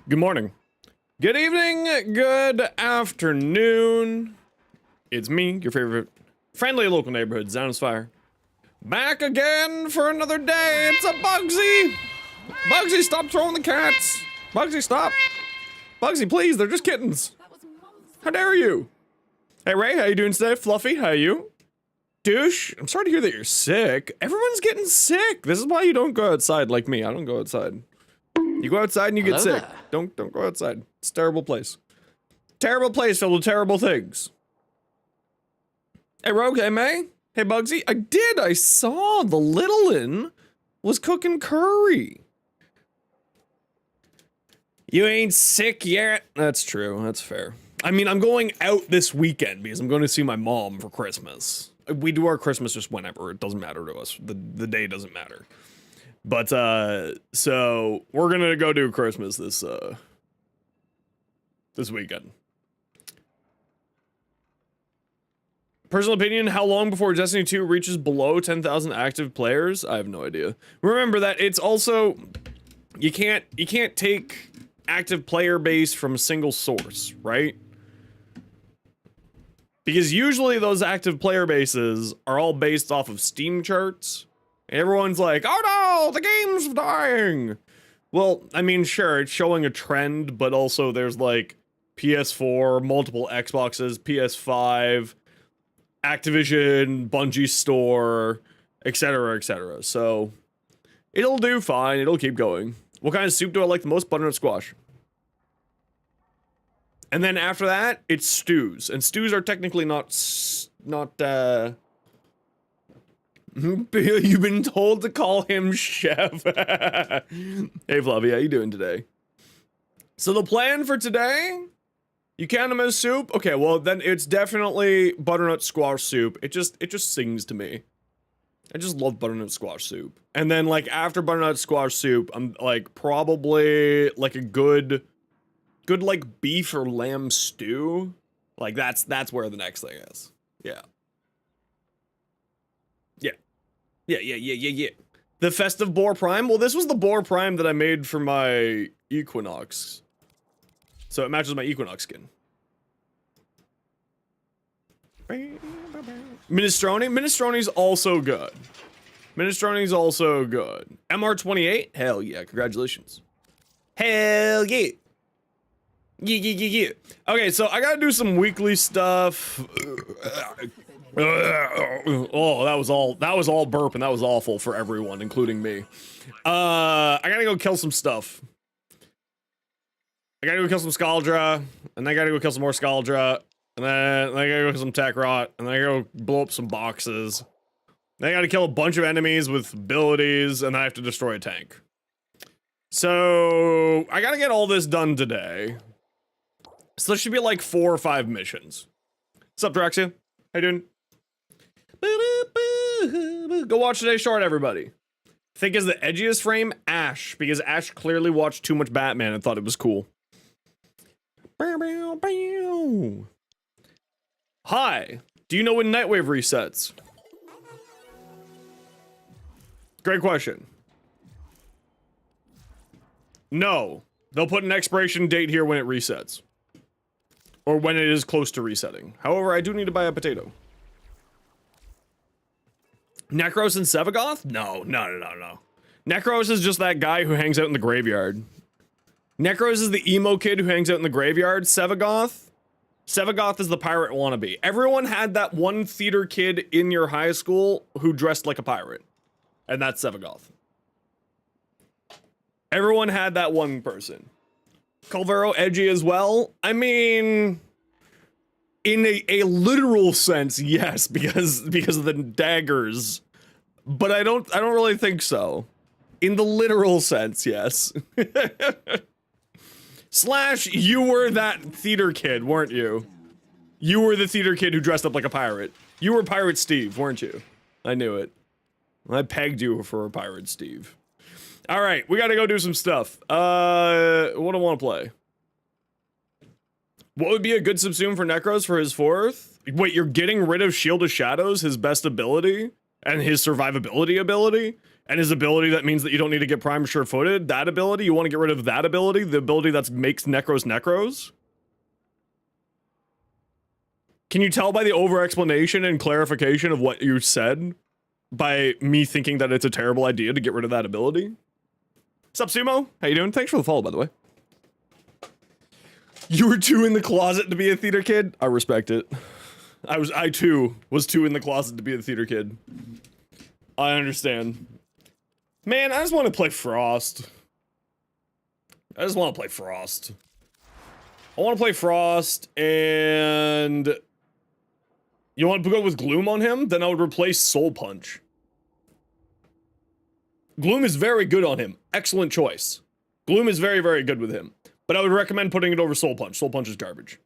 Good morning. Good evening. Good afternoon. It's me, your favorite friendly local neighborhood, Zounds Fire. Back again for another day. It's a Bugsy. Bugsy, stop throwing the cats. Bugsy, stop. Bugsy, please. They're just kittens. How dare you? Hey, Ray, how you doing today? Fluffy, how are you? Douche, I'm sorry to hear that you're sick. Everyone's getting sick. This is why you don't go outside like me. I don't go outside. You go outside and you get sick. Don't go outside. It's a terrible place. Terrible place filled with terrible things. Hey, Rogue, hey, May. Hey, Bugsy. I saw the Littlin was cooking curry. You ain't sick yet? That's true. That's fair. I mean, I'm going out this weekend because I'm going to see my mom for Christmas. We do our Christmas just whenever. It doesn't matter to us. The day doesn't matter. But, so we're gonna go do Christmas this weekend. Personal opinion, how long before Destiny 2 reaches below 10,000 active players? I have no idea. Remember that it's also, you can't take active player base from a single source, right? Because usually those active player bases are all based off of Steam charts. Everyone's like, oh no, the game's dying. Well, I mean, sure, it's showing a trend, but also there's like PS4, multiple Xboxes, PS5, Activision, Bungie store, etc., etc. So it'll do fine. It'll keep going. What kind of soup do I like the most? Butternut squash. And then after that, it's stews. And stews are technically not You've been told to call him chef. Hey Fluffy, how you doing today? So the plan for today, you count them as soup? Okay, well then it's definitely butternut squash soup. It just sings to me. I just love butternut squash soup. And then like after butternut squash soup, I'm like probably like a good like beef or lamb stew. Like that's where the next thing is. Yeah. Yeah. The festive boar prime? Well, this was the boar prime that I made for my equinox. So it matches my equinox skin. Minestrone? Minestrone's also good. Minestrone's also good. MR28? Hell yeah, congratulations. Hell yeah. Yeah. Okay, so I gotta do some weekly stuff. Oh, that was all burp, and that was awful for everyone, including me. I gotta go kill some stuff. I gotta go kill some Scaldra, and I gotta go kill some more Scaldra, and then I gotta go kill some Tech Rot, and then I gotta go blow up some boxes. Then I gotta kill a bunch of enemies with abilities, and I have to destroy a tank. So, I gotta get all this done today. So there should be like 4 or 5 missions. What's up, Draxia? How you doing? Go watch today's short, everybody. Think is the edgiest frame? Ash, because Ash clearly watched too much Batman and thought it was cool. Hi, do you know when Nightwave resets? Great question. No, they'll put an expiration date here when it resets. Or when it is close to resetting. However, I do need to buy a potato. Nekros and Sevagoth? No. Nekros is just that guy who hangs out in the graveyard. Nekros is the emo kid who hangs out in the graveyard. Sevagoth is the pirate wannabe. Everyone had that one theater kid in your high school who dressed like a pirate. And that's Sevagoth. Everyone had that one person. Culvero edgy as well? I mean, in a literal sense, yes, because of the daggers. But I don't really think so. In the literal sense, yes. Slash, you were that theater kid, weren't you? You were the theater kid who dressed up like a pirate. You were Pirate Steve, weren't you? I knew it. I pegged you for a Pirate Steve. Alright, we gotta go do some stuff. What do I want to play? What would be a good subsume for Nekros for his 4th? Wait, you're getting rid of Shield of Shadows, his best ability? and his survivability ability, and his ability that means that you don't need to get prime sure-footed, that ability, you want to get rid of that ability, the ability that makes Nekros Nekros? Can you tell by the over-explanation and clarification of what you said by me thinking that it's a terrible idea to get rid of that ability? What's up, Sumo? How you doing? Thanks for the follow, by the way. You were too in the closet to be a theater kid? I respect it. I too was too in the closet to be a theater kid. I understand. Man, I just want to play Frost. I just want to play Frost. I want to play Frost, and you want to go with Gloom on him? Then I would replace Soul Punch. Gloom is very good on him. Excellent choice. Gloom is very, very good with him. But I would recommend putting it over Soul Punch. Soul Punch is garbage.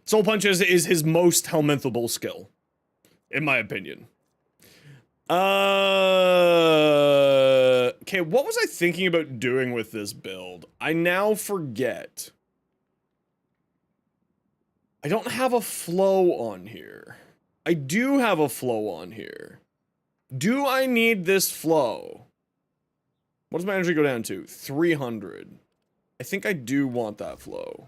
Soul Punch is his most helminthable skill, in my opinion. Okay, what was I thinking about doing with this build? I now forget. I don't have a flow on here. I do have a flow on here. Do I need this flow? What does my energy go down to? 300. I think I do want that flow.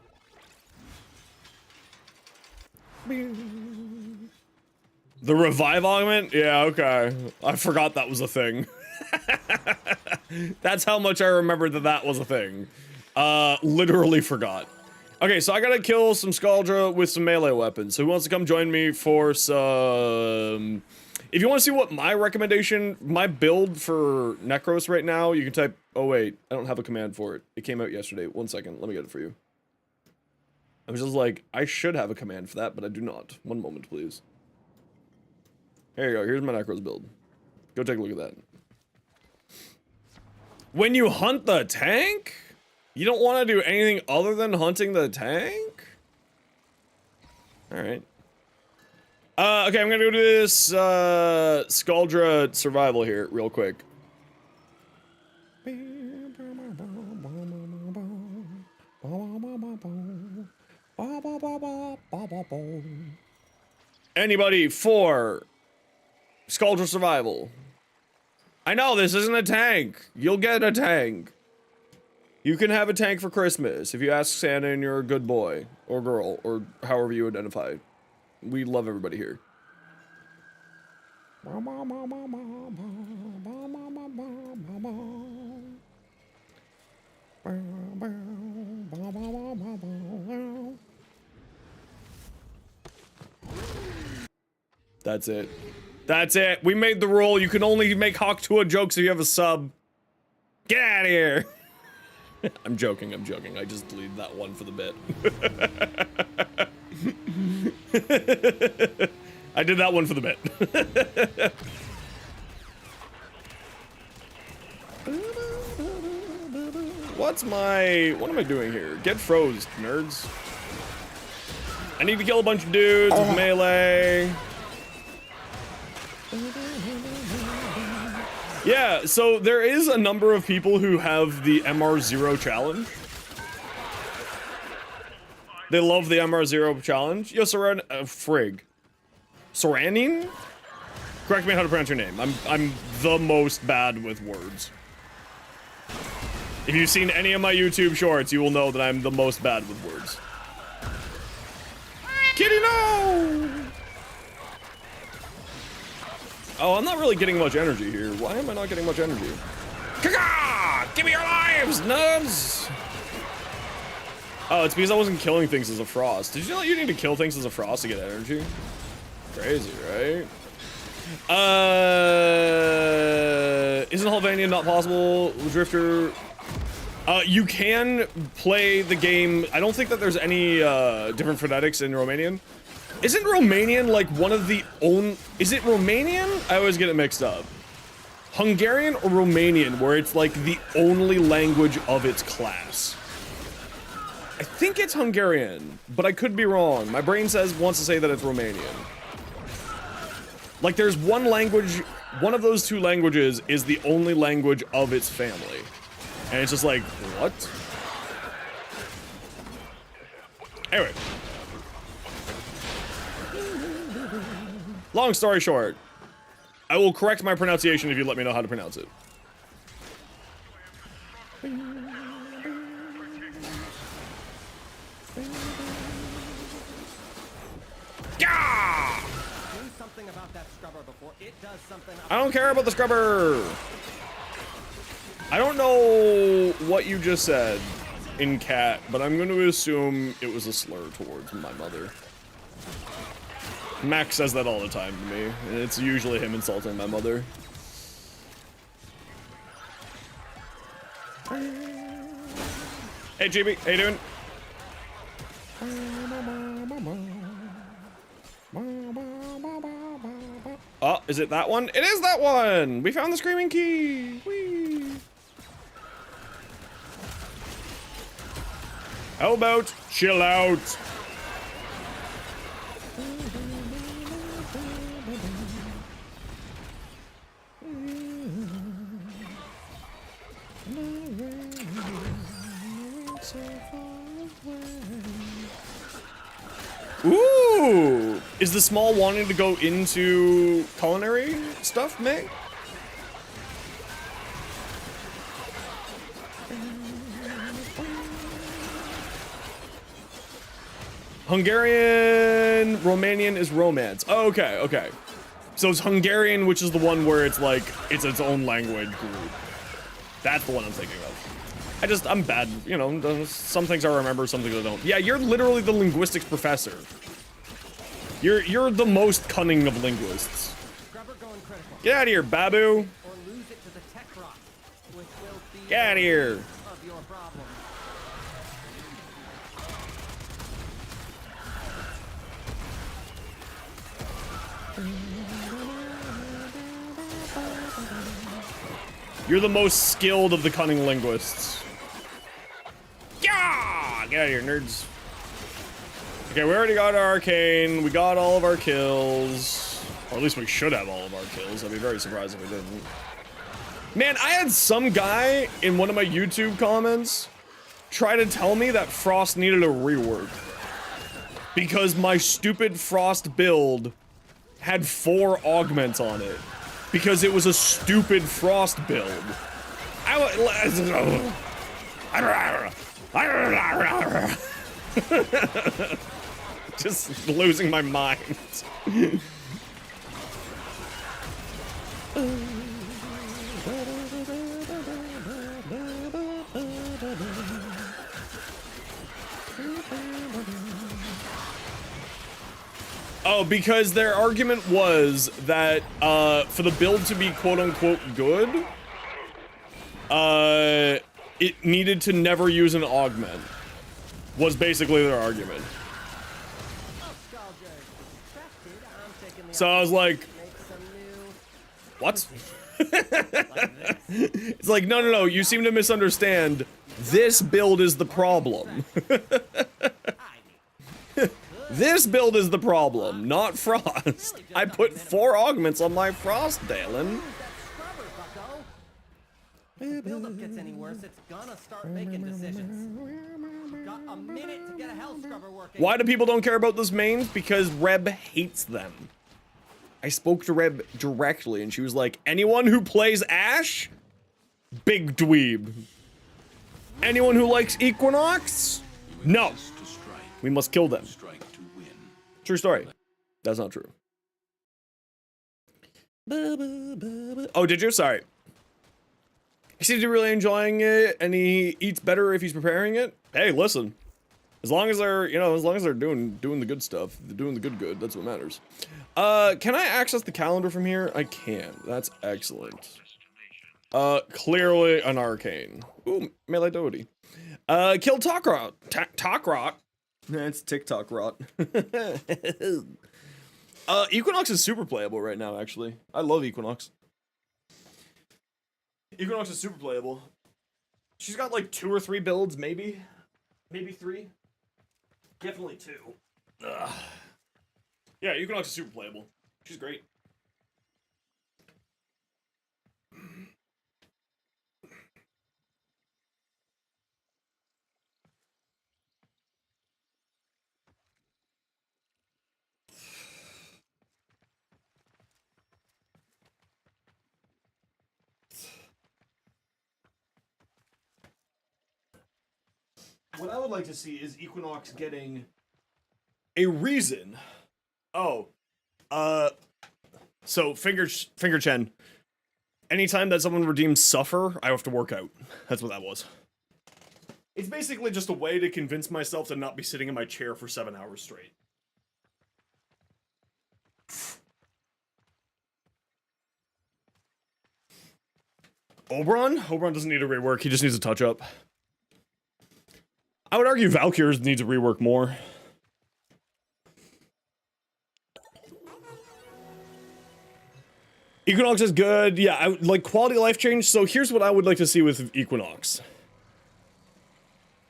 The revive augment? Yeah, okay. I forgot that was a thing. That's how much I remember that that was a thing. Literally forgot. Okay, so I gotta kill some Scaldra with some melee weapons. So who wants to come join me for some... If you want to see what my recommendation, my build for Nekros right now, you can type... Oh wait, I don't have a command for it. It came out yesterday. 1 second, let me get it for you. I was just like, I should have a command for that, but I do not. 1 moment, please. Here you go, here's my Nekros build. Go take a look at that. When you hunt the tank? You don't want to do anything other than hunting the tank? Alright. Okay, I'm gonna go to this, Scaldra survival here, real quick. Anybody for Scaldra survival? I know this isn't a tank. You'll get a tank. You can have a tank for Christmas if you ask Santa and you're a good boy or girl or however you identify. We love everybody here. That's it. That's it. We made the rule. You can only make Hawk Tuah jokes if you have a sub. Get out of here. I'm joking. I'm joking. I just deleted that one for the bit. I did that one for the bit. What am I doing here? Get froze, nerds. I need to kill a bunch of dudes with melee. Yeah, so there is a number of people who have the MR0 challenge. They love the MR0 challenge. Yo, Frig. Soranin? Correct me how to pronounce your name. I'm the most bad with words. If you've seen any of my YouTube shorts, you will know that I'm the most bad with words. Kitty, no! Oh, I'm not really getting much energy here. Why am I not getting much energy? Kaka! Give me your lives, nubs! Oh, it's because I wasn't killing things as a Frost. Did you know you need to kill things as a Frost to get energy? Crazy, right? Isn't Hulvania not possible? Drifter... you can play the game... I don't think that there's any, different phonetics in Romanian. Isn't Romanian like one of the own... Is it Romanian? I always get it mixed up. Hungarian or Romanian, where it's like the only language of its class. I think it's Hungarian, but I could be wrong. My brain wants to say that it's Romanian. Like there's one language, one of those two languages is the only language of its family. And it's just like, what? Anyway. Long story short, I will correct my pronunciation if you let me know how to pronounce it. Yeah! Do something about that scrubber before it does something. I don't care about the scrubber. I don't know what you just said in cat, but I'm going to assume it was a slur towards my mother. Max says that all the time to me, and it's usually him insulting my mother. Hey GB, how you doing? Oh, is it that one? It is that one! We found the screaming key! Whee! How about chill out? Ooh! Is the small wanting to go into culinary stuff, May? Hungarian, Romanian is romance. Oh, okay, okay. So it's Hungarian, which is the one where it's like, it's its own language group. That's the one I'm thinking of. I'm bad, you know, some things I remember, some things I don't. Yeah, you're literally the linguistics professor. You're the most cunning of linguists. Get out of here, Babu. Get out of here. You're the most skilled of the cunning linguists. Yeah! Get out of here, nerds. Okay, we already got our Arcane. We got all of our kills. Or at least we should have all of our kills. I'd be very surprised if we didn't. Man, I had some guy in one of my YouTube comments try to tell me that Frost needed a rework. Because my stupid Frost build had 4 augments on it. Because it was a stupid Frost build. Just losing my mind. Oh, because their argument was that for the build to be quote-unquote good, it needed to never use an augment, was basically their argument. So I was like, what? It's like, no, you seem to misunderstand. This build is the problem. This build is the problem, not Frost. I put 4 augments on my Frost, Dalen. If the build-up gets any worse, it's gonna start making decisions. Got a minute to get a hell scrubber working. Why do people don't care about this mains? Because Reb hates them. I spoke to Reb directly, and she was like, anyone who plays Ashe? Big dweeb. Anyone who likes Equinox? No. We must kill them. True story. That's not true. Oh, did you? Sorry. He seems to be really enjoying it, and he eats better if he's preparing it. Hey, listen. As long as they're, you know, as long as they're doing the good stuff, they're doing the good, that's what matters. Can I access the calendar from here? I can. That's excellent. Clearly an Arcane. Ooh, melee doty. Kill Talkrot. Talkrot? It's TikTok rot. Equinox is super playable right now, actually. I love Equinox. Equinox is super playable. She's got like 2 or 3 builds, maybe. Maybe 3. Definitely 2. Ugh. Yeah, Equinox is super playable. She's great. would like to see is Equinox getting a reason. Oh, so finger Chen. Anytime that someone redeems suffer, I have to work out. That's what that was. It's basically just a way to convince myself to not be sitting in my chair for 7 hours straight. Oberon? Oberon doesn't need a rework, he just needs a touch-up. I would argue Valkyrs needs a rework more. Equinox is good. Yeah, I like quality of life change. So here's what I would like to see with Equinox.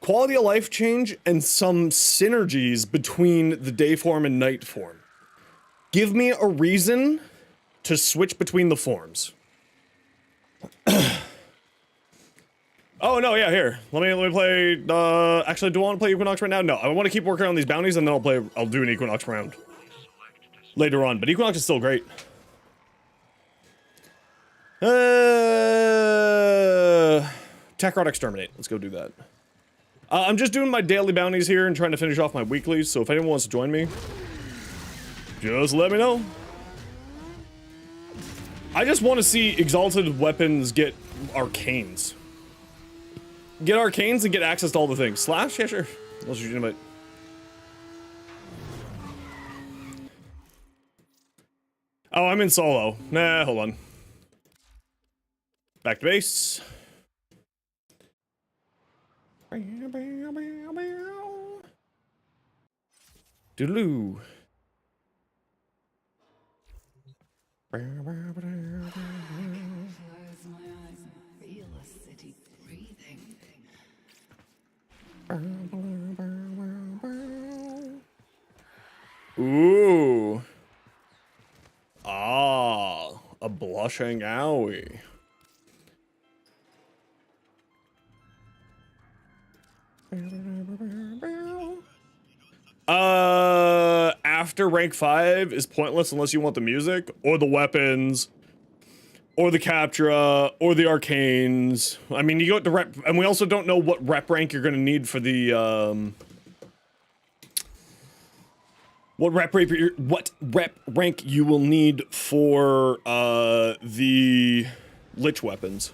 Quality of life change and some synergies between the day form and night form. Give me a reason to switch between the forms. Oh no, yeah, here. Let me play actually, do I want to play Equinox right now? No, I want to keep working on these bounties and then I'll do an Equinox round later on, but Equinox is still great. Techrot Exterminate. Let's go do that. I'm just doing my daily bounties here and trying to finish off my weeklies, so if anyone wants to join me, just let me know. I just want to see exalted weapons get arcanes. Get arcanes and get access to all the things. Slash? Yeah, sure. I'll shoot you in a bit. Oh, I'm in solo. Nah, hold on. Back to base. Doodaloo. Ooh. Ah, a blushing owie. After rank 5 is pointless unless you want the music, or the weapons, or the Captura, or the Arcanes. I mean, you go to rep, and we also don't know what rep rank you're gonna need for the, what rep rank you will need for, the Lich weapons.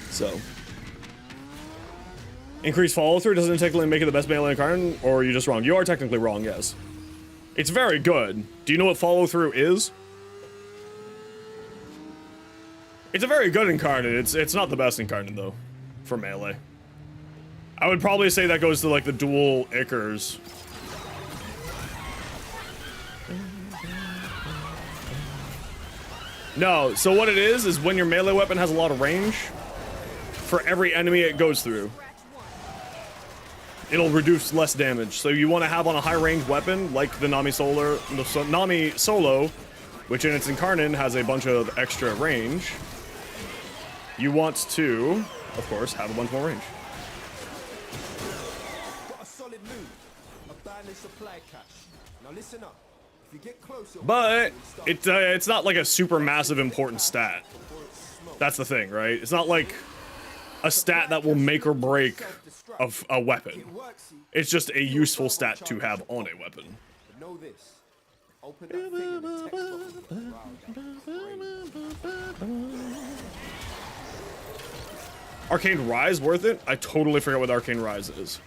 So. Increased follow-through doesn't technically make it the best melee incarnate, or are you just wrong? You are technically wrong, yes. It's very good. Do you know what follow-through is? It's a very good incarnate. It's not the best incarnate, though, for melee. I would probably say that goes to, like, the dual Ichors. No, so what it is when your melee weapon has a lot of range, for every enemy it goes through, it'll reduce less damage. So you want to have on a high range weapon like the Nami Solo, which in its incarnate has a bunch of extra range. You want to, of course, have a bunch more range. Got a solid move. Abandoned supply cache. Now listen up. If you get closer, but it's not like a super massive important stat. That's the thing, right? It's not like a stat that will make or break of a weapon. It's just a useful stat to have on a weapon. Know this. Open that thing in the text box. Arcane Rise worth it? I totally forgot what Arcane Rise is.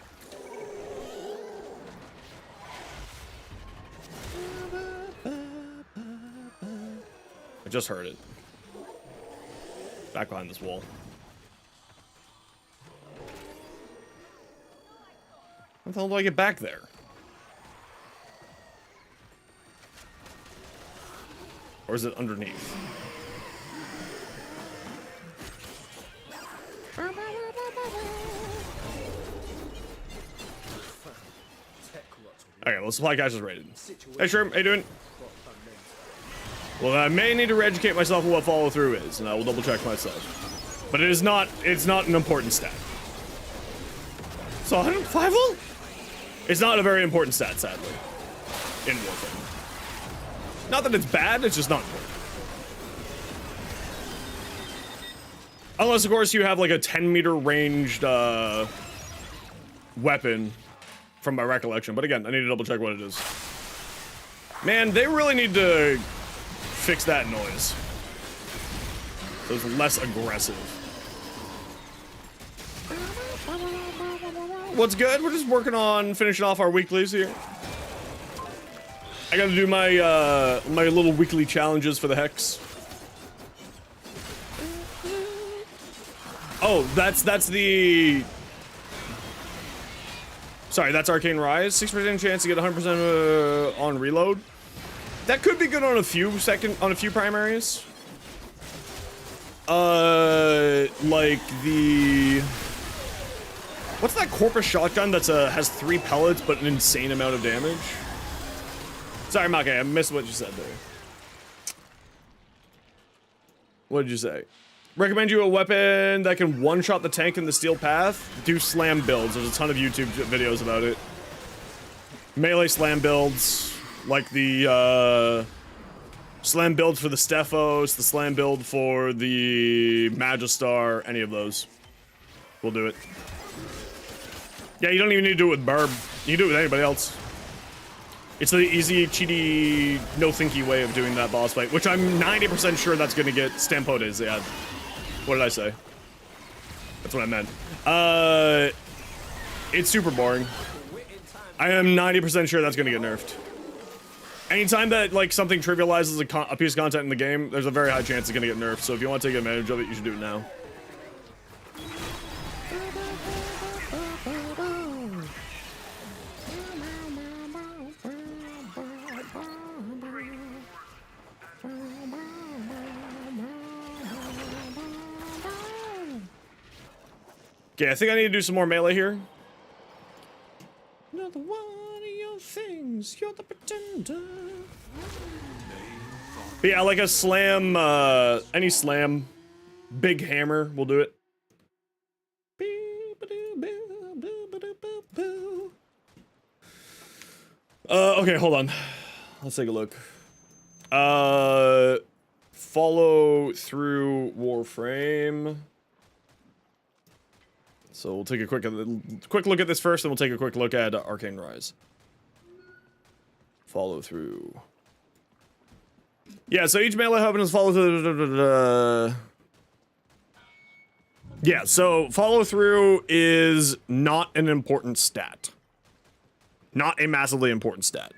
I just heard it. Back behind this wall. How the hell do I get back there? Or is it underneath? Okay, well, supply cache is rated. Hey, Shrimp, how you doing? Well, I may need to re-educate myself on what follow-through is, and I will double-check myself. But it's not an important stat. So, 105 ult? It's not a very important stat, sadly, in Warframe. Not that it's bad, it's just not important. Unless, of course, you have, like, a 10-meter ranged, weapon from my recollection, but again, I need to double check what it is. Man, they really need to fix that noise. So it's less aggressive. What's good? We're just working on finishing off our weeklies here. I gotta do my my little weekly challenges for the Hex. Oh, that's the... Sorry, that's Arcane Rise. 6% chance to get 100% on reload. That could be good on a few primaries. Like the... What's that Corpus shotgun that's has 3 pellets but an insane amount of damage? Sorry, Make, I missed what you said there. What did you say? Recommend you a weapon that can one-shot the tank in the steel path? Do slam builds. There's a ton of YouTube videos about it. Melee slam builds, like the slam build for the Stephos, the slam build for the Magistar, any of those. We'll do it. Yeah, you don't even need to do it with Barb. You can do it with anybody else. It's the easy, cheaty, no-thinky way of doing that boss fight, which I'm 90% sure that's gonna get Stampotes, yeah. What did I say? That's what I meant. It's super boring. I am 90% sure that's gonna get nerfed. Anytime that, like, something trivializes a piece of content in the game, there's a very high chance it's gonna get nerfed, so if you want to take advantage of it, you should do it now. Okay, I think I need to do some more melee here. Another one of your things, you're the pretender. But yeah, like a slam, any slam, big hammer will do it. Okay, hold on. Let's take a look. Follow through Warframe. So we'll take a quick look at this first, and we'll take a quick look at Arcane Rise. Follow through. Yeah, so each melee weapon is follow through. Yeah, so follow through is not an important stat. Not a massively important stat.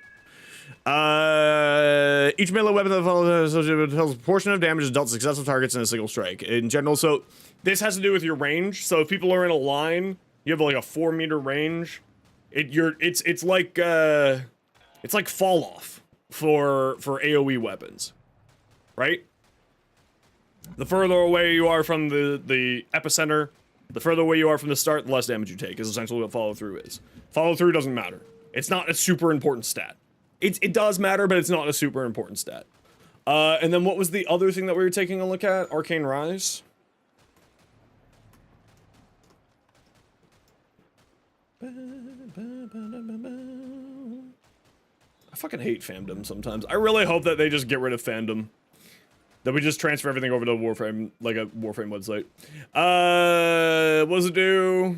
Each melee weapon that follows associated with a portion of damage is dealt to successful targets in a single strike. In general, so this has to do with your range. So if people are in a line, you have like a 4-meter range. It's like fall off for AoE weapons, right? The further away you are from the epicenter, the further away you are from the start, the less damage you take. Is essentially what follow through is. Follow through doesn't matter. It's not a super important stat. It does matter, but it's not a super important stat. And then what was the other thing that we were taking a look at? Arcane Rise. I fucking hate fandom sometimes. I really hope that they just get rid of fandom. That we just transfer everything over to Warframe, like a Warframe website. What does it do?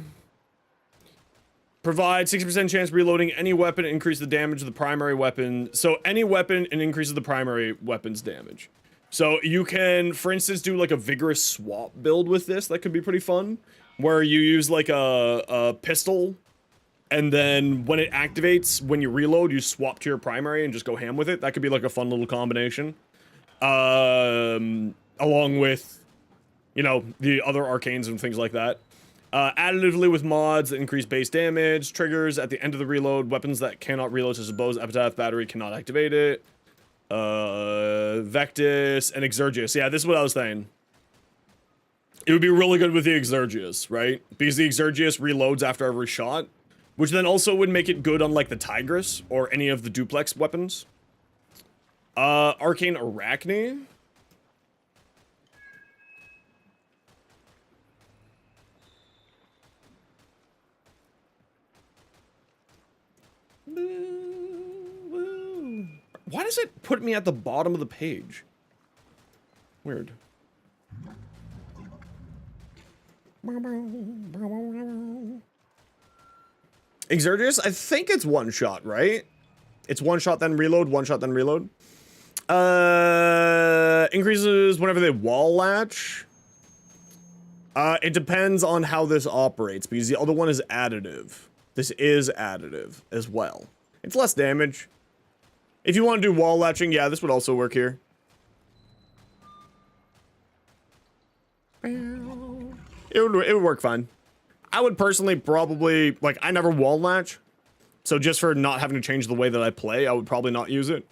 Provide 60% chance reloading any weapon, increase the damage of the primary weapon. So any weapon and increases the primary weapon's damage. So you can, for instance, do like a vigorous swap build with this. That could be pretty fun. Where you use like a pistol, and then when it activates, when you reload, you swap to your primary and just go ham with it. That could be like a fun little combination. Along with, you know, the other arcanes and things like that. Additively with mods that increase base damage, triggers at the end of the reload, weapons that cannot reload, such as bows, epitaph, battery, cannot activate it. Vectis, and Exergius. Yeah, this is what I was saying. It would be really good with the Exergius, right? Because the Exergius reloads after every shot, which then also would make it good on, like, the Tigris, or any of the duplex weapons. Arcane Arachne. Why does it put me at the bottom of the page? Weird. Exergius, I think it's one shot, right? It's one shot, then reload, one shot, then reload. Increases whenever they wall latch. It depends on how this operates, because the other one is additive. This is additive as well. It's less damage. If you want to do wall latching, yeah, this would also work here. It would work fine. I would personally probably, like, I never wall latch. So just for not having to change the way that I play, I would probably not use it.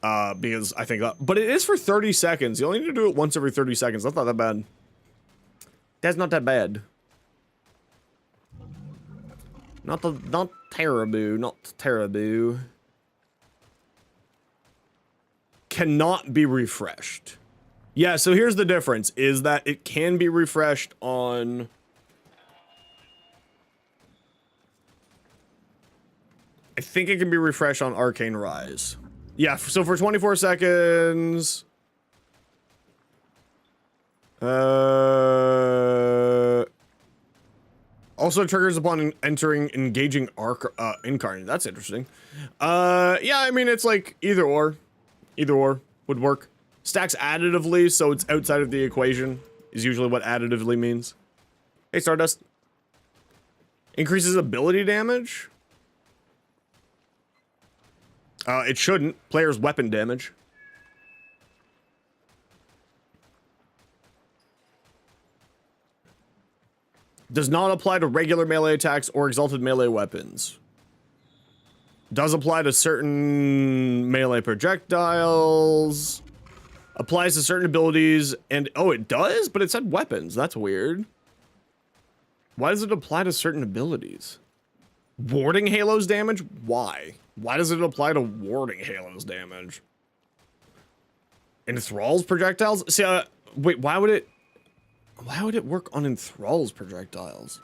Because I think that, but it is for 30 seconds. You only need to do it once every 30 seconds. That's not that bad. That's not that bad. Not terrible. Cannot be refreshed. Yeah, so here's the difference, is that it can be refreshed on... I think it can be refreshed on Arcane Rise. Yeah, so for 24 seconds... Also triggers upon entering engaging Incarnate. That's interesting. Yeah, I mean, it's like either or. Either or would work. Stacks additively, so it's outside of the equation, is usually what additively means. Hey, Stardust. Increases ability damage. It shouldn't. Player's weapon damage. Does not apply to regular melee attacks or exalted melee weapons. Does apply to certain melee projectiles. Applies to certain abilities and... Oh, it does? But it said weapons. That's weird. Why does it apply to certain abilities? Warding halos damage? Why? Why does it apply to warding halos damage? Enthralls projectiles? See, wait, why would it work on Enthralls projectiles?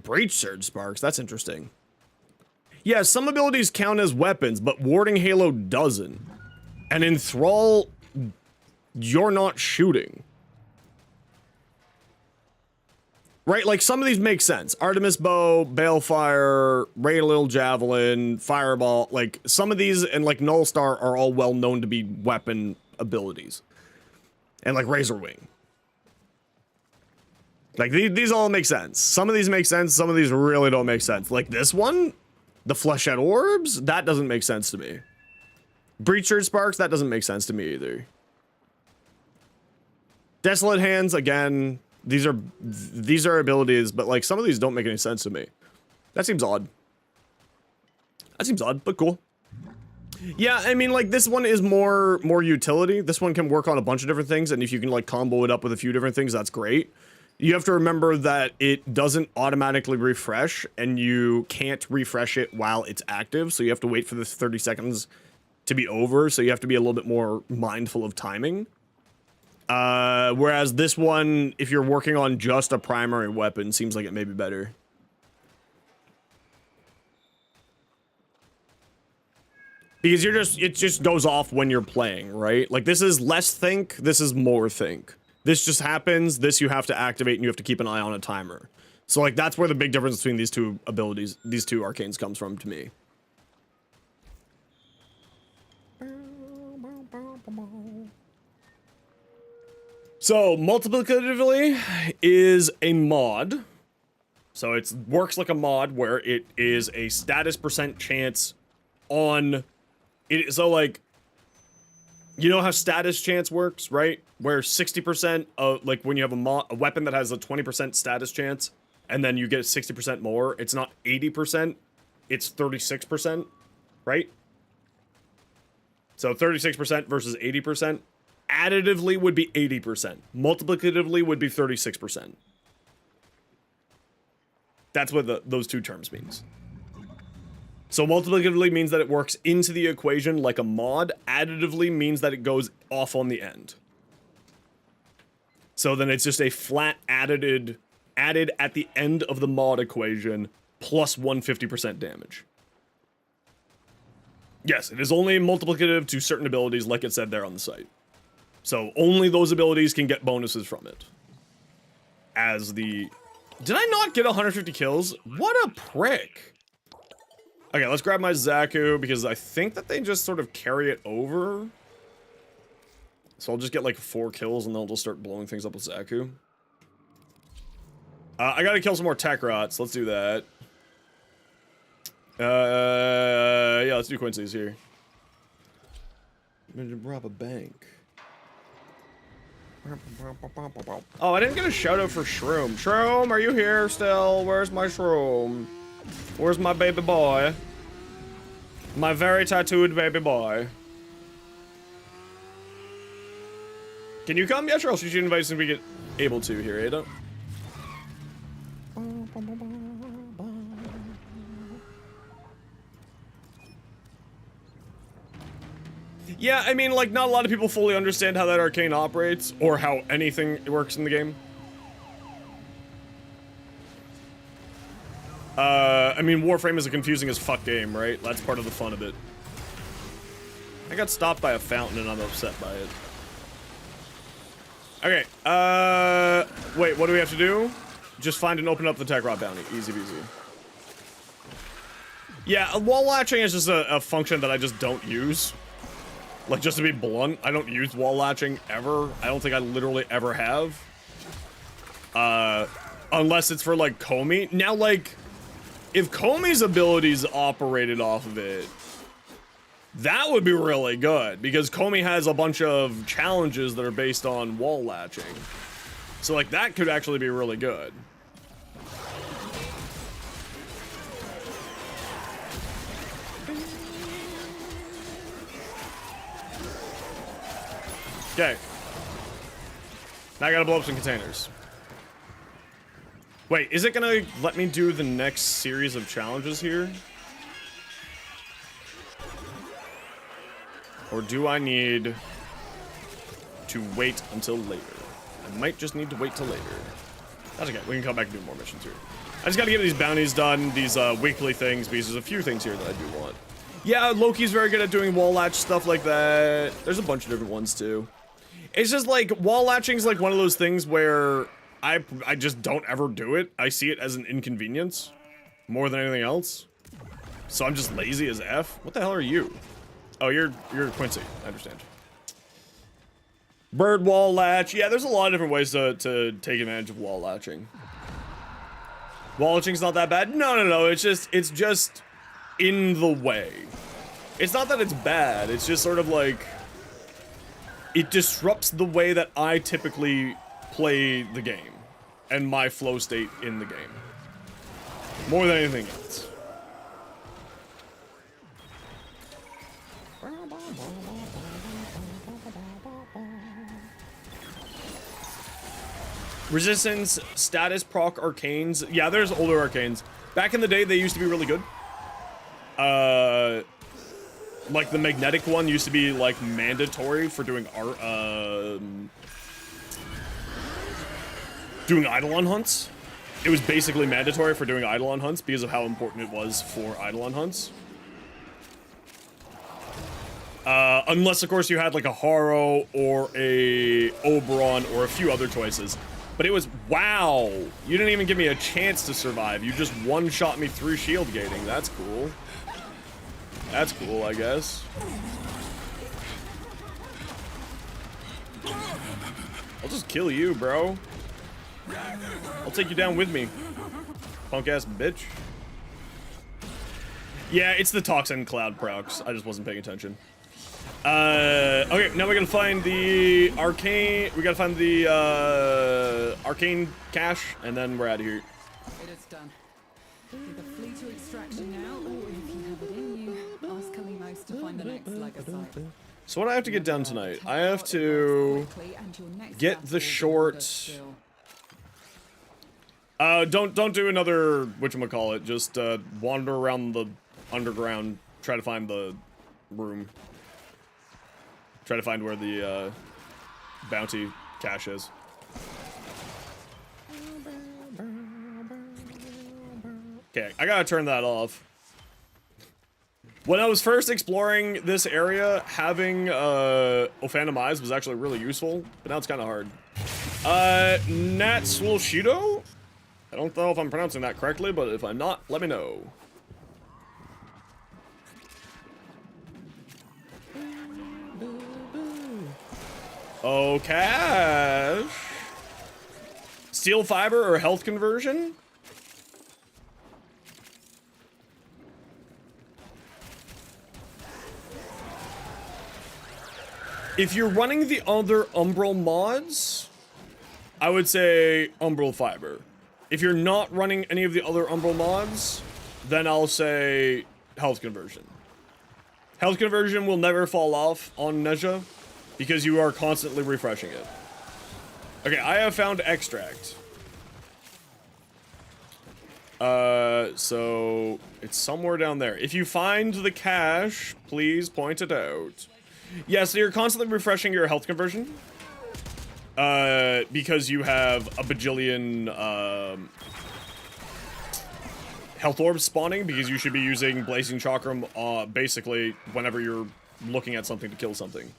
Breach Surge Sparks, that's interesting. Yeah, some abilities count as weapons, but Warding Halo doesn't. And Enthrall, you're not shooting. Right, like some of these make sense. Artemis Bow, Balefire, Raylil Javelin, Fireball, like some of these and like Null Star are all well known to be weapon abilities. And like Razor Wing. Like these all make sense. Some of these make sense, some of these really don't make sense. Like this one, the Fleshed Orbs, that doesn't make sense to me. Breacher Sparks, that doesn't make sense to me either. Desolate Hands, again, these are abilities, but like some of these don't make any sense to me. That seems odd. That seems odd, but cool. Yeah, I mean, like, this one is more utility. This one can work on a bunch of different things, and if you can, like, combo it up with a few different things, that's great. You have to remember that it doesn't automatically refresh, and you can't refresh it while it's active, so you have to wait for this 30 seconds to be over, so you have to be a little bit more mindful of timing. Whereas this one, if you're working on just a primary weapon, seems like it may be better. Because it just goes off when you're playing, right? Like, this is less think, this is more think. This just happens, this you have to activate, and you have to keep an eye on a timer. So, like, that's where the big difference between these two abilities, these two arcanes comes from to me. So, multiplicatively is a mod. So, it works like a mod where it is a status % chance on... So, like, you know how status chance works, right? Where 60% of, like, when you have a weapon that has a 20% status chance, and then you get 60% more, it's not 80%, it's 36%, right? So 36% versus 80%. Additively would be 80%. Multiplicatively would be 36%. That's what those two terms means. So multiplicatively means that it works into the equation like a mod. Additively means that it goes off on the end. So then it's just a flat added at the end of the mod equation plus 150% damage. Yes, it is only multiplicative to certain abilities like it said there on the site. So only those abilities can get bonuses from it. As the Did I not get 150 kills? What a prick. Okay, let's grab my Zaku, because I think that they just sort of carry it over. So I'll just get like 4 kills, and then I'll just start blowing things up with Zaku. I gotta kill some more Tekrots. Let's do that. Yeah, let's do Quincy's here. Rob a bank. Oh, I didn't get a shout out for Shroom. Shroom, are you here still? Where's my Shroom? Where's my baby boy? My very tattooed baby boy. Can you come? Yeah, sure. I'll shoot you an invite as soon as we get able to here, Ada. Yeah, I mean, like, not a lot of people fully understand how that Arcane operates, or how anything works in the game. I mean, Warframe is a confusing as fuck game, right? That's part of the fun of it. I got stopped by a fountain and I'm upset by it. Okay, wait, what do we have to do? Just find and open up the Tekrot bounty. Easy peasy. Yeah, wall latching is just a function that I just don't use. Like, just to be blunt, I don't use wall latching ever. I don't think I literally ever have. Unless it's for, like, Comey. Now, like, if Comey's abilities operated off of it, that would be really good, because Comey has a bunch of challenges that are based on wall latching. So, like, that could actually be really good. Okay. Now I gotta blow up some containers. Wait, is it gonna let me do the next series of challenges here? Or do I need to wait until later? I might just need to wait till later. That's okay, we can come back and do more missions here. I just gotta get these bounties done, these weekly things, because there's a few things here that I do want. Yeah, Loki's very good at doing wall latch stuff like that. There's a bunch of different ones too. It's just like, wall latching's like one of those things where I just don't ever do it. I see it as an inconvenience more than anything else. So I'm just lazy as F. What the hell are you? Oh, you're Quincy. I understand. Bird wall latch. Yeah, there's a lot of different ways to take advantage of wall latching. Wall latching's not that bad. No. It's just in the way. It's not that it's bad. It's just sort of like, it disrupts the way that I typically play the game and my flow state in the game more than anything else. Resistance, status, proc, arcanes. Yeah, there's older arcanes. Back in the day, they used to be really good. Like the magnetic one used to be like mandatory for doing doing Eidolon hunts. It was basically mandatory for doing Eidolon hunts because of how important it was for Eidolon hunts. Unless of course you had like a Haro or a Oberon or a few other choices. But it was, wow, you didn't even give me a chance to survive. You just one-shot me through shield gating. That's cool. That's cool, I guess. I'll just kill you, bro. I'll take you down with me, punk-ass bitch. Yeah, it's the Toxin Cloud procs. I just wasn't paying attention. Okay, now we gotta find the Arcane. We gotta find the Arcane cache, and then we're out of here. It is done. Either flee to extraction now, or if you have it in you, ask Kalimos to find the next leg of site. So what do I have to get done tonight? I have to get the short. Don't do another whatchamacallit. Just wander around the underground, try to find the room. Try to find where the bounty cache is. Okay, I gotta turn that off. When I was first exploring this area, having Ophanum Eyes was actually really useful, but now it's kind of hard. Nat Swolshido? I don't know if I'm pronouncing that correctly, but if I'm not, let me know. Oh, cash. Steel fiber or health conversion? If you're running the other Umbral mods, I would say Umbral fiber. If you're not running any of the other Umbral mods, then I'll say health conversion. Health conversion will never fall off on Nezha because you are constantly refreshing it. Okay, I have found extract. So it's somewhere down there. If you find the cache, please point it out. Yeah, so you're constantly refreshing your health conversion. Because you have a bajillion, health orbs spawning, because you should be using Blazing Chakram, basically whenever you're looking at something to kill something.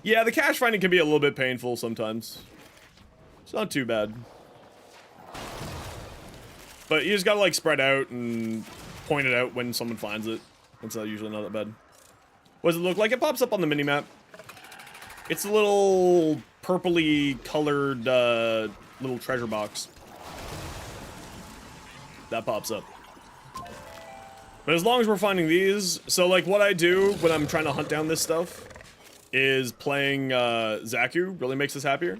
Yeah, the cache finding can be a little bit painful sometimes. It's not too bad. But you just gotta, like, spread out and point it out when someone finds it. It's usually not that bad. What does it look like? It pops up on the minimap. It's a little purpley colored, little treasure box. That pops up. But as long as we're finding these, so, like, what I do when I'm trying to hunt down this stuff is playing, Zaku really makes us happier.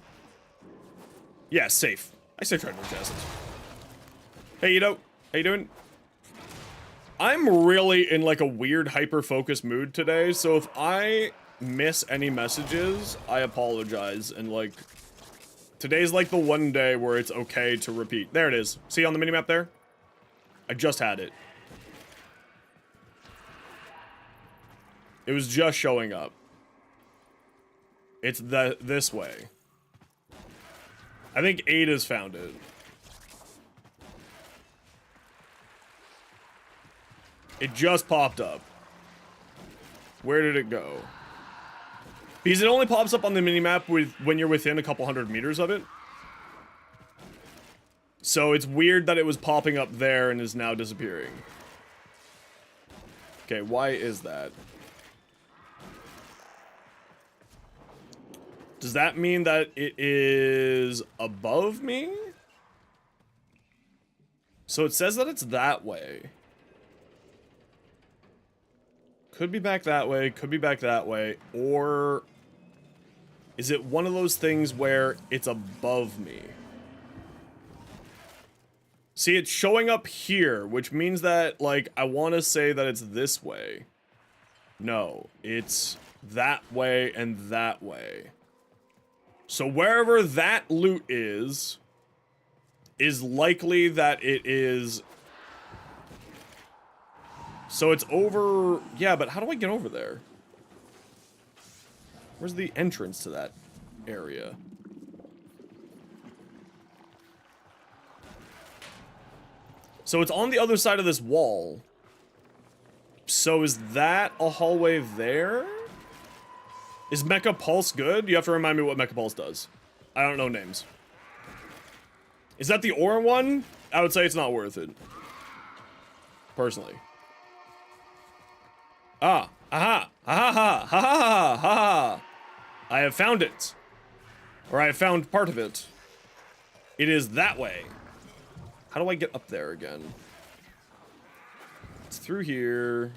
Yeah, safe. I say treasure chest. Hey, Ito. How you doing? I'm really in, like, a weird hyper-focused mood today, so if I miss any messages, I apologize, and, like, today's, like, the one day where it's okay to repeat. There it is. See on the minimap there? I just had it. It was just showing up. It's this way. I think Ada's found it. It just popped up. Where did it go? Because it only pops up on the minimap when you're within a couple hundred meters of it. So it's weird that it was popping up there and is now disappearing. Okay, why is that? Does that mean that it is above me? So it says that it's that way. Could be back that way, could be back that way, or is it one of those things where it's above me? See, it's showing up here, which means that, like, I want to say that it's this way. No, it's that way and that way. So wherever that loot is likely that it is... So it's over... Yeah, but how do I get over there? Where's the entrance to that area? So it's on the other side of this wall. So is that a hallway there? Is Mecha Pulse good? You have to remind me what Mecha Pulse does. I don't know names. Is that the ore one? I would say it's not worth it. Personally. Ah, aha, ha ha ha ha ha ha ha. I have found it. Or I have found part of it. It is that way. How do I get up there again? It's through here.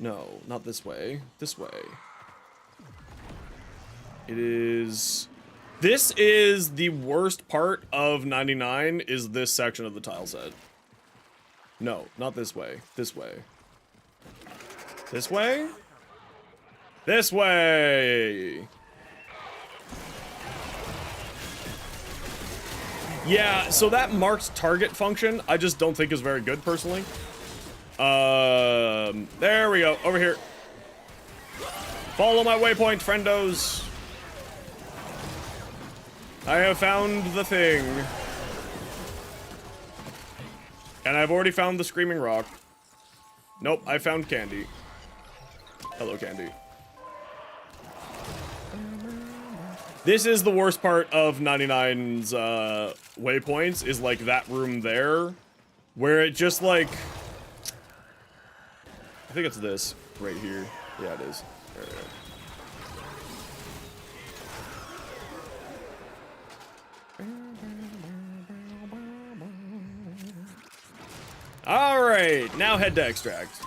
No, not this way. This way. It is... This is the worst part of 99, is this section of the tile set. No, not this way. This way. This way? This way! Yeah, so that marked target function, I just don't think is very good, personally. There we go, over here. Follow my waypoint, friendos. I have found the thing. And I've already found the screaming rock. Nope, I found candy. Hello, candy. This is the worst part of 99's waypoints, is like that room there, where it just like, I think it's this right here. Yeah, it is. There we go. All right, now head to extract.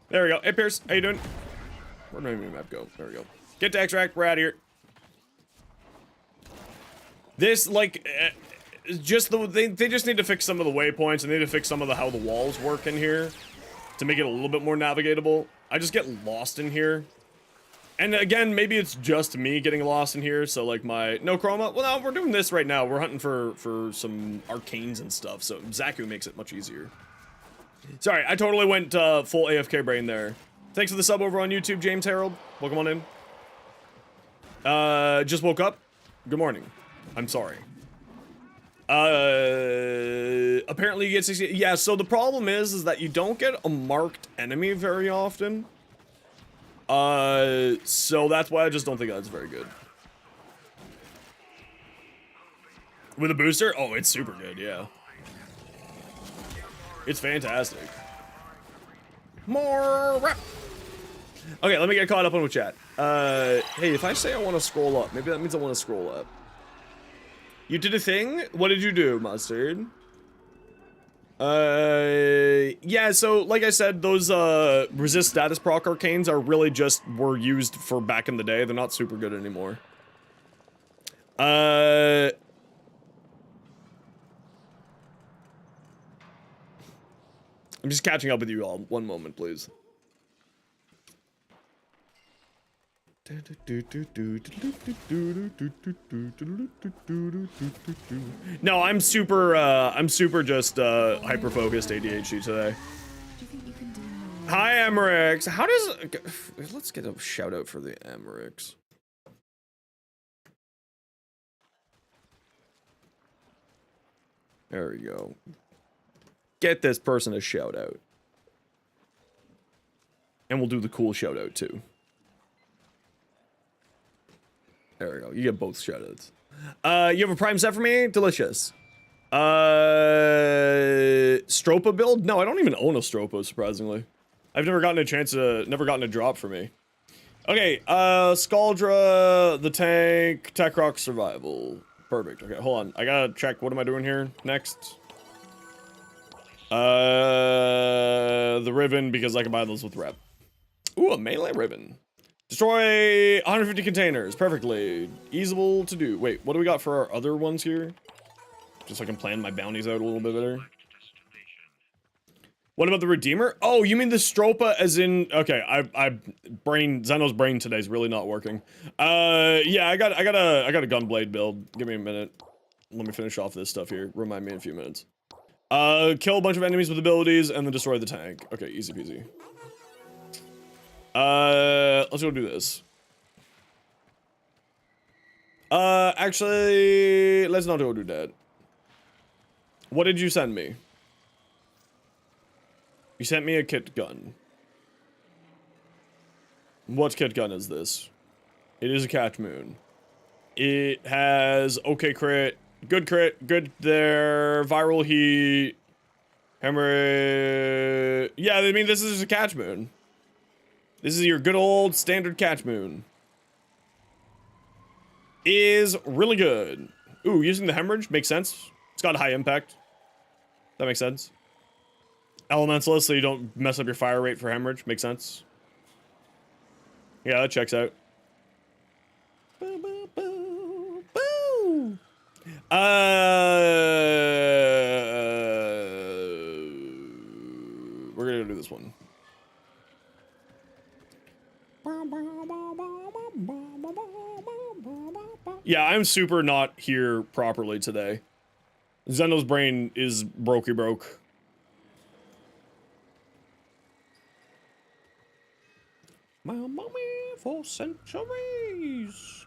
There we go. Hey, Pierce, how you doing? Where'd my map go? There we go. Get to extract. We're out of here. This, like, just they just need to fix some of the waypoints, and they need to fix some of how the walls work in here to make it a little bit more navigatable. I just get lost in here. And again, maybe it's just me getting lost in here, so like no chroma. Well, no, we're doing this right now. We're hunting for some arcanes and stuff, so Zaku makes it much easier. Sorry, I totally went full AFK brain there. Thanks for the sub over on YouTube, James Harold. Welcome on in. Just woke up. Good morning. I'm sorry. Apparently you get 60. Yeah, so the problem is that you don't get a marked enemy very often. So that's why I just don't think that's very good. With a booster? Oh, it's super good, yeah. It's fantastic. More rep. Okay, let me get caught up on with chat. Hey, if I say I want to scroll up, maybe that means I want to scroll up. You did a thing? What did you do, Mustard? Yeah, so like I said, those resist status proc arcanes are really were used for back in the day. They're not super good anymore. I'm just catching up with you all. One moment, please. No, I'm super just hyper focused ADHD today. Hi, Emerix. How does let's get a shout out for the Emerix. There we go. Get this person a shout out. And we'll do the cool shout out too. There we go. You get both shoutouts. You have a prime set for me? Delicious. Stropa build? No, I don't even own a Stropa, surprisingly. I've never gotten a drop for me. Okay, Scaldra, the tank, Tech Rock, survival. Perfect. Okay, hold on. I gotta check. What am I doing here next? The Riven, because I can buy those with rep. Ooh, a melee Riven. Destroy 150 containers. Perfectly. Easable to do. Wait, what do we got for our other ones here? Just so I can plan my bounties out a little bit better. What about the Redeemer? Oh, you mean the Stropa as in... Okay, Zeno's brain today is really not working. Yeah, I got a Gunblade build. Give me a minute. Let me finish off this stuff here. Remind me in a few minutes. Kill a bunch of enemies with abilities and then destroy the tank. Okay, easy peasy. Let's go do this. Actually, let's not go do that. What did you send me? You sent me a kit gun. What kit gun is this? It is a Catch Moon. It has okay crit, good there, viral heat, hammer. Yeah, I mean, this is a Catch Moon. This is your good old standard Catch Moon. Is really good. Ooh, using the hemorrhage makes sense. It's got a high impact. That makes sense. Elementalist, so you don't mess up your fire rate for hemorrhage. Makes sense. Yeah, that checks out. Boo, boo, boo, boo. We're gonna go do this one. Yeah, I'm super not here properly today. Zeno's brain is brokey broke. My mommy for centuries.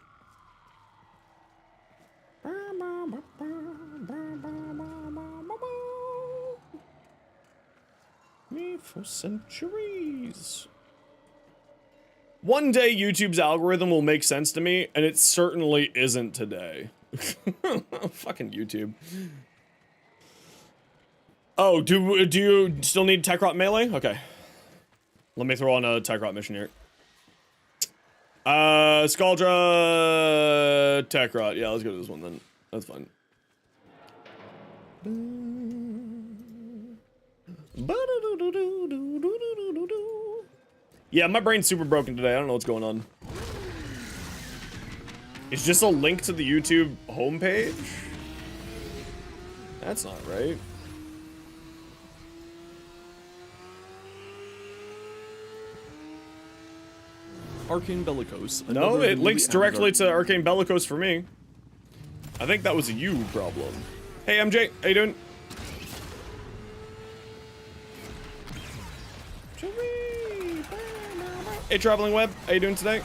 Me for centuries. One day YouTube's algorithm will make sense to me, and it certainly isn't today. Fucking YouTube. Oh, do you still need tech rot melee? Okay. Let me throw on a tech rot mission here. Scaldra tech rot. Yeah, let's go to this one then. That's fine. Yeah, my brain's super broken today. I don't know what's going on. Is just a link to the YouTube homepage? That's not right. Arcane Bellicose. No, it links directly to Arcane Bellicose for me. I think that was a you problem. Hey, MJ, how you doing? Hey, Traveling Web, how you doing today?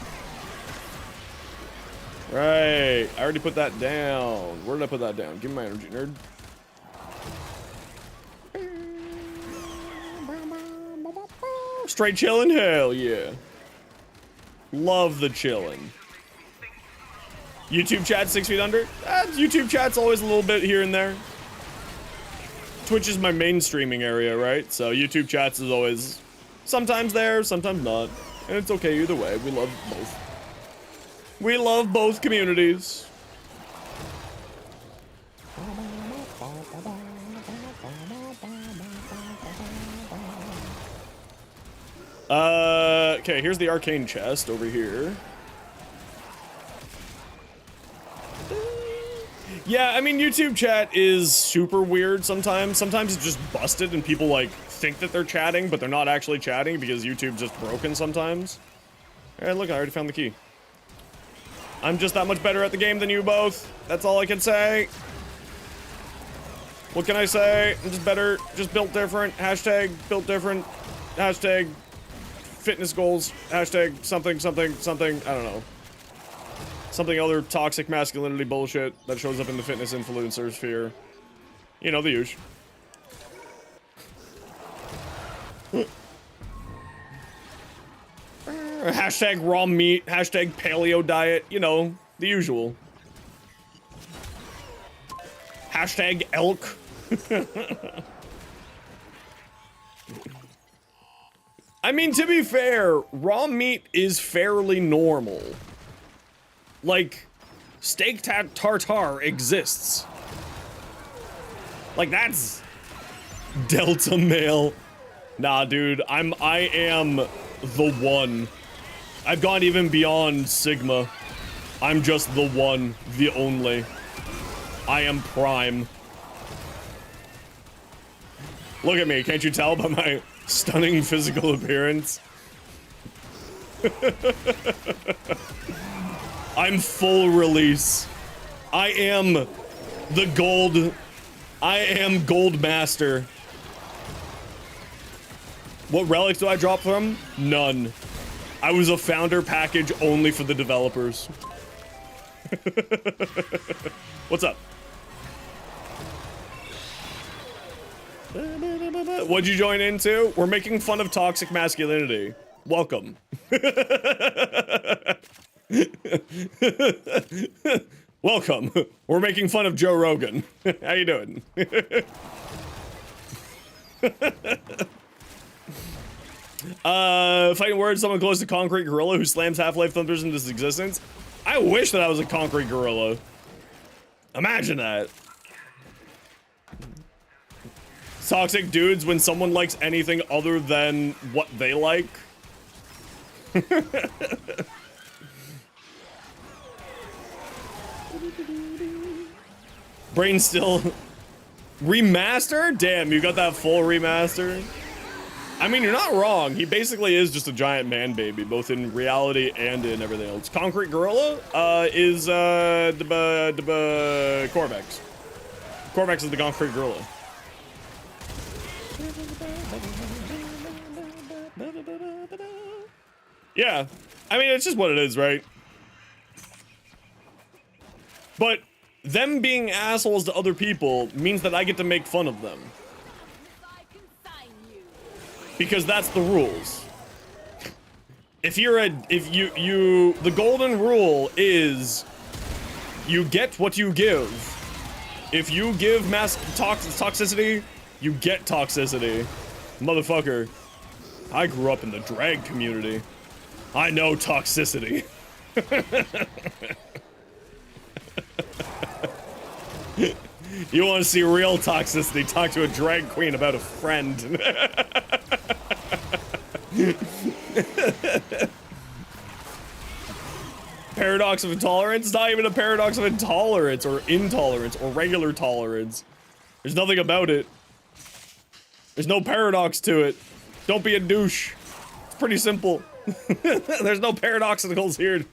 Right, I already put that down. Where did I put that down? Give me my energy, nerd. Straight chillin'? Hell yeah. Love the chillin'. YouTube chat 6 feet under? YouTube chat's always a little bit here and there. Twitch is my main streaming area, right? So YouTube chats is always sometimes there, sometimes not. And it's okay either way. We love both. We love both communities. Okay, here's the arcane chest over here. Yeah, I mean, YouTube chat is super weird sometimes. Sometimes it's just busted and people, like, think that they're chatting, but they're not actually chatting because YouTube's just broken sometimes. Alright, look, I already found the key. I'm just that much better at the game than you both. That's all I can say. What can I say? I'm just better, just built different. Hashtag built different. Hashtag fitness goals. Hashtag something, something, something. I don't know. Something other toxic masculinity bullshit that shows up in the fitness influencer sphere. You know, the usual. Hashtag raw meat. Hashtag paleo diet. You know, the usual. Hashtag elk. I mean, to be fair, raw meat is fairly normal. Like, steak tartare exists. Like, that's Delta male. Nah, dude, I am the one. I've gone even beyond Sigma. I'm just the one, the only. I am prime. Look at me, can't you tell by my stunning physical appearance? I'm full release. I am the gold. I am gold master. What relics do I drop from? None. I was a founder package only for the developers. What's up? What'd you join into? We're making fun of toxic masculinity. Welcome. Welcome. We're making fun of Joe Rogan. How you doing? Fighting words, someone close to Concrete Gorilla who slams Half-Life Thunders into existence. I wish that I was a Concrete Gorilla. Imagine that. Toxic dudes when someone likes anything other than what they like. Brain still remaster? Damn, you got that full remaster? I mean, you're not wrong. He basically is just a giant man baby, both in reality and in everything else. Concrete Gorilla is Corvex. Corvex is the Concrete Gorilla. Yeah, I mean, it's just what it is, right? But them being assholes to other people means that I get to make fun of them. Because that's the rules. if the golden rule is you get what you give. If you give mass toxicity, you get toxicity. Motherfucker. I grew up in the drag community. I know toxicity. You want to see real toxicity? Talk to a drag queen about a friend. Paradox of intolerance? It's not even a paradox of intolerance or intolerance or regular tolerance. There's nothing about it. There's no paradox to it. Don't be a douche. It's pretty simple. There's no paradoxicals here.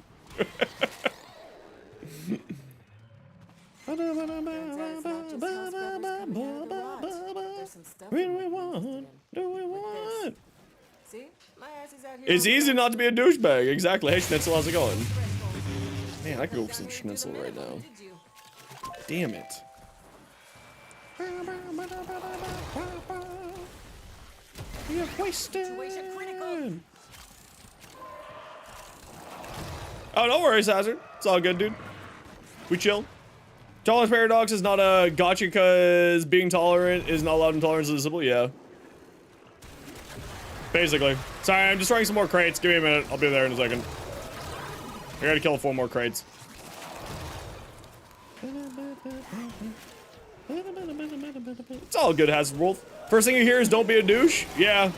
It's easy not to be a douchebag. Exactly. Hey, Schnitzel, how's it going? Man, I could go for some Schnitzel right now. Damn it. We have wasted. Oh, no worries, Hazard. It's all good, dude. We chill. Tolerance paradox is not a gotcha because being tolerant is not allowed. Intolerance is simple. Yeah. Basically. Sorry, I'm destroying some more crates. Give me a minute. I'll be there in a second. I gotta kill 4 more crates. It's all good, Hazard Wolf. First thing you hear is don't be a douche. Yeah.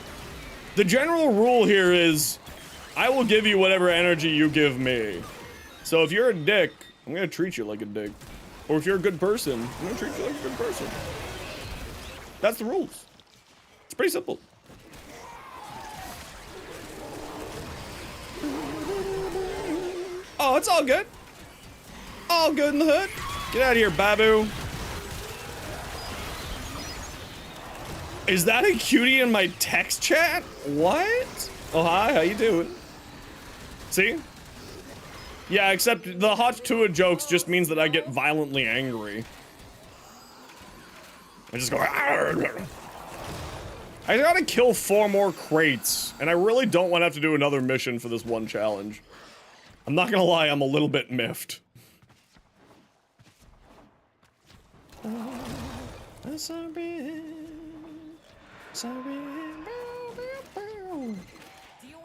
The general rule here is I will give you whatever energy you give me. So if you're a dick, I'm gonna treat you like a dick. Or if you're a good person, I'm gonna treat you like a good person. That's the rules. It's pretty simple. Oh, it's all good. All good in the hood. Get out of here, Babu. Is that a cutie in my text chat? What? Oh, hi, how you doing? See? Yeah, except the hot Tua jokes just means that I get violently angry. I just go, argh. I gotta kill 4 more crates, and I really don't want to have to do another mission for this one challenge. I'm not gonna lie, I'm a little bit miffed.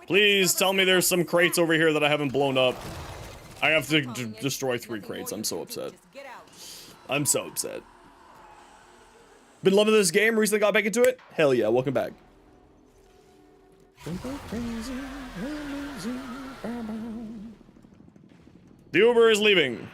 Please tell me there's some crates over here that I haven't blown up. I have to destroy 3 crates. I'm so upset. I'm so upset. Been loving this game. Recently got back into it. Hell yeah, welcome back. The Uber is leaving.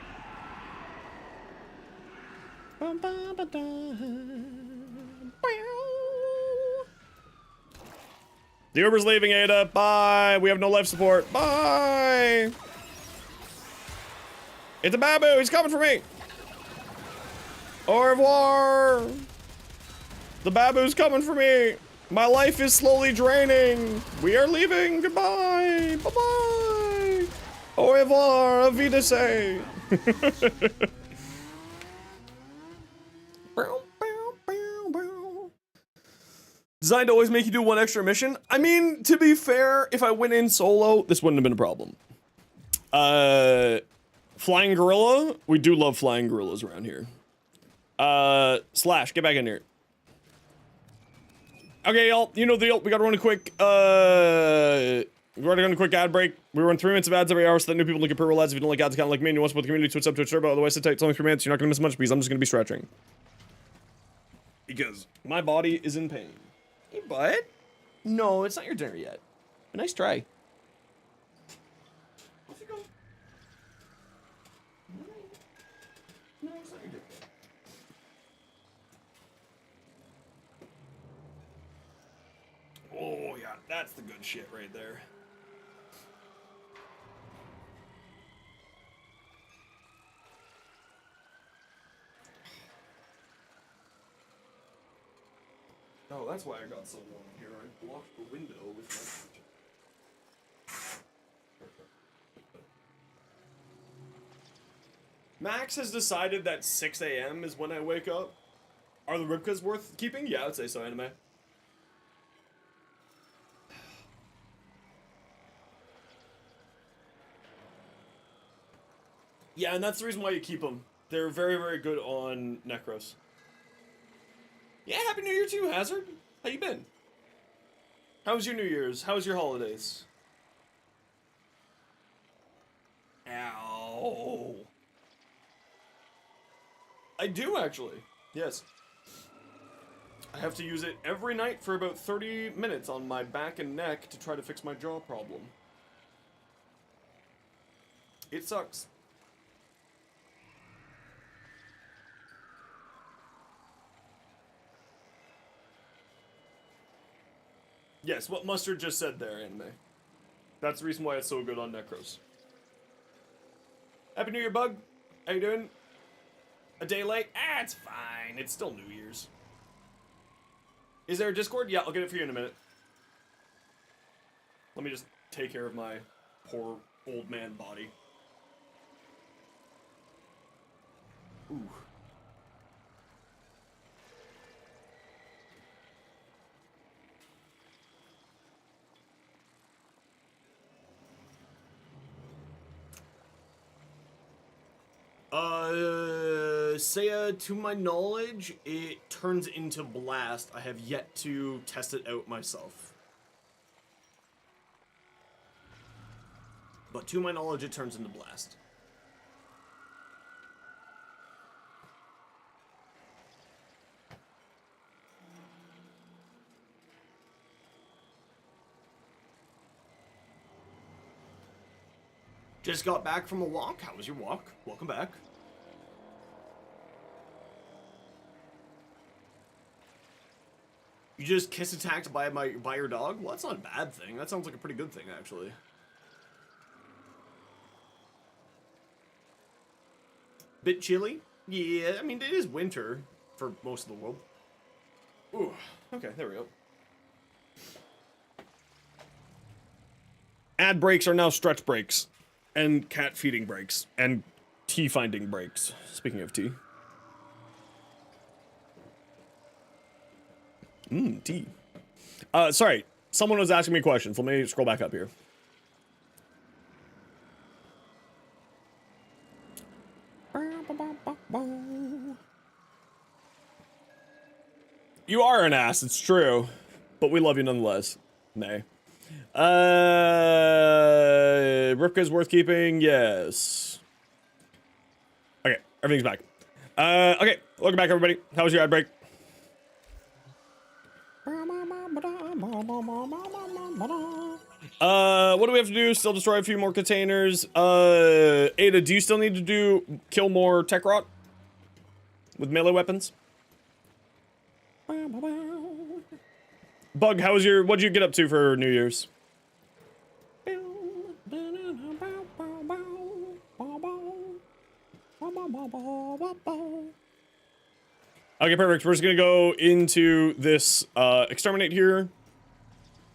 The Uber's leaving, Ada. Bye. We have no life support. Bye. It's a Babu. He's coming for me. Au revoir. The Babu's coming for me. My life is slowly draining. We are leaving. Goodbye. Bye-bye. Au revoir. Auf Wiedersehen. Designed to always make you do 1 extra mission. I mean, to be fair, if I went in solo, this wouldn't have been a problem. Flying gorilla. We do love flying gorillas around here. Slash, get back in here. Okay, y'all, you know the deal. We gotta run a quick, ad break. We run 3 minutes of ads every hour so that new people can compare ads. If you don't like ads, kind of like me and you want to support the community, switch up to a server. Otherwise, sit tight. It's only 3 minutes. You're not gonna miss much because I'm just gonna be stretching. Because my body is in pain. Hey, bud. No, it's not your dinner yet. A nice try. Where's it going? No, it's not your dinner yet. Oh, yeah, that's the good shit right there. Oh, that's why I got so warm here. I blocked the window with my... Max has decided that 6 a.m. is when I wake up. Are the Ripkas worth keeping? Yeah, I would say so, anime. Yeah, and that's the reason why you keep them. They're very, very good on Nekros. Yeah, Happy New Year to you, Hazard. How you been? How was your New Year's? How was your holidays? Ow. I do, actually. Yes. I have to use it every night for about 30 minutes on my back and neck to try to fix my jaw problem. It sucks. Yes, what Mustard just said there, Anime. That's the reason why it's so good on Nekros. Happy New Year, Bug. How you doing? A day late? Ah, it's fine. It's still New Year's. Is there a Discord? Yeah, I'll get it for you in a minute. Let me just take care of my poor old man body. Ooh. Saya, to my knowledge, it turns into blast. I have yet to test it out myself. But to my knowledge, it turns into blast. Just got back from a walk. How was your walk? Welcome back. You just kiss attacked by your dog? Well, that's not a bad thing. That sounds like a pretty good thing, actually. Bit chilly? Yeah, I mean, it is winter for most of the world. Ooh, okay, there we go. Ad breaks are now stretch breaks. And cat feeding breaks. And tea finding breaks. Speaking of tea. Tea. Sorry. Someone was asking me questions. Let me scroll back up here. You are an ass, it's true. But we love you nonetheless. Nay. Ripkas worth keeping? Yes. Okay, everything's back. Okay, welcome back, everybody. How was your ad break? What do we have to do? Still destroy a few more containers. Ada, do you still need to kill more tech rot? With melee weapons? Bug, what'd you get up to for New Year's? Okay, perfect. We're just gonna go into this exterminate here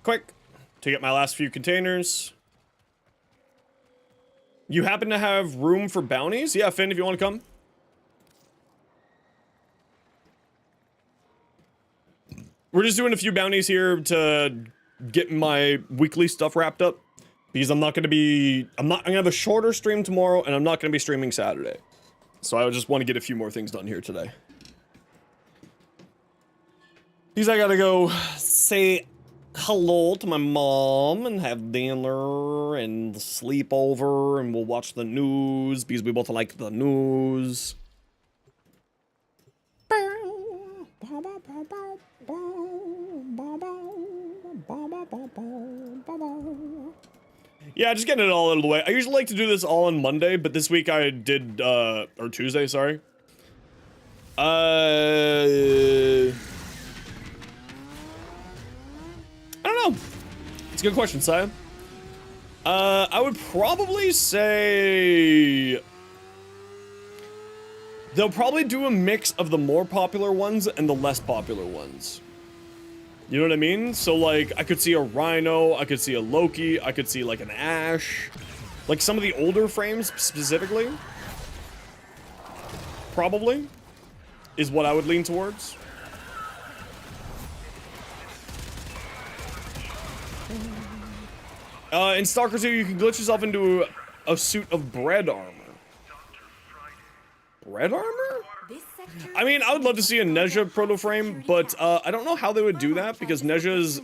quick to get my last few containers. You happen to have room for bounties? Yeah, Finn, if you want to come. We're just doing a few bounties here to get my weekly stuff wrapped up. Because I'm gonna have a shorter stream tomorrow, and I'm not gonna be streaming Saturday. So I just want to get a few more things done here today. Because I gotta go say hello to my mom and have dinner and sleep over, and we'll watch the news because we both like the news. Yeah, just getting it all out of the way. I usually like to do this all on Monday, but this week I did, or Tuesday, sorry. I don't know. It's a good question, Saya. I would probably say they'll probably do a mix of the more popular ones and the less popular ones. You know what I mean? So, like, I could see a Rhino, I could see a Loki, I could see, like, an Ash. Like, some of the older frames, specifically. Probably. Is what I would lean towards. In Stalker 2, you can glitch yourself into a suit of bread armor. Red armor? This sector I mean, I would love to see a Nezha proto frame, but I don't know how they would do that because Nezha's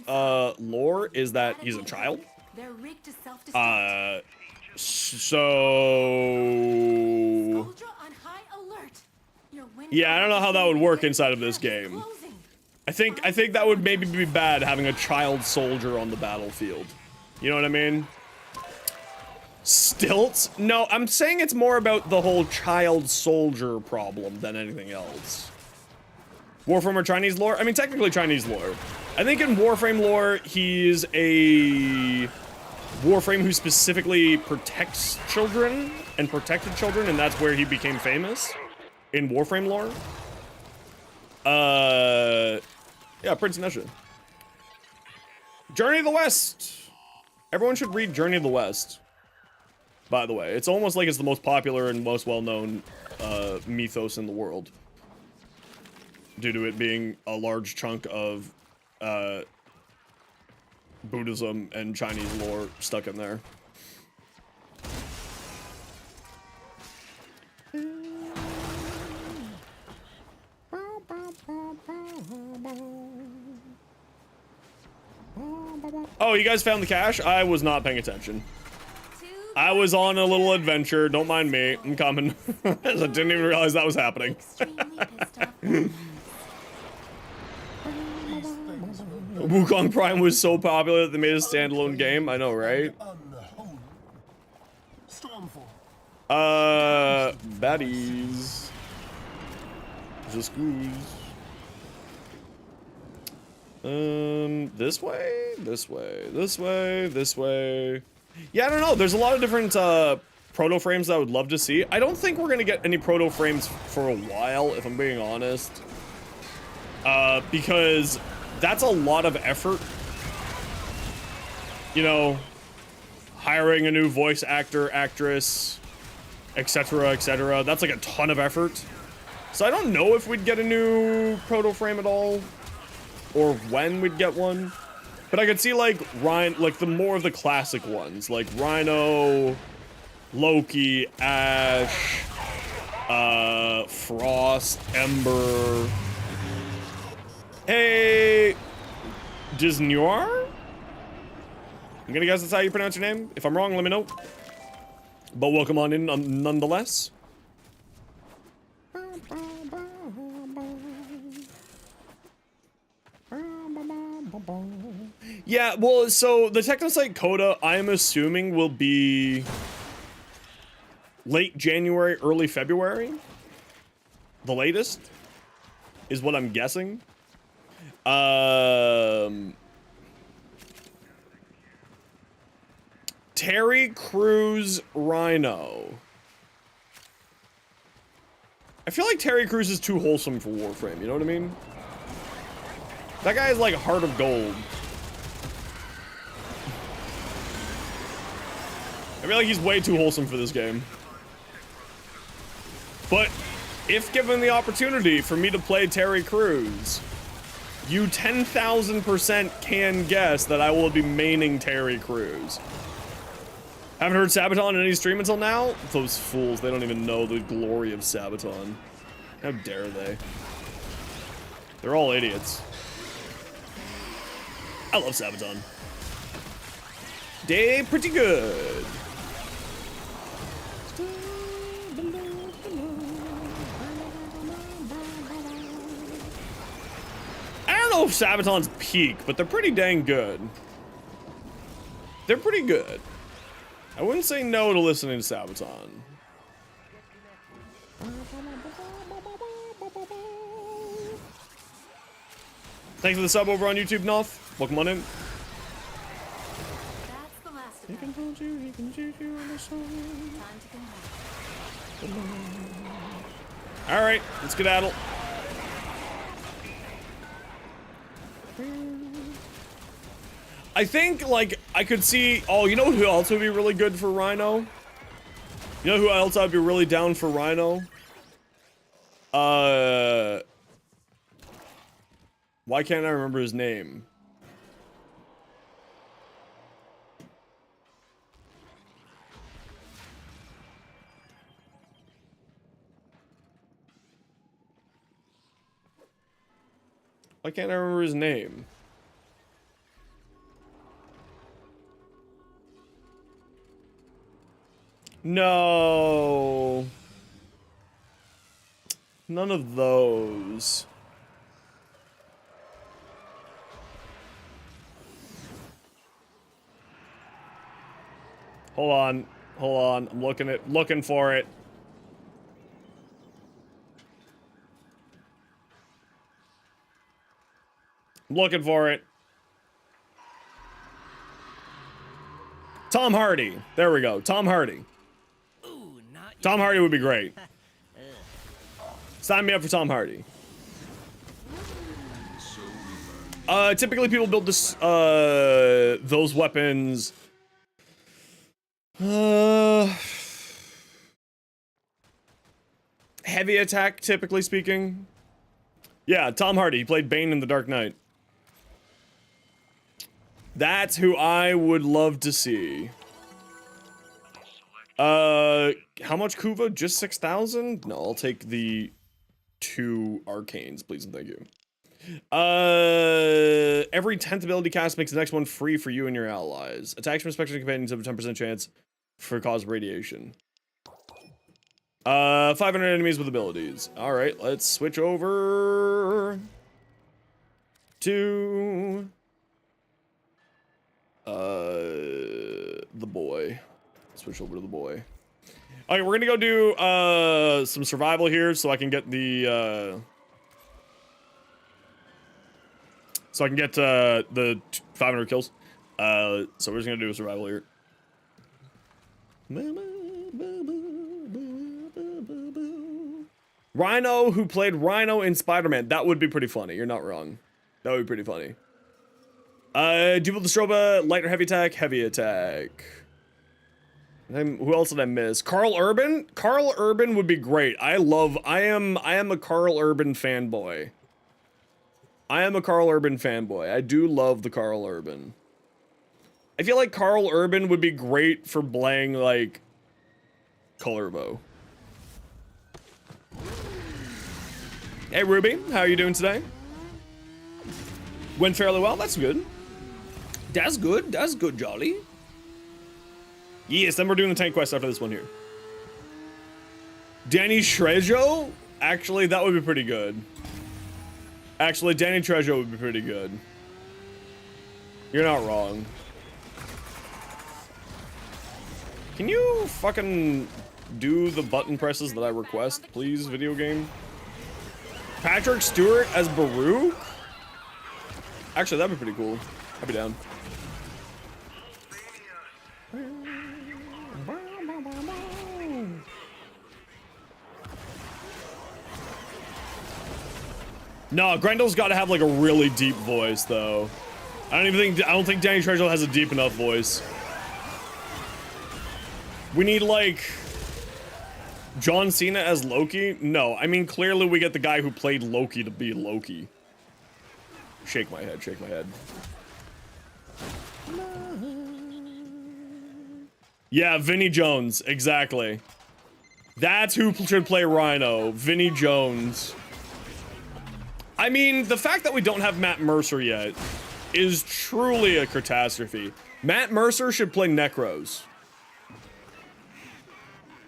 lore is that he's a child. They're rigged to self-destruct. So Soldier on high alert. Your window yeah, I don't know how that would work inside of this is game. closing. I think that would maybe be bad having a child soldier on the battlefield. You know what I mean? Stilts? No, I'm saying it's more about the whole child soldier problem than anything else. Warframe or Chinese lore? I mean, technically Chinese lore. I think in Warframe lore, he's a Warframe who specifically protects children and protected children, and that's where he became famous in Warframe lore. Yeah, Prince Nesha. Journey of the West. Everyone should read Journey of the West. By the way, it's almost like it's the most popular and most well-known mythos in the world, due to it being a large chunk of Buddhism and Chinese lore stuck in there. Oh, you guys found the cache? I was not paying attention. I was on a little adventure. Don't mind me. I'm coming. I didn't even realize that was happening. Wukong Prime was so popular that they made a standalone game. I know, right? Baddies. Just goose. This way, this way, this way, this way. Yeah, I don't know. There's a lot of different proto frames that I would love to see. I don't think we're gonna get any proto frames for a while, if I'm being honest. Because that's a lot of effort. You know, hiring a new voice actor, actress, etc., etc. That's like a ton of effort. So I don't know if we'd get a new proto frame at all, or when we'd get one. But I could see like the more of the classic ones, like Rhino, Loki, Ash, Frost, Ember. Hey, Disnoir? I'm gonna guess that's how you pronounce your name. If I'm wrong, let me know. But welcome on in nonetheless. Yeah, well, so the Technosite Coda, I'm assuming, will be late January, early February. The latest is what I'm guessing. Terry Crews Rhino. I feel like Terry Crews is too wholesome for Warframe, you know what I mean? That guy is like Heart of Gold. I feel like he's way too wholesome for this game. But if given the opportunity for me to play Terry Crews, you 10,000% can guess that I will be maining Terry Crews. Haven't heard Sabaton in any stream until now? Those fools, they don't even know the glory of Sabaton. How dare they? They're all idiots. I love Sabaton. They pretty good. I don't know if Sabaton's peak, but they're pretty dang good. They're pretty good. I wouldn't say no to listening to Sabaton. Thanks for the sub over on YouTube, Noth. Welcome on in. That's the last of them. Time to go home. Alright, let's skedaddle. I think, like, I could see... Oh, you know who else would be really good for Rhino? You know who else I'd be really down for Rhino? Why can't I remember his name? Why can't I remember his name? No. None of those. Hold on. Hold on. I'm looking for it. I'm looking for it. Tom Hardy. There we go. Tom Hardy. Ooh, not Tom Hardy would be great. Sign me up for Tom Hardy. Typically people build this, those weapons. Heavy attack, typically speaking. Yeah, Tom Hardy. He played Bane in The Dark Knight. That's who I would love to see. How much Kuva? Just 6,000? No, I'll take the 2 Arcanes, please and thank you. Every 10th ability cast makes the next one free for you and your allies. Attacks from Spectre companions have a 10% chance for cause radiation. 500 enemies with abilities. Alright, let's switch over to the boy. Switch over to the boy. Okay, we're gonna go do some survival here so I can get the the 500 kills. So we're just gonna do a survival here. Rhino, who played Rhino in Spider-Man. That would be pretty funny. You're not wrong. That would be pretty funny. Dual Destroba, light or heavy attack? Heavy attack. Who else did I miss? Carl Urban? Carl Urban would be great. I am a Carl Urban fanboy. I am a Carl Urban fanboy. I do love the Carl Urban. I feel like Carl Urban would be great for playing, like, Color Bow. Hey, Ruby. How are you doing today? Went fairly well. That's good. That's good. That's good, Jolly. Yes, then we're doing the tank quest after this one here. Danny Trejo? Actually, that would be pretty good. Actually, Danny Trejo would be pretty good. You're not wrong. Can you fucking do the button presses that I request, please, video game? Patrick Stewart as Baruch? Actually, that'd be pretty cool. I'd be down. No, Grendel's got to have like a really deep voice, though. I don't think Danny Trejo has a deep enough voice. We need like John Cena as Loki? No, I mean clearly we get the guy who played Loki to be Loki. Shake my head, shake my head. Yeah, Vinnie Jones, exactly. That's who should play Rhino, Vinnie Jones. I mean, the fact that we don't have Matt Mercer yet is truly a catastrophe. Matt Mercer should play Nekros.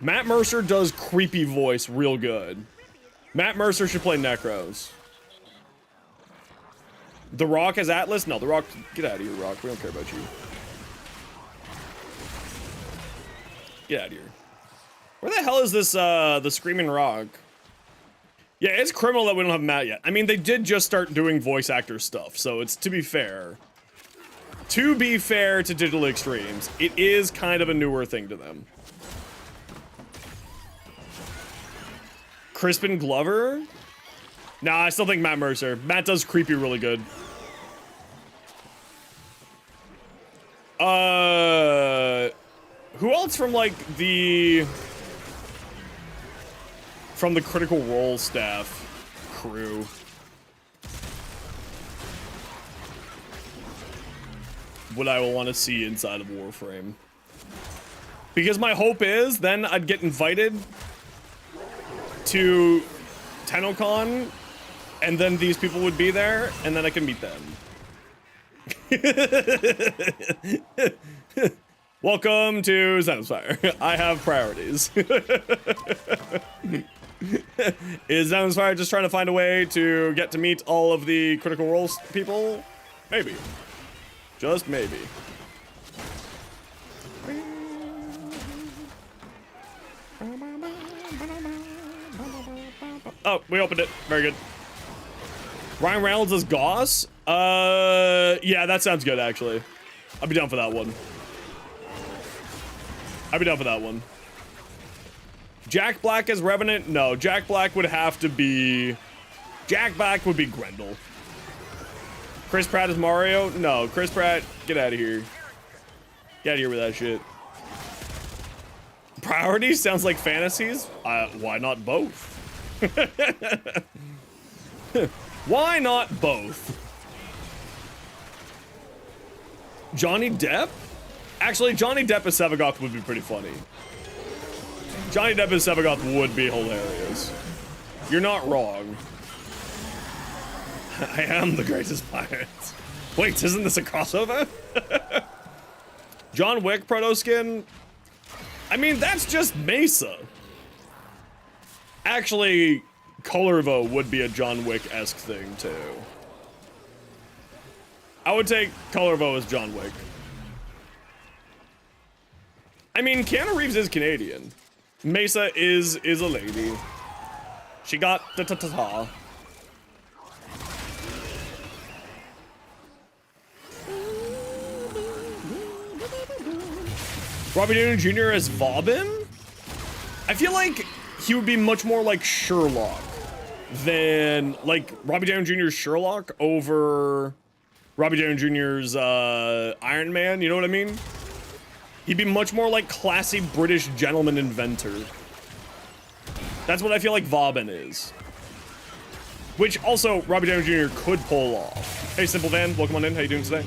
Matt Mercer does creepy voice real good. Matt Mercer should play Nekros. The Rock as Atlas? No, The Rock, get out of here, Rock. We don't care about you. Get out of here. Where the hell is this, the Screaming Rock? Yeah, it's criminal that we don't have Matt yet. I mean, they did just start doing voice actor stuff, so it's, to be fair to Digital Extremes, it is kind of a newer thing to them. Crispin Glover? Nah, I still think Matt Mercer. Matt does creepy really good. Who else from like the Critical Role staff crew? What I will want to see inside of Warframe. Because my hope is then I'd get invited to TennoCon and then these people would be there, and then I can meet them. Welcome to Xenospire. I have priorities. Is Xenospire just trying to find a way to get to meet all of the Critical Role people? Maybe. Just maybe. Oh, we opened it. Very good. Ryan Reynolds as Goss? Yeah, that sounds good, actually. I'd be down for that one. I'd be down for that one. Jack Black as Revenant? No, Jack Black would have to be... Jack Black would be Grendel. Chris Pratt as Mario? No, Chris Pratt, get out of here. Get out of here with that shit. Priorities sounds like fantasies? Why not both? Why not both? Johnny Depp? Actually, Johnny Depp as Sevagoth would be pretty funny. Johnny Depp as Sevagoth would be hilarious. You're not wrong. I am the greatest pirate. Wait, isn't this a crossover? John Wick proto skin? I mean, that's just Mesa. Actually, Colorvo would be a John Wick-esque thing, too. I would take Colorvo as John Wick. I mean, Keanu Reeves is Canadian. Mesa is a lady. She got ta-ta-ta-ta. Robbie Downey Jr. as Vauban? I feel like he would be much more like Sherlock than, like, Robbie Downey Jr.'s Sherlock over Robbie Downey Jr.'s Iron Man, you know what I mean? He'd be much more like classy British gentleman inventor. That's what I feel like Vauban is. Which also Robbie Downey Jr. could pull off. Hey, Simple Van, welcome on in. How you doing today?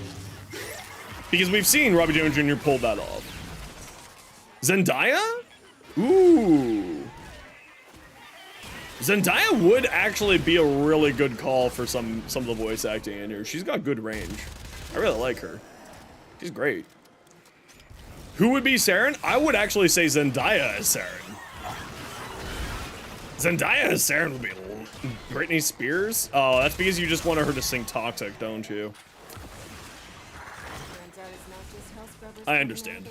Because we've seen Robbie Downey Jr. pull that off. Zendaya? Ooh. Zendaya would actually be a really good call for some of the voice acting in here. She's got good range. I really like her. She's great. Who would be Saren? I would actually say Zendaya as Saren. Zendaya as Saren would be Britney Spears? Oh, that's because you just wanted her to sing Toxic, don't you? I understand.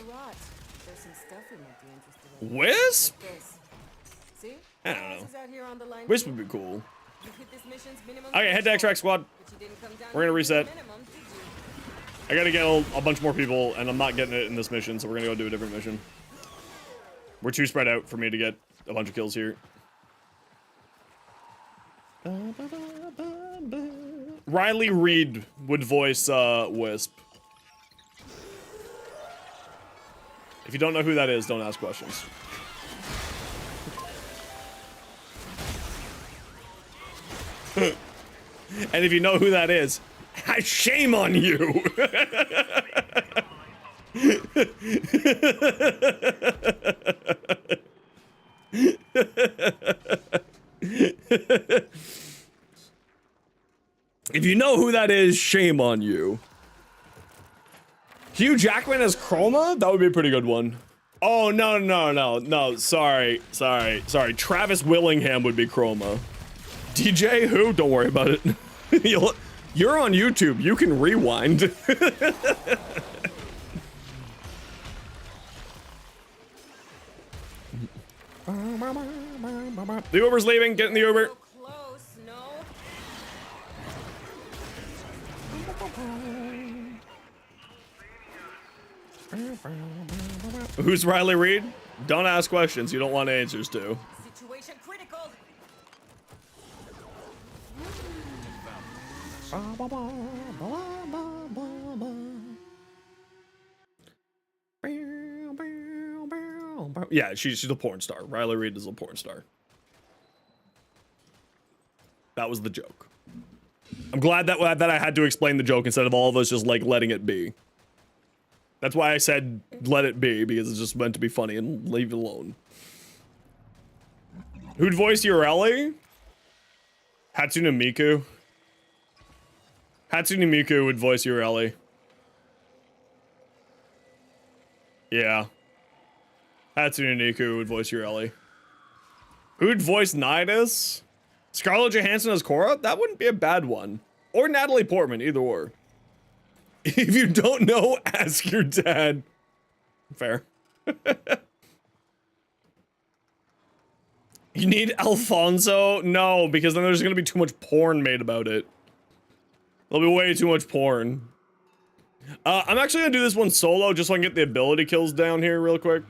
Wisp? I don't know. Wisp would be cool. Okay, head to Extract Squad. We're gonna reset. I gotta get a bunch more people, and I'm not getting it in this mission, so we're gonna go do a different mission. We're too spread out for me to get a bunch of kills here. Riley Reid would voice Wisp. If you don't know who that is, don't ask questions. And if you know who that is, shame on you. If you know who that is, shame on you. Hugh Jackman as Chroma? That would be a pretty good one. Oh, no. Sorry. Travis Willingham would be Chroma. DJ who? Don't worry about it. You're on YouTube. You can rewind. The Uber's leaving. Get in the Uber. Close, no? Who's Riley Reid? Don't ask questions you don't want answers to. Situation critical. Yeah, she's a porn star. Riley Reid is a porn star. That was the joke. I'm glad that I had to explain the joke instead of all of us just like letting it be. That's why I said let it be, because it's just meant to be funny and leave it alone. Who'd voice your Ellie? Hatsune Miku. Hatsune Miku would voice your Ellie. Yeah. Hatsune Miku would voice your Ellie. Who'd voice Nidus? Scarlett Johansson as Korra? That wouldn't be a bad one. Or Natalie Portman, either or. If you don't know, ask your dad. Fair. You need Alfonso? No, because then there's gonna be too much porn made about it. There'll be way too much porn. I'm actually gonna do this one solo just so I can get the ability kills down here real quick.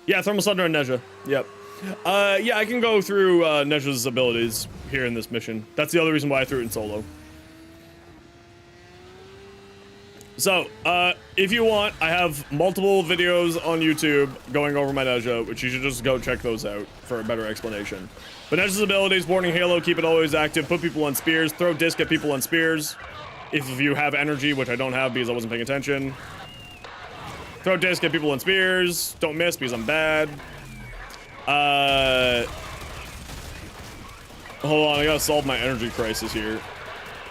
Yeah, Thermal Thunder and Nezha. Yep. Yeah, I can go through Nezha's abilities here in this mission. That's the other reason why I threw it in solo. So, if you want, I have multiple videos on YouTube going over my Nezha, which you should just go check those out for a better explanation. But Nezha's abilities, Boarding Halo, keep it always active, put people on spears, throw disc at people on spears. If you have energy, which I don't have because I wasn't paying attention. Throw disc at people on spears, don't miss because I'm bad. Hold on, I gotta solve my energy crisis here.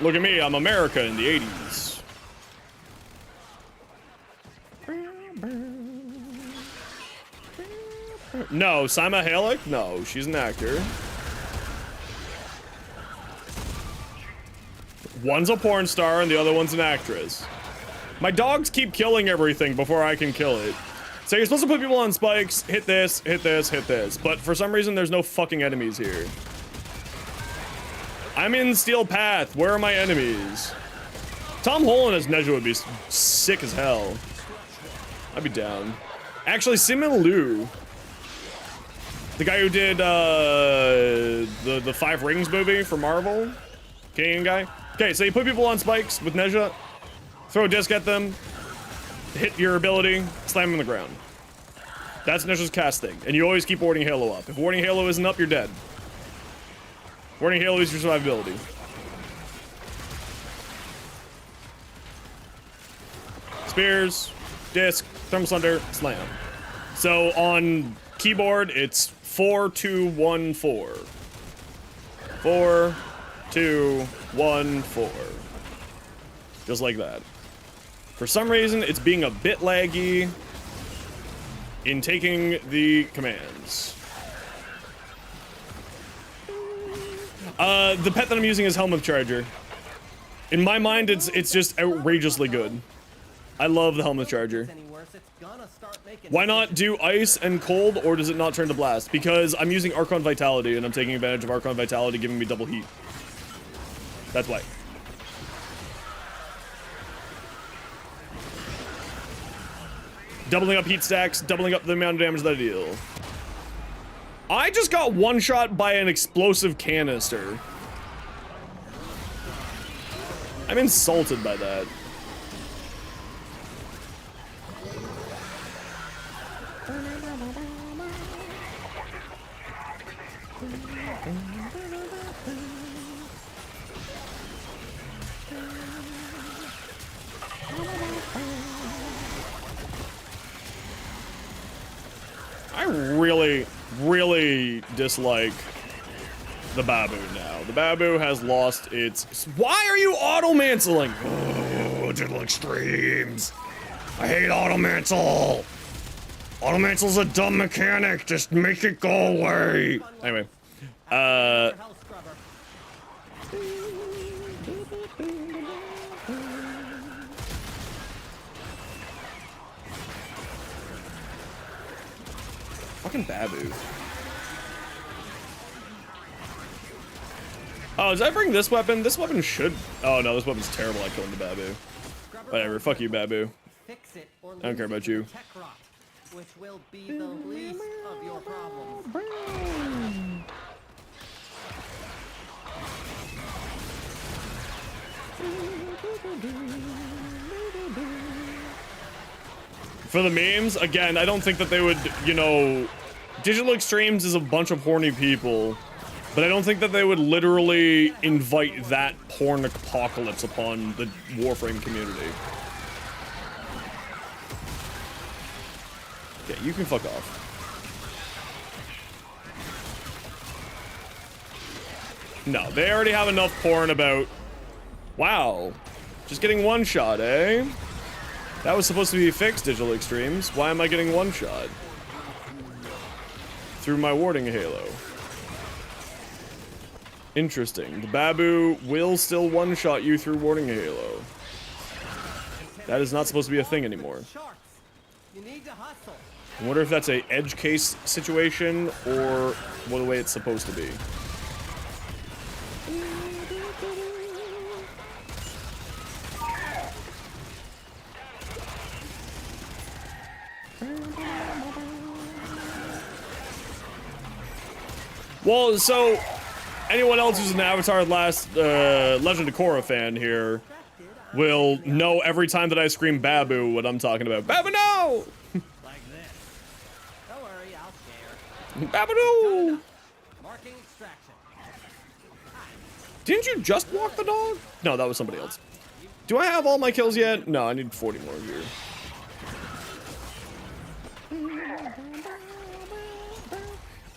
Look at me, I'm America in the 80s. No, Salma Hayek? No, she's an actor. One's a porn star and the other one's an actress. My dogs keep killing everything before I can kill it. So you're supposed to put people on spikes, hit this, hit this, hit this. But for some reason, there's no fucking enemies here. I'm in Steel Path. Where are my enemies? Tom Holland as Nezha would be sick as hell. I'd be down. Actually, Simu Liu, the guy who did the Five Rings movie for Marvel, Canadian guy. Okay, so you put people on spikes with Nezha, throw a disc at them, hit your ability, slam them on the ground. That's Nezha's cast thing, and you always keep Warding Halo up. If Warding Halo isn't up, you're dead. Warding Halo is your survivability. Spears, disc, Thermal Thunder, slam. So on keyboard, it's 4, 2, 1, 4. 4, 2, 1, 4. Just like that. For some reason, it's being a bit laggy in taking the commands. The pet that I'm using is Helmet Charger. In my mind, it's just outrageously good. I love the Helmet Charger. Why not do ice and cold, or does it not turn to blast? Because I'm using Archon Vitality, and I'm taking advantage of Archon Vitality giving me double heat. That's why. Doubling up heat stacks, doubling up the amount of damage that I deal. I just got one-shot by an explosive canister. I'm insulted by that. I really dislike the Babu now. The Babu has lost its... Why are you auto-manceling? Oh, diddle extremes. I hate auto-mancel. Auto-mancel's a dumb mechanic. Just make it go away. Anyway. Fucking Babu. Oh, did I bring this weapon? This weapon should... Oh, no, this weapon's terrible at killing the Babu. Whatever, fuck you, Babu. I don't care about you. Which will be the least of your problems. For the memes, again, I don't think that they would, you know, Digital Extremes is a bunch of horny people, but I don't think that they would literally invite that porn apocalypse upon the Warframe community. Yeah, you can fuck off. No, they already have enough porn about... Wow. Just getting one shot, eh? That was supposed to be fixed, Digital Extremes. Why am I getting one shot? Through my warding halo. Interesting. The Babu will still one-shot you through warding halo. That is not supposed to be a thing anymore. You need to hustle. I wonder if that's a edge case situation or what the way it's supposed to be. Well, so anyone else who's an Avatar Last Legend of Korra fan here will know every time that I scream Babu what I'm talking about. Babu, no! Like this. Don't worry, I'll share. Babu, no! Marking extraction. Didn't you just walk the dog? No, that was somebody else. Do I have all my kills yet? No, I need 40 more here.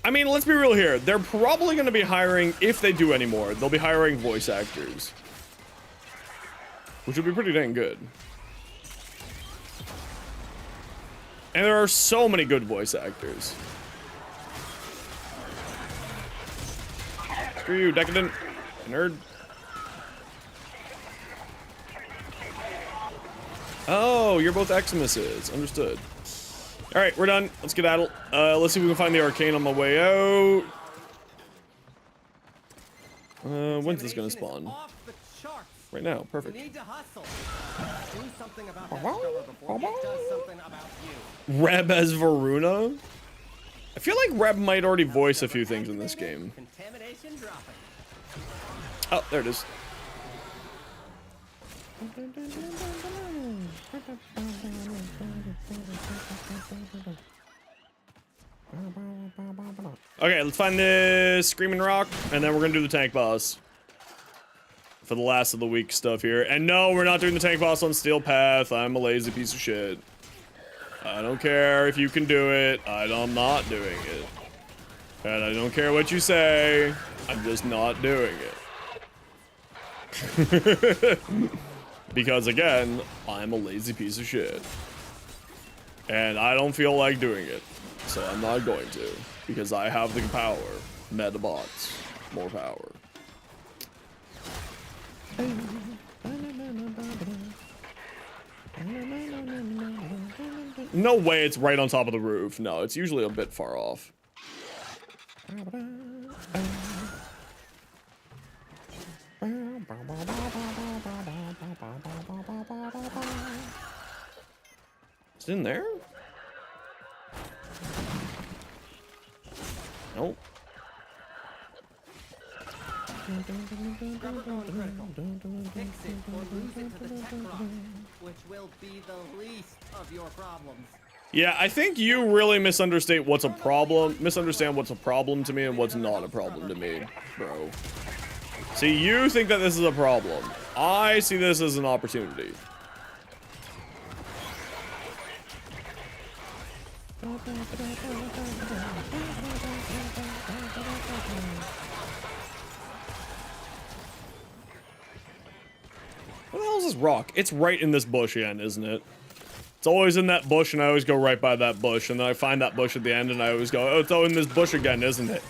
I mean, let's be real here. They're probably going to be hiring, if they do any more, they'll be hiring voice actors. Which would be pretty dang good. And there are so many good voice actors. Screw you, Decadent. Nerd. Oh, you're both Eximuses. Understood. Alright, we're done. Let's get at it. Let's see if we can find the Arcane on my way out. When's this gonna spawn? Off the charts. Right now. You Perfect. need to hustle. Do something about that struggle before it does something about you. Reb as Varuna? I feel like Reb might already voice a few things in this game. Contamination dropping. Oh, there it is. Okay, let's find this Screaming Rock, and then we're gonna do the tank boss for the last of the week stuff here. And no, we're not doing the tank boss on Steel Path. I'm a lazy piece of shit. I don't care if you can do it. I'm not doing it. And I don't care what you say. I'm just not doing it. Because again, I'm a lazy piece of shit. And I don't feel like doing it. So I'm not going to. Because I have the power. Metabots. More power. No way it's right on top of the roof. No, it's usually a bit far off. Is it in there? Nope. Rubber going critical. Fix it or lose it to the tech rock, which will be the least of your problems. Yeah, I think you really misunderstand what's a problem to me and what's not a problem to me, bro. See, you think that this is a problem. I see this as an opportunity. What the hell is this rock? It's right in this bush again, isn't it? It's always in that bush, and I always go right by that bush, and then I find that bush at the end, and I always go, oh, it's all in this bush again, isn't it?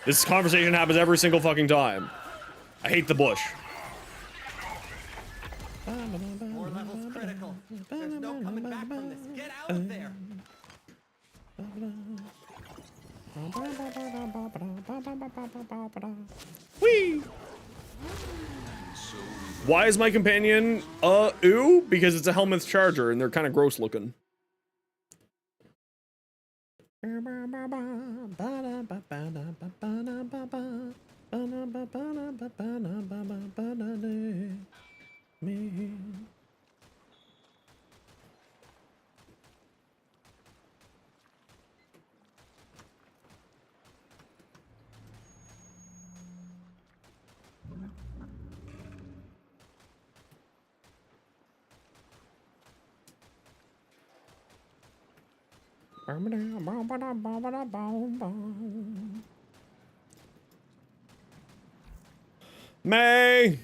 This conversation happens every single fucking time. I hate the bush. More levels critical. There's no coming back from this. Get out of there. Whee! Why is my companion, ooh? Because it's a Helmuth Charger, and they're kind of gross looking. May!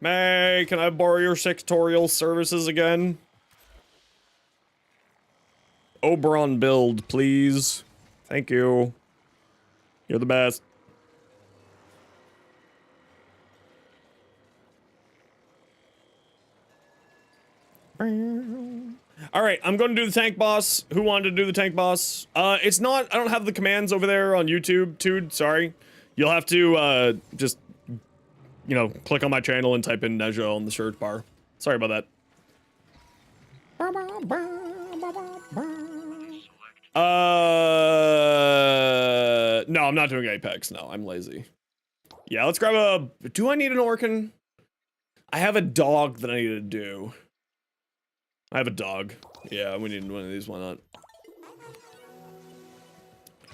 May, can I borrow your sectorial services again? Oberon build, please. Thank you. You're the best. Alright, I'm going to do the tank boss. Who wanted to do the tank boss? It's not, I don't have the commands over there on YouTube, dude, sorry. You'll have to, just, you know, click on my channel and type in Nejo on the search bar. Sorry about that. No, I'm not doing Apex, no, I'm lazy. Yeah, let's grab a, do I need an Orcan? I have a dog that I need to do. I have a dog. Yeah, we need one of these, why not?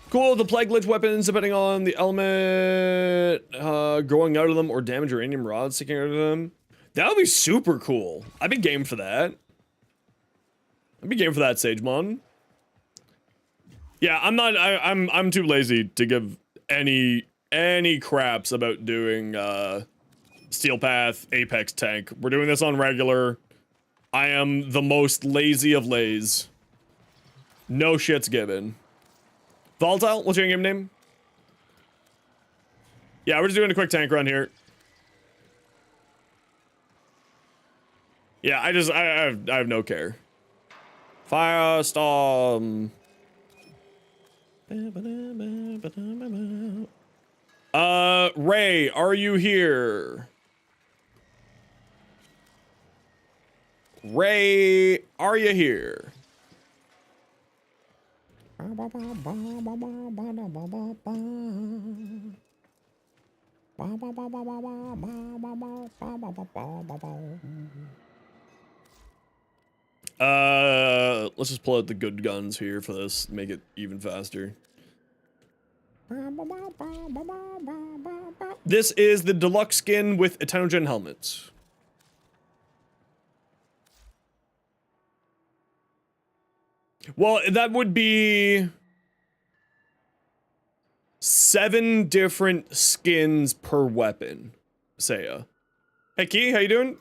Cool, the plague lich weapons, depending on the element, growing out of them or damage uranium rods sticking out of them. That would be super cool. I'd be game for that. I'd be game for that, Sagemon. Yeah, I'm too lazy to give any craps about doing, Steel Path, Apex tank. We're doing this on regular. I am the most lazy of lays. No shit's given. Volatile, what's your game name? Yeah, we're just doing a quick tank run here. Yeah, I have no care. Firestorm. Ray, are you here? Ray, are you here? Let's just pull out the good guns here for this, make it even faster. This is the deluxe skin with Etenogen helmets. Well, that would be 7 different skins per weapon, Saya. Hey, Key, how you doing?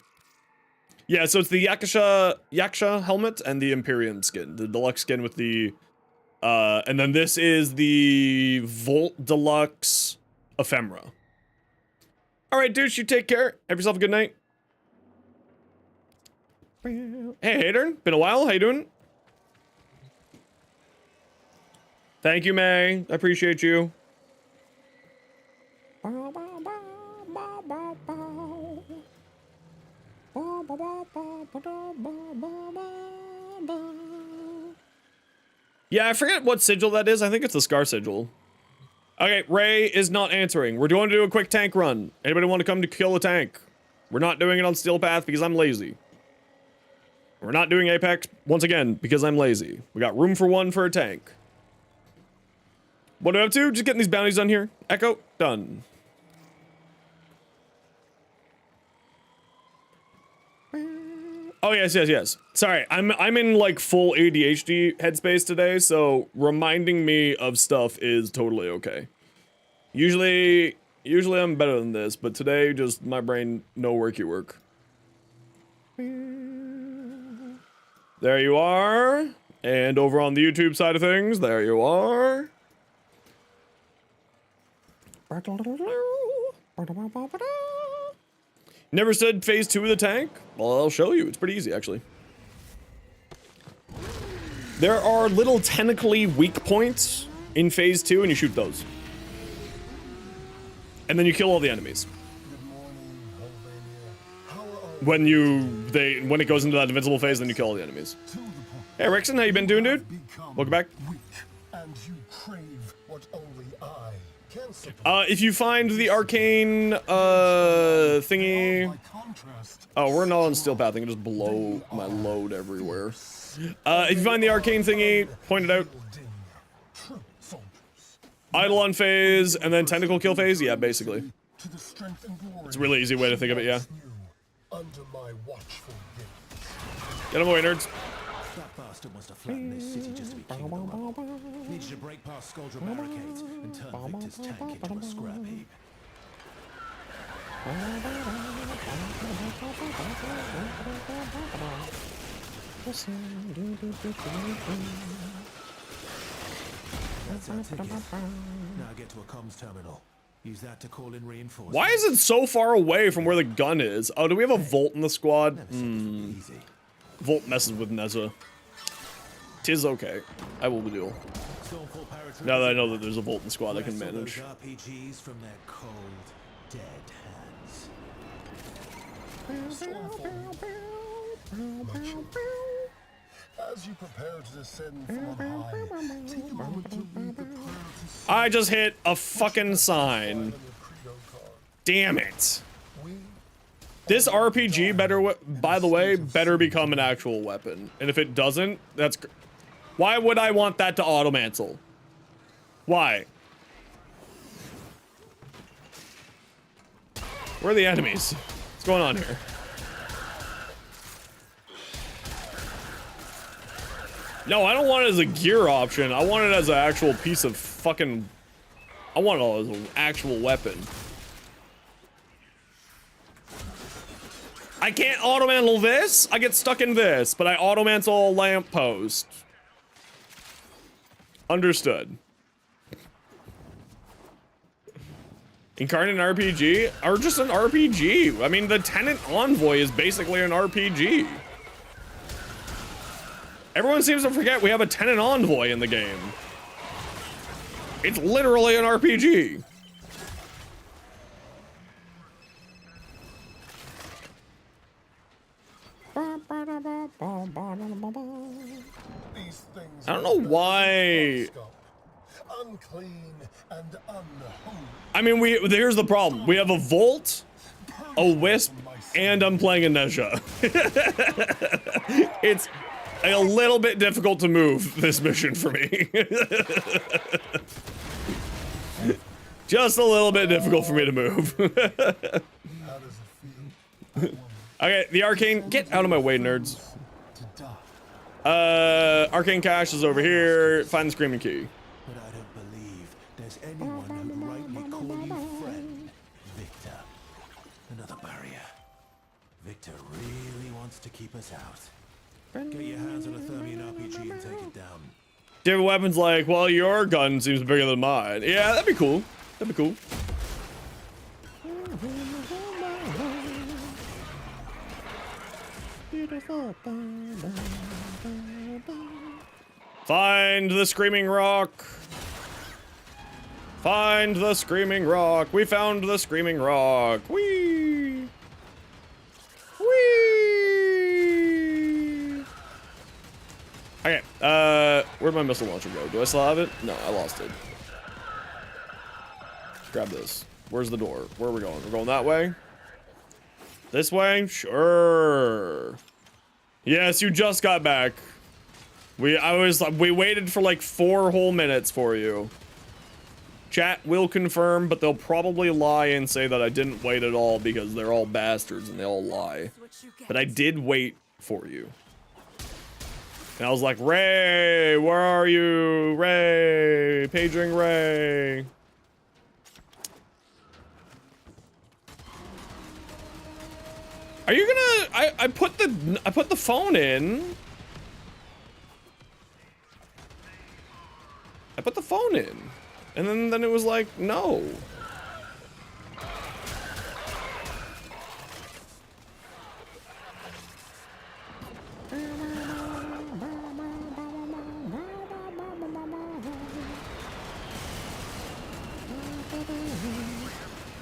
Yeah, so it's the Yaksha helmet and the Imperium skin, the deluxe skin with the, and then this is the Volt Deluxe Ephemera. All right, dudes, you take care. Have yourself a good night. Hey, Hater, been a while. How you doing? Thank you, May. I appreciate you. Yeah, I forget what sigil that is. I think it's the Scar sigil. Okay, Ray is not answering. We're going to do a quick tank run. Anybody want to come to kill a tank? We're not doing it on Steel Path because I'm lazy. We're not doing Apex, once again, because I'm lazy. We got room for one for a tank. What do I have to? Just getting these bounties done here. Echo, done. Oh yes, yes, yes. Sorry, I'm in like full ADHD headspace today, so reminding me of stuff is totally okay. Usually I'm better than this, but today just my brain no worky work. There you are. And over on the YouTube side of things, there you are. Never said phase 2 of the tank? Well, I'll show you. It's pretty easy, actually. There are little tentacly weak points in phase 2, and you shoot those. And then you kill all the enemies. When it goes into that invincible phase, then you kill all the enemies. Hey, Rickson, how you been doing, dude? Welcome back. If you find the Arcane, thingy... Oh, we're not on Steel Path, I can just blow my load everywhere. If you find the Arcane thingy, point it out. Idle on phase, and then tentacle kill phase? Yeah, basically. It's a really easy way to think of it, yeah. Get him away, nerds. bastard wants to flatten this city just to be king of the world. Need you to break past Scoldra barricades and turn Victor's tank into a scrap heap. That's our ticket. Now get to a comms terminal. Use that to call in reinforcements. Why is it so far away from where the gun is? Oh, do we have a Volt in the squad? Easy. Volt messes with Neza. Tis okay. I will deal. Now that I know that there's a Volt in the squad I can manage. RPGs from their cold, dead hands. As you prepare to descend from on high, take a moment to read the prayer to I just hit a fucking sign. Damn it. This RPG by the way, better become an actual weapon. And if it doesn't, that's... Why would I want that to automantle? Why? Where are the enemies? What's going on here? No, I don't want it as a gear option. I want it as an actual piece of fucking... I want it as an actual weapon. I can't automantle this. I get stuck in this, but I automantle a lamppost. Understood. Incarnate RPG? Or just an RPG. I mean, the Tenant Envoy is basically an RPG. Everyone seems to forget we have a Tenant Envoy in the game. It's literally an RPG. I don't know why. unclean and unholy. I mean, here's the problem. We have a Volt, a Wisp, and I'm playing a Nezha. It's a little bit difficult to move this mission for me. Just a little bit difficult for me to move. How does it feel? Okay, the Arcane, get out of my way, nerds. To die. Arcane Cache is over here. Find the Screaming Key. But I don't believe there's anyone who'd rightly call you friend, Victor. Another barrier. Victor really wants to keep us out. Get your hands on a Thermian RPG and take it down. Different weapons like, well, your gun seems bigger than mine. Yeah, that'd be cool. That'd be cool. Find the Screaming Rock. Find the Screaming Rock. We found the Screaming Rock. Whee! Whee! Okay, where'd my missile launcher go? Do I still have it? No, I lost it. Grab this. Where's the door? Where are we going? We're going that way? This way? Sure. Yes, you just got back. We waited for like 4 whole minutes for you. Chat will confirm, but they'll probably lie and say that I didn't wait at all because they're all bastards and they all lie. But I did wait for you. And I was like, Ray, where are you? Ray, paging Ray. Are you gonna? I put the phone in. I put the phone in, and then it was like no.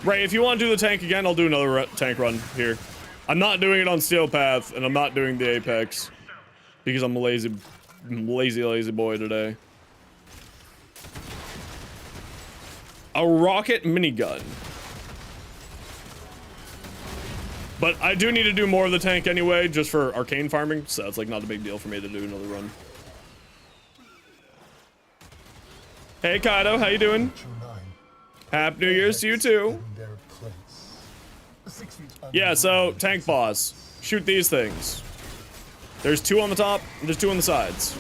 Right, if you want to do the tank again, I'll do another tank run here. I'm not doing it on Steel Path, and I'm not doing the Apex because I'm a lazy boy today. A rocket minigun. But I do need to do more of the tank anyway, just for arcane farming, so it's like not a big deal for me to do another run. Hey Kaido, how you doing? Happy New Year's to you too. Yeah, so tank boss, shoot these things. There's 2 on the top, and there's 2 on the sides.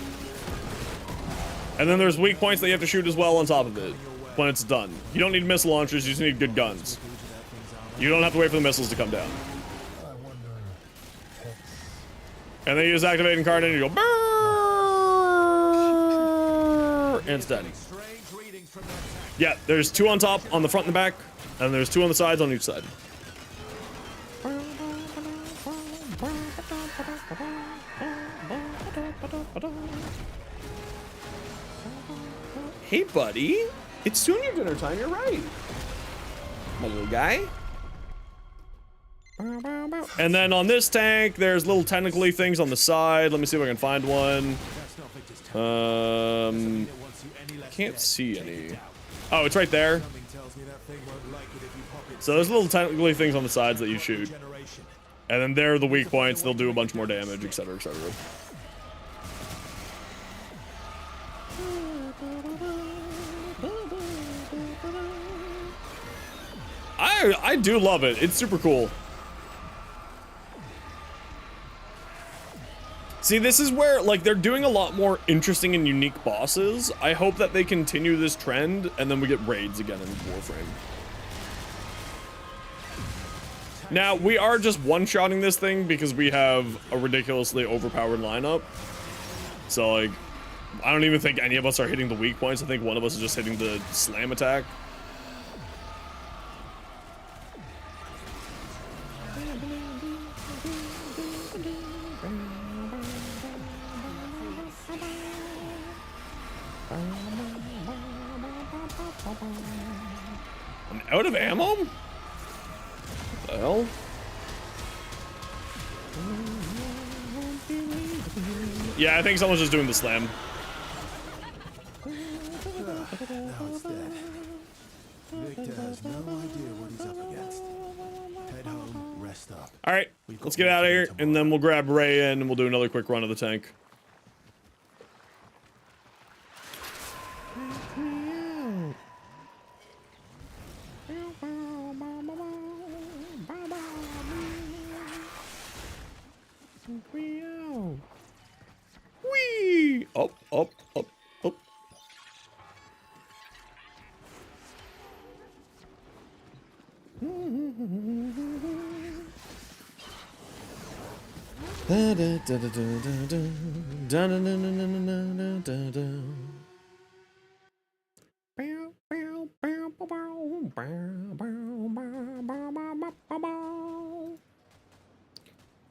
And then there's weak points that you have to shoot as well on top of it when it's done. You don't need missile launchers, you just need good guns. You don't have to wait for the missiles to come down. And then you just activate Incarnate and you go brrrr, and it's dead. Yeah, there's 2 on top, on the front and the back, and there's 2 on the sides on each side. Hey, buddy. It's soon your dinner time, you're right. My little guy. And then on this tank, there's little tentacly things on the side. Let me see if I can find one. Can't see any. Oh, it's right there. So there's little tentacly things on the sides that you shoot. And then they're the weak points. They'll do a bunch more damage, etc., etc. I do love it. It's super cool. See, this is where, like, they're doing a lot more interesting and unique bosses. I hope that they continue this trend, and then we get raids again in Warframe. Now, we are just one-shotting this thing because we have a ridiculously overpowered lineup. So, like, I don't even think any of us are hitting the weak points. I think one of us is just hitting the slam attack. I'm out of ammo? What the hell? Yeah, I think someone's just doing the slam. Now it's dead. Victor has no idea what he's up against. Head home, rest up. Alright, let's get out of here, and then we'll grab Ray in, and we'll do another quick run of the tank. Whee! Up, up, up, up.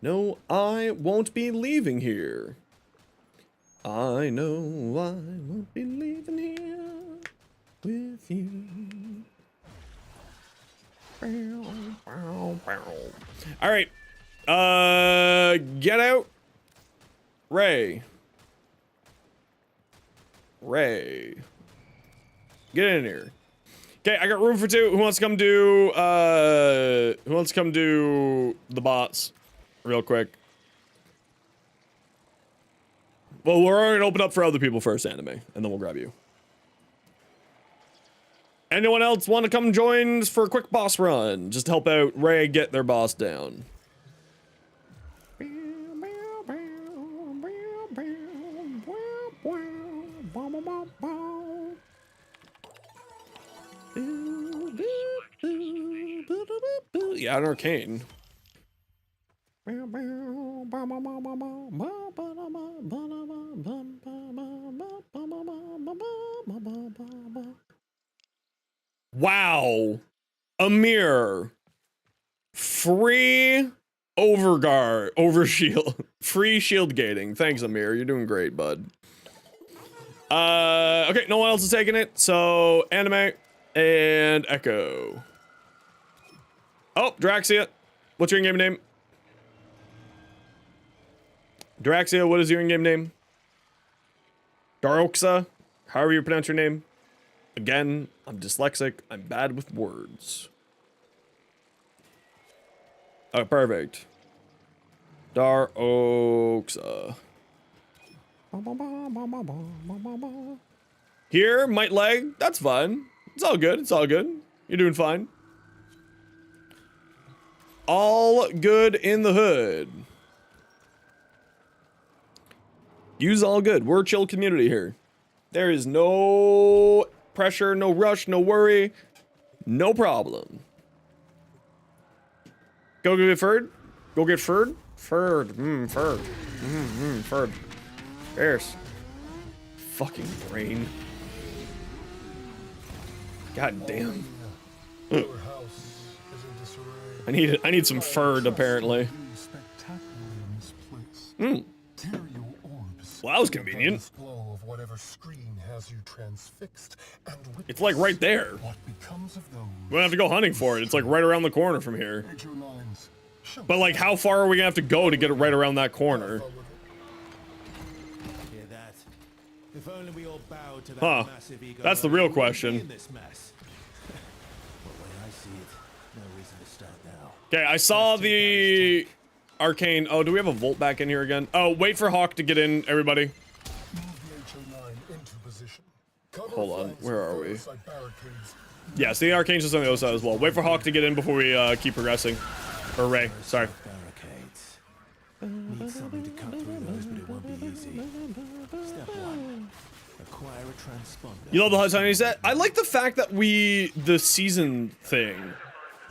No, I won't be leaving here. I know I won't be leaving here with you. All right. Get out. Ray. Get in here. Okay, I got room for 2. Who wants to come do the bots real quick? Well, we're gonna open up for other people first, anime, and then we'll grab you. Anyone else want to come join for a quick boss run? Just to help out Ray get their boss down. Yeah, an Arcane. Wow. Amir. Free overshield. Free shield gating. Thanks, Amir. You're doing great, bud. Okay, no one else is taking it. So, Anime and Echo. Oh, Draxia. What's your in-game name? Draxia, what is your in-game name? Daroxa? However you pronounce your name. Again, I'm dyslexic. I'm bad with words. Oh, perfect. Daroxa. Here, might lag. That's fine. It's all good. It's all good. You're doing fine. All good in the hood. You's all good. We're a chill community here. There is no pressure, no rush, no worry. No problem. Go get furred? Go get furred? Furred. Furred. Furred. Yes. Fucking brain. God damn. Your house is in disarray. I need some furred apparently. Spectacular in this place. Tear your orbs. Well, that was The convenient. dullest glow of whatever screen has you transfixed, and It's like right there. what becomes of those We don't have to go hunting for it. It's like right around the corner from here. HO9s. Show But like, how far are we gonna have to go to get it right around that corner? Hear that? If only we all bowed to that Huh. massive ego. That's the real we wouldn't be question. in this mess. But the way I see it, no reason to start now. Okay, I saw the Arcane. Oh, do we have a Volt back in here again? Oh, wait for Hawk to get in, everybody. Move the HO9 into position. Cover Hold on, flanks where with are we? fortified barricades. Yeah, see the Arcane's just on the other side as well. Wait for Hawk to get in before we keep progressing. Or Ray, sorry. Barricades. Need something to cut through those, but it won't be easy. Step 1. Acquire a transponder. You love the HUD tiny set? I like the fact that the season thing,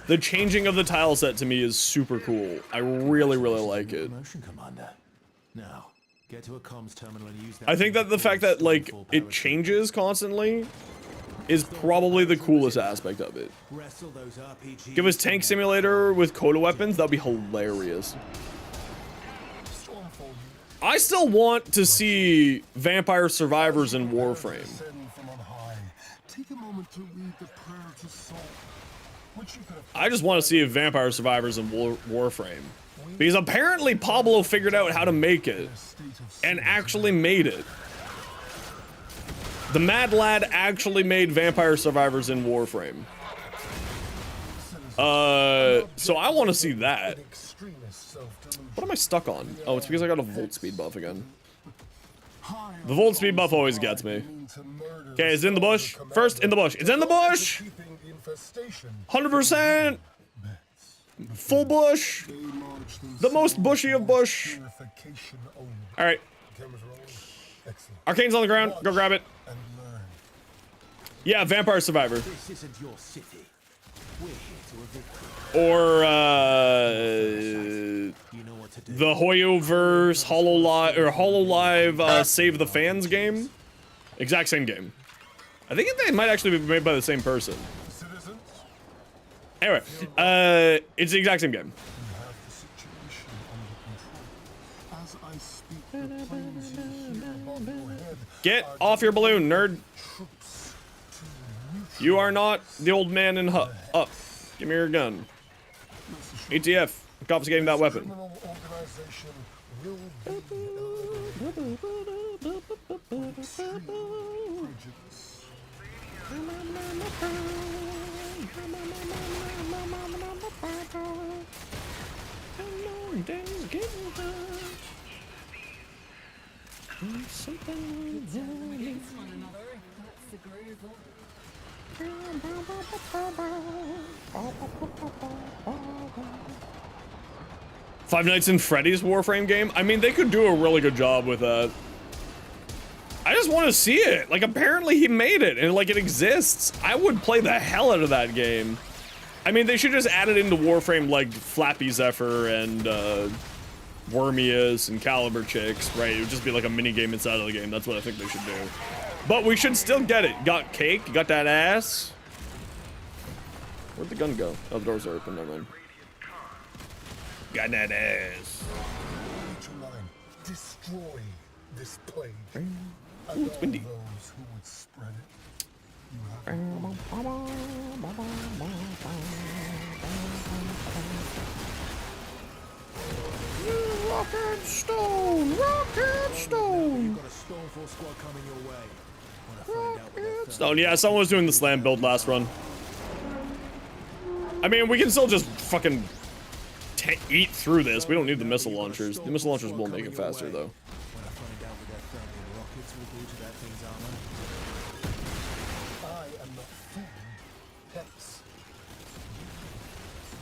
the changing of the tile set to me is super cool. I really, really like it. Motion commander. Now, get to a comms terminal and use that. I think that the fact that, like, it changes constantly is probably the coolest aspect of it. Wrestle those RPGs. Give us tank simulator with coda weapons, that'd be hilarious. Stormfall unit. I still want to see Vampire Survivors in Warframe. Descend from on high. Take a moment to read the prayer to Saul, which you could have I just want to see Vampire Survivors in Warframe. Because apparently Pablo figured out how to make it. in a state of And actually made it. The Mad Lad actually made Vampire Survivors in Warframe. So I want to see that. extremist self-delusion. What am I stuck on? Oh, it's because I got a Volt Speed buff again. High The Volt Speed buff always gets me. Okay, it's in the bush. First, in the bush. It's in the bush! Keeping the infestation. 100%! Full bush! They march The most bushy of bush! purification only. Alright, Cameras rolling. Excellent. Arcane's on the ground. Go grab it. And learn. Yeah, Vampire Survivor. This isn't your city. We're here to evict Or, you. You know what to do. the Hoyoverse Hololive Save the Fans game. Exact same game. I think they might actually be made by the same person. Citizens, Anyway, it's the exact same game. you have the situation under control. As I speak, the planes you hear above your head Get are off your balloon, nerd. troops to neutral. You are not the old man in up. Give me your gun. ATF, confiscating that weapon. Criminal organization will be eliminated. Extreme prejudice. Against one another. That's the groove. 5 Nights in Freddy's Warframe game? I mean, they could do a really good job with that. I just want to see it. Like, apparently he made it, and, like, it exists. I would play the hell out of that game. I mean, they should just add it into Warframe, like, Flappy Zephyr and, Wormius and Caliber Chicks, right? It would just be like a mini game inside of the game. That's what I think they should do. But we should still get it. Got cake, got that ass. Where'd the gun go? Oh, the doors are open, never mind. Got that ass. HO9, destroy this plague. Ooh, it's windy. Those who would spread it. You have Rock and stone! Rock and stone! Got a Stormfall squad coming your way. Wanna find out what they're Stone, yeah, someone was doing the slam build last run. I mean, we can still just fucking eat through this. We don't need the missile launchers. The missile launchers will make it faster, though. Wanna find out what their friendly rockets will do to that thing's armor? I am not food. Hex.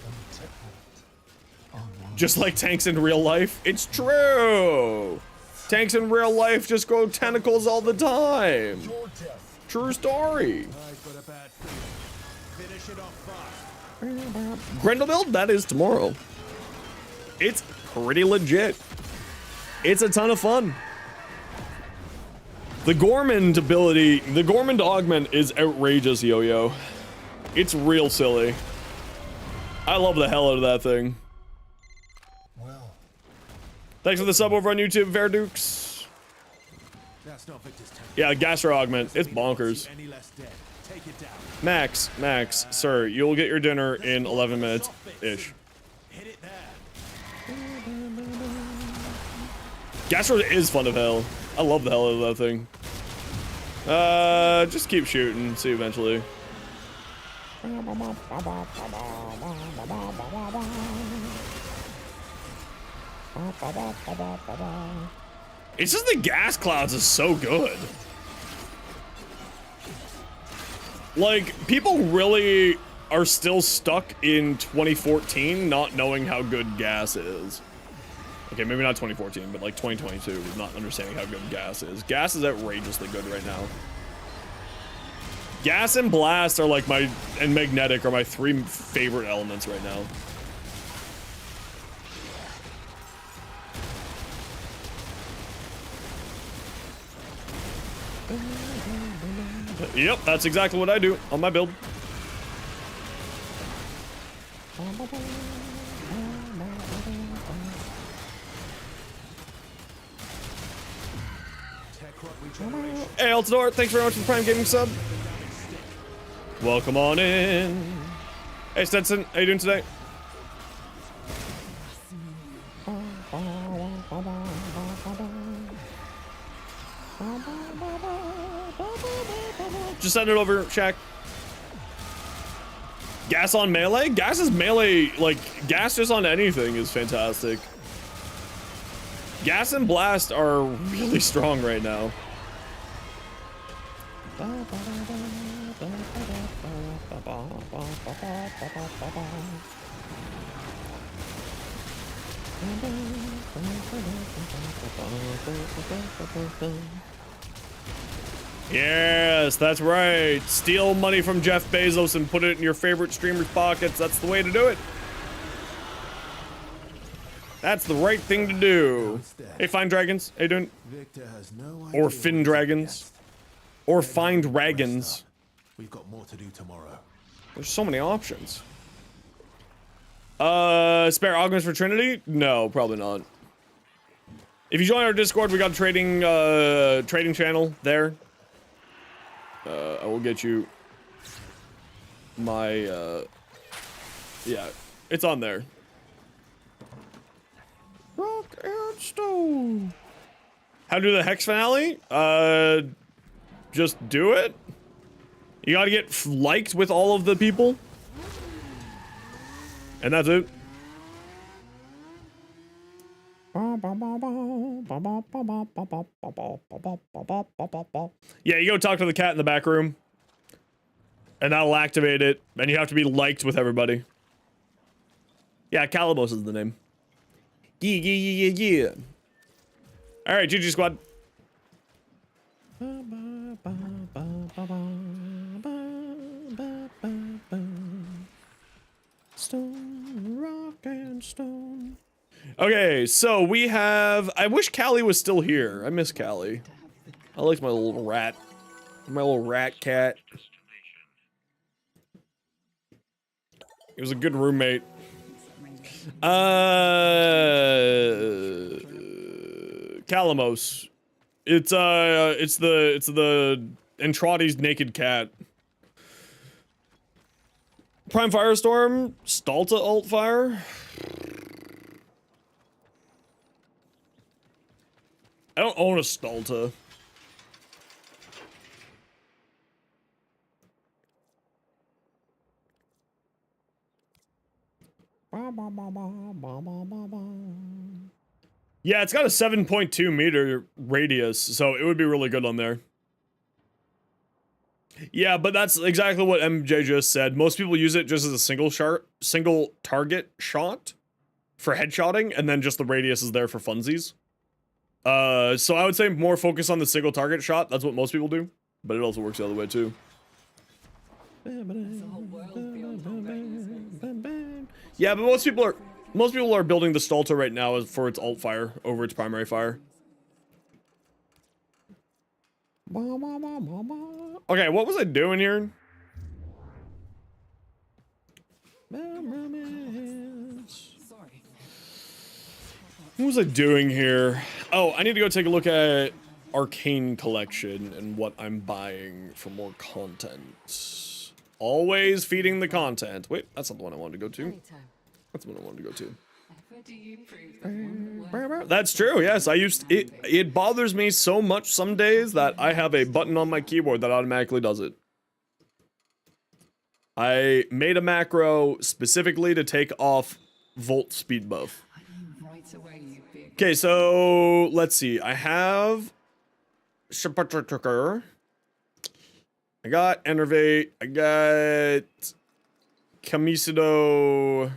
I'm technical. Just like tanks in real life. It's true! Tanks in real life just grow tentacles all the time. Your death. True story. I've got a bad feeling. Finish it off fast. Grendel build, that is tomorrow. It's pretty legit. It's a ton of fun. The Gormand ability, the Gormand augment is outrageous, yo-yo. It's real silly. I love the hell out of that thing. Well, Thanks for the sub over on YouTube, Verdukes. That's not Victor's tank. Yeah, Gastro augment, it's bonkers. Any less dead. Take it down. Max, sir, you'll get your dinner in 11 minutes-ish. Hit it there. Gastro is fun of hell. I love the hell out of that thing. Just keep shooting, see eventually. It's just the gas clouds is so good. Like, people really are still stuck in 2014 not knowing how good gas is. Okay, maybe not 2014, but like 2022 with not understanding how good gas is. Gas is outrageously good right now. Gas and blast are like and magnetic are my 3 favorite elements right now. Yep, that's exactly what I do on my build. Hey, Altador, thanks very much for the Prime Gaming sub. Welcome on in. Hey, Stetson, how you doing today? Just send it over, Shaq. Gas on melee? Gas is melee, like, gas just on anything is fantastic. Gas and blast are really strong right now. Yes, that's right. Steal money from Jeff Bezos and put it in your favorite streamer's pockets. That's the way to do it. That's the right thing to do. Hey, Find Dragons. How you doing? Victor has no idea Or Fin Dragons. Or Find Dragons. We've got more to do tomorrow. There's so many options. Spare augments for Trinity? No, probably not. If you join our Discord, we got a trading channel there. I will get you my, yeah, it's on there. Rock and stone. How to do the Hex finale? Just do it. You gotta get liked with all of the people. And that's it. Yeah, you go talk to the cat in the back room. And that'll activate it. And you have to be liked with everybody. Yeah, Calibos is the name. Yeah. Alright, GG squad. Stone, rock and stone. Okay, so we have... I wish Callie was still here. I miss Callie. I like my little rat. My little rat cat. He was a good roommate. Calamos. It's the Entrati's naked cat. Prime Firestorm, Stalta ult fire. I don't own a Stalta. Yeah, it's got a 7.2 meter radius, so it would be really good on there. Yeah, but that's exactly what MJ just said. Most people use it just as a single target shot for headshotting, and then just the radius is there for funsies. So I would say more focus on the single target shot. That's what most people do, but it also works the other way too. There's a whole world beyond our brains. Yeah, but most people are building the Stalta right now for its alt fire over its primary fire. Okay, what was I doing here? Sorry. What was I doing here? Oh, I need to go take a look at Arcane collection and what I'm buying for more content. Always feeding the content. Wait, that's not the one I wanted to go to. Anytime. That's the one I wanted to go to. Ever do you prove that one word? That's true, yes. It bothers me so much some days that I have a button on my keyboard that automatically does it. I made a macro specifically to take off volt speed buff. I knew right away you'd be a Okay, so let's see. I have I got Enervate, I got Camisado,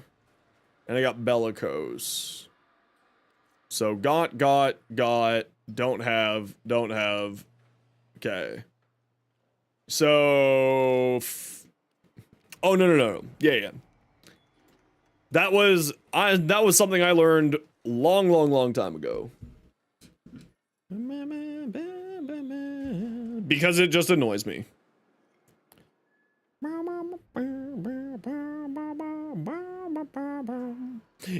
and I got Bellicose. So got, don't have. Okay. So oh no. Yeah. That was something I learned long time ago. Because it just annoys me.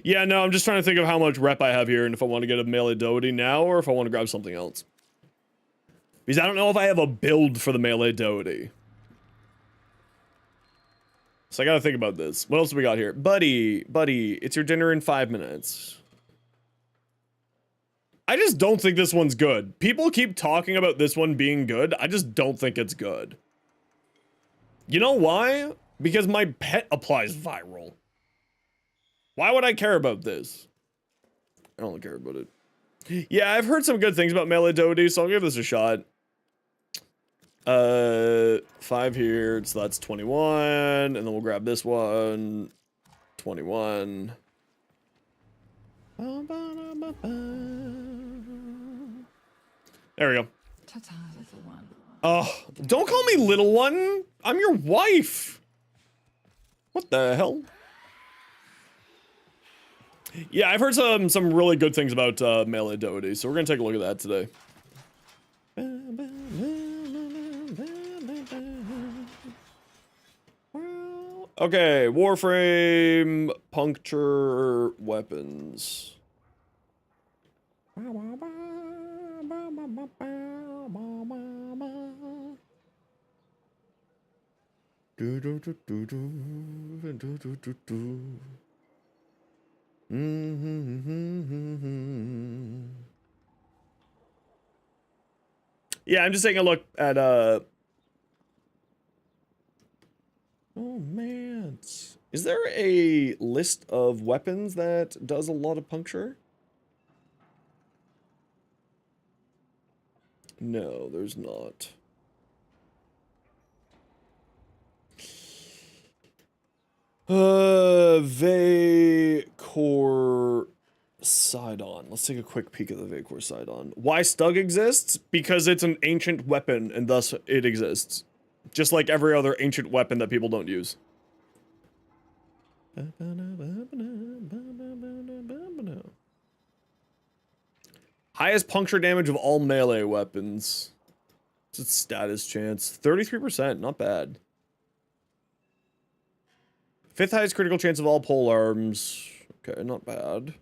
Yeah, no, I'm just trying to think of how much rep I have here and if I want to get a melee Doty now or if I want to grab something else. Because I don't know if I have a build for the melee Doty. So I gotta think about this. What else do we got here? Buddy, it's your dinner in 5 minutes. I just don't think this one's good. People keep talking about this one being good. I just don't think it's good. You know why? Because my pet applies viral. Why would I care about this? I don't care about it. Yeah, I've heard some good things about melee Doty, so I'll give this a shot. 5 here, so that's 21, and then we'll grab this one. 21. There we go. ta-ta, little one. Oh, don't call me little one. I'm your wife. What the hell? Yeah, I've heard some really good things about melee Doty, so we're gonna take a look at that today. Okay, Warframe, puncture, weapons. Yeah, I'm just taking a look at oh man. Is there a list of weapons that does a lot of puncture? No, there's not. Vacor Sidon. Let's take a quick peek at the Vacor Sidon. Why Stug exists? Because it's an ancient weapon and thus it exists. Just like every other ancient weapon that people don't use. Highest puncture damage of all melee weapons. What's its status chance? 33%, not bad. 5th highest critical chance of all pole arms. Okay, not bad.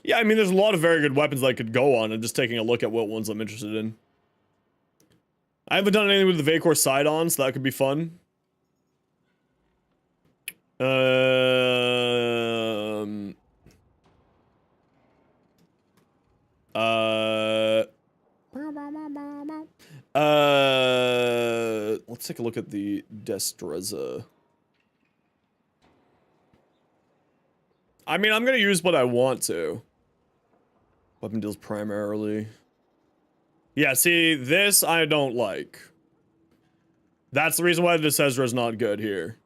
Yeah, I mean, there's a lot of very good weapons that I could go on, and just taking a look at what ones I'm interested in. I haven't done anything with the Vacor Sidon, so that could be fun. take a look at the destreza. I mean, I'm gonna use what I want to. Weapon deals primarily. Yeah, see, this I don't like. That's the reason why the Desezra is not good here.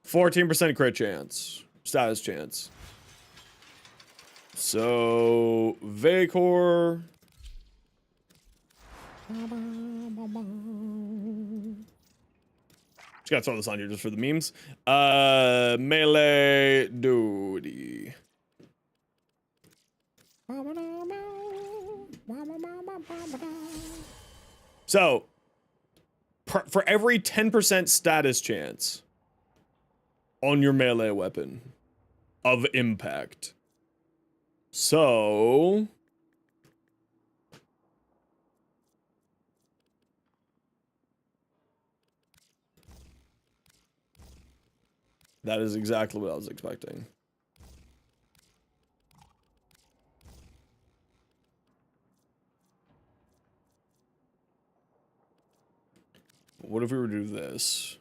14% crit chance. Status chance. So, Vacor. Just gotta throw this on here just for the memes. Melee duty. So, for every 10% status chance on your melee weapon of impact. So... that is exactly what I was expecting. What if we were to do this?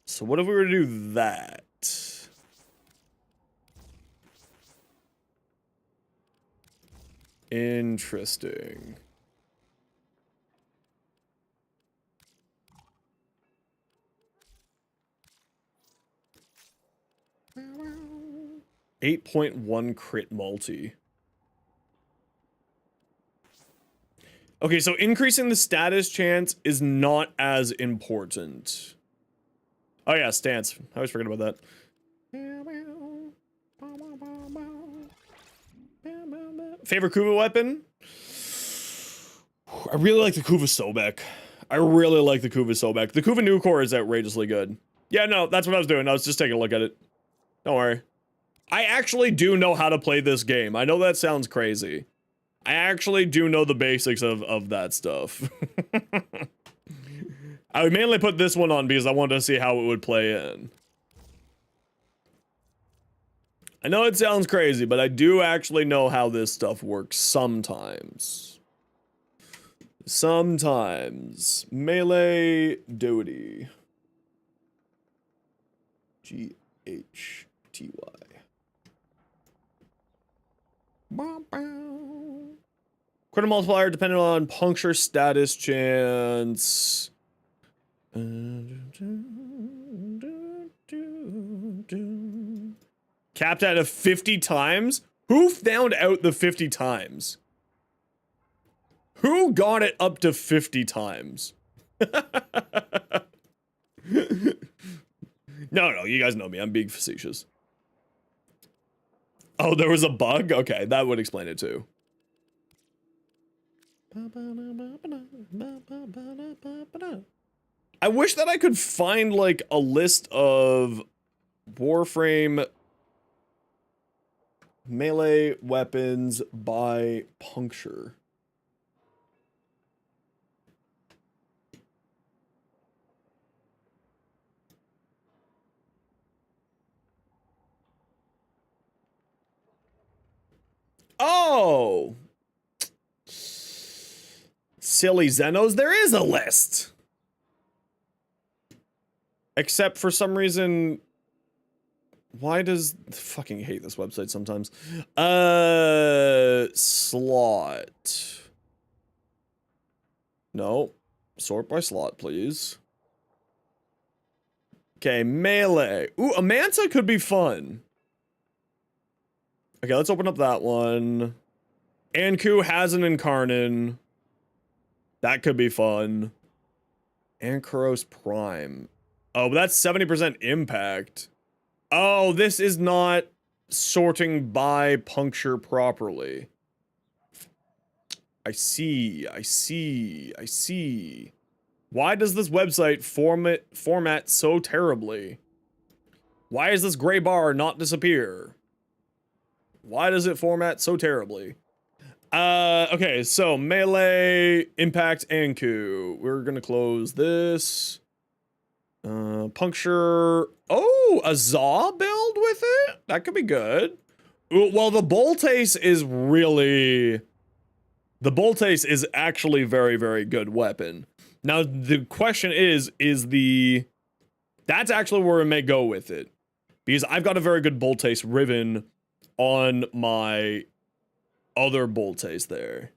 So what if we were to do that? Interesting. .1 crit multi. Okay, so increasing the status chance is not as important. Oh yeah, stance. I always forget about that. Favorite Kuva weapon? I really like the Kuva Sobek. I really like the Kuva Sobek. The Kuva Nucor is outrageously good. Yeah, no, that's what I was doing. I was just taking a look at it. Don't worry. I actually do know how to play this game. I know that sounds crazy. I actually do know the basics of that stuff. I would mainly put this one on because I wanted to see how it would play in. I know it sounds crazy, but I do actually know how this stuff works sometimes. Sometimes. Melee duty. G-H-T-Y. Critical multiplier dependent on puncture status chance. Capped out of 50 times? Who found out the 50 times? Who got it up to 50 times? No, you guys know me. I'm being facetious. Oh, there was a bug? Okay, that would explain it too. I wish that I could find, like, a list of Warframe melee weapons by puncture. Oh! Silly Zenos, there is a list! Except for some reason... why does... fucking hate this website sometimes. Slot. No. Sort by slot, please. Okay, melee. Ooh, a Manta could be fun. Okay, let's open up that one. Anku has an Incarnon. That could be fun. Nekros Prime. Oh, but that's 70% impact. Oh, this is not sorting by puncture properly. I see. Why does this website format so terribly? Why is this gray bar not disappear? Why does it format so terribly? Okay, so melee, impact, and coup. We're gonna close this. Puncture. Oh, a Zaw build with it? That could be good. Well, the Boltace is really... The Boltace is actually very, very good weapon. Now, the question is the... That's actually where we may go with it. Because I've got a very good Boltace Riven on my other Boltace there.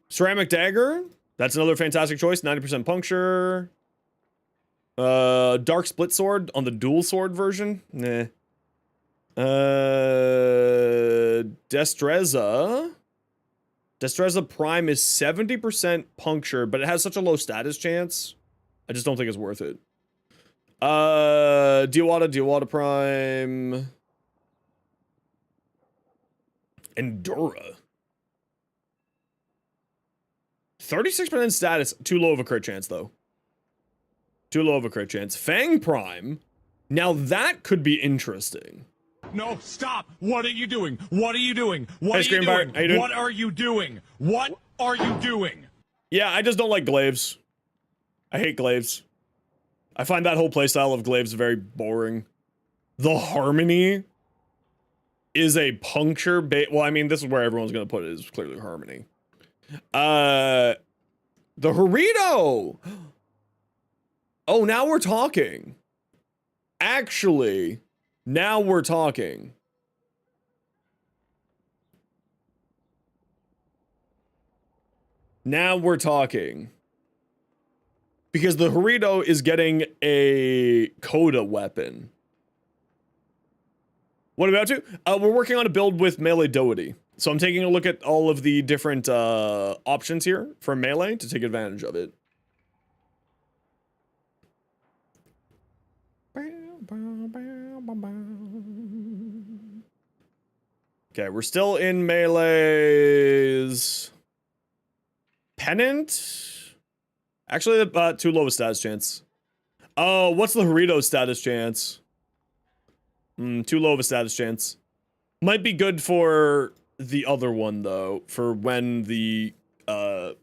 Ceramic Dagger. That's another fantastic choice. 90% puncture. Dark Split Sword on the dual sword version. Nah. Destreza. Destreza Prime is 70% puncture, but it has such a low status chance. I just don't think it's worth it. Diawada Prime. Endura. 36% status. Too low of a crit chance, though. Too low of a crit chance. Fang Prime. Now that could be interesting. No, stop! What are you doing? What are you doing? What Hey, are you Screambart, doing? how you doing? What are you doing? What are you doing? Yeah, I just don't like glaives. I hate glaives. I find that whole playstyle of glaives very boring. The Harmony is a puncture bait. Well, I mean, this is where everyone's gonna put it, is clearly Harmony. The Harito! Oh, now we're talking. Actually, now we're talking. Now we're talking. Because the Harito is getting a Coda weapon. What about you? We're working on a build with melee Doherty. So I'm taking a look at all of the different options here for melee to take advantage of it. Okay, we're still in melees. Pennant? Actually, too low a status chance. Oh, what's the Harito status chance? Too low of a status chance. Might be good for the other one, though, for when the Coda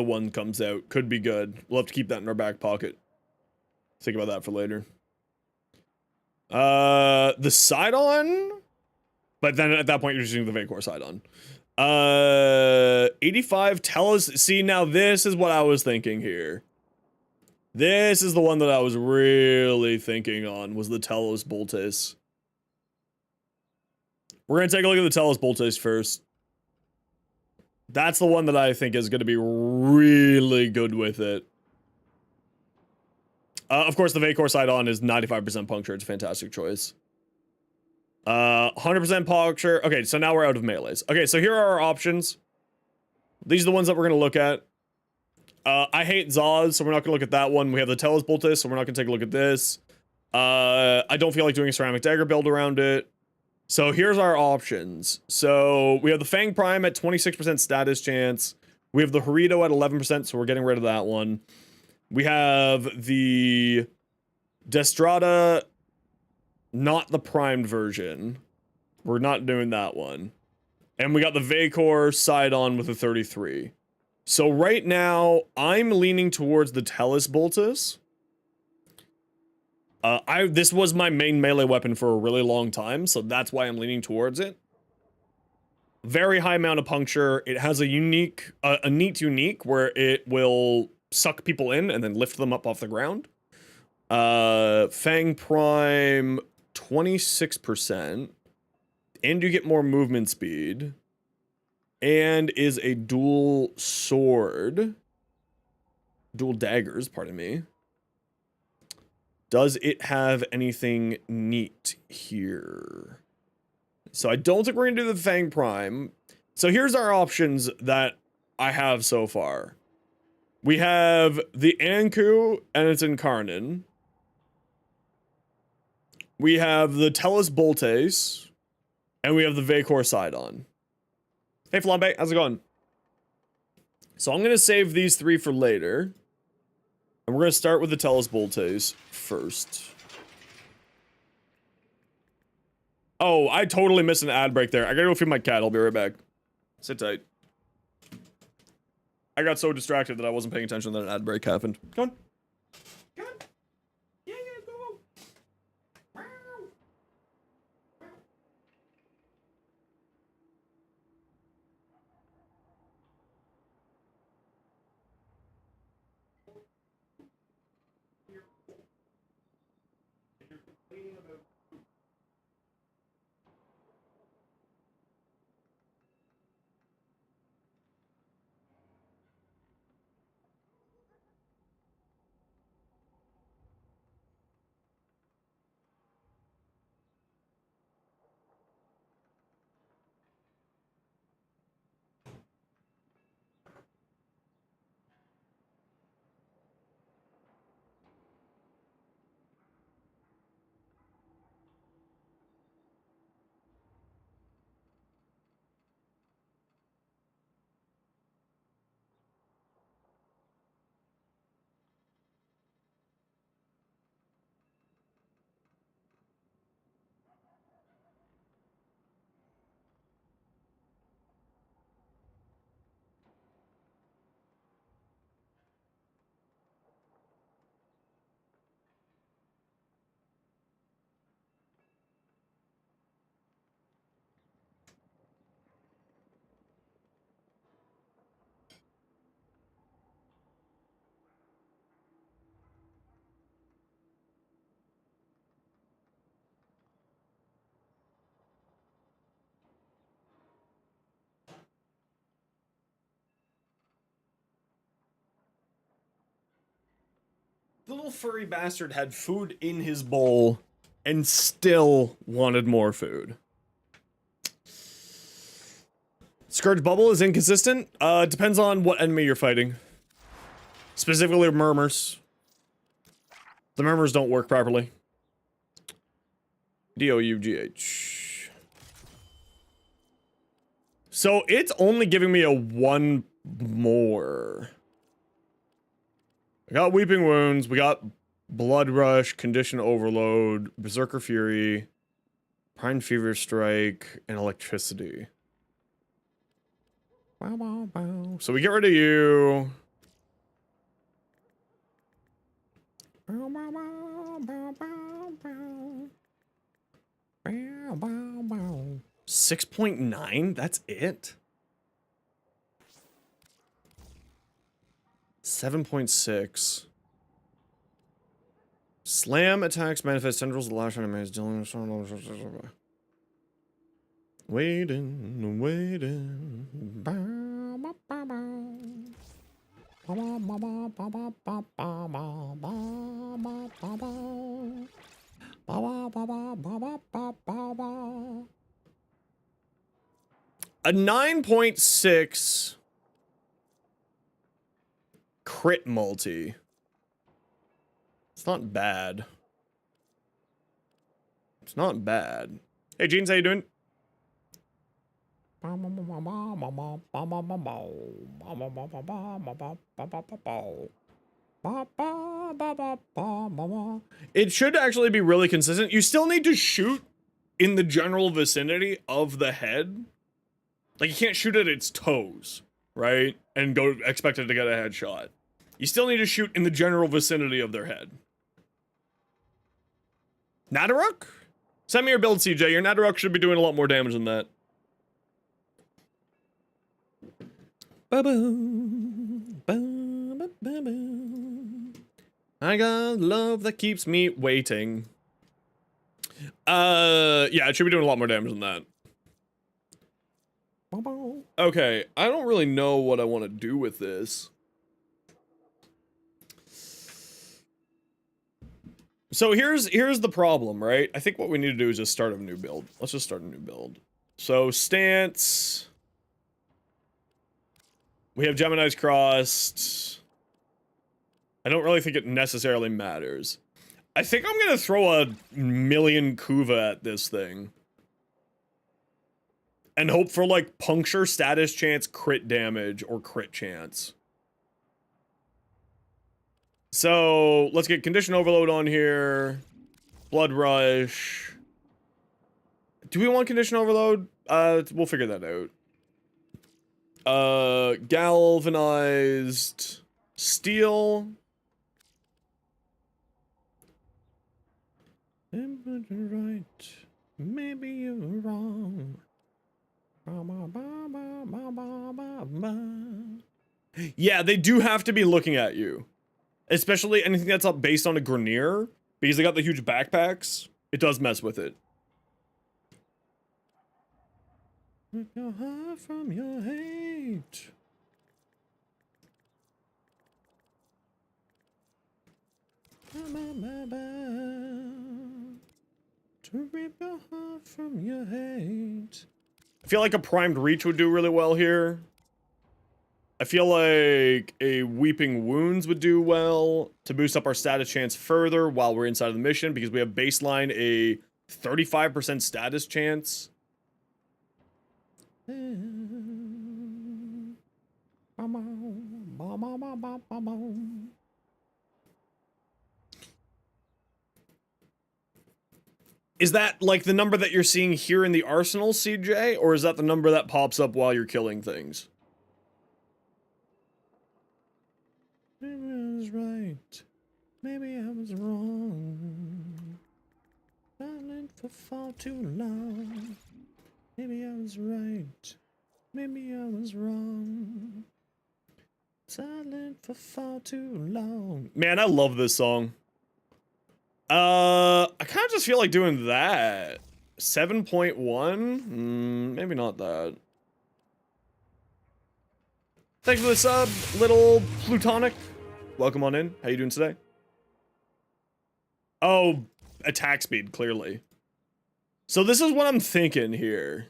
one comes out. Could be good. We'll have to keep that in our back pocket. Think about that for later. The side-on? But then at that point, you're just using the Vacor side-on. 85, tell us. See, now this is what I was thinking here. This is the one that I was really thinking on, was the Telos Boltace. We're going to take a look at the Telos Boltace first. That's the one that I think is going to be really good with it. Of course, the Vacor side-on is 95% puncture. It's a fantastic choice. 100% puncture. Okay, so now we're out of melees. Okay, so here are our options. These are the ones that we're going to look at. I hate Zaws, so we're not going to look at that one. We have the Telos Boltace, so we're not going to take a look at this. I don't feel like doing a Ceramic Dagger build around it. So here's our options. So we have the Fang Prime at 26% status chance. We have the Harito at 11%, so we're getting rid of that one. We have the Destrada, not the primed version. We're not doing that one. And we got the Vacor side-on with a 33. So right now, I'm leaning towards the Telos Boltace. This was my main melee weapon for a really long time, so that's why I'm leaning towards it. Very high amount of puncture. It has a unique, a neat unique where it will suck people in and then lift them up off the ground. Fang Prime, 26%. And you get more movement speed. And is a dual sword. Dual daggers, pardon me. Does it have anything neat here? So I don't think we're going to do the Fang Prime. So here's our options that I have so far. We have the Anku, and it's in Karnan. We have the Telos Boltace, and we have the Vacor side-on. Hey Flambe, how's it going? So I'm gonna save these 3 for later. And we're gonna start with the Tellus Boltes first. Oh, I totally missed an ad break there. I gotta go feed my cat. I'll be right back. Sit tight. I got so distracted that I wasn't paying attention that an ad break happened. Go on. Go on. Yeah, go. The little furry bastard had food in his bowl and still wanted more food. Scourge Bubble is inconsistent. Depends on what enemy you're fighting. Specifically murmurs. The murmurs don't work properly. D-O-U-G-H. So it's only giving me a 1 more. I got Weeping Wounds, we got Blood Rush, Condition Overload, Berserker Fury, Prime Fever Strike, and Electricity. Bow, bow, bow. So we get rid of you. Bow, bow, bow, bow, bow, bow. Bow, bow, bow. 6.9? That's it? 7.6. Slam attacks manifest tendrils of the lash enemies dealing waiting. Bow, bow, bow, bow. Bow, bow, bow, bow, bow, bow, bow, bow, bow, bow, bow. Bow, bow, bow, bow, bow, bow, bow, bow. A 9.6 crit multi. It's not bad. It's not bad. Hey, Jeans, how you doing? It should actually be really consistent. You still need to shoot in the general vicinity of the head. Like, you can't shoot at its toes, right? And go expect it to get a headshot. You still need to shoot in the general vicinity of their head. Nadaruk? Send me your build, CJ. Your Nadaruk should be doing a lot more damage than that. Ba-boom, ba-ba-ba-boom. I got love that keeps me waiting. Yeah, it should be doing a lot more damage than that. Okay, I don't really know what I want to do with this. So here's the problem, right? I think what we need to do is just start a new build. Let's just start a new build. So stance. We have Gemini's Crossed. I don't really think it necessarily matters. I think I'm gonna throw a million Kuva at this thing. And hope for like puncture, status chance, crit damage, or crit chance. So let's get condition overload on here. Blood rush. Do we want condition overload? We'll figure that out. Galvanized steel. Right. Maybe you're wrong. Yeah, they do have to be looking at you. Especially anything that's up based on a Grenier. Because they got the huge backpacks. It does mess with it. Rip your heart from your hate. To rip your heart from your hate. I feel like a primed reach would do really well here. I feel like a weeping wounds would do well to boost up our status chance further while we're inside of the mission because we have baseline a 35% status chance. Is that like the number that you're seeing here in the arsenal, CJ? Or is that the number that pops up while you're killing things? Maybe I was right. Maybe I was wrong. Silent for far too long. Maybe I was right. Maybe I was wrong. Silent for far too long. Man, I love this song. I kind of just feel like doing that. 7.1? Maybe not that. Thanks for the sub, little Plutonic. Welcome on in. How you doing today? Oh, attack speed, clearly. So this is what I'm thinking here.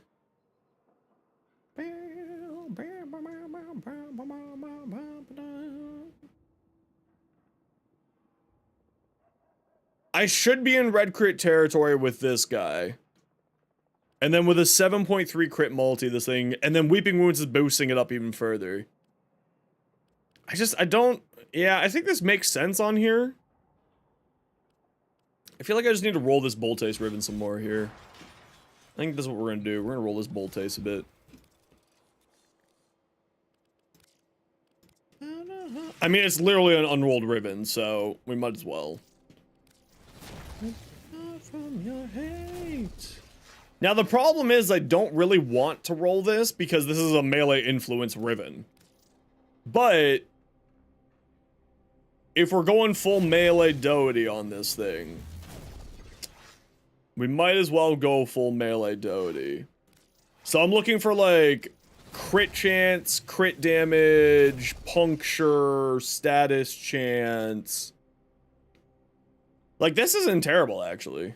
I should be in red crit territory with this guy. And then with a 7.3 crit multi, this thing, and then Weeping Wounds is boosting it up even further. I don't, yeah, I think this makes sense on here. I feel like I just need to roll this Boltace Riven some more here. I think this is what we're gonna do. We're gonna roll this Boltace a bit. I mean, it's literally an unrolled Riven, so we might as well. From your hate. Now the problem is I don't really want to roll this because this is a melee influence Riven. But if we're going full melee doughy on this thing, we might as well go full melee doughy. So I'm looking for like crit chance, crit damage, puncture, status chance. Like, this isn't terrible, actually.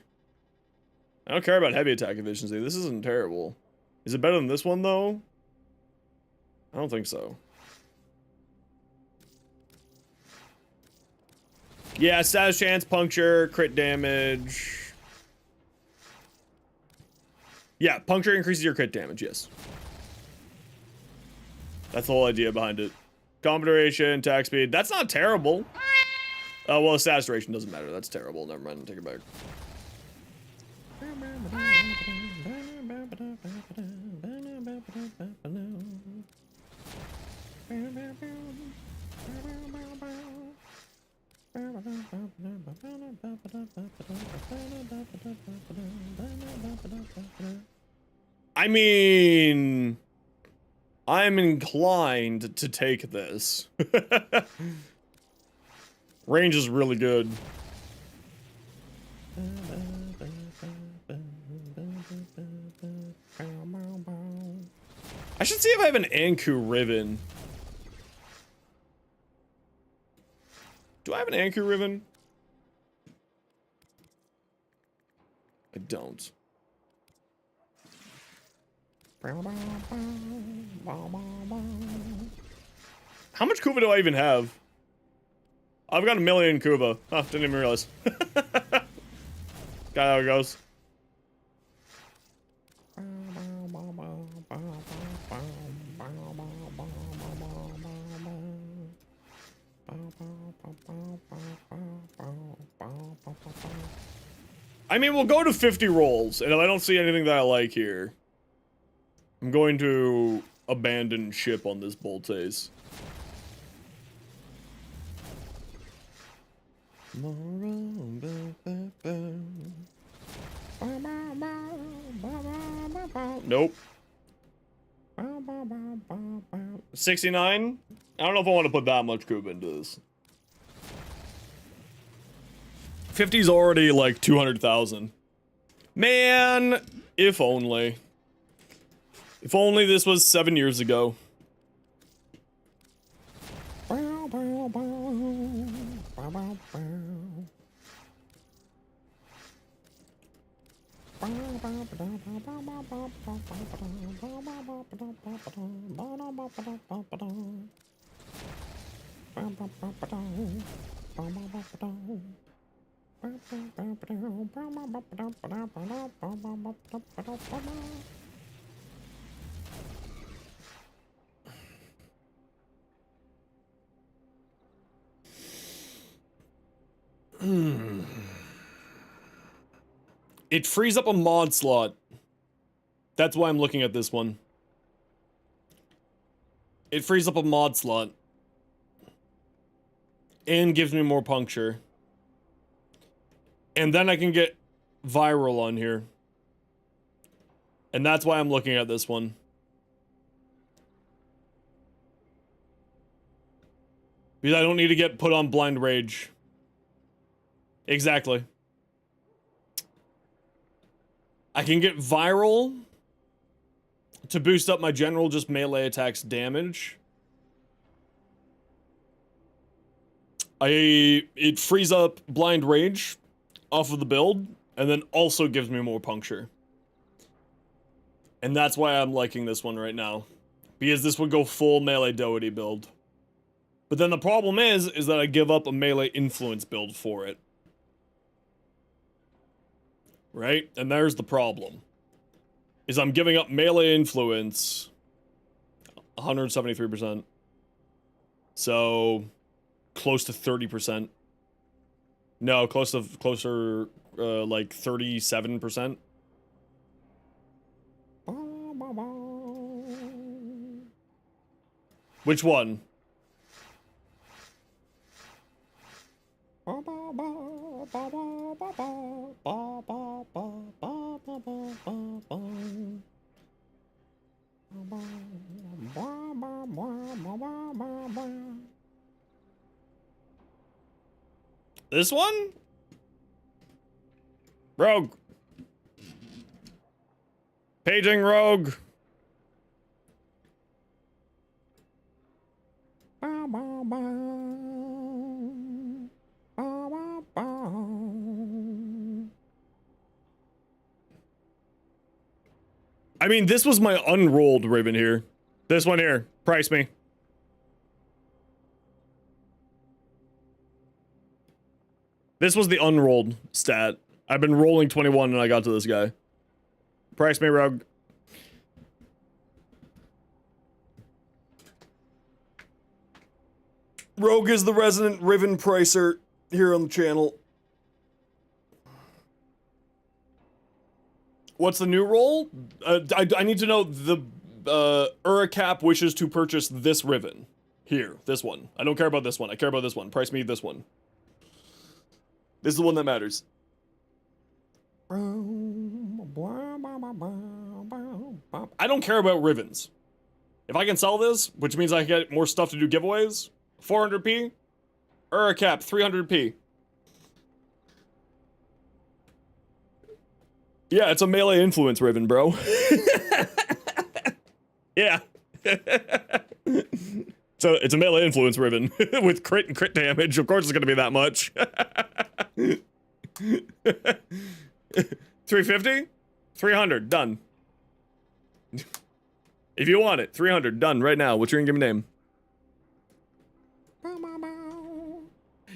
I don't care about heavy attack efficiency. This isn't terrible. Is it better than this one, though? I don't think so. Yeah, status chance, puncture, crit damage. Yeah, puncture increases your crit damage, yes. That's the whole idea behind it. Combat duration, attack speed. That's not terrible. Oh, well, status duration doesn't matter. That's terrible. Never mind. Take it back. I mean, I'm inclined to take this. Range is really good. I should see if I have an Anku Riven. Do I have an Anku Riven? I don't. How much Kuva do I even have? I've got 1 million Kuva. Oh, didn't even realize. Got how it goes. I mean, we'll go to 50 rolls, and if I don't see anything that I like here, I'm going to abandon ship on this Boltace. Nope. 69? I don't know if I want to put that much Cuba into this. 50's already like 200,000. Man, if only. If only this was 7 years ago. It frees up a mod slot. That's why I'm looking at this one. It frees up a mod slot. And gives me more puncture. And then I can get viral on here. And that's why I'm looking at this one. Because I don't need to get put on blind rage. Exactly. I can get viral to boost up my general just melee attacks damage. It frees up blind rage off of the build, and then also gives me more puncture. And that's why I'm liking this one right now. Because this would go full melee doughy build. But then the problem is that I give up a melee influence build for it. Right? And there's the problem. Is I'm giving up melee influence 173%. So close to 30%. No, closer like 37%. Which one? This one? Rogue. Paging Rogue. I mean, this was my unrolled Riven here. This one here. Price me. This was the unrolled stat. I've been rolling 21 and I got to this guy. Price me, Rogue. Rogue is the resident Riven pricer here on the channel. What's the new roll? I need to know the Uricap wishes to purchase this Riven. Here, this one. I don't care about this one. I care about this one. Price me this one. This is the one that matters. I don't care about Rivens. If I can sell this, which means I get more stuff to do giveaways, 400p, Uricap, 300p. Yeah, it's a melee influence Riven, bro. Yeah. So it's a melee influence Riven with crit and crit damage. Of course it's gonna be that much. 350? 300, done. If you want it, 300, done right now. What's your in-game name?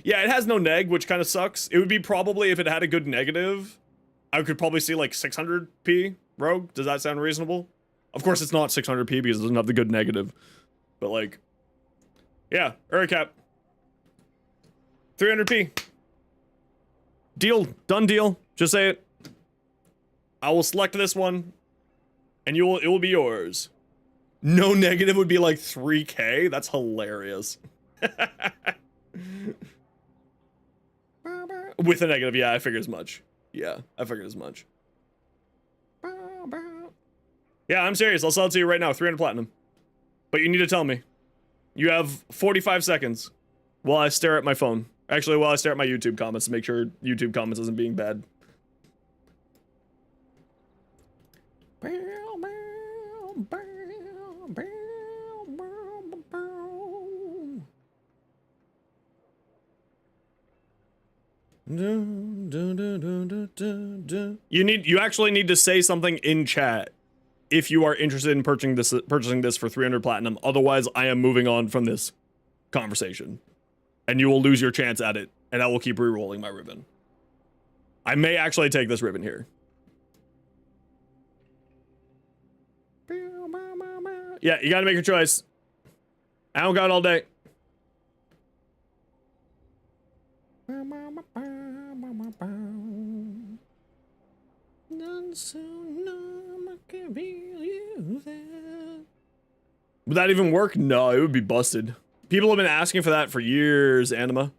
Yeah, it has no neg, which kind of sucks. It would be probably, if it had a good negative, I could probably see like 600p Rogue. Does that sound reasonable? Of course it's not 600p because it doesn't have the good negative. But like, yeah, Uricap. 300p. Deal. Done deal. Just say it. I will select this one, and it will be yours. No negative would be like 3K? That's hilarious. With a negative, yeah, I figured as much. Yeah, I figured as much. Yeah, I'm serious. I'll sell it to you right now. 300 platinum. But you need to tell me. You have 45 seconds while I stare at my phone. Actually, while I stare at my YouTube comments to make sure YouTube comments isn't being bad. You actually need to say something in chat if you are interested in purchasing this for 300 platinum. Otherwise, I am moving on from this conversation. And you will lose your chance at it, and I will keep re-rolling my Riven. I may actually take this Riven here. Yeah, you gotta make your choice. I don't got all day. Would that even work? No, it would be busted. People have been asking for that for years, Anima.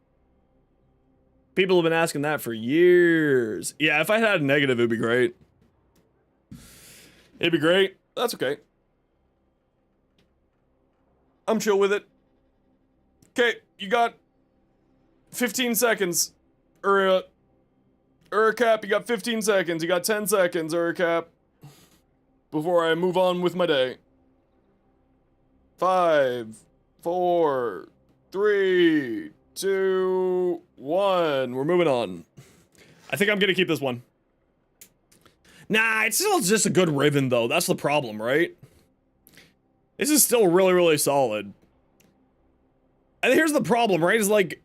People have been asking that for years. Yeah, if I had a negative, it'd be great. It'd be great. That's okay. I'm chill with it. Okay, you got 15 seconds. Urcap, you got 15 seconds. You got 10 seconds, Urcap. Before I move on with my day. 5, 4, 3, 2, 1. We're moving on. I think I'm gonna keep this one. Nah, it's still just a good Riven, though. That's the problem, right? This is still really, really solid. And here's the problem, right? Is like,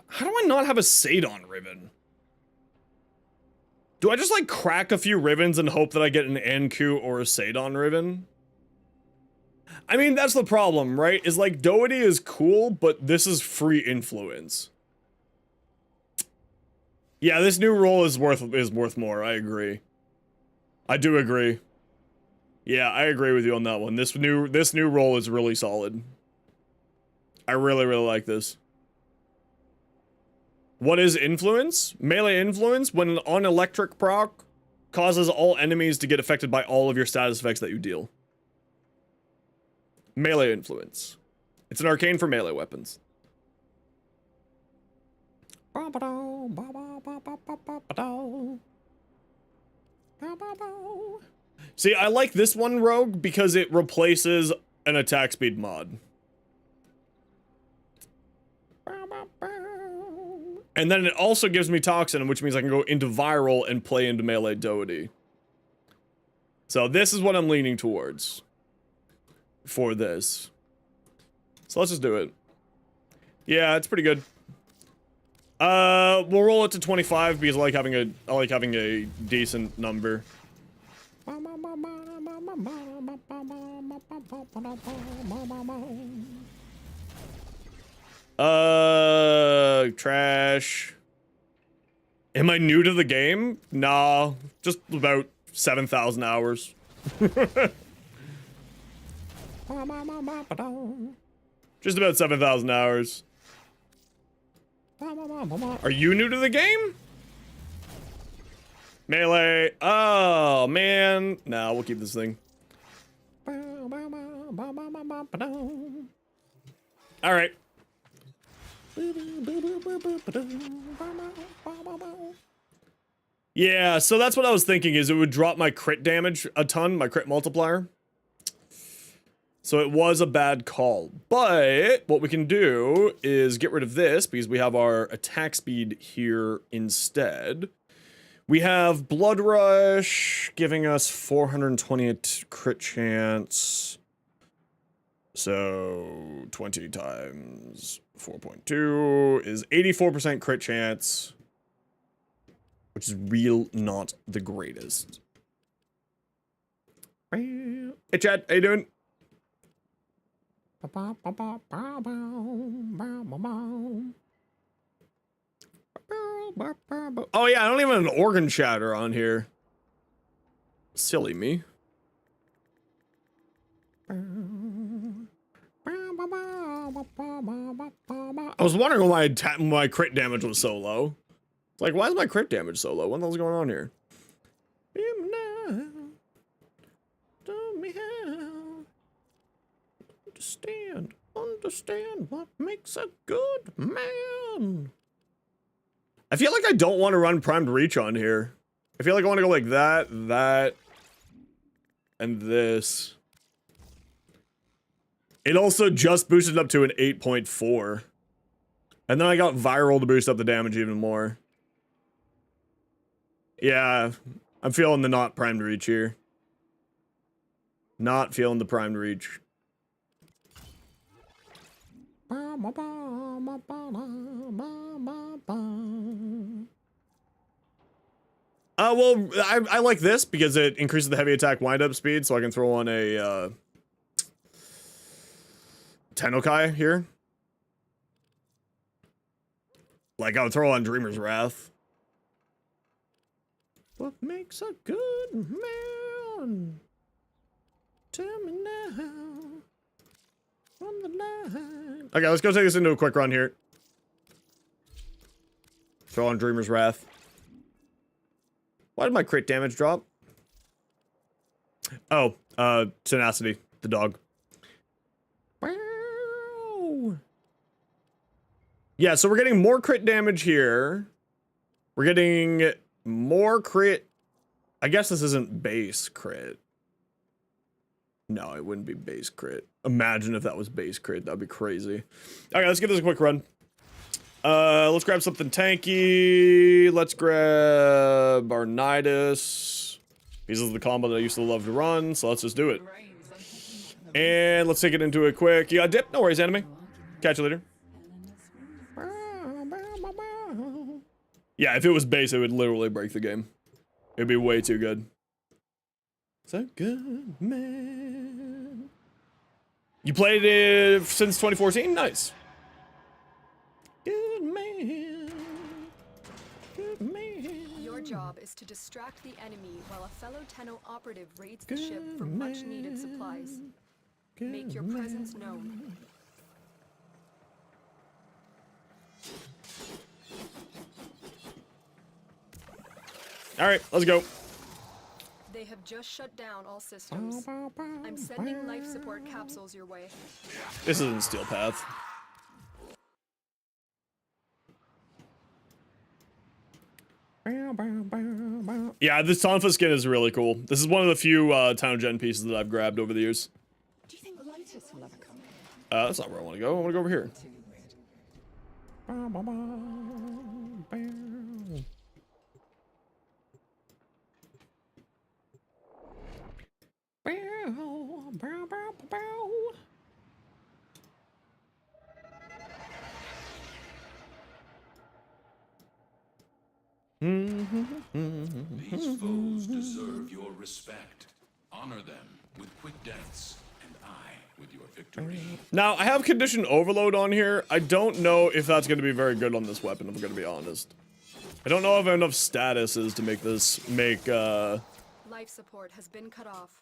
how do I not have a Sadon Riven? Do I just like crack a few Rivens and hope that I get an Anku or a Sadon Riven? I mean, that's the problem, right? Is like, Doherty is cool, but this is free influence. Yeah, this new role is worth more. I agree. I do agree. Yeah, I agree with you on that one. This new role is really solid. I really, really like this. What is influence? Melee influence, when on electric proc, causes all enemies to get affected by all of your status effects that you deal. Melee influence. It's an arcane for melee weapons. See, I like this one, Rogue, because it replaces an attack speed mod. And then it also gives me Toxin, which means I can go into Viral and play into Melee Doherty. So this is what I'm leaning towards for this. So let's just do it. Yeah, it's pretty good. We'll roll it to 25 because I like having a decent number. Trash. Am I new to the game? Nah, just about 7,000 hours. Just about 7,000 hours. Are you new to the game? Melee. Oh, man. Nah, we'll keep this thing. All right. Yeah, so that's what I was thinking, is it would drop my crit damage a ton, my crit multiplier. So it was a bad call. But what we can do is get rid of this because we have our attack speed here instead. We have Blood Rush giving us 420 crit chance. So 20 times 4.2 is 84% crit chance, which is not the greatest. Hey Chad, how you doing? Oh yeah, I don't even have an organ shatter on here. Silly me. I was wondering why my crit damage was so low. Like, why is my crit damage so low? What the hell's going on here? Understand what makes a good man. I feel like I don't want to run primed reach on here. I feel like I want to go like that, and this. It also just boosted up to an 8.4. And then I got viral to boost up the damage even more. Yeah, I'm feeling the not primed reach here. Not feeling the primed reach. Well, I like this because it increases the heavy attack wind-up speed, so I can throw on a, Tennokai here. Like, I would throw on Dreamer's Wrath. What makes a good man? Tell me now. On the line. Okay, let's go take this into a quick run here. Throw on Dreamer's Wrath. Why did my crit damage drop? Oh, Tenacity, the dog. Yeah, so we're getting more crit damage here. We're getting more crit. I guess this isn't base crit. No, it wouldn't be base crit. Imagine if that was base crit. That'd be crazy. Okay, let's give this a quick run. Let's grab something tanky. Let's grab Arnitis. This is the combo that I used to love to run, so let's just do it. And let's take it into a quick... You got dip? No worries, enemy. Catch you later. Yeah, if it was base, it would literally break the game. It'd be way too good. It's a good man. You played it since 2014? Nice. Good man. Good man. Your job is to distract the enemy while a fellow Tenno operative raids the ship for much needed supplies. Make your presence known. Alright, let's go. They have just shut down all systems. I'm sending life support capsules your way. This isn't Steel Path. Yeah, this Tonfa skin is really cool. This is one of the few town gen pieces that I've grabbed over the years. Do you think Lotus will ever come? That's not where I want to go. I want to go over here. These foes deserve your respect. Honor them with quick deaths, and I with your victory. Now, I have Condition Overload on here. I don't know if that's going to be very good on this weapon, if I'm going to be honest. I don't know if I have enough statuses to make this, Life support has been cut off.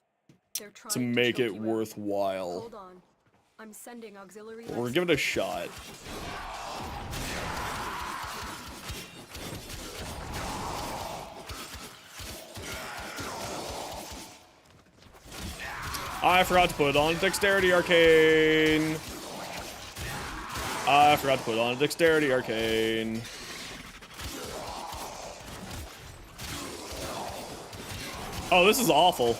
They're trying to make it choke you out. worthwhile. Hold on. I'm sending auxiliary. We're giving it a shot. I forgot to put on Dexterity Arcane. I forgot to put on Dexterity Arcane. Oh, this is awful.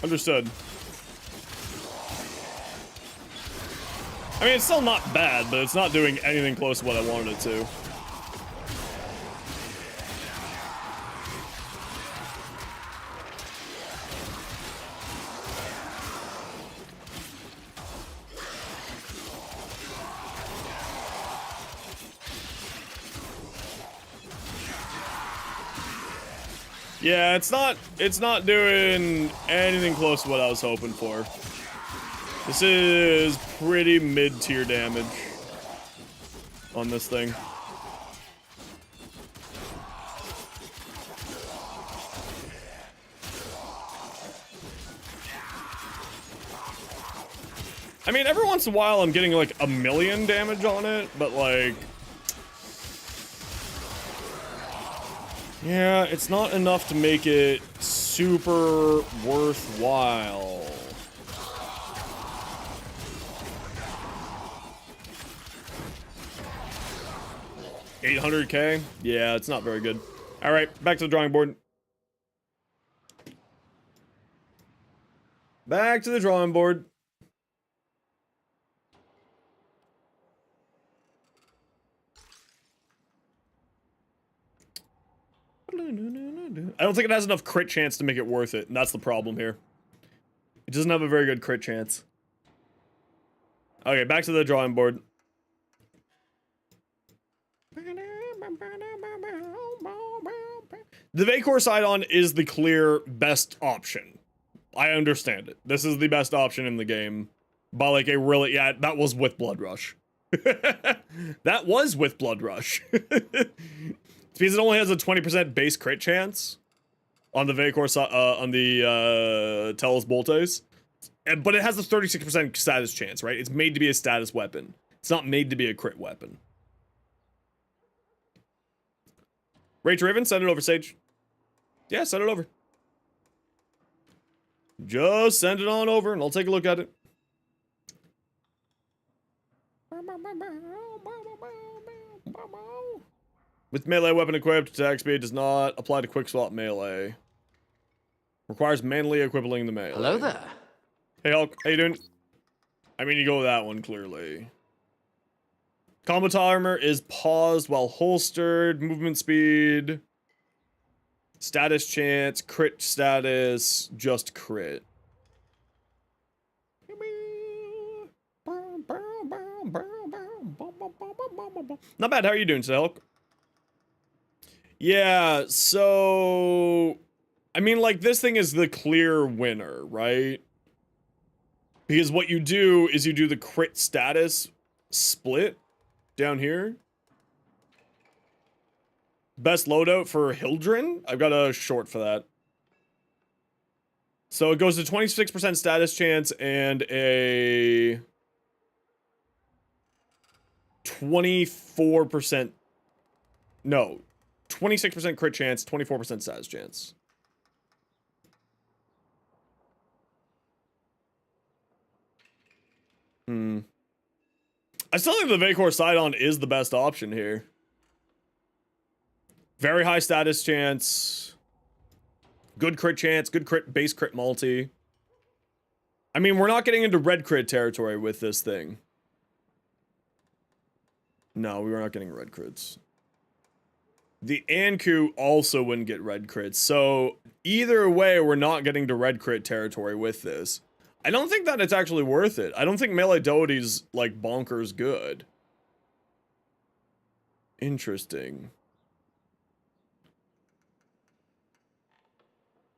Understood. I mean, it's still not bad, but it's not doing anything close to what I wanted it to. Yeah, it's not doing anything close to what I was hoping for. This is pretty mid-tier damage on this thing. I mean, every once in a while I'm getting like 1,000,000 damage on it, but like... yeah, it's not enough to make it super worthwhile. $800K? Yeah, it's not very good. Alright, back to the drawing board. Back to the drawing board. I don't think it has enough crit chance to make it worth it, and that's the problem here. It doesn't have a very good crit chance. Okay, back to the drawing board. The Vacor Sidon is the clear best option. I understand it. This is the best option in the game. By like a really, yeah, that was with Blood Rush. That was with Blood Rush. It's because it only has a 20% base crit chance on the Vacor, on the Tellus Boltes. But it has a 36% status chance, right? It's made to be a status weapon. It's not made to be a crit weapon. Rage Riven, send it over, Sage. Yeah, send it over. Just send it on over and I'll take a look at it. With melee weapon equipped, attack speed does not apply to quick swap melee. Requires manually equipping the melee. Hello there. Hey Hulk, how you doing? I mean, you go with that one, clearly. Combat armor is paused while holstered. Movement speed. Status chance. Crit status. Just crit. Not bad. How are you doing, Hulk? Yeah, so... I mean, like, this thing is the clear winner, right? Because what you do is you do the crit status split down here. Best loadout for Hildren? I've got a short for that. So it goes to 26% status chance and a 24%... No. 26% crit chance, 24% status chance. I still think the Vacor Sidon is the best option here. Very high status chance. Good crit chance, good crit, base crit multi. I mean, we're not getting into red crit territory with this thing. No, we were not getting red crits. The Anku also wouldn't get red crits, so either way, we're not getting to red crit territory with this. I don't think that it's actually worth it. I don't think melee Doty's, like, bonkers good. Interesting.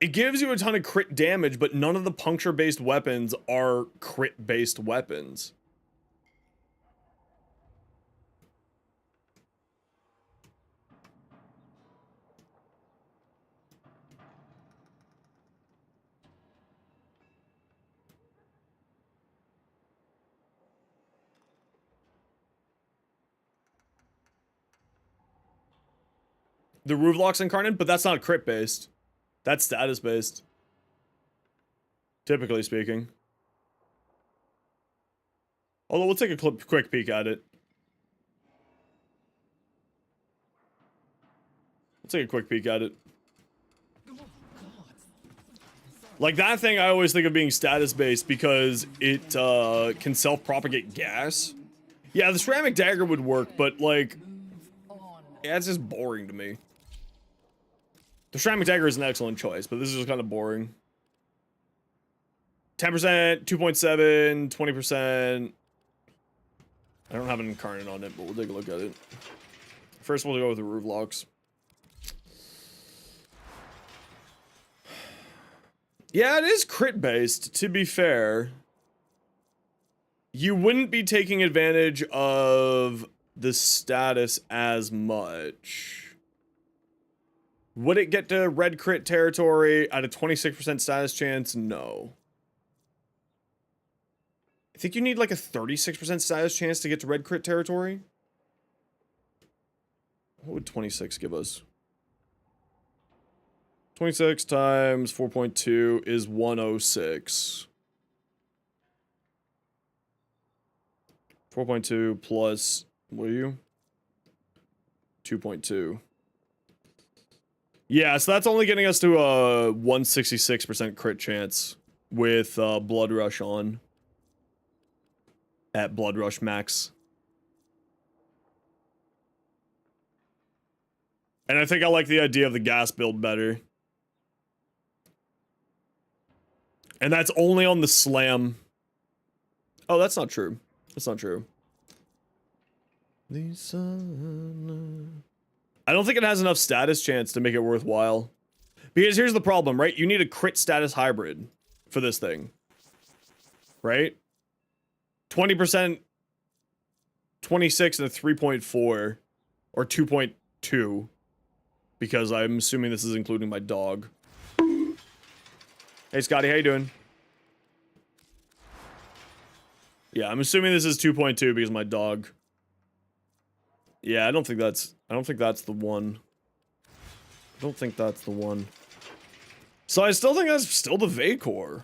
It gives you a ton of crit damage, but none of the puncture-based weapons are crit-based weapons. The Ruvlock's Incarnate, but that's not crit-based. That's status-based. Typically speaking. Although, we'll take a quick peek at it. Let's take a quick peek at it. Like, that thing I always think of being status-based because it can self-propagate gas. Yeah, the ceramic dagger would work, but, like... yeah, it's just boring to me. The ceramic dagger is an excellent choice, but this is just kind of boring. 10%, 2.7, 20%. I don't have an incarnate on it, but we'll take a look at it. First, we'll go with the Ruvlocks. Yeah, it is crit-based, to be fair. You wouldn't be taking advantage of the status as much. Would it get to red crit territory at a 26% status chance? No. I think you need like a 36% status chance to get to red crit territory. What would 26 give us? 26 times 4.2 is 106. 4.2 plus, what are you? 2.2. Yeah, so that's only getting us to a 166% crit chance with Blood Rush on. At Blood Rush max. And I think I like the idea of the gas build better. And that's only on the slam. Oh, that's not true. That's not true. I don't think it has enough status chance to make it worthwhile. Because here's the problem, right? You need a crit status hybrid for this thing. Right? 20%, 26 and a 3.4. Or 2.2. Because I'm assuming this is including my dog. Hey Scotty, how you doing? Yeah, I'm assuming this is 2.2 because my dog. Yeah, I don't think that's the one. I don't think that's the one. So I still think that's still the Vacor.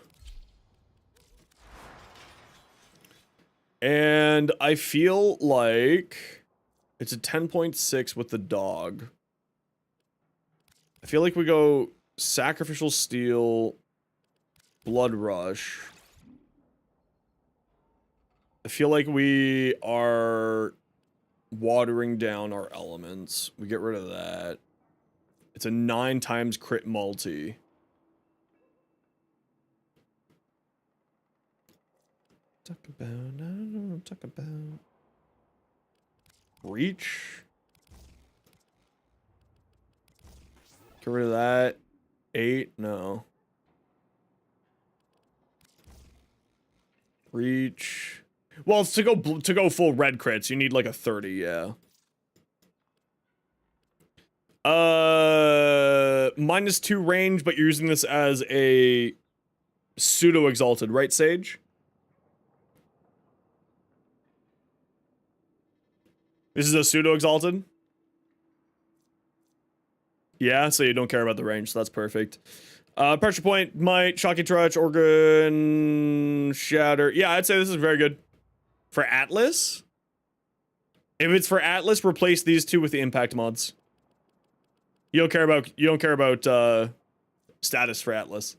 And I feel like it's a 10.6 with the dog. I feel like we go Sacrificial Steel, Blood Rush. I feel like we are watering down our elements. We get rid of that. It's a 9 times crit multi. Talk about, I don't know, talk about. Reach. Get rid of that. 8, no. Reach. Well, to go full red crits, you need like a 30, yeah. -2 range, but you're using this as a pseudo exalted, right, Sage? This is a pseudo exalted? Yeah, so you don't care about the range, so that's perfect. Pressure point, might, shocky trudge, organ, shatter. Yeah, I'd say this is very good. For Atlas? If it's for Atlas, replace these two with the impact mods. You don't care about status for Atlas.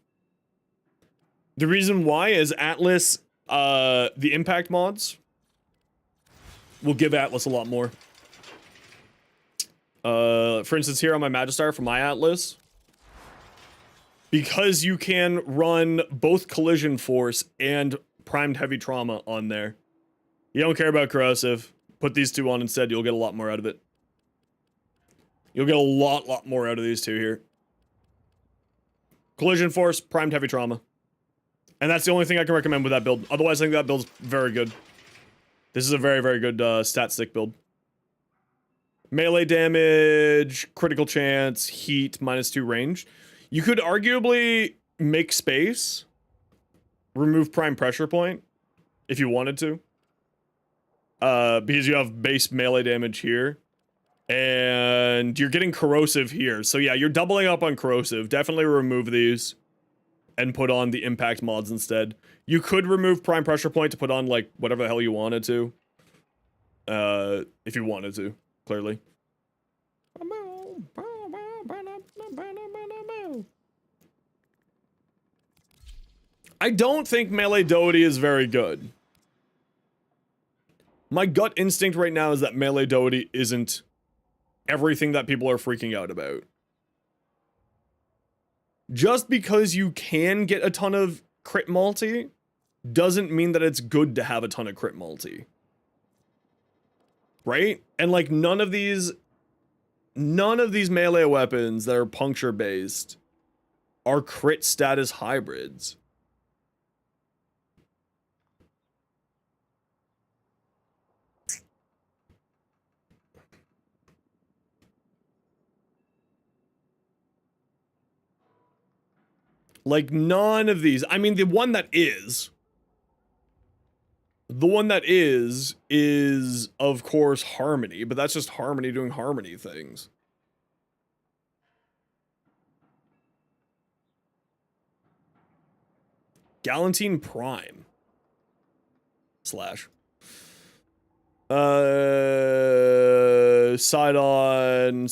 The reason why is Atlas, the impact mods will give Atlas a lot more. For instance, here on my Magistar for my Atlas, because you can run both collision force and primed heavy trauma on there. You don't care about corrosive. Put these two on instead, you'll get a lot more out of it. You'll get a lot more out of these two here. Collision force, primed heavy trauma. And that's the only thing I can recommend with that build. Otherwise, I think that build's very good. This is a very, very good stat stick build. Melee damage, critical chance, heat, -2 range. You could arguably make space, remove prime pressure point, if you wanted to. Because you have base melee damage here. And you're getting corrosive here. So yeah, you're doubling up on corrosive. Definitely remove these. And put on the impact mods instead. You could remove prime pressure point to put on, like, whatever the hell you wanted to. If you wanted to, clearly. I don't think melee Doty is very good. My gut instinct right now is that melee Doty isn't everything that people are freaking out about. Just because you can get a ton of crit multi doesn't mean that it's good to have a ton of crit multi. Right? And like none of these melee weapons that are puncture based are crit status hybrids. Like, none of these. I mean, the one that is The one that is of course Harmony, but that's just Harmony doing Harmony things. Galantine Prime. Slash. Side on.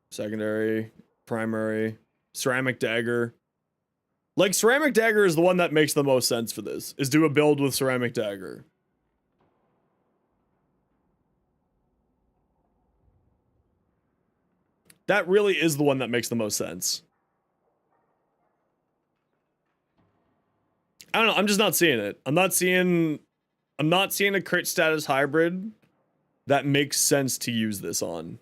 Secondary, primary, ceramic dagger. Like, ceramic dagger is the one that makes the most sense for this, is do a build with ceramic dagger. That really is the one that makes the most sense. I don't know, I'm just not seeing it. I'm not seeing a crit status hybrid that makes sense to use this on.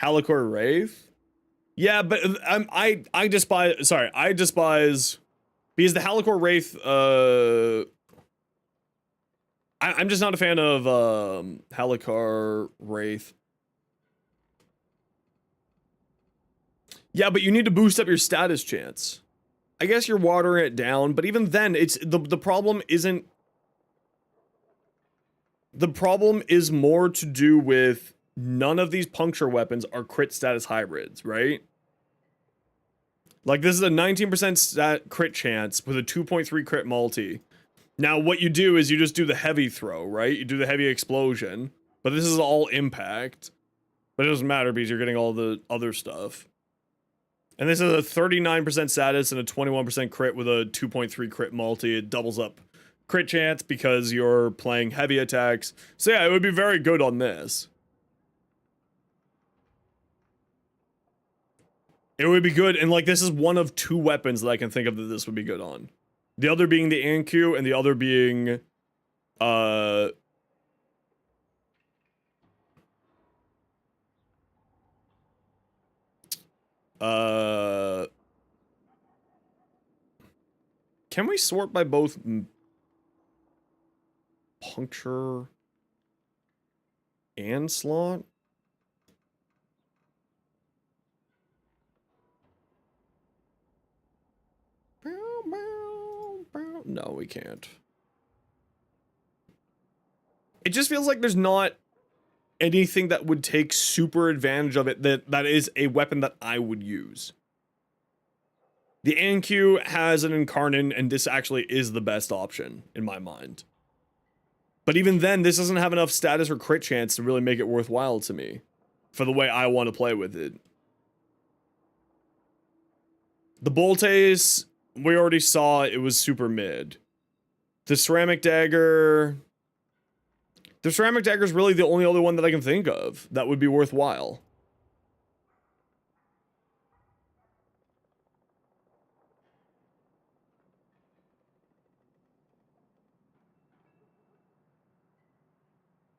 Halicore Wraith? Yeah, but I despise, sorry, I despise, because the Halicore Wraith, I'm just not a fan of Halicore Wraith. Yeah, but you need to boost up your status chance. I guess you're watering it down, but even then, it's the problem isn't. The problem is more to do with none of these puncture weapons are crit status hybrids, right? Like, this is a 19% crit chance with a 2.3 crit multi. Now, what you do is you just do the heavy throw, right? You do the heavy explosion, but this is all impact. But it doesn't matter because you're getting all the other stuff. And this is a 39% status and a 21% crit with a 2.3 crit multi. It doubles up crit chance because you're playing heavy attacks. So yeah, it would be very good on this. It would be good, and like, this is one of two weapons that I can think of that this would be good on. The other being the ANQ, and the other being, can we sort by both puncture and slot? No, we can't. It just feels like there's not anything that would take super advantage of it that is a weapon that I would use. The ANQ has an Incarnate, and this actually is the best option in my mind. But even then, this doesn't have enough status or crit chance to really make it worthwhile to me for the way I want to play with it. The Boltes, we already saw it was super mid. The ceramic dagger is really the only other one that I can think of that would be worthwhile.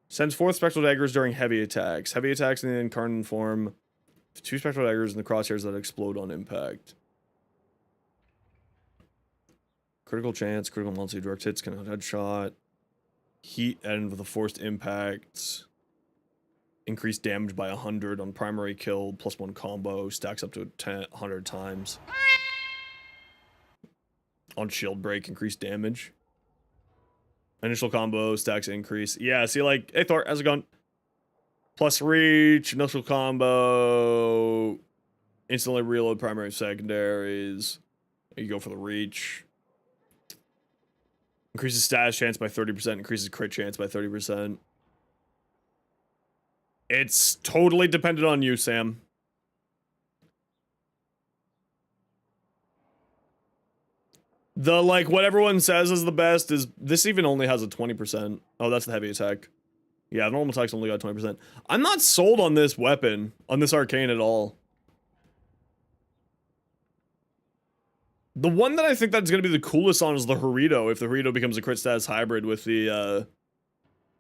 Sends 4 spectral daggers during heavy attacks. Heavy attacks in the incarnate form. 2 spectral daggers in the crosshairs that explode on impact. Critical chance, critical multi, direct hits, can headshot. Heat end with a forced impact. Increased damage by 100 on primary kill, +1 combo, stacks up to 100 times. On shield break, increased damage. Initial combo, stacks increase. Yeah, see, like, hey Thor, how's it going? Plus reach, initial combo. Instantly reload primary secondaries. You go for the reach. Increases status chance by 30%, increases crit chance by 30%. It's totally dependent on you, Sam. The, like, what everyone says is the best is, this even only has a 20%. Oh, that's the heavy attack. Yeah, the normal attack's only got 20%. I'm not sold on this weapon, on this Arcane at all. The one that I think that's going to be the coolest on is the Harito, if the Harito becomes a crit status hybrid with the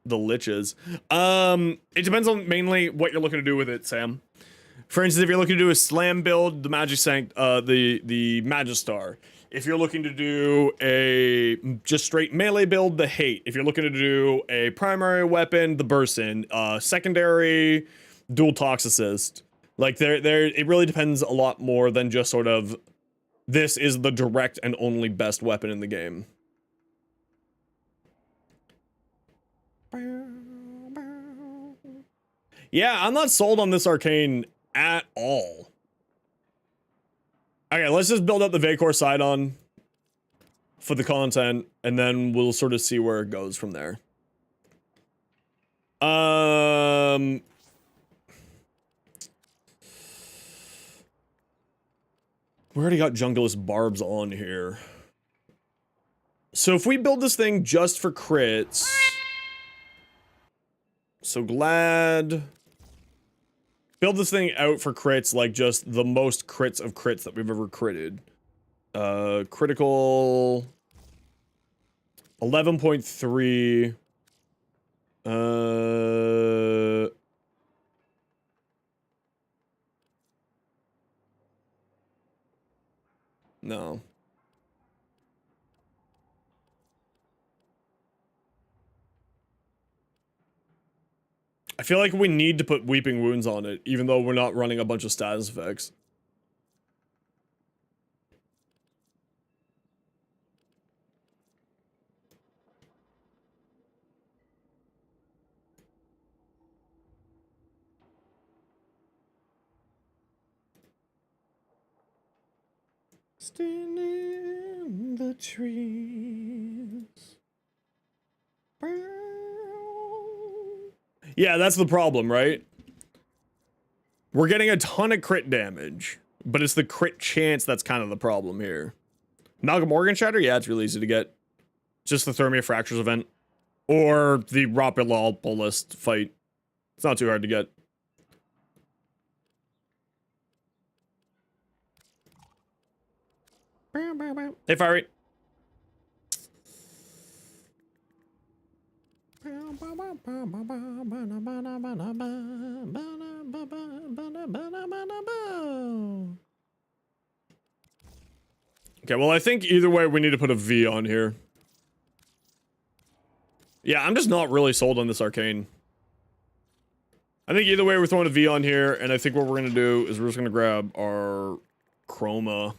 Liches. It depends on mainly what you're looking to do with it, Sam. For instance, if you're looking to do a slam build, the the Magistar. If you're looking to do a just straight melee build, the Hate. If you're looking to do a primary weapon, the Bursin. Secondary, dual Toxicist. Like it really depends a lot more than just sort of, this is the direct and only best weapon in the game. Yeah, I'm not sold on this Arcane at all. Okay, let's just build up the Vacor Sidon for the content, and then we'll sort of see where it goes from there. We already got Junglist Barbs on here. So if we build this thing just for crits... So glad... Build this thing out for crits, like just the most crits of crits that we've ever critted. Critical... 11.3... No. I feel like we need to put Weeping Wounds on it, even though we're not running a bunch of status effects. Standing in the trees. Yeah, that's the problem, right? We're getting a ton of crit damage, but it's the crit chance that's kind of the problem here. Malcolm Morgan Shatter? Yeah, it's really easy to get. Just the Thermia Fractures event. Or the Ropilol Bullist fight. It's not too hard to get. Hey, Fiery. Okay, well, I think either way we need to put a V on here. Yeah, I'm just not really sold on this Arcane. I think either way we're throwing a V on here, and I think what we're gonna do is we're just gonna grab our Chroma.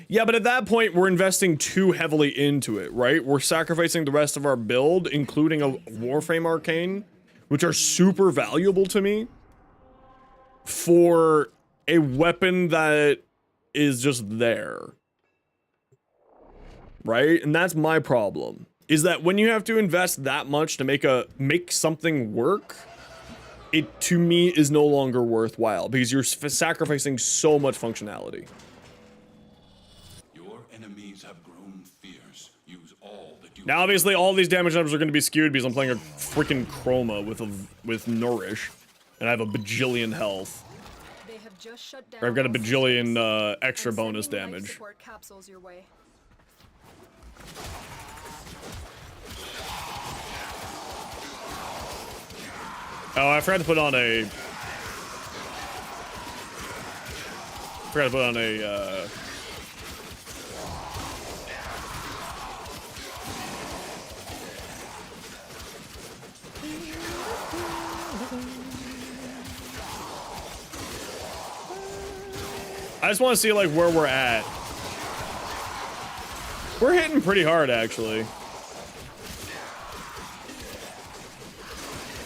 Yeah, but at that point, we're investing too heavily into it, right? We're sacrificing the rest of our build, including a Warframe Arcane, which are super valuable to me, for a weapon that is just there. Right? And that's my problem. Is that when you have to invest that much to make something work, it, to me, is no longer worthwhile, because you're sacrificing so much functionality. Now, obviously, all these damage numbers are going to be skewed because I'm playing a freaking Chroma with Nourish, and I have a bajillion health. They have just shut down Or I've got a bajillion extra bonus life damage. support capsules your way. Oh, I forgot to put on a... Forgot to put on a, I just want to see, like, where we're at. We're hitting pretty hard, actually.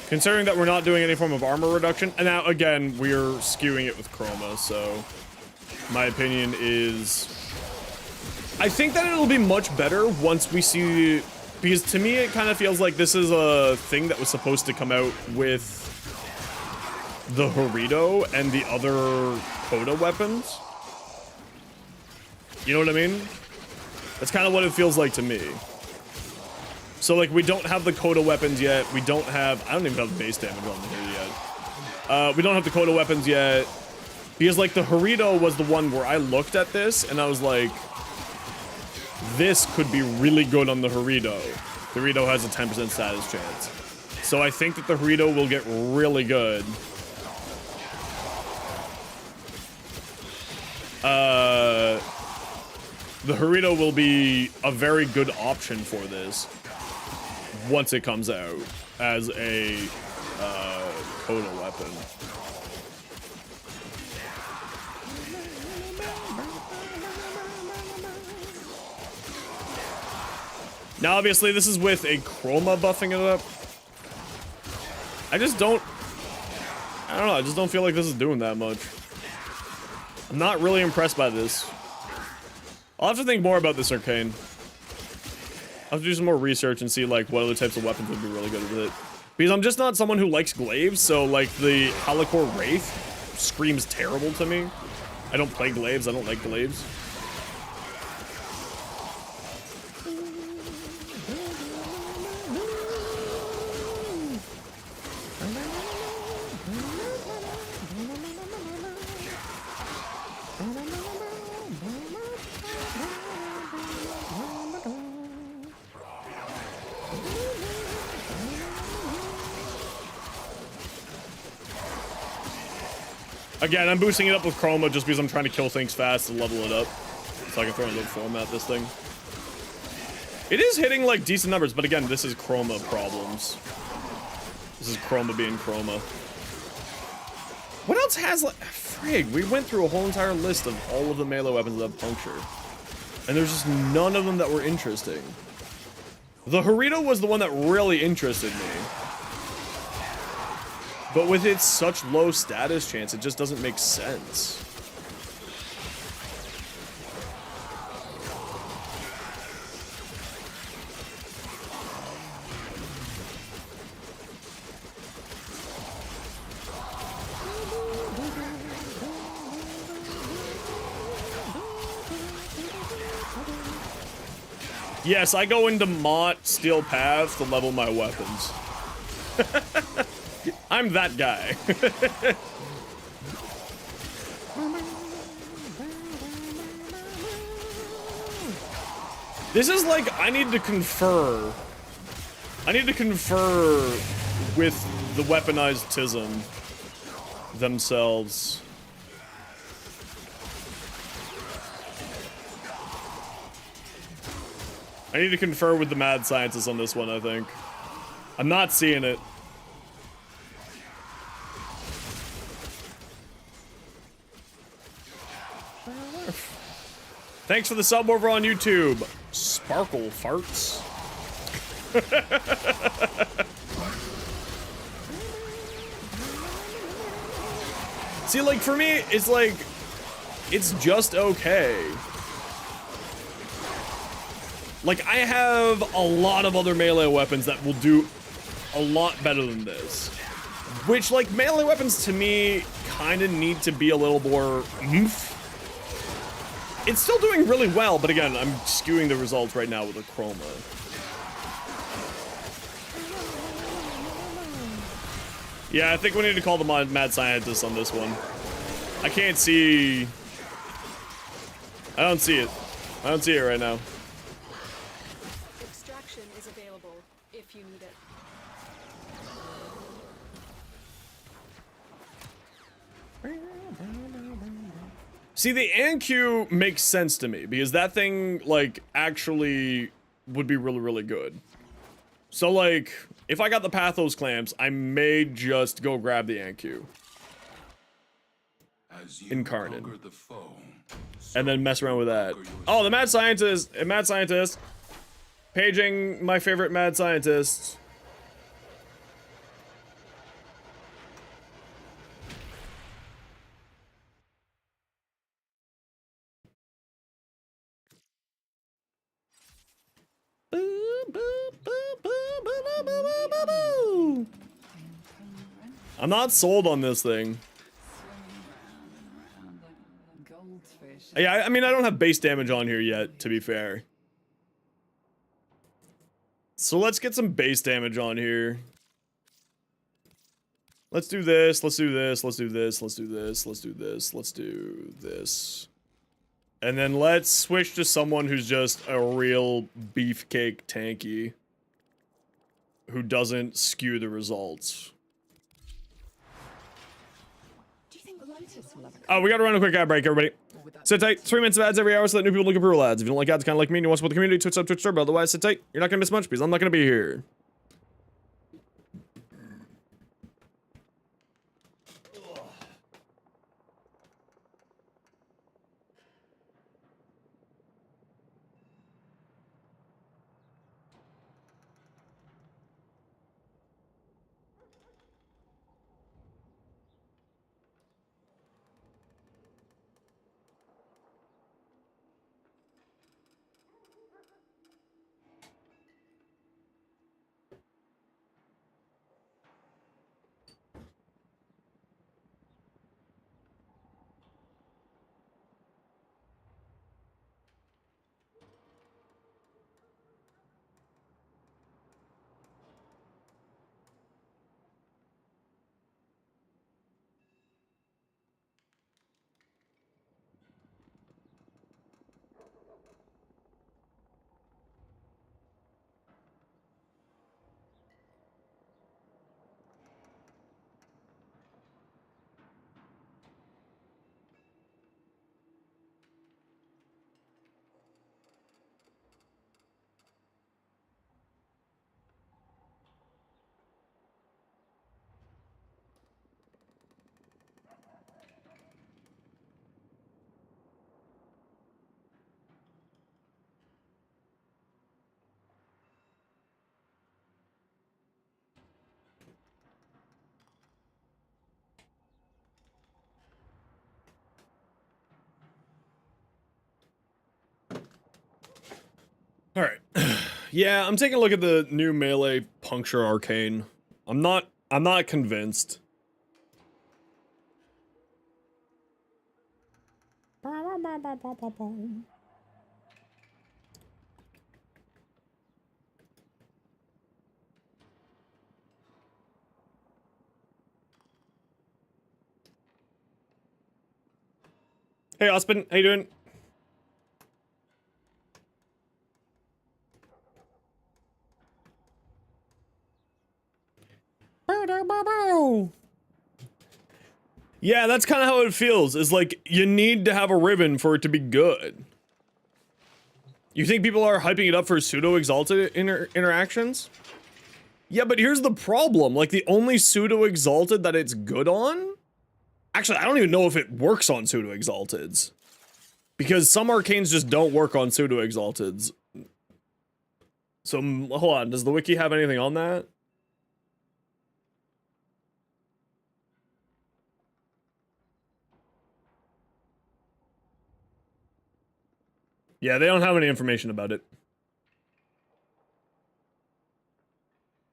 Considering that we're not doing any form of armor reduction. And now, again, we're skewing it with Chroma, so... My opinion is... I think that it'll be much better once we see... Because to me, it kind of feels like this is a thing that was supposed to come out with... the Harito and the other Coda weapons. You know what I mean? That's kind of what it feels like to me. So, like, we don't have the Coda weapons yet. We don't have... I don't even have the base damage on here yet. We don't have the Coda weapons yet. Because, like, the Harito was the one where I looked at this, and I was like... This could be really good on the Harito. The Harito has a 10% status chance. So I think that the Harito will get really good. The Harito will be a very good option for this. once it comes out as a Coda weapon. Now, obviously, this is with a chroma buffing it up. I don't know, I just don't feel like this is doing that much. I'm not really impressed by this. I'll have to think more about this Arcane. I'll have to do some more research and see, like, what other types of weapons would be really good with it. Because I'm just not someone who likes glaives, so, like, the Halicore Wraith screams terrible to me. I don't play glaives, I don't like glaives. Again, I'm boosting it up with Chroma just because I'm trying to kill things fast and level it up. So I can throw in a little format this thing. It is hitting, like, decent numbers, but again, this is Chroma problems. This is Chroma being Chroma. What else has, like... Frig, we went through a whole entire list of all of the melee weapons that have puncture. And there's just none of them that were interesting. The Harito was the one that really interested me. But with its such low status chance, it just doesn't make sense. Yes, I go into Mott Steel Path to level my weapons. I'm that guy. This is like, I need to confer. I need to confer with the weaponized Tism themselves. I need to confer with the mad scientists on this one, I think. I'm not seeing it. Thanks for the sub over on YouTube. Sparkle farts. See, like, for me, it's like, it's just okay. Like, I have a lot of other melee weapons that will do a lot better than this. Which, like, melee weapons to me kind of need to be a little more oomph. It's still doing really well, but again, I'm skewing the results right now with a chroma. Yeah, I think we need to call the mad scientists on this one. I can't see... I don't see it. I don't see it right now. Extraction is available if you need it. See, the ANQ makes sense to me, because that thing, like, actually would be really, really good. So, like, if I got the Pathos clamps, I may just go grab the ANQ. Incarnate. And then mess around with that. Oh, the mad scientist! Mad scientist! Paging my favorite mad scientist. I'm not sold on this thing. Yeah, I mean, I don't have base damage on here yet, to be fair. So let's get some base damage on here. Let's do this, let's do this, let's do this, let's do this, let's do this, let's do this. And then let's switch to someone who's just a real beefcake tanky. Who doesn't skew the results. Oh, we gotta run a quick ad break, everybody. Sit tight. 3 minutes of ads every hour so that new people look at pro ads. If you don't like ads, kind of like me, and you want to support the community, Twitch sub, Twitch server. Otherwise, sit tight. You're not gonna miss much because I'm not gonna be here. All right. Yeah, I'm taking a look at the new melee puncture arcane. I'm not convinced. Hey, Ospen, how you doing? Yeah, that's kind of how it feels. Is like you need to have a Riven for it to be good. You think people are hyping it up for pseudo exalted interactions? Yeah, but here's the problem. Like the only pseudo exalted that it's good on. Actually, I don't even know if it works on pseudo exalteds, because some arcanes just don't work on pseudo exalteds. So hold on, does the wiki have anything on that? Yeah, they don't have any information about it.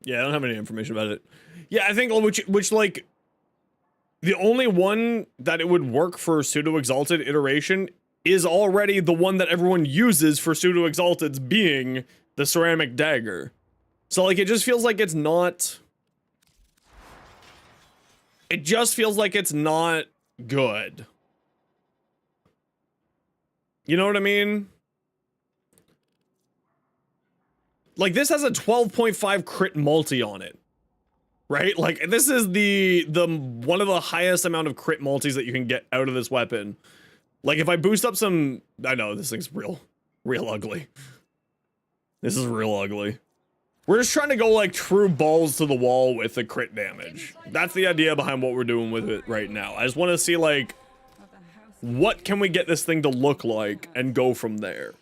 Yeah, I don't have any information about it. Yeah, I think which like the only one that it would work for pseudo exalted iteration is already the one that everyone uses for pseudo exalteds, being the ceramic dagger. So like it just feels like it's not. It just feels like it's not good. You know what I mean? Like this has a 12.5 crit multi on it. Right? Like this is the one of the highest amount of crit multis that you can get out of this weapon. Like if I boost up some, I know this thing's real ugly. This is real ugly. We're just trying to go like true balls to the wall with the crit damage. That's the idea behind what we're doing with it right now. I just want to see like what can we get this thing to look like and go from there.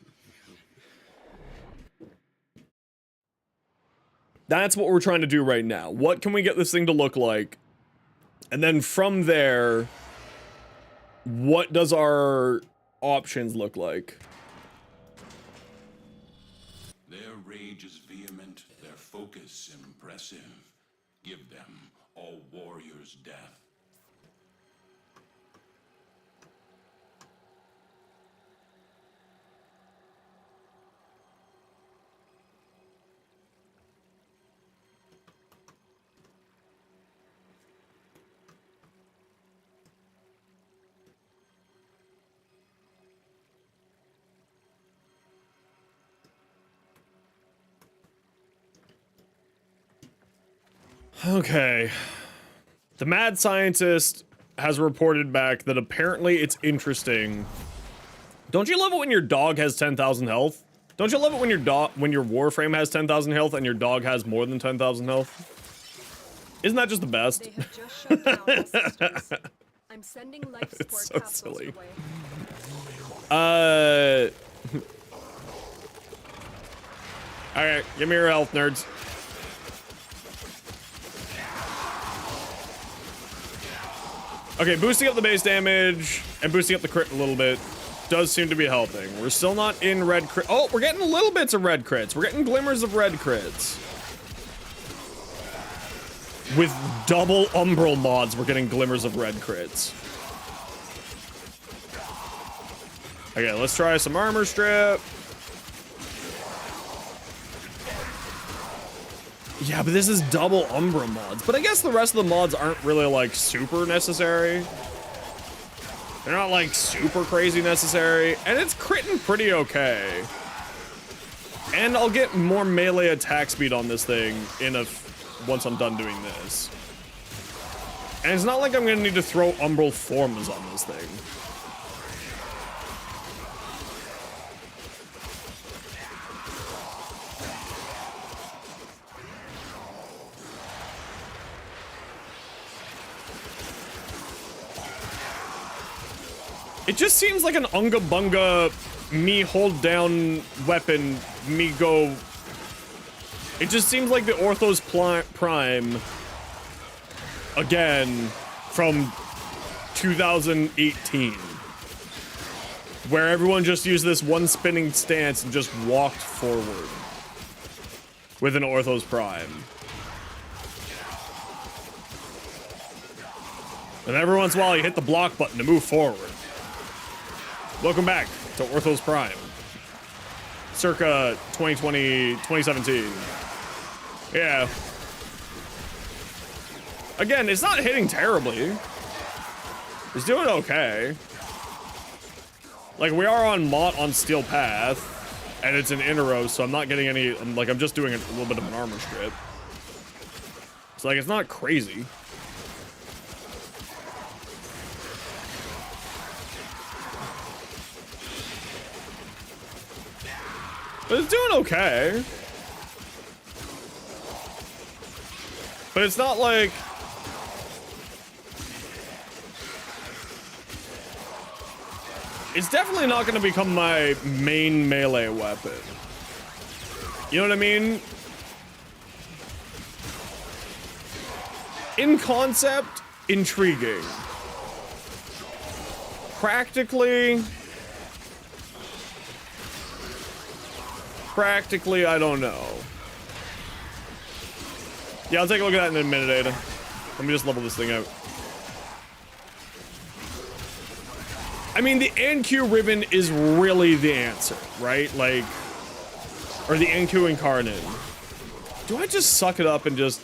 That's what we're trying to do right now. What can we get this thing to look like? And then from there, what does our options look like? Their rage is vehement, their focus impressive. Give them all warriors' death. Okay. The mad scientist has reported back that apparently it's interesting. Don't you love it when your dog has 10,000 health? Don't you love it when your Warframe has 10,000 health and your dog has more than 10,000 health? Isn't that just the best? They have just shut down all systems. I'm sending life support so capsules silly. away. Alright, give me your health, nerds. Okay, boosting up the base damage and boosting up the crit a little bit does seem to be helping. We're still not in red crit. Oh, we're getting little bits of red crits. We're getting glimmers of red crits. With double umbral mods, we're getting glimmers of red crits. Okay, let's try some armor strip. Yeah, but this is double Umbra mods. But I guess the rest of the mods aren't really, like, super necessary. They're not, like, super crazy necessary. And it's critting pretty okay. And I'll get more melee attack speed on this thing once I'm done doing this. And it's not like I'm gonna need to throw Umbral Forms on this thing. It just seems like an Unga Bunga, me hold down weapon, me go. It just seems like the Orthos Prime again from 2018. where everyone just used this one spinning stance and just walked forward with an Orthos Prime. And every once in a while you hit the block button to move forward. Welcome back to Orthos Prime. Circa 2020, 2017. Yeah. Again, it's not hitting terribly. It's doing okay. Like, we are on Steel Path, and it's an Inro, so I'm not getting any, I'm just doing a little bit of an armor strip. So, like, it's not crazy. But it's doing okay. But it's not like... It's definitely not going to become my main melee weapon. You know what I mean? In concept, intriguing. Practically, I don't know. Yeah, I'll take a look at that in a minute, Ada. Let me just level this thing out. I mean, the NQ Riven is really the answer, right? Like, or the NQ Incarnate. Do I just suck it up and just...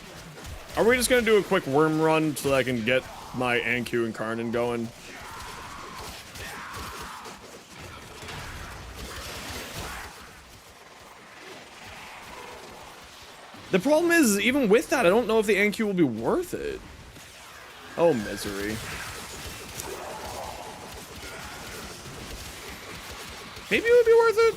Are we just gonna do a quick worm run so that I can get my NQ Incarnate going? The problem is, even with that, I don't know if the NQ will be worth it. Oh, misery. Maybe it would be worth it.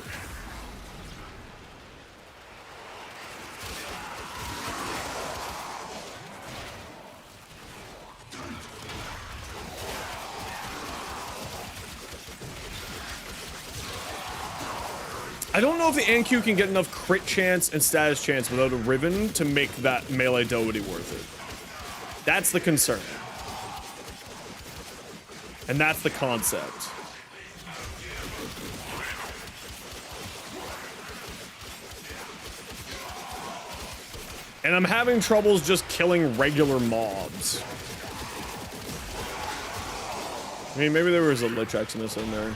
I don't know if the NQ can get enough crit chance and status chance without a Riven to make that melee deity worth it. That's the concern. And that's the concept. And I'm having troubles just killing regular mobs. I mean, maybe there was a Lich Exodus in there.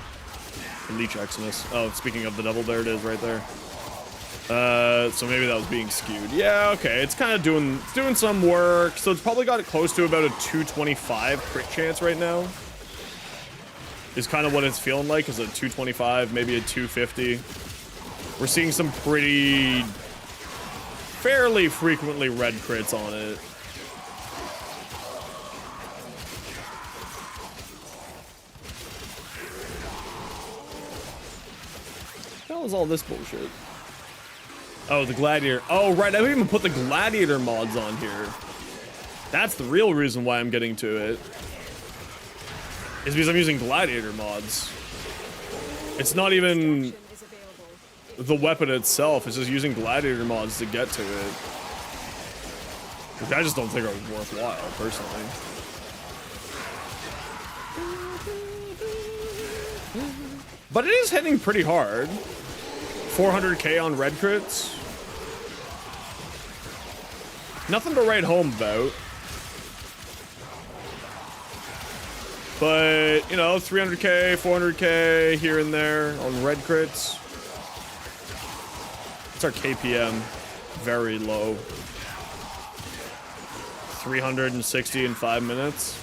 Leech Exodus. Oh, speaking of the devil, there it is right there. So maybe that was being skewed. Yeah, okay. It's kind of doing some work. So it's probably got it close to about a 225 crit chance right now. Is kind of what it's feeling like. Is a 225, maybe a 250. We're seeing some pretty... fairly frequently red crits on it. What the hell is all this bullshit? Oh, the gladiator. Oh, right. I didn't even put the gladiator mods on here. That's the real reason why I'm getting to it. Is because I'm using gladiator mods. It's not even the weapon itself. It's just using gladiator mods to get to it. Which I just don't think are worthwhile, personally. But it is hitting pretty hard. 400k on red crits. Nothing to write home about. But, you know, 300k, 400k here and there on red crits. What's our KPM? Very low. 360 in 5 minutes.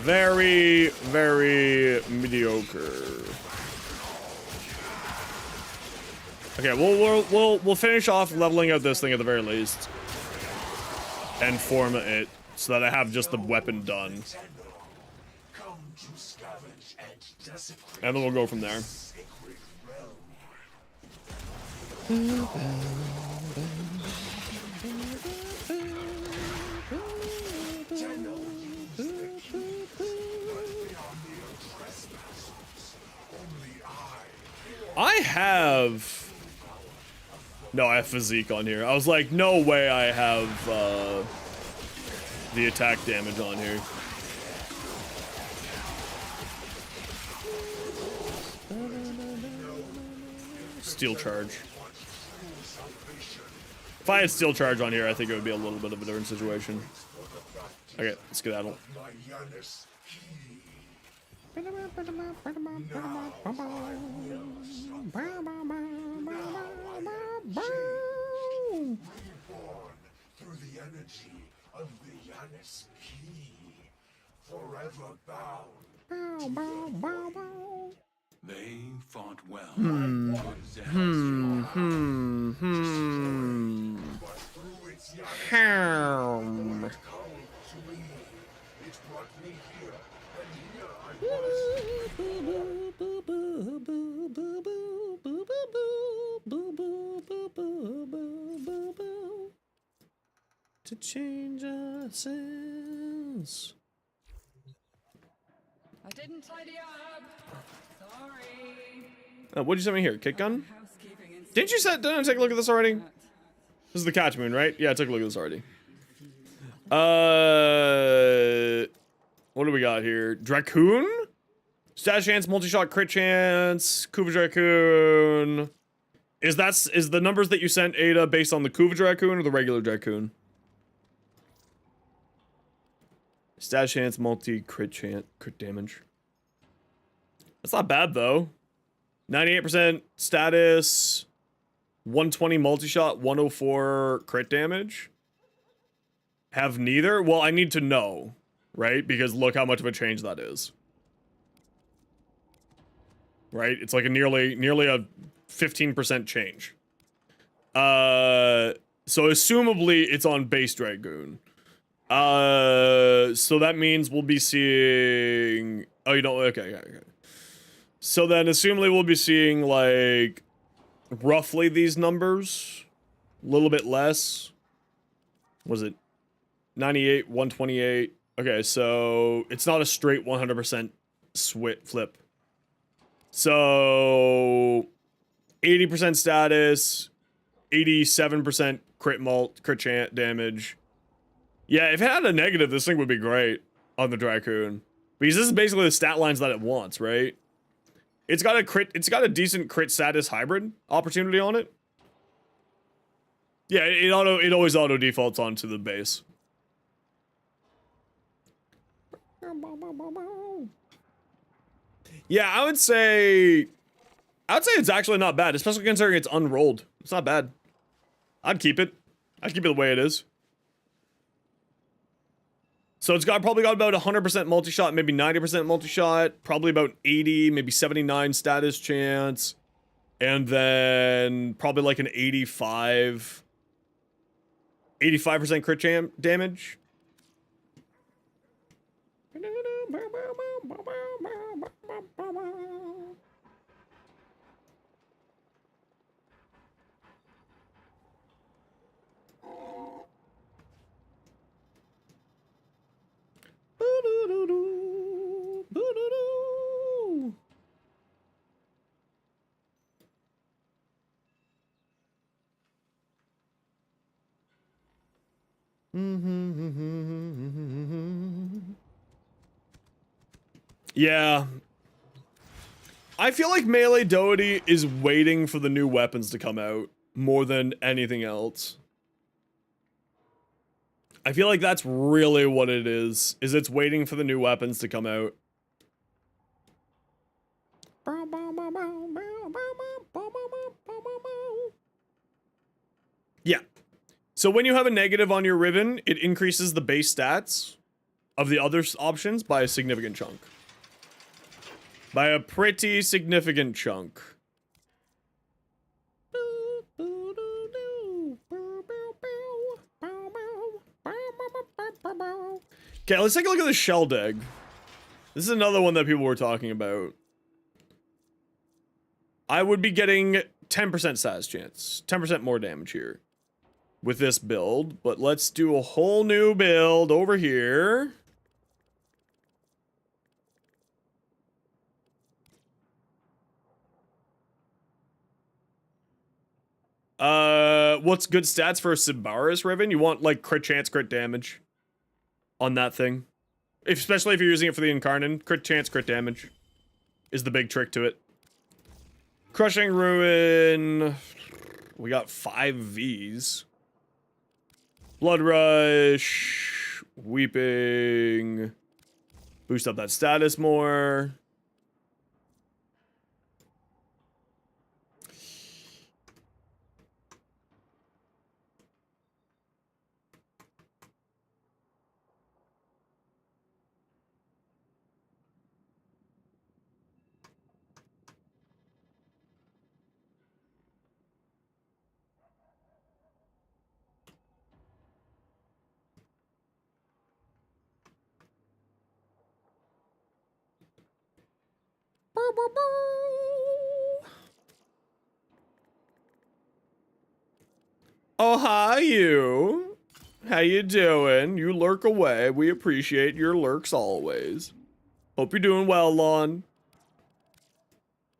Very, very mediocre. Okay, we'll finish off leveling out this thing at the very least, and form it so that I have just the weapon done, and then we'll go from there. I have... No, I have physique on here. I was like, no way I have the attack damage on here. steel charge. If I had steel charge on here, I think it would be a little bit of a different situation. Okay, let's skedaddle. Through the energy of the Yanis key, forever bound. They fought well. But through its Yanis come to me. It brought me here, and here I to change ourselves. I didn't tidy up. Sorry. What'd you send me here? Kick gun? Housekeeping and Didn't you didn't I take a look at this already? This is the catch moon, right? Yeah, I took a look at this already. What do we got here? Dracoon? Stash chance, multi-shot, crit chance, Kuva Dracoon. Is the numbers that you sent, Ada, based on the Kuva Dracoon or the regular Dracoon? Stash chance, multi, crit chance, crit damage. That's not bad though. 98% status, 120 multi-shot, 104 crit damage. Have neither? Well, I need to know, right? Because look how much of a change that is. Right? It's like a nearly a 15% change. So assumably it's on base Dragoon. So that means we'll be seeing... Oh, you don't... Okay. So then assumably we'll be seeing, like, roughly these numbers. A little bit less. Was it 98, 128? Okay, so it's not a straight 100% flip. So 80% status, 87% crit chant damage. Yeah, if it had a negative, this thing would be great on the Dracoon. Because this is basically the stat lines that it wants, right? It's got a decent crit status hybrid opportunity on it. Yeah, it always auto defaults onto the base. Yeah, I would say it's actually not bad, especially considering it's unrolled. It's not bad. I'd keep it. I'd keep it the way it is. So it's probably got about 100% multi-shot, maybe 90% multi-shot, probably about 80, maybe 79 status chance, and then probably like an 85% crit damage. Yeah. I feel like melee Doherty is waiting for the new weapons to come out more than anything else. I feel like that's really what it is it's waiting for the new weapons to come out. Yeah. So when you have a negative on your Riven, it increases the base stats of the other options by a significant chunk. By a pretty significant chunk. Okay, let's take a look at the Shell Dig. This is another one that people were talking about. I would be getting 10% status chance. 10% more damage here. With this build. But let's do a whole new build over here. What's good stats for a Sybaris Riven? You want, like, crit chance, crit damage on that thing. Especially if you're using it for the Incarnate. Crit chance, crit damage is the big trick to it. Crushing Ruin. We got 5 Vs. Blood Rush. Weeping. Boost up that status more. Oh, hi, you. How you doing? You lurk away. We appreciate your lurks always. Hope you're doing well, Lon.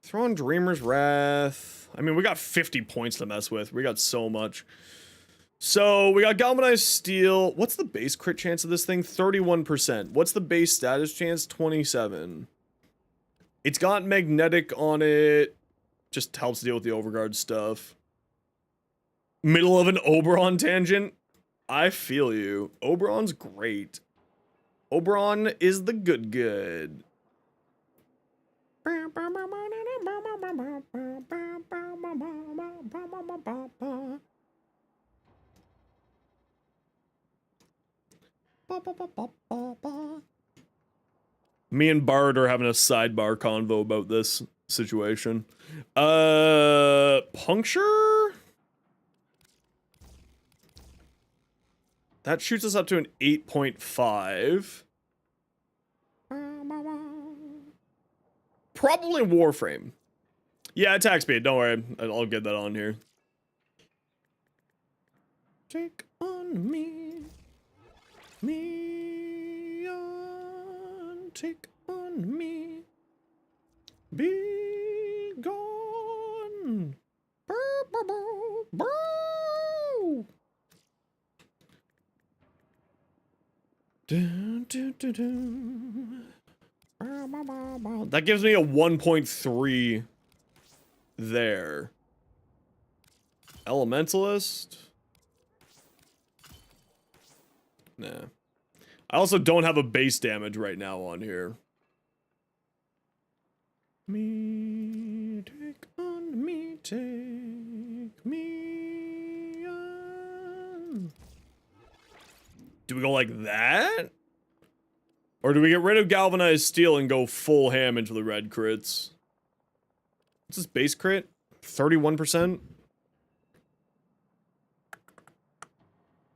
Throw on Dreamer's Wrath. I mean, we got 50 points to mess with. We got so much. So, we got Galvanized Steel. What's the base crit chance of this thing? 31%. What's the base status chance? 27. It's got Magnetic on it. Just helps deal with the Overguard stuff. Middle of an Oberon tangent? I feel you. Oberon's great. Oberon is the good. Me and Bard are having a sidebar convo about this situation. Puncture? That shoots us up to an 8.5. Probably Warframe. Yeah, attack speed. Don't worry. I'll get that on here. Take on me. Me on. Take on me. Be gone. That gives me a 1.3 there. Elementalist? Nah. I also don't have a base damage right now on here. Me, take on me, take me on. Do we go like that? Or do we get rid of Galvanized Steel and go full ham into the red crits? What's this base crit? 31%?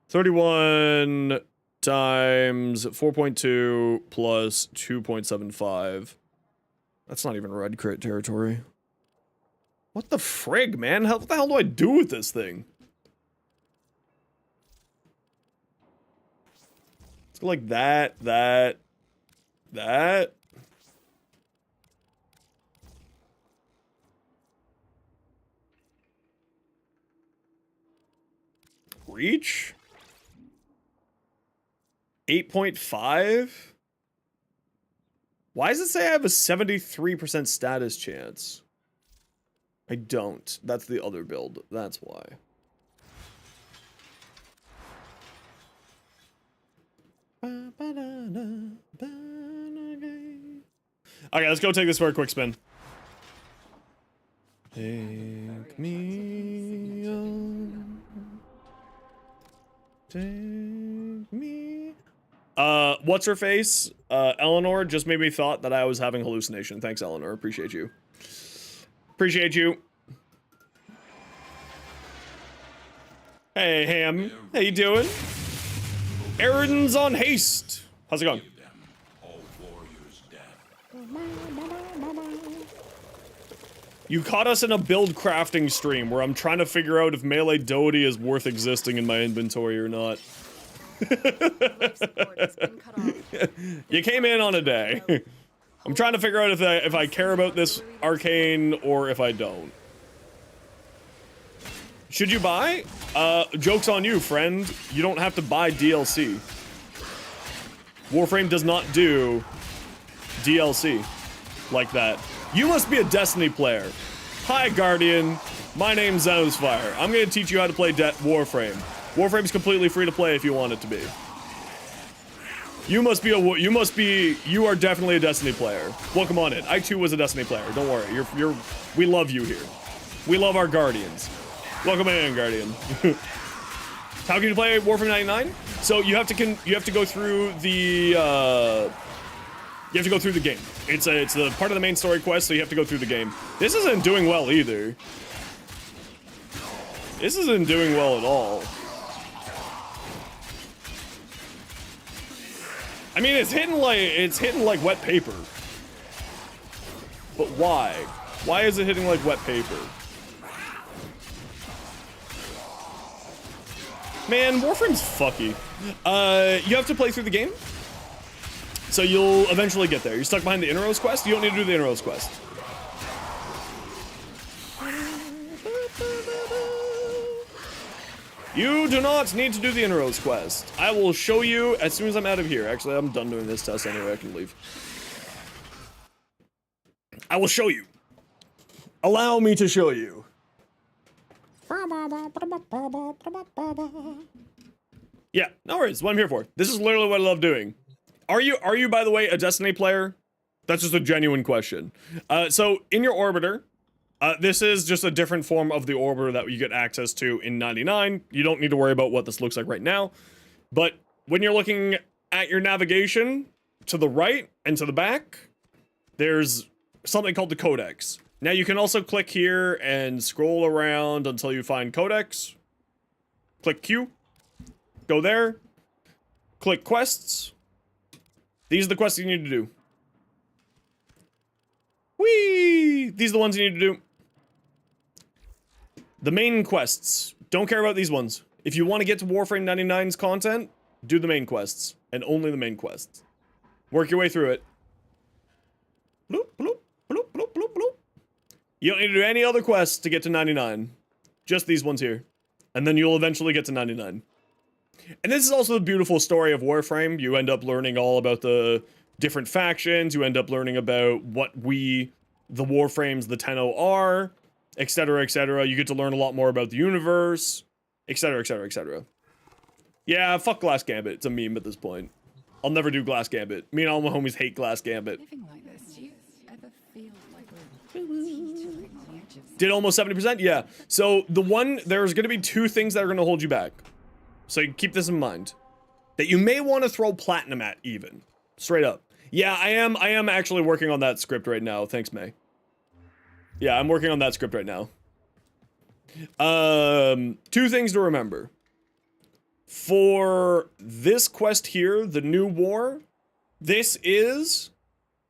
31 times 4.2 plus 2.75. That's not even red crit territory. What the frig, man? What the hell do I do with this thing? Let's go like that. Reach? 8.5? Why does it say I have a 73% status chance? I don't. That's the other build. That's why. Okay, let's go take this for a quick spin. Take me on. Take me. What's her face? Eleanor just made me thought that I was having hallucination. Thanks, Eleanor. Appreciate you. Appreciate you. Hey, Ham. How you doing? Aaron's on haste. How's it going? You caught us in a build crafting stream where I'm trying to figure out if melee deity is worth existing in my inventory or not. You came in on a day. I'm trying to figure out if I care about this Arcane or if I don't. Should you buy? Joke's on you, friend. You don't have to buy DLC. Warframe does not do DLC like that. You must be a Destiny player. Hi, Guardian. My name's Zonesfire. I'm gonna teach you how to play Warframe. Warframe's completely free to play if you want it to be. You are definitely a Destiny player. Welcome on in. I too was a Destiny player. Don't worry. We love you here. We love our Guardians. Welcome in, Guardian. How can you play Warframe 99? So you have to go through the game. It's the part of the main story quest, so you have to go through the game. This isn't doing well either. This isn't doing well at all. I mean, it's hitting like wet paper. But why? Why is it hitting like wet paper? Man, Warframe's fucky. You have to play through the game. So you'll eventually get there. You're stuck behind the Inros quest? You don't need to do the Inros quest. You do not need to do the Inros quest. I will show you as soon as I'm out of here. Actually, I'm done doing this test anyway. I can leave. I will show you. Allow me to show you. Yeah, no worries. What I'm here for. This is literally what I love doing. Are you, by the way, a Destiny player? That's just a genuine question. So, in your orbiter, this is just a different form of the orbiter that you get access to in 99. You don't need to worry about what this looks like right now. But when you're looking at your navigation, to the right and to the back, there's something called the Codex. Now, you can also click here and scroll around until you find Codex. Click Q. Go there. Click Quests. These are the quests you need to do. Whee! These are the ones you need to do. The main quests. Don't care about these ones. If you want to get to Warframe 99's content, do the main quests. And only the main quests. Work your way through it. Bloop, bloop, bloop, bloop, bloop, bloop. You don't need to do any other quests to get to 99. Just these ones here. And then you'll eventually get to 99. And this is also the beautiful story of Warframe. You end up learning all about the different factions. You end up learning about what the Warframes, the Tenno are, etc., etc. You get to learn a lot more about the universe, etc., etc., etc. Yeah, fuck Glass Gambit. It's a meme at this point. I'll never do Glass Gambit. Me and all my homies hate Glass Gambit. Living like this, do you ever feel like we're teetering on the edge of... Did almost 70%? Yeah. So there's going to be two things that are going to hold you back. So you keep this in mind. That you may want to throw platinum at even. Straight up. Yeah, I am actually working on that script right now. Thanks, May. Yeah, I'm working on that script right now. Two things to remember. For this quest here, the New War, this is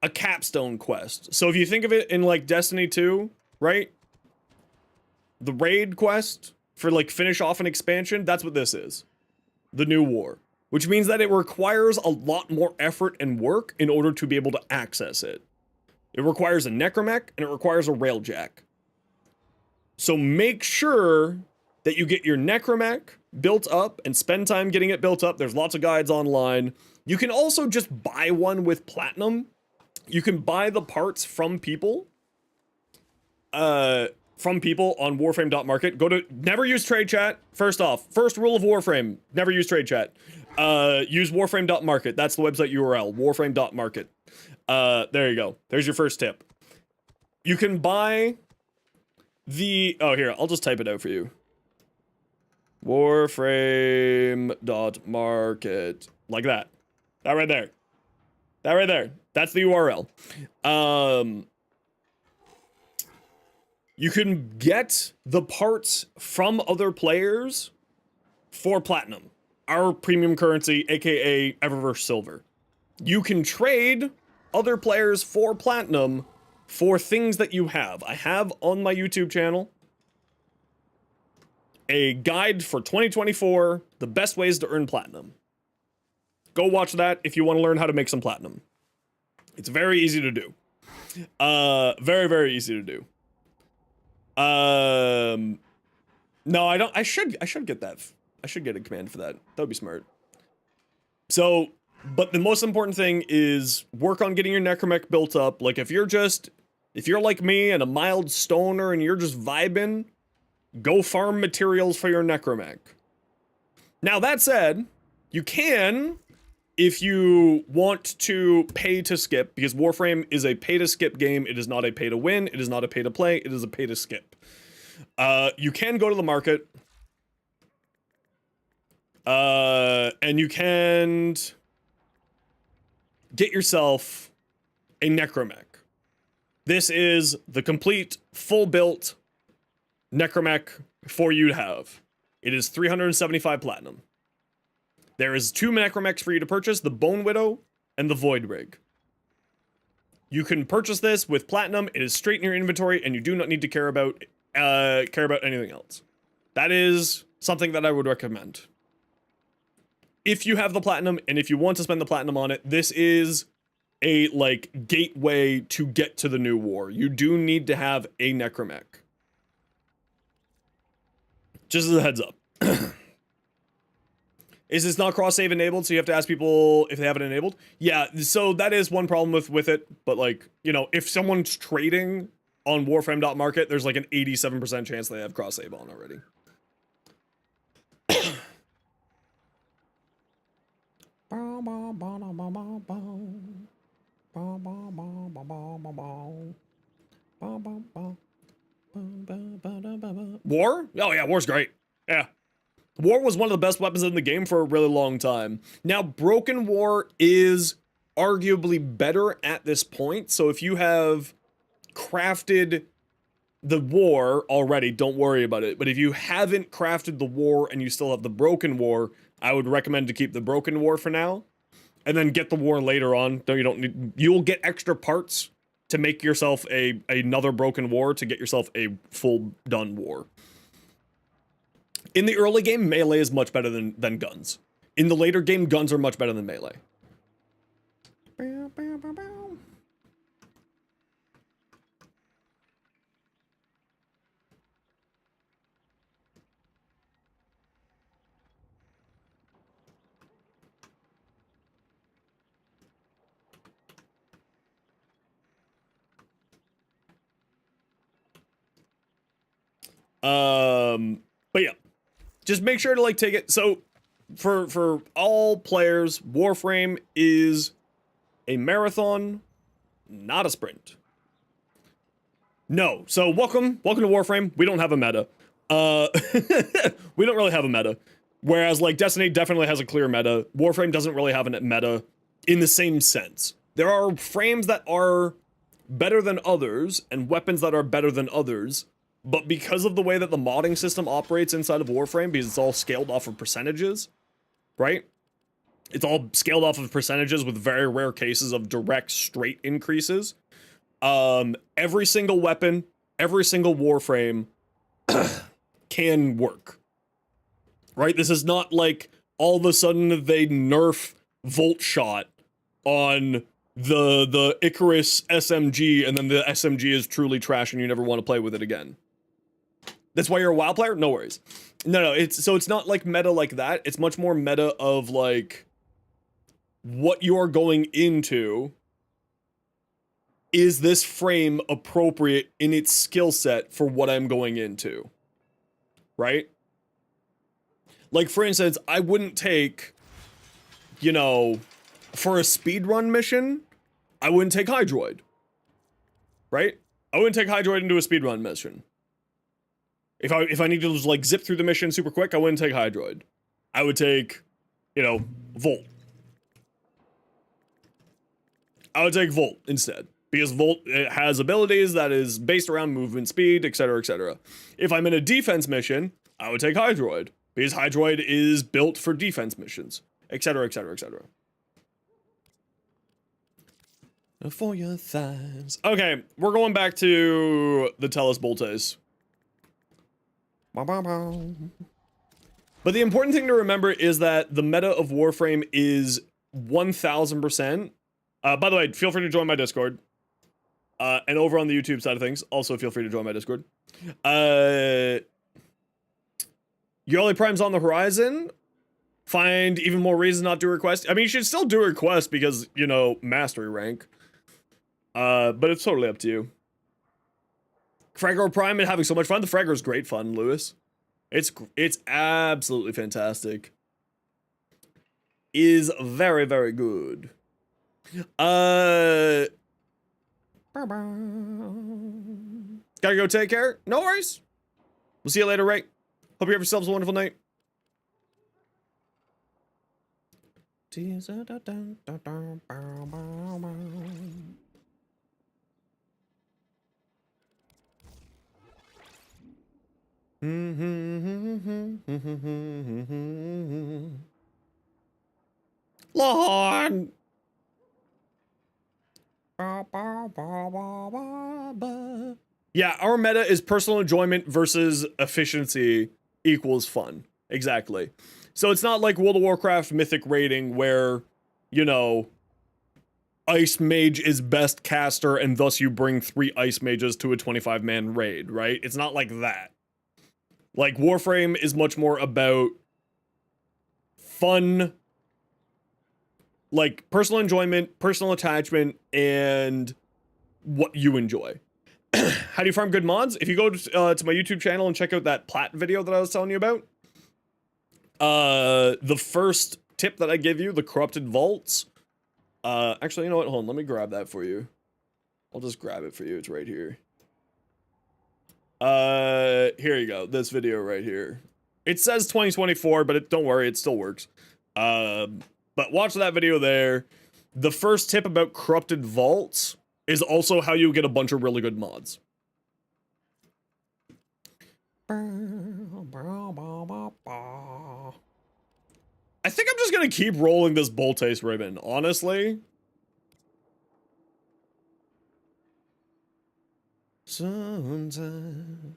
a capstone quest. So if you think of it in like Destiny 2, right? The raid quest for like finish off an expansion, that's what this is. The New War. Which means that it requires a lot more effort and work in order to be able to access it. It requires a necromech and it requires a railjack. So make sure that you get your necromech built up and spend time getting it built up. There's lots of guides online. You can also just buy one with platinum. You can buy the parts from people. From people on warframe.market. Never use trade chat. First off, first rule of Warframe, never use trade chat. Use warframe.market. That's the website URL, warframe.market. There you go. There's your first tip. You can buy oh, here, I'll just type it out for you. Warframe.market. Like that. That right there. That right there. That's the URL. You can get the parts from other players for platinum. Our premium currency, aka Eververse Silver. You can trade other players for platinum for things that you have. I have on my YouTube channel a guide for 2024, the best ways to earn platinum. Go watch that if you want to learn how to make some platinum. It's very easy to do. Very, very easy to do. No, I don't. I should get that. I should get a command for that. That would be smart. So, but the most important thing is work on getting your necromech built up. Like if you're If you're like me and a mild stoner and you're just vibing, go farm materials for your necromech. Now that said, you can, if you want to pay to skip, because Warframe is a pay to skip game. It is not a pay to win. It is not a pay to play. It is a pay to skip. You can go to the market. And you can get yourself a necromech. This is the complete, full-built necromech for you to have. It is 375 platinum. There is 2 necromechs for you to purchase, the Bone Widow and the Void Rig. You can purchase this with platinum. It is straight in your inventory, and you do not need to care about anything else. That is something that I would recommend. If you have the platinum, and if you want to spend the platinum on it, this is a, like, gateway to get to the new war. You do need to have a necromech. Just as a heads up. Is this not cross-save enabled, so you have to ask people if they have it enabled? Yeah, so that is one problem with it, but, like, you know, if someone's trading on Warframe.market, there's like an 87% chance they have cross-save on already. War? Oh yeah, war's great. Yeah. War was one of the best weapons in the game for a really long time. Now, Broken War is arguably better at this point, so if you have crafted the war already, don't worry about it. But if you haven't crafted the war and you still have the Broken War, I would recommend to keep the Broken War for now, and then get the war later on. No, you don't need. You'll get extra parts to make yourself another Broken War to get yourself a full done war. In the early game, melee is much better than guns. In the later game, guns are much better than melee. But yeah, just make sure to like take it. So for all players, Warframe is a marathon, not a sprint. No. So welcome to Warframe. We don't have a meta. We don't really have a meta. Whereas like Destiny definitely has a clear meta. Warframe doesn't really have a meta in the same sense. There are frames that are better than others and weapons that are better than others. But because of the way that the modding system operates inside of Warframe, because it's all scaled off of percentages, right? It's all scaled off of percentages with very rare cases of direct straight increases. Every single weapon, every single Warframe can work, right? This is not like all of a sudden they nerf Volt Shot on the Icarus SMG and then the SMG is truly trash and you never want to play with it again. That's why you're a WoW player? No worries. No, it's not like meta like that. It's much more meta of like what you are going into. Is this frame appropriate in its skill set for what I'm going into? Right? Like for instance, I wouldn't take, you know, for a speedrun mission, I wouldn't take Hydroid. Right? I wouldn't take Hydroid into a speedrun mission. If I need to just like zip through the mission super quick, I wouldn't take Hydroid. I would take, you know, Volt. I would take Volt instead. Because Volt has abilities that is based around movement speed, etc., etc. If I'm in a defense mission, I would take Hydroid. Because Hydroid is built for defense missions, etc., etc., etc. For your thighs. Okay, we're going back to the Tellus Boltes. But the important thing to remember is that the meta of Warframe is 1000%. By the way, feel free to join my Discord. And over on the YouTube side of things, also feel free to join my Discord. Yearly Prime's on the horizon. Find even more reasons not to request. I mean, you should still do a request because, you know, mastery rank. But it's totally up to you. Fragor Prime and having so much fun. The Fragor's great fun, Lewis. It's absolutely fantastic. Is very, very good. Gotta go take care. No worries. We'll see you later, Ray. Hope you have yourselves a wonderful night. Lord. Yeah, our meta is personal enjoyment versus efficiency equals fun. Exactly. So it's not like World of Warcraft Mythic rating where, you know, Ice Mage is best caster and thus you bring 3 Ice Mages to a 25-man raid, right? It's not like that. Like, Warframe is much more about fun, like, personal enjoyment, personal attachment, and what you enjoy. How do you farm good mods? If you go to my YouTube channel and check out that plat video that I was telling you about, the first tip that I give you, the corrupted vaults, actually, you know what? Hold on, let me grab that for you. I'll just grab it for you. It's right here. Here you go. This video right here. It says 2024, but don't worry, it still works. But watch that video there. The first tip about corrupted vaults is also how you get a bunch of really good mods. I think I'm just gonna keep rolling this Boltace Ribbon, honestly. Sometime.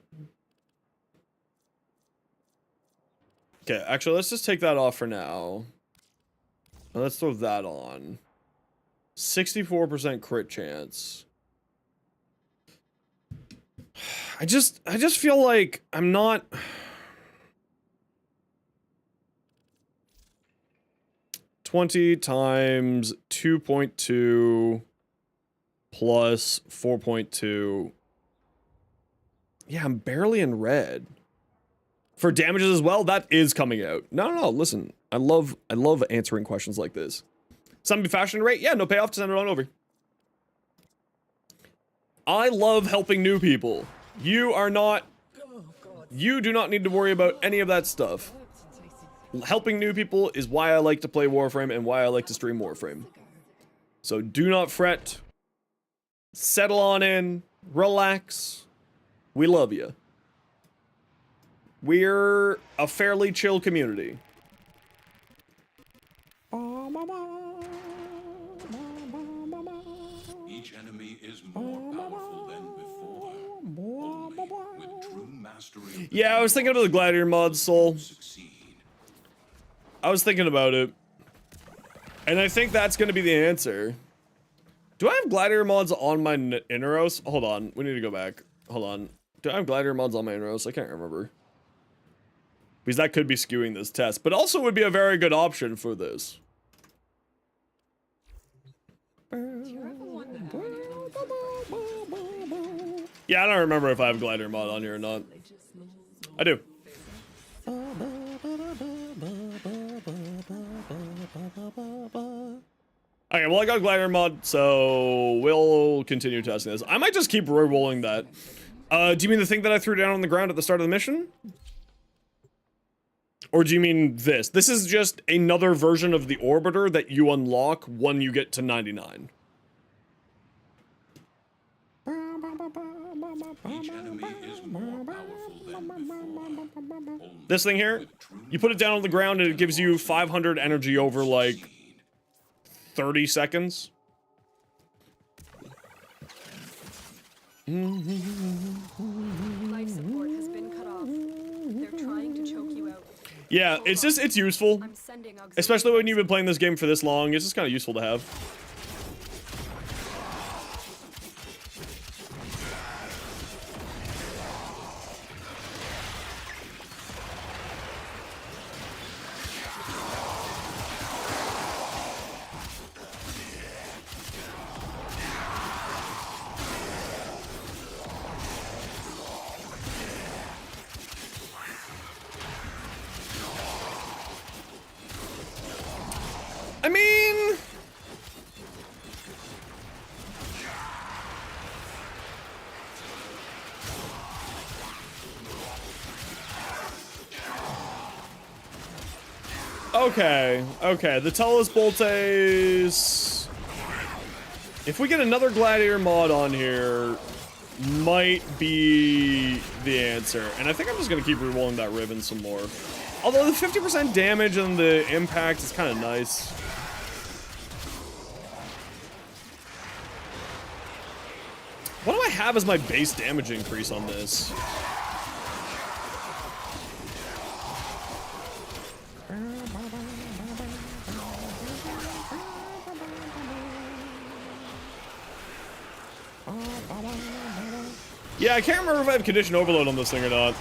Okay, actually, let's just take that off for now. Let's throw that on. 64% crit chance. I just feel like I'm not... $20 times 2.2 plus 4.2. Yeah, I'm barely in red. For damages as well, that is coming out. No, listen. I love answering questions like this. Some fashion rate? Yeah, no payoff to send it on over. I love helping new people. You are not... You do not need to worry about any of that stuff. Helping new people is why I like to play Warframe and why I like to stream Warframe. So do not fret. Settle on in. Relax. We love you. We're a fairly chill community. Each enemy is more powerful than before. Only with true mastery. Yeah, I was thinking of the Gladiator mod, Soul. I was thinking about it. And I think that's going to be the answer. Do I have Gladiator mods on my Nekros? Hold on, we need to go back. Hold on. Do I have Gladiator mods on my Nekros? I can't remember. Because that could be skewing this test, but also would be a very good option for this. Yeah, I don't remember if I have Gladiator mod on here or not. I do. Okay, well I got Gladiator mod, so we'll continue testing this. I might just keep re-rolling that. Do you mean the thing that I threw down on the ground at the start of the mission? Or do you mean this? This is just another version of the Orbiter that you unlock when you get to 99. Each enemy is more powerful than before. This thing here, you put it down on the ground and it gives you 500 energy over like 30 seconds. Life support has been cut off. They're trying to choke you out. Yeah, it's useful. Especially when you've been playing this game for this long, it's just kind of useful to have. Okay, okay, the Tellus Boltes. If we get another Gladiator mod on here, might be the answer. And I think I'm just gonna keep rerolling that Riven some more. Although the 50% damage and the impact is kind of nice. What do I have as my base damage increase on this? Yeah, I can't remember if I have Condition Overload on this thing or not.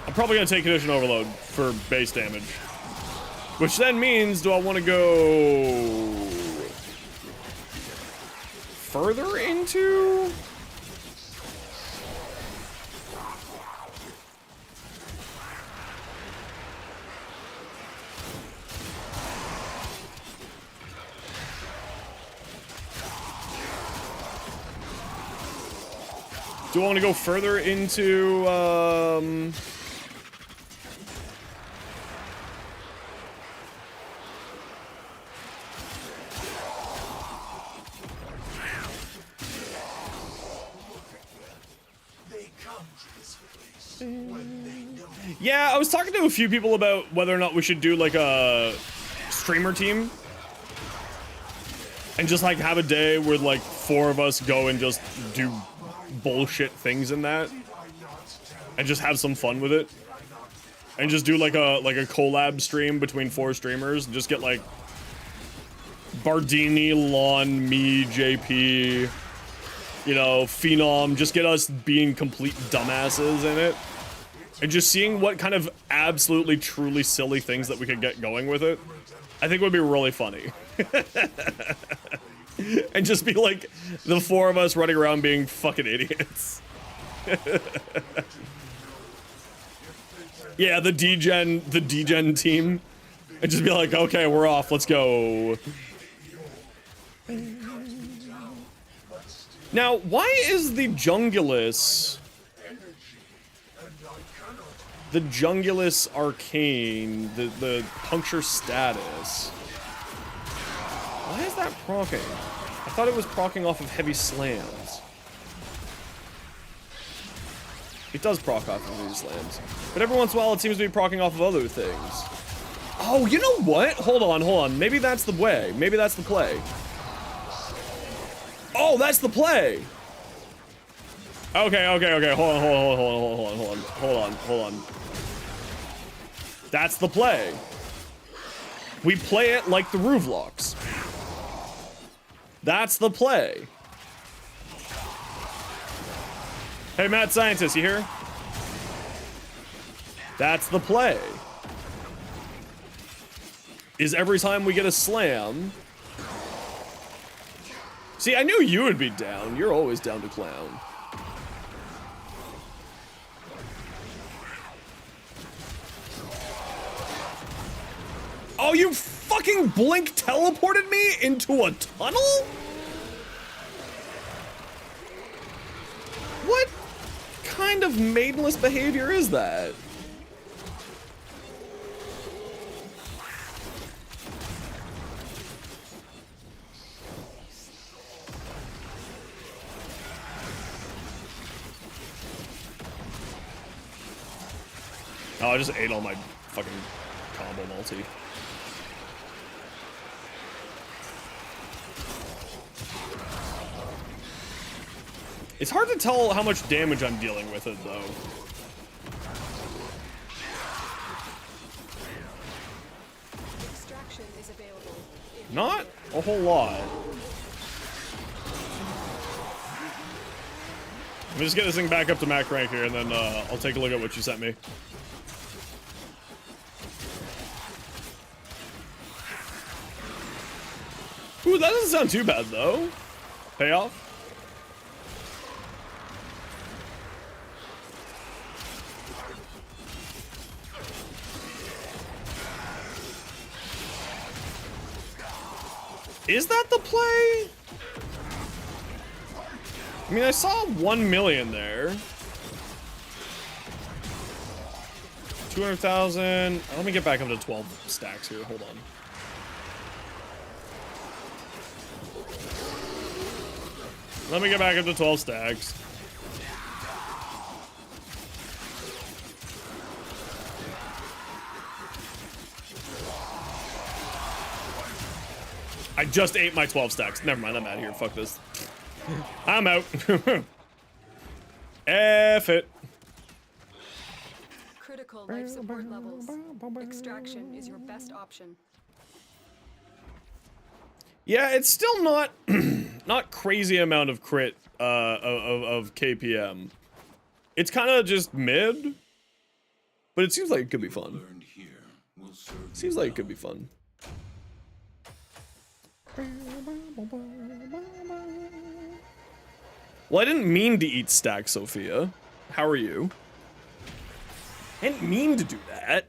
I'm probably gonna take Condition Overload for base damage. Which then means, do I want to go further into? Do I want to go further into, yeah, I was talking to a few people about whether or not we should do like a streamer team. And just like have a day where like 4 of us go and just do bullshit things in that. And just have some fun with it. And just do like a collab stream between 4 streamers and just get like Bardini, Lon, me, JP, you know, Phenom, just get us being complete dumbasses in it. And just seeing what kind of absolutely truly silly things that we could get going with it, I think would be really funny. And just be like the 4 of us running around being fucking idiots. Yeah, the D-Gen team. And just be like, okay, we're off, let's go. Now, why is the Jungulus Arcane, the puncture status? Why is that proccing? I thought it was proccing off of heavy slams. It does proc off of heavy slams. But every once in a while it seems to be proccing off of other things. Oh, you know what? Hold on. Maybe that's the way. Maybe that's the play. Oh, that's the play! Okay. Hold on. That's the play. We play it like the Rooflocks. That's the play. Hey, Mad Scientist, you here? That's the play. Is every time we get a slam... See, I knew you would be down. You're always down to clown. Oh, you fucking blink teleported me into a tunnel? What kind of maidenless behavior is that? Oh, I just ate all my fucking combo multi. It's hard to tell how much damage I'm dealing with it, though. Extraction is available. Not a whole lot. Let me just get this thing back up to max rank here, and then I'll take a look at what you sent me. Ooh, that doesn't sound too bad, though. Payoff. Is that the play? I mean, I saw 1 million there. 200,000. Let me get back up to 12 stacks here. Hold on. Let me get back up to 12 stacks. I just ate my 12 stacks. Never mind, I'm out of here. Fuck this. I'm out. F it. Critical life support levels. Extraction is your best option. Yeah, it's still not not crazy amount of crit of KPM. It's kind of just mid, but it seems like it could be fun. Seems like it could be fun. Well, I didn't mean to eat stacks, Sophia. How are you? I didn't mean to do that.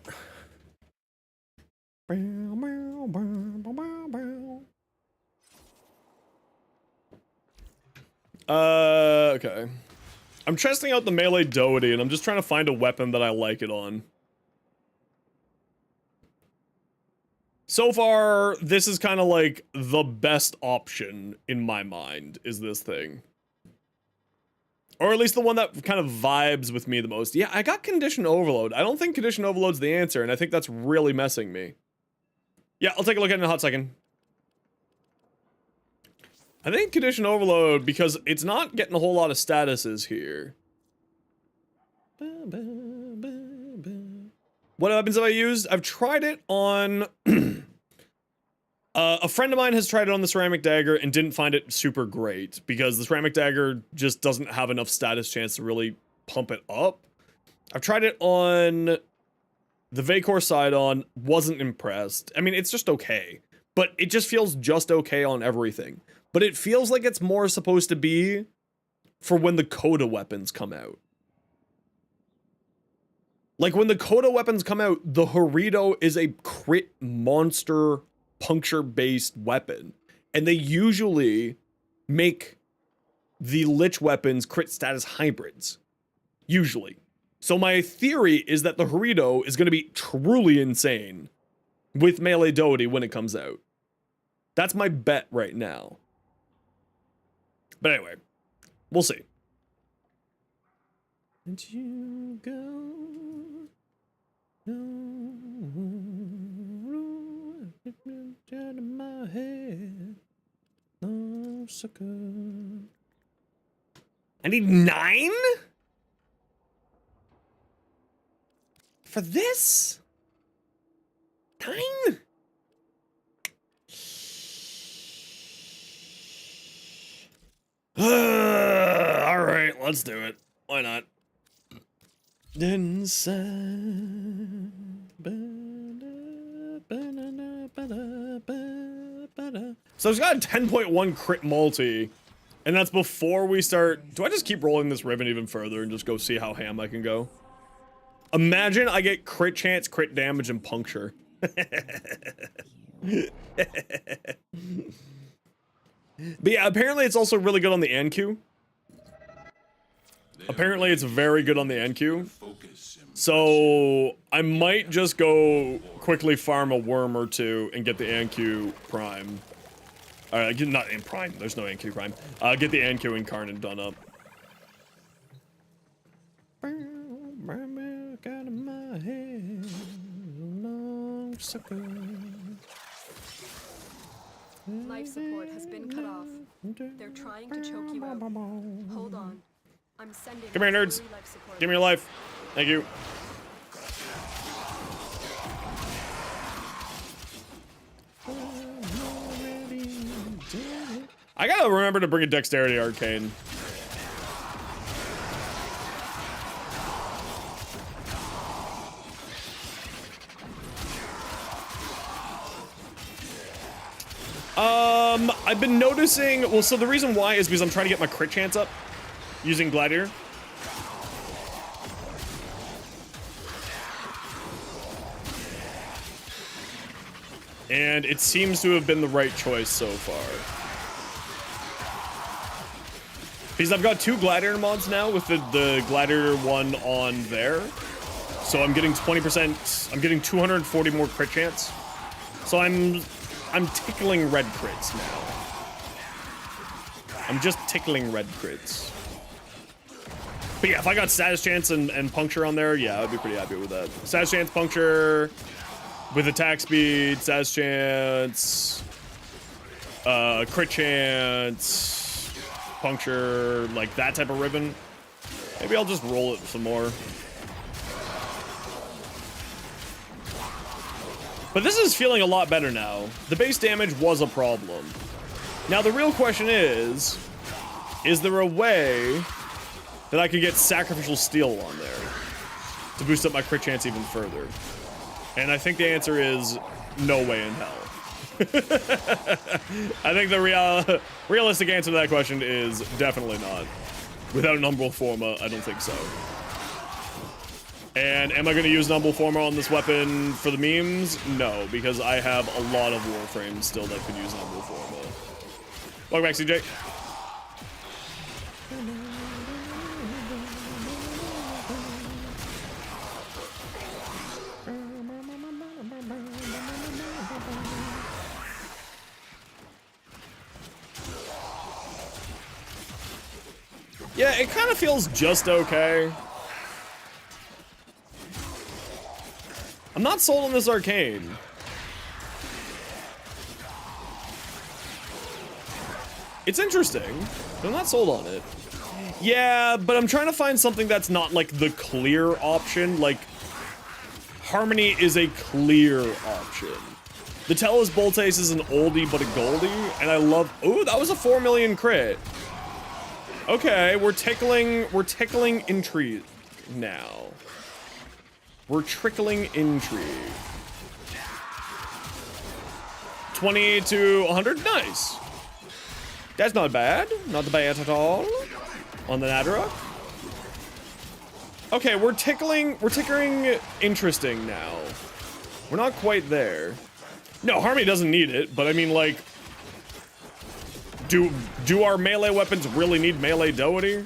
Okay. I'm testing out the melee doughy, and I'm just trying to find a weapon that I like it on. So far, this is kind of like the best option in my mind, is this thing. Or at least the one that kind of vibes with me the most. Yeah, I got Condition Overload. I don't think Condition Overload's the answer, and I think that's really messing me. Yeah, I'll take a look at it in a hot second. I think Condition Overload, because it's not getting a whole lot of statuses here. What weapons have I used? I've tried it on... a friend of mine has tried it on the Ceramic Dagger and didn't find it super great, because the Ceramic Dagger just doesn't have enough status chance to really pump it up. I've tried it on the Vacor Sidon, wasn't impressed. I mean, it's just okay, but it just feels just okay on everything. But it feels like it's more supposed to be for when the Coda weapons come out. Like, when the Coda weapons come out, the Harito is a crit monster puncture-based weapon. And they usually make the Lich weapons crit status hybrids. Usually. So my theory is that the Harito is going to be truly insane with melee doughy when it comes out. That's my bet right now. But anyway, we'll see. And you go... out of my head. No sucker. I need 9? For this? 9? Alright, let's do it. Why not? Inside. So it's got a 10.1 crit multi, and that's before we start. Do I just keep rolling this Riven even further and just go see how ham I can go? Imagine I get crit chance, crit damage, and puncture. But yeah, apparently it's also really good on the NQ. Apparently it's very good on the NQ. So I might just go quickly farm a worm or two and get the NQ prime. Not in prime, there's no NQ prime. Get the NQ incarnate done up. Life support has been cut off. They're trying to choke you out. Hold on. I'm sending. Come here, nerds. Life support. Give me your life. Thank you. I gotta remember to bring a dexterity arcane. I've been noticing, well, so the reason why is because I'm trying to get my crit chance up using Gladiator. And it seems to have been the right choice so far. Because I've got 2 Gladiator mods now with the Gladiator one on there. So I'm getting 20%, I'm getting 240 more crit chance. So I'm tickling red crits now. I'm just tickling red crits. But yeah, if I got status chance and puncture on there, yeah, I'd be pretty happy with that. Status chance, puncture, with attack speed, status chance, crit chance, puncture, like that type of ribbon. Maybe I'll just roll it some more. But this is feeling a lot better now. The base damage was a problem. Now the real question is there a way that I could get Sacrificial Steel on there to boost up my crit chance even further? And I think the answer is no way in hell. I think the realistic answer to that question is definitely not. Without an Umbral Forma, I don't think so. And am I going to use an Umbral Forma on this weapon for the memes? No, because I have a lot of Warframes still that could use an Umbral Forma. Welcome back, CJ. Yeah, it kind of feels just okay. I'm not sold on this Arcane. It's interesting, but I'm not sold on it. Yeah, but I'm trying to find something that's not like the clear option. Like, Harmony is a clear option. The Tellus Boltace is an oldie but a goldie, and I love. Ooh, that was a 4 million crit. Okay, we're tickling intrigue now. We're trickling intrigue. 20 to 100, nice. That's not bad, not bad at all. On the Nadra. Okay, we're tickling interesting now. We're not quite there. No, Harmony doesn't need it, but I mean, like, do our melee weapons really need melee doughy?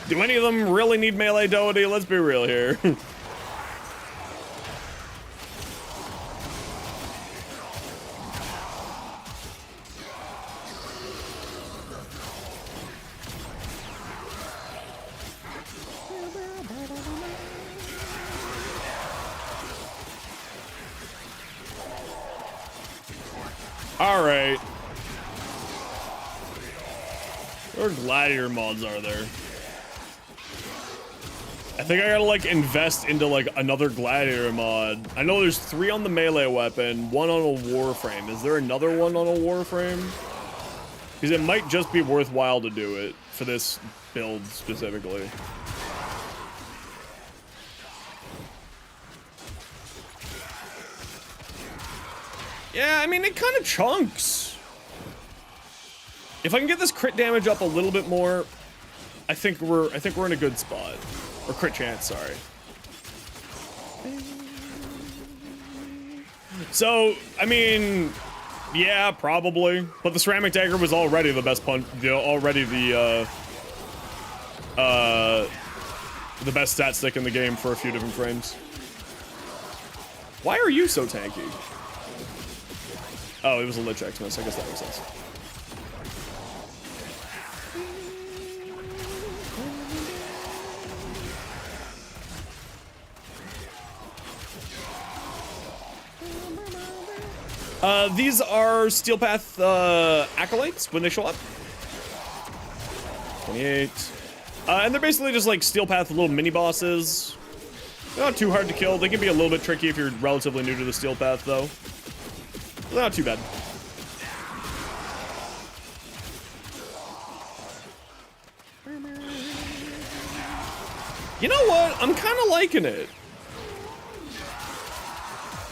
Do any of them really need melee doughy? Let's be real here. All right. What gladiator mods are there? I think I gotta like invest into like another gladiator mod. I know there's 3 on the melee weapon, 1 on a Warframe. Is there another one on a Warframe? Because it might just be worthwhile to do it for this build specifically. Yeah, I mean, it kind of chunks. If I can get this crit damage up a little bit more, I think we're in a good spot. Or crit chance, sorry. So, I mean, yeah, probably. But the ceramic dagger was already the best punch. Already the best stat stick in the game for a few different frames. Why are you so tanky? Oh, it was a Lich Xmas. I guess that makes sense. These are Steel Path acolytes when they show up. 28. And they're basically just like Steel Path little mini bosses. They're not too hard to kill. They can be a little bit tricky if you're relatively new to the Steel Path, though. They're not too bad. You know what? I'm kind of liking it.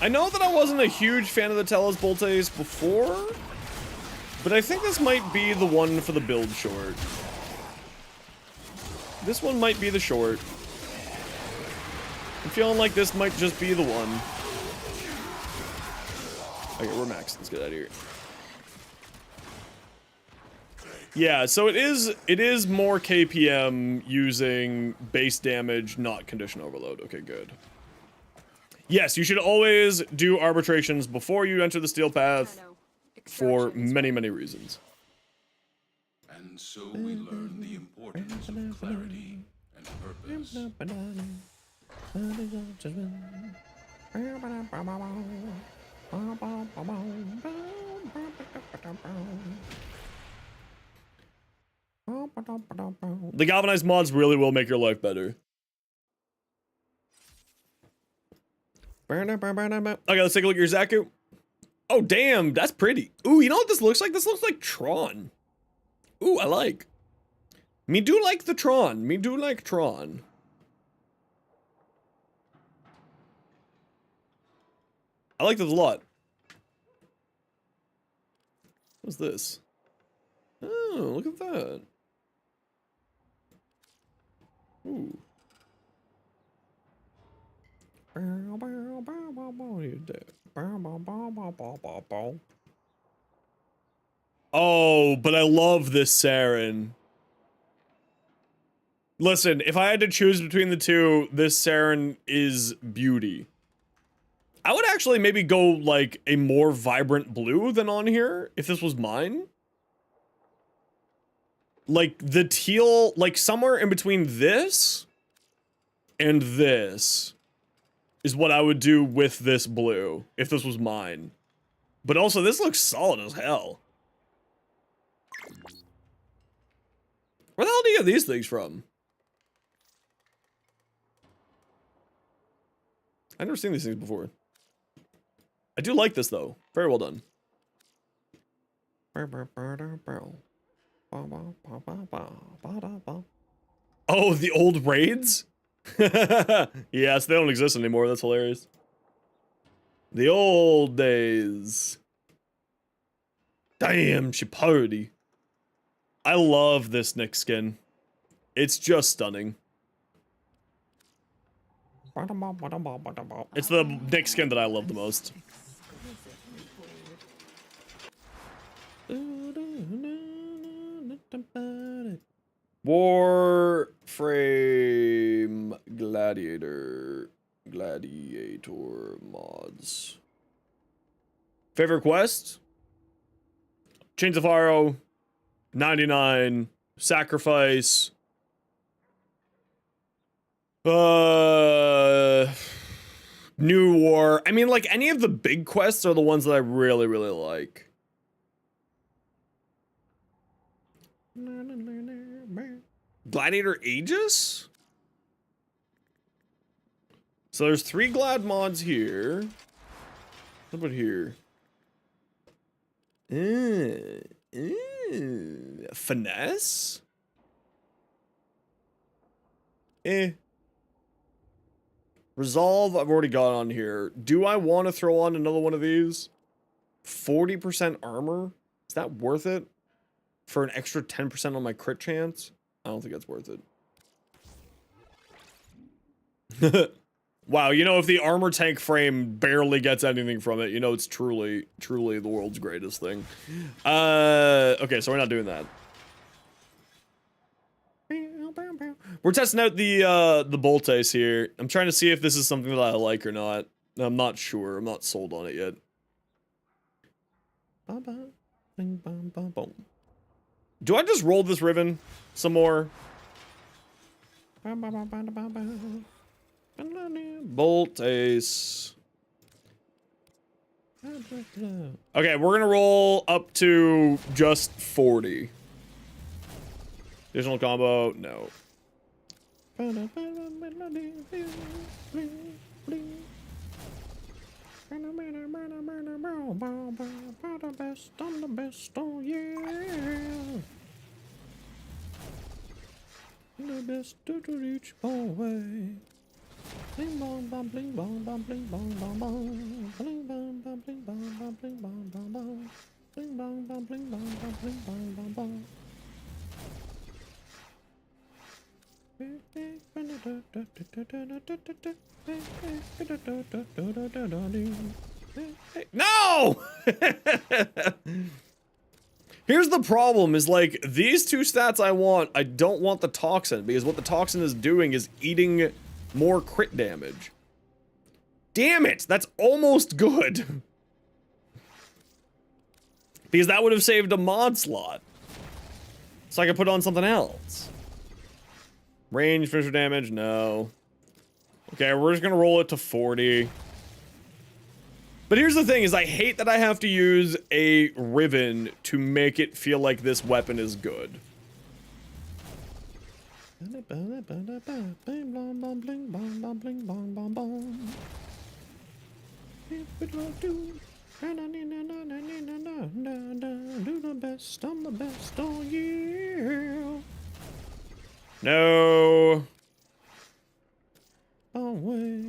I know that I wasn't a huge fan of the Tellus Boltace before, but I think this might be the one for the build short. This one might be the short. I'm feeling like this might just be the one. Okay, we're maxed. Let's get out of here. Take Yeah, so it is more KPM using base damage, not condition overload. Okay, good. Yes, you should always do arbitrations before you enter the steel path for many, many reasons. And so we learn the importance of clarity and purpose. The galvanized mods really will make your life better. Okay, let's take a look at your Zaku. Oh, damn, that's pretty. Ooh, you know what this looks like? This looks like Tron. Ooh, I like. Me do like the Tron. Me do like Tron. I like this a lot. What's this? Oh, look at that. Ooh. Oh, but I love this Saren. Listen, if I had to choose between the two, this Saren is beauty. I would actually maybe go like a more vibrant blue than on here if this was mine. Like the teal, like somewhere in between this and this is what I would do with this blue if this was mine. But also this looks solid as hell. Where the hell do you get these things from? I've never seen these things before. I do like this though. Very well done. Oh, the old raids? Yes, they don't exist anymore. That's hilarious. The old days. Damn, she party. I love this Nick skin. It's just stunning. It's the Nick skin that I love the most. Warframe Gladiator mods. Favorite quest? Chains of Faro, 99, Sacrifice. New War. I mean, like, any of the big quests are the ones that I really, really like. Gladiator Aegis? So there's 3 Glad mods here. What about here? Finesse? Resolve, I've already got on here. Do I want to throw on another one of these? 40% armor? Is that worth it? For an extra 10% on my crit chance? I don't think that's worth it. Wow, you know, if the armor tank frame barely gets anything from it, you know it's truly, truly the world's greatest thing. Okay, so we're not doing that. We're testing out the Boltes here. I'm trying to see if this is something that I like or not. I'm not sure. I'm not sold on it yet. Do I just roll this Riven some more? Boltes. Okay, we're gonna roll up to just 40. Additional combo, no. The best to reach away. Bling bong bong bling bong bong bling bong bong bong. Bling bong bong bling bong bong bling bong bong bong. Bling bong bong bling bong bong bling bong bong bong. No! Here's the problem is like these two stats I want, I don't want the toxin because what the toxin is doing is eating more crit damage. Damn it, that's almost good. Because that would have saved a mod slot. So I could put on something else. Range, finisher damage, no. Okay, we're just gonna roll it to 40. But here's the thing is I hate that I have to use a Riven to make it feel like this weapon is good. Do the best, I'm the best, oh yeah. No. Away.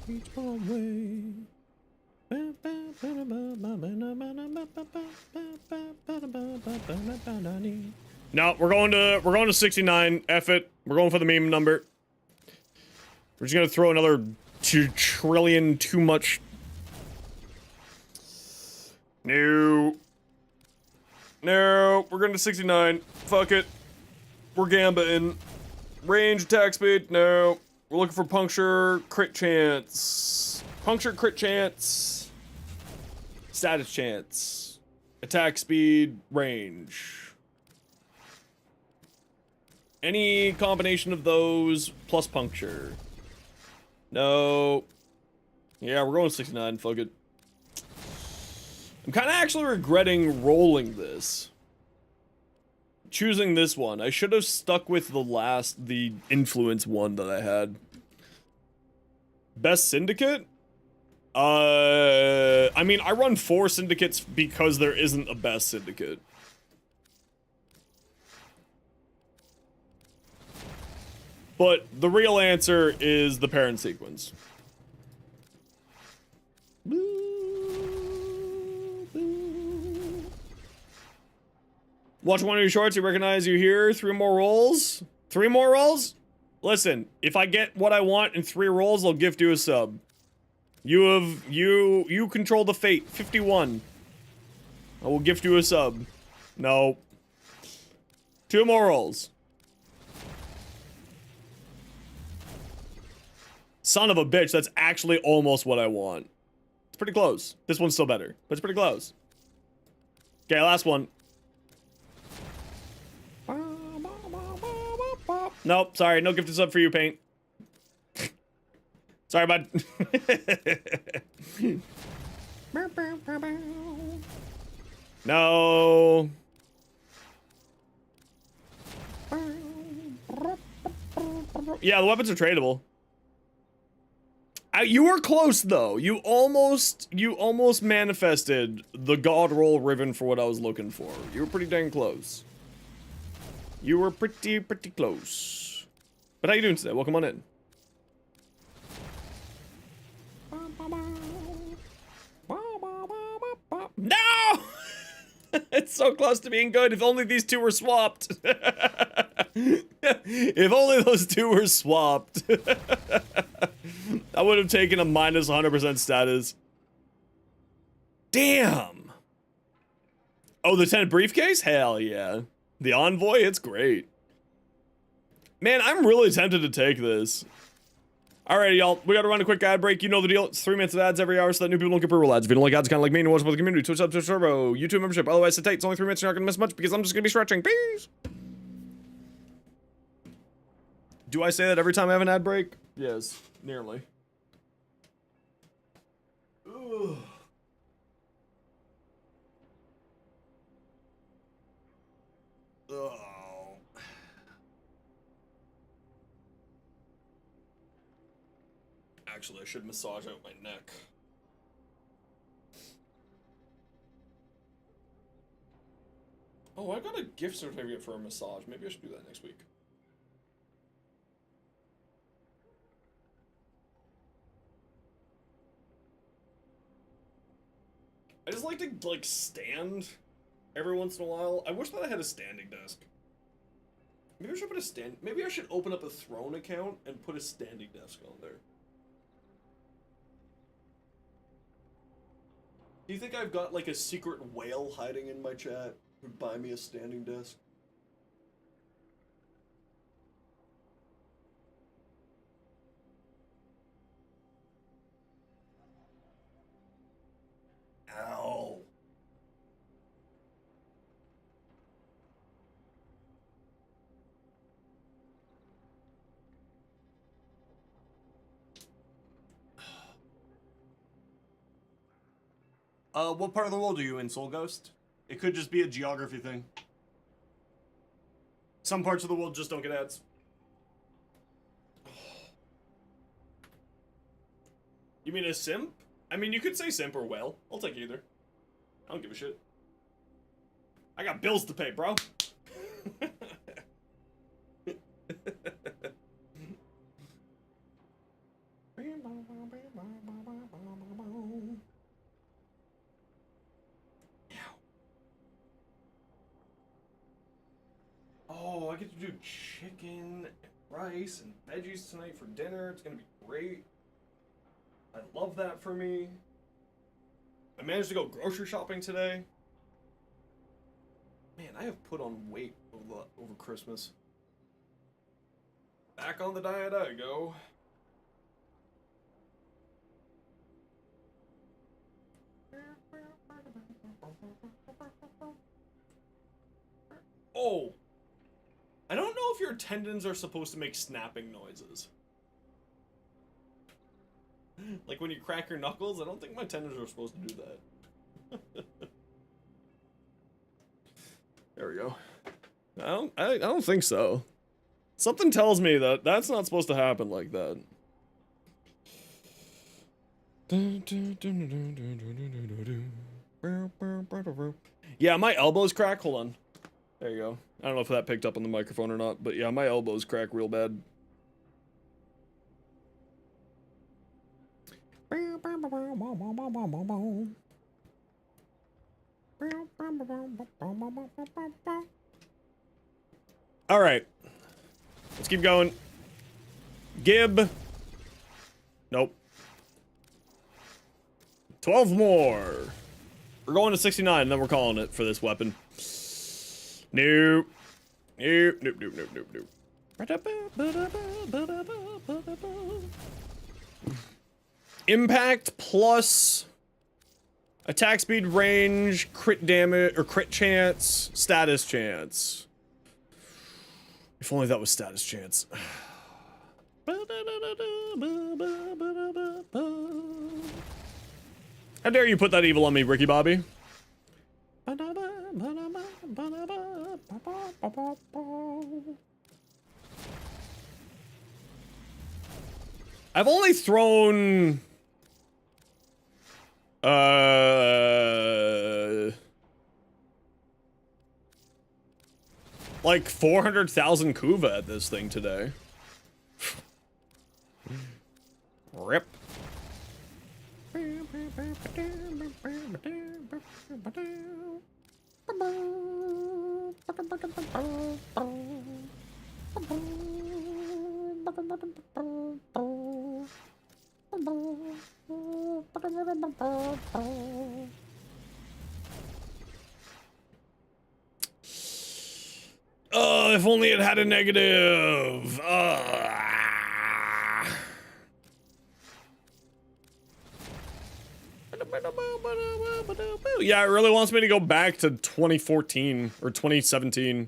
Each way. No, we're going to 69. F it. We're going for the meme number. We're just gonna throw another 2 trillion too much. No. No, we're going to 69. Fuck it. We're gambaing. Range, attack speed, no. We're looking for puncture, crit chance. Puncture, crit chance. Status chance. Attack speed, range. Any combination of those plus puncture. No. Yeah, we're going 69, fuck it. I'm kind of actually regretting rolling this. Choosing this one. I should have stuck with the influence one that I had. Best syndicate? I mean, I run 4 syndicates because there isn't a best syndicate. But the real answer is the parent sequence. Watch one of your shorts, you recognize you here. 3 more rolls. 3 more rolls? Listen, if I get what I want in 3 rolls, I'll gift you a sub. You control the fate. 51. I will gift you a sub. No. 2 more rolls. Son of a bitch, that's actually almost what I want. It's pretty close. This one's still better, but it's pretty close. Okay, last one. Nope, sorry, no gifted sub for you, Paint. Sorry, bud. No. Yeah, the weapons are tradable. You were close though. You almost manifested the god roll Riven for what I was looking for. You were pretty dang close. You were pretty close. But how you doing today? Welcome on in. No! It's so close to being good. If only these 2 were swapped. If only those 2 were swapped. I would have taken a minus 100% status. Damn. Oh, the 10 briefcase? Hell yeah. The envoy? It's great. Man, I'm really tempted to take this. Alrighty, y'all. We gotta run a quick ad break. You know the deal. It's 3 minutes of ads every hour so that new people don't get brutal ads. If you don't like ads, kind of like me and watch about the community, Twitch up, Twitch Turbo, YouTube membership. Otherwise, sit tight. It's only 3 minutes. You're not gonna miss much because I'm just gonna be stretching. Peace. Do I say that every time I have an ad break? Yes, nearly. Ugh. Oh. Actually, I should massage out my neck. Oh, I got a gift certificate for a massage. Maybe I should do that next week. I just like to, stand every once in a while. I wish that I had a standing desk. Maybe I should put a stand. Maybe I should open up a throne account and put a standing desk on there. Do you think I've got like a secret whale hiding in my chat who'd buy me a standing desk? Ow. What part of the world are you in, Soul Ghost? It could just be a geography thing. Some parts of the world just don't get ads. You mean a simp? I mean, you could say simp or whale. I'll take either. I don't give a shit. I got bills to pay, bro. Oh, I get to do chicken, and rice, and veggies tonight for dinner. It's gonna be great. I love that for me. I managed to go grocery shopping today. Man, I have put on weight over Christmas. Back on the diet I go. Oh! I don't know if your tendons are supposed to make snapping noises. Like when you crack your knuckles, I don't think my tendons are supposed to do that. There we go. I don't think so. Something tells me that that's not supposed to happen like that. Yeah, my elbows crack. Hold on. There you go. I don't know if that picked up on the microphone or not, but yeah, my elbows crack real bad. All right. Let's keep going. Gib. Nope. 12 more. We're going to 69, and then we're calling it for this weapon. Nope. Nope, nope, nope, nope, nope, nope. Impact plus attack speed, range, crit damage, or crit chance, status chance. If only that was status chance. How dare you put that evil on me, Ricky Bobby? I've only thrown like 400,000 kuva at this thing today. Rip. Oh, if only it had a negative. Yeah, it really wants me to go back to 2014 or 2017.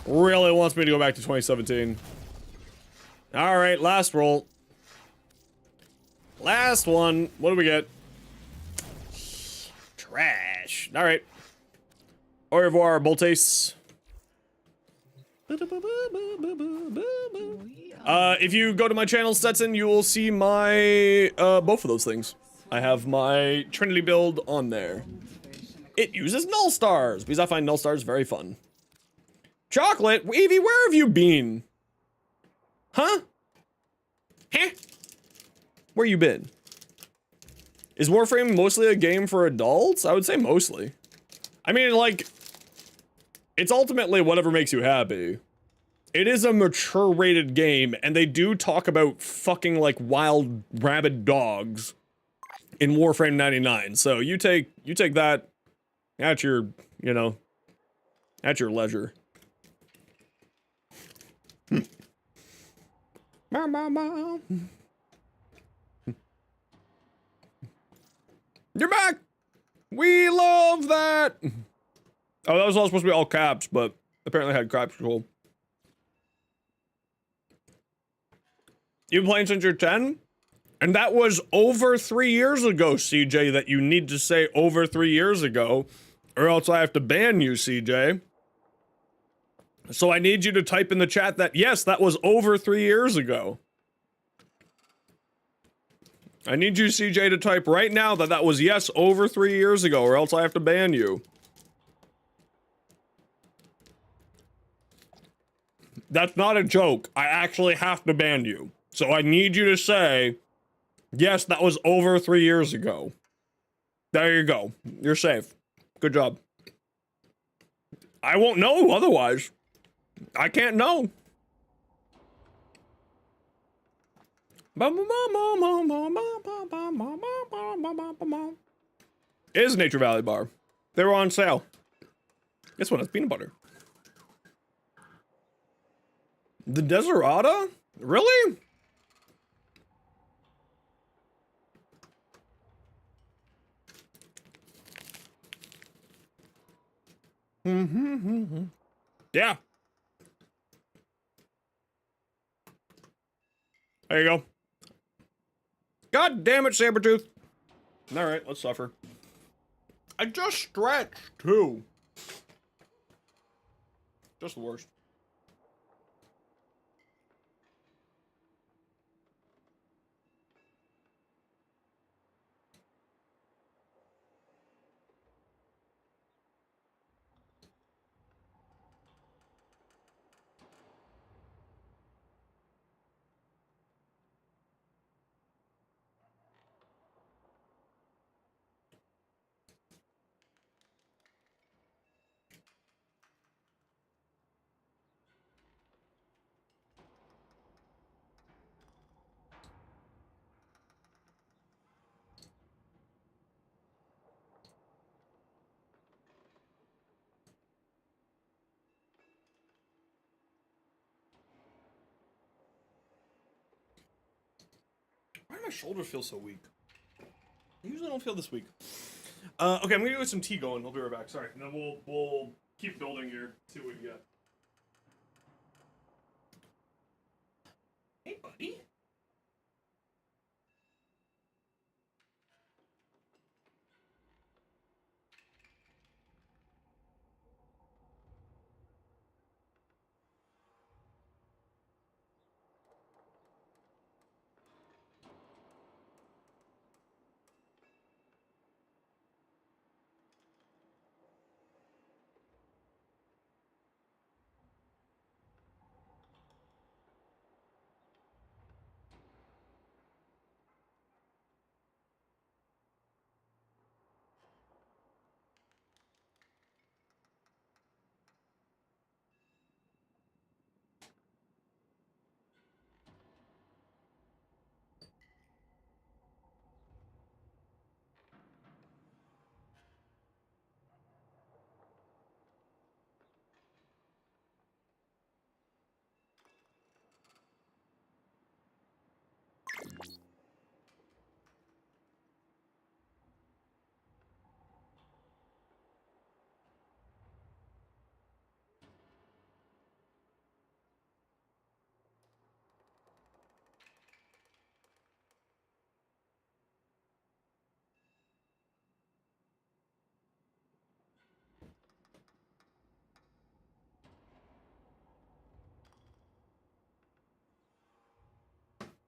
Really wants me to go back to 2017. All right, last roll. Last one. What do we get? Trash. All right. Au revoir, Boltes. If you go to my channel, Stetson, you will see my, both of those things. I have my Trinity build on there. It uses null stars, because I find null stars very fun. Chocolate? Evie, where have you been? Huh? Huh? Where you been? Is Warframe mostly a game for adults? I would say mostly. I mean, like, it's ultimately whatever makes you happy. It is a mature rated game, and they do talk about fucking like wild rabid dogs in Warframe 99. So you take that at your, you know, at your leisure. You're back! We love that! Oh, that was all supposed to be all caps, but apparently had caps control. You've been playing since you're 10? And that was over 3 years ago, CJ, that you need to say over 3 years ago, or else I have to ban you, CJ. So I need you to type in the chat that, yes, that was over 3 years ago. I need you, CJ, to type right now that that was, yes, over 3 years ago, or else I have to ban you. That's not a joke. I actually have to ban you. So I need you to say, yes, that was over 3 years ago. There you go. You're safe. Good job. I won't know otherwise. I can't know. It is Nature Valley Bar. They were on sale. This one has peanut butter. The Desirada? Really? Yeah. There you go. God damn it, Sabretooth. Alright, let's suffer. I just stretched, too. Just the worst. Why do my shoulders feel so weak? I usually don't feel this weak. Okay, I'm gonna get some tea going. I'll be right back. Sorry, and then we'll keep building here. See what we get. Hey, buddy.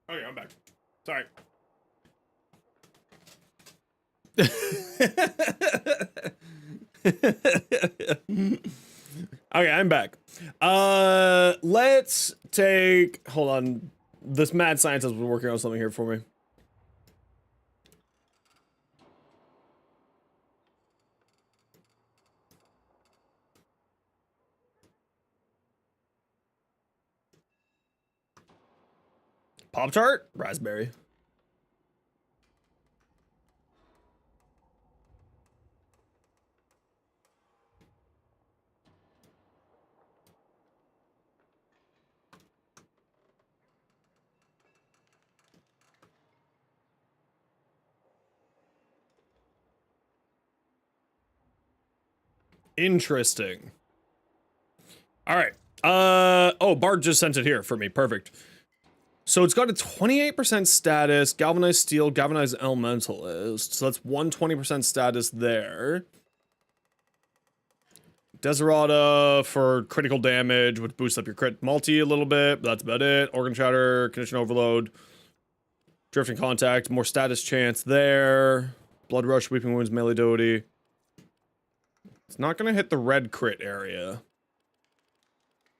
Okay, I'm back. Sorry. Okay, I'm back. Let's take... Hold on. This mad scientist was working on something here for me. Pop-Tart? Raspberry. Interesting. All right. Oh, Bard just sent it here for me. Perfect. So it's got a 28% status, galvanized steel, galvanized elementalist. So that's 120% status there. Desirata for critical damage, which boosts up your crit multi a little bit, but that's about it. Organ shatter, condition overload, drifting contact, more status chance there. Blood rush, weeping wounds, melee doty. It's not gonna hit the red crit area.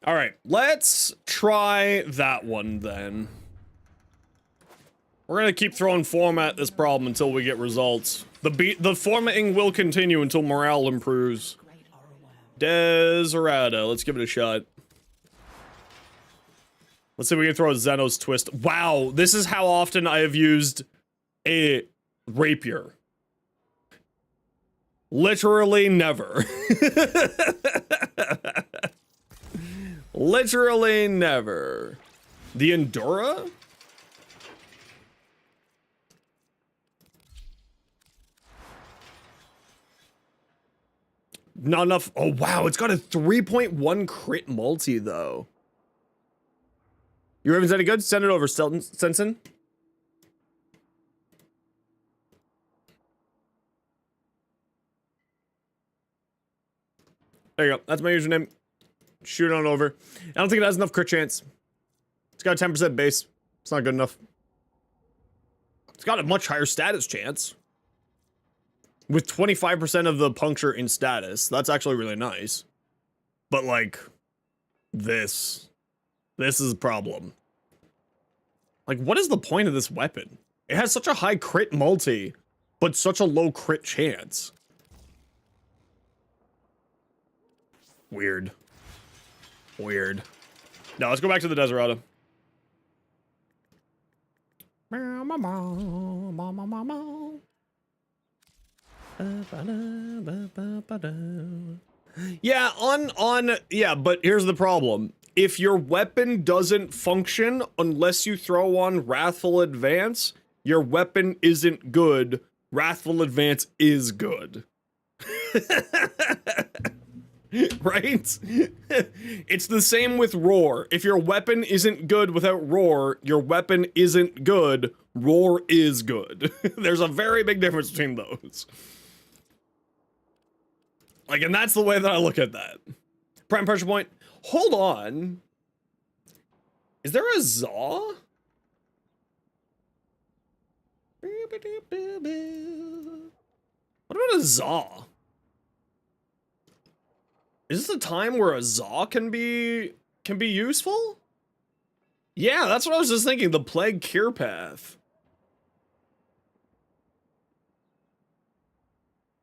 All right, let's try that one then. We're gonna keep throwing format at this problem until we get results. The formatting will continue until morale improves. Desirata, let's give it a shot. Let's see if we can throw a Xenos twist. Wow, this is how often I have used a rapier. Literally never. Literally never. The Endura? Not enough. Oh, wow. It's got a 3.1 crit multi, though. Your Riven's any good? Send it over, Sensen. There you go. That's my username. Shoot on over. I don't think it has enough crit chance. It's got a 10% base. It's not good enough. It's got a much higher status chance. With 25% of the puncture in status. That's actually really nice. But like, this is a problem. Like, what is the point of this weapon? It has such a high crit multi, but such a low crit chance. Weird. Weird. Now let's go back to the Desirata. Yeah, yeah, but here's the problem. If your weapon doesn't function unless you throw on Wrathful Advance, your weapon isn't good. Wrathful Advance is good. Right? It's the same with Roar. If your weapon isn't good without Roar, your weapon isn't good. Roar is good. There's a very big difference between those. Like, and that's the way that I look at that. Prime pressure point. Hold on. Is there a Zaw? What about a Zaw? Is this a time where a Zaw can be useful? Yeah, that's what I was just thinking. The Plague Cure Path.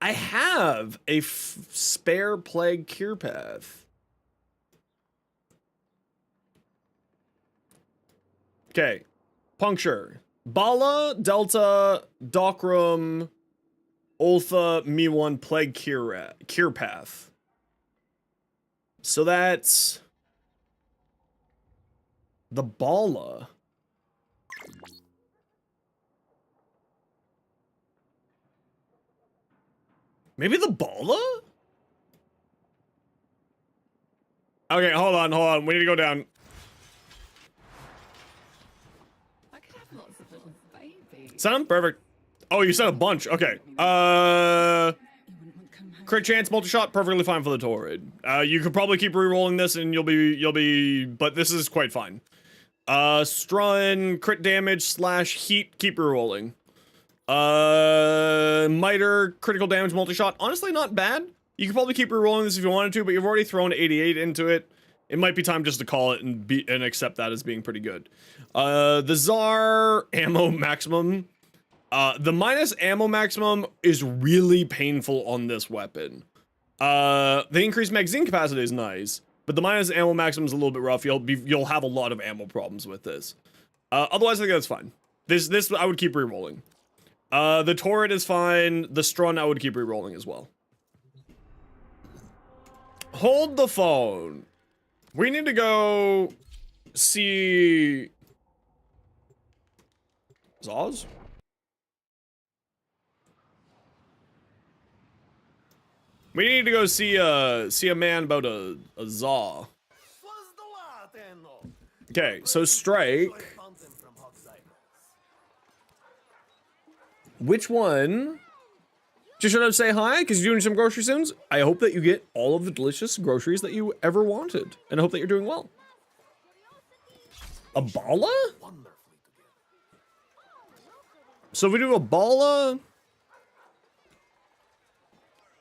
I have a spare Plague Cure Path. Okay. Puncture. Bala, Delta, Dokrum, Ultha, Mi1, Plague Cure Path. So that's the Bala. Maybe the Bala? Okay, hold on. We need to go down. I could have lots of little babies. Send them? Perfect. Oh, you sent a bunch. Okay. Crit chance, multi-shot, perfectly fine for the Torrid. You could probably keep re-rolling this and you'll be, but this is quite fine. Strun, crit damage / heat, keep re-rolling. Miter, critical damage, multi-shot, honestly not bad. You could probably keep re-rolling this if you wanted to, but you've already thrown 88 into it. It might be time just to call it and accept that as being pretty good. The Tsar, ammo maximum. The minus ammo maximum is really painful on this weapon. The increased magazine capacity is nice, but the minus ammo maximum is a little bit rough. You'll have a lot of ammo problems with this. Otherwise, I think that's fine. This I would keep re-rolling. The turret is fine. The strun I would keep re-rolling as well. Hold the phone. We need to go see Zaws. We need to go see a man about a Zaw. Okay, so strike. Which one? Just shut up, say hi, because you're doing some grocery soons. I hope that you get all of the delicious groceries that you ever wanted, and I hope that you're doing well. A bala? So if we do a bala,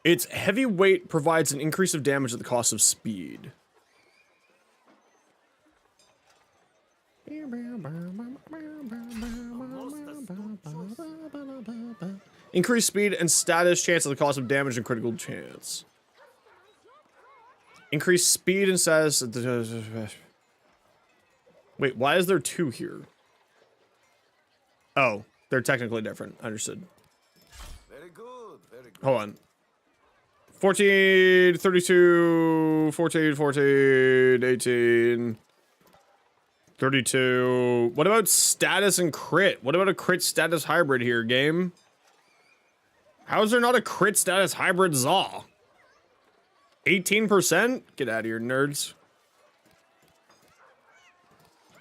its heavy weight provides an increase of damage at the cost of speed. Increased speed and status chance at the cost of damage and critical chance. Increased speed and status. Wait, why is there two here? Oh, they're technically different. Understood. Very good, very good. Hold on. 14, 32, 14, 14, 18, 32. What about status and crit? What about a crit status hybrid here, game? How is there not a crit status hybrid Zaw? 18%? Get out of here, nerds.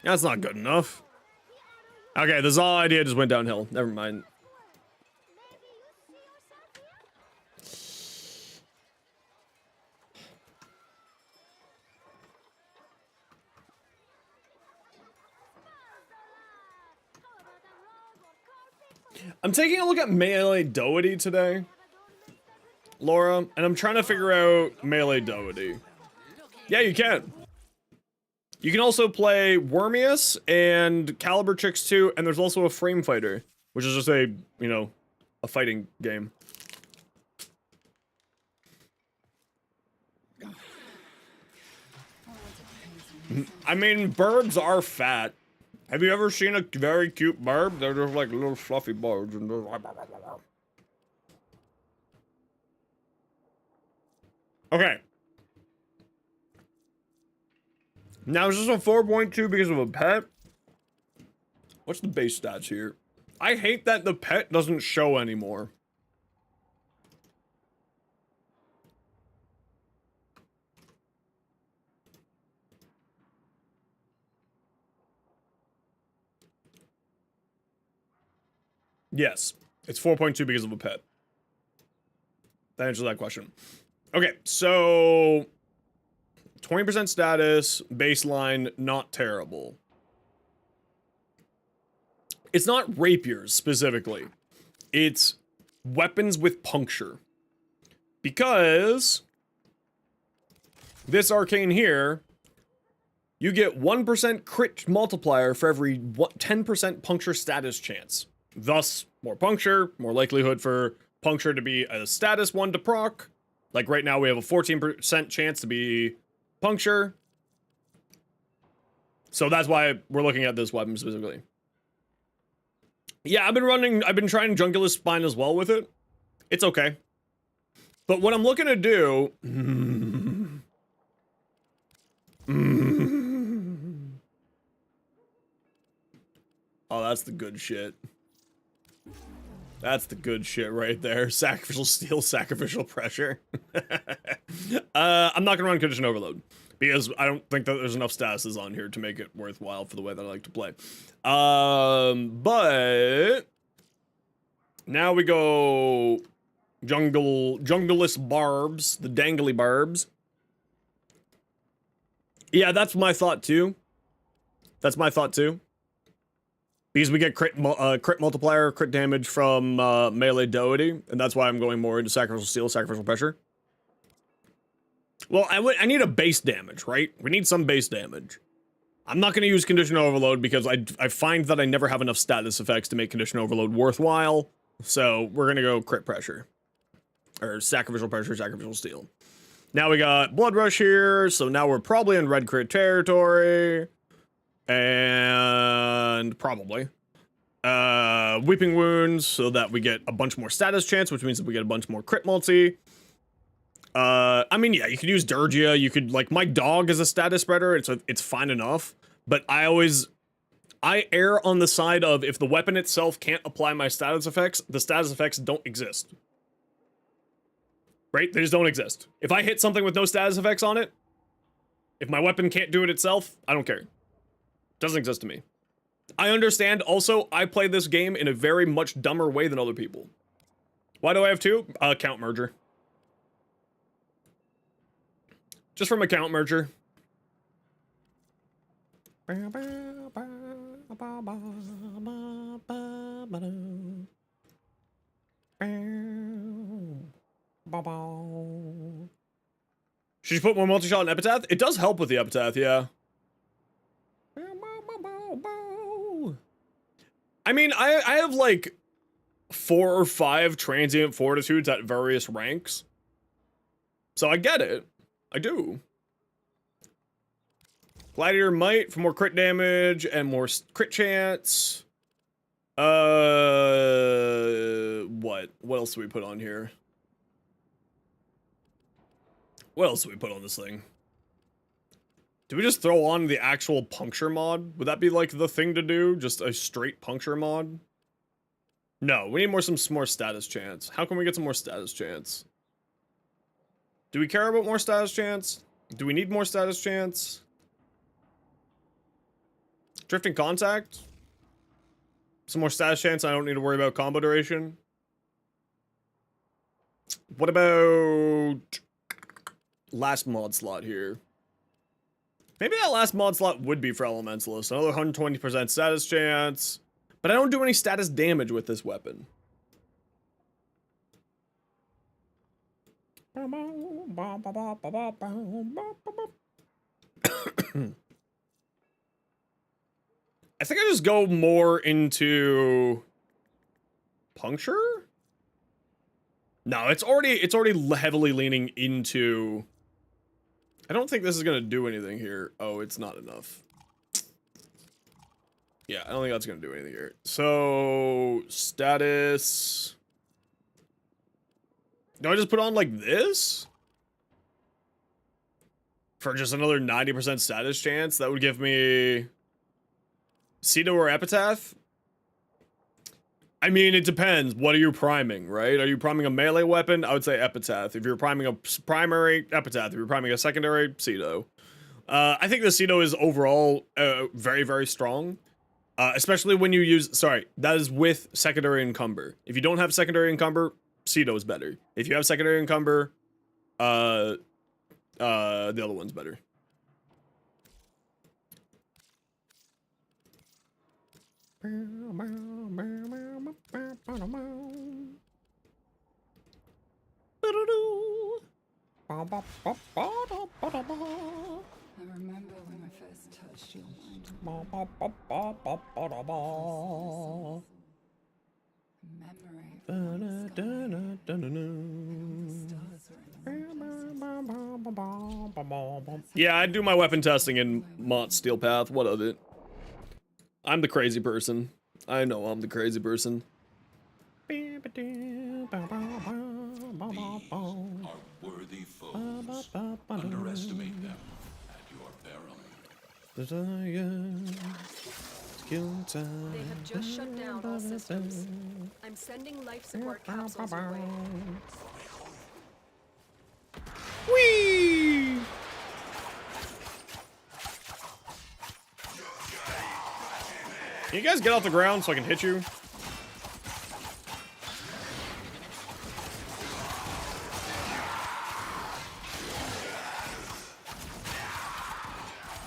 That's not good enough. Okay, the Zaw idea just went downhill. Never mind. I'm taking a look at melee doughy today, Laura, and I'm trying to figure out melee doughy. Yeah, you can. You can also play Wormius and Caliber Chicks 2, and there's also a Frame Fighter, which is just a, you know, a fighting game. I mean, birds are fat. Have you ever seen a very cute bird? They're just like little fluffy birds. And okay. Now, is this a 4.2 because of a pet? What's the base stats here? I hate that the pet doesn't show anymore. Yes, it's 4.2 because of a pet. That answers that question. Okay, so 20% status, baseline, not terrible. It's not rapiers specifically. It's weapons with puncture. Because this arcane here, you get 1% crit multiplier for every 10% puncture status chance. Thus, more puncture, more likelihood for puncture to be a status 1 to proc. Like right now we have a 14% chance to be puncture. So that's why we're looking at this weapon specifically. Yeah, I've been trying Jungulus Spine as well with it. It's okay. But what I'm looking to do... Oh, that's the good shit. That's the good shit right there. Sacrificial steel, sacrificial pressure. I'm not gonna run condition overload because I don't think that there's enough statuses on here to make it worthwhile for the way that I like to play. But now we go Jungulus Barbs, the dangly barbs. Yeah, that's my thought too. That's my thought too. Because we get crit multiplier, crit damage from melee doughy, and that's why I'm going more into sacrificial steel, sacrificial pressure. Well, I need a base damage, right? We need some base damage. I'm not going to use condition overload because I find that I never have enough status effects to make condition overload worthwhile. So we're going to go crit pressure. Or sacrificial pressure, sacrificial steel. Now we got blood rush here, so now we're probably in red crit territory. And probably weeping wounds so that we get a bunch more status chance, which means that we get a bunch more crit multi. I mean, yeah, you could use Durgia. You could, like, my dog is a status spreader. It's fine enough. But I err on the side of if the weapon itself can't apply my status effects, the status effects don't exist. Right? They just don't exist. If I hit something with no status effects on it, if my weapon can't do it itself, I don't care. Doesn't exist to me. I understand also, I play this game in a very much dumber way than other people. Why do I have two? Account merger. Just from account merger. Should you put more multi-shot on Epitaph? It does help with the Epitaph, yeah. I mean, I have like 4 or 5 transient fortitudes at various ranks. So I get it. I do. Gladiator Might for more crit damage and more crit chance. What else do we put on here? What else do we put on this thing? Do we just throw on the actual puncture mod? Would that be like the thing to do? Just a straight puncture mod? No, we need some more status chance. How can we get some more status chance? Do we care about more status chance? Do we need more status chance? Drifting contact? Some more status chance, I don't need to worry about combo duration. What about last mod slot here? Maybe that last mod slot would be for Elementalist. Another 120% status chance. But I don't do any status damage with this weapon. I think I just go more into puncture? No, it's already heavily leaning into. I don't think this is gonna do anything here. Oh, it's not enough. Yeah, I don't think that's gonna do anything here. So status. Do I just put on like this? For just another 90% status chance? That would give me Cedo or Epitaph? I mean, it depends. What are you priming, right? Are you priming a melee weapon? I would say Epitaph. If you're priming a primary, Epitaph. If you're priming a secondary, Cedo. I think the Cedo is overall very, very strong. Especially when you use... Sorry, that is with secondary encumber. If you don't have secondary encumber, Cedo is better. If you have secondary encumber, the other one's better. I remember when I first touched your mind. Yeah, I do my weapon testing in Mont Steel Path. What of it? I'm the crazy person. I know I'm the crazy person. Are worthy foes. Underestimate them at your peril. They have just shut down all systems. I'm sending life support capsules your way. Whee! Can you guys get off the ground so I can hit you?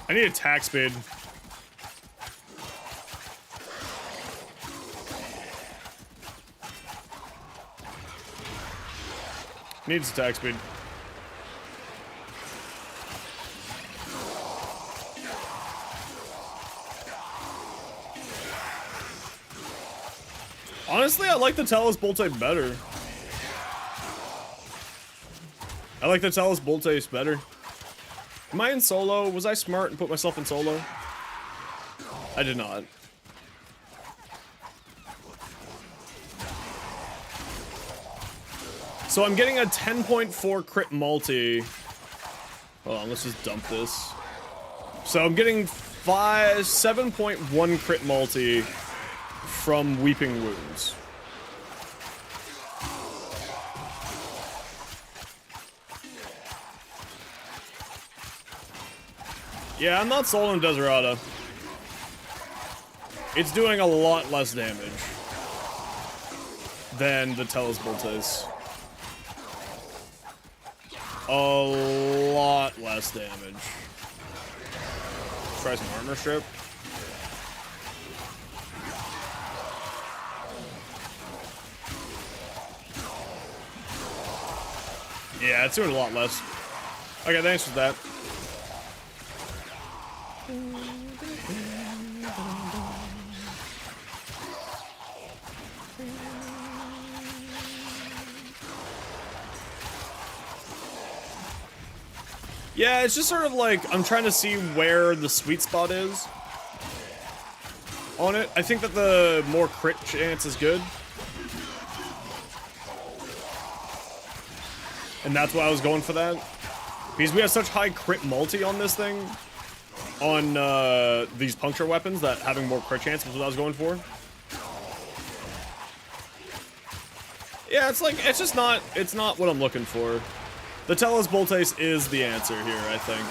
I need attack speed. Needs attack speed. Honestly, I like the Talus Bolte better. I like the Talus Bolte better. Am I in solo? Was I smart and put myself in solo? I did not. So I'm getting a 10.4 crit multi. Hold on, let's just dump this. So I'm getting 7.1 crit multi from Weeping Wounds. Yeah, I'm not sold on Desirata. It's doing a lot less damage than the Tellus Boltes. A lot less damage. Try some armor strip. Yeah, it's doing a lot less. Okay, thanks for that. Yeah, it's just sort of like, I'm trying to see where the sweet spot is on it. I think that the more crit chance is good. And that's why I was going for that. Because we have such high crit multi on this thing, on these puncture weapons, that having more crit chance was what I was going for. Yeah, it's like, it's just not, it's not what I'm looking for. The Tellus Boltes is the answer here, I think.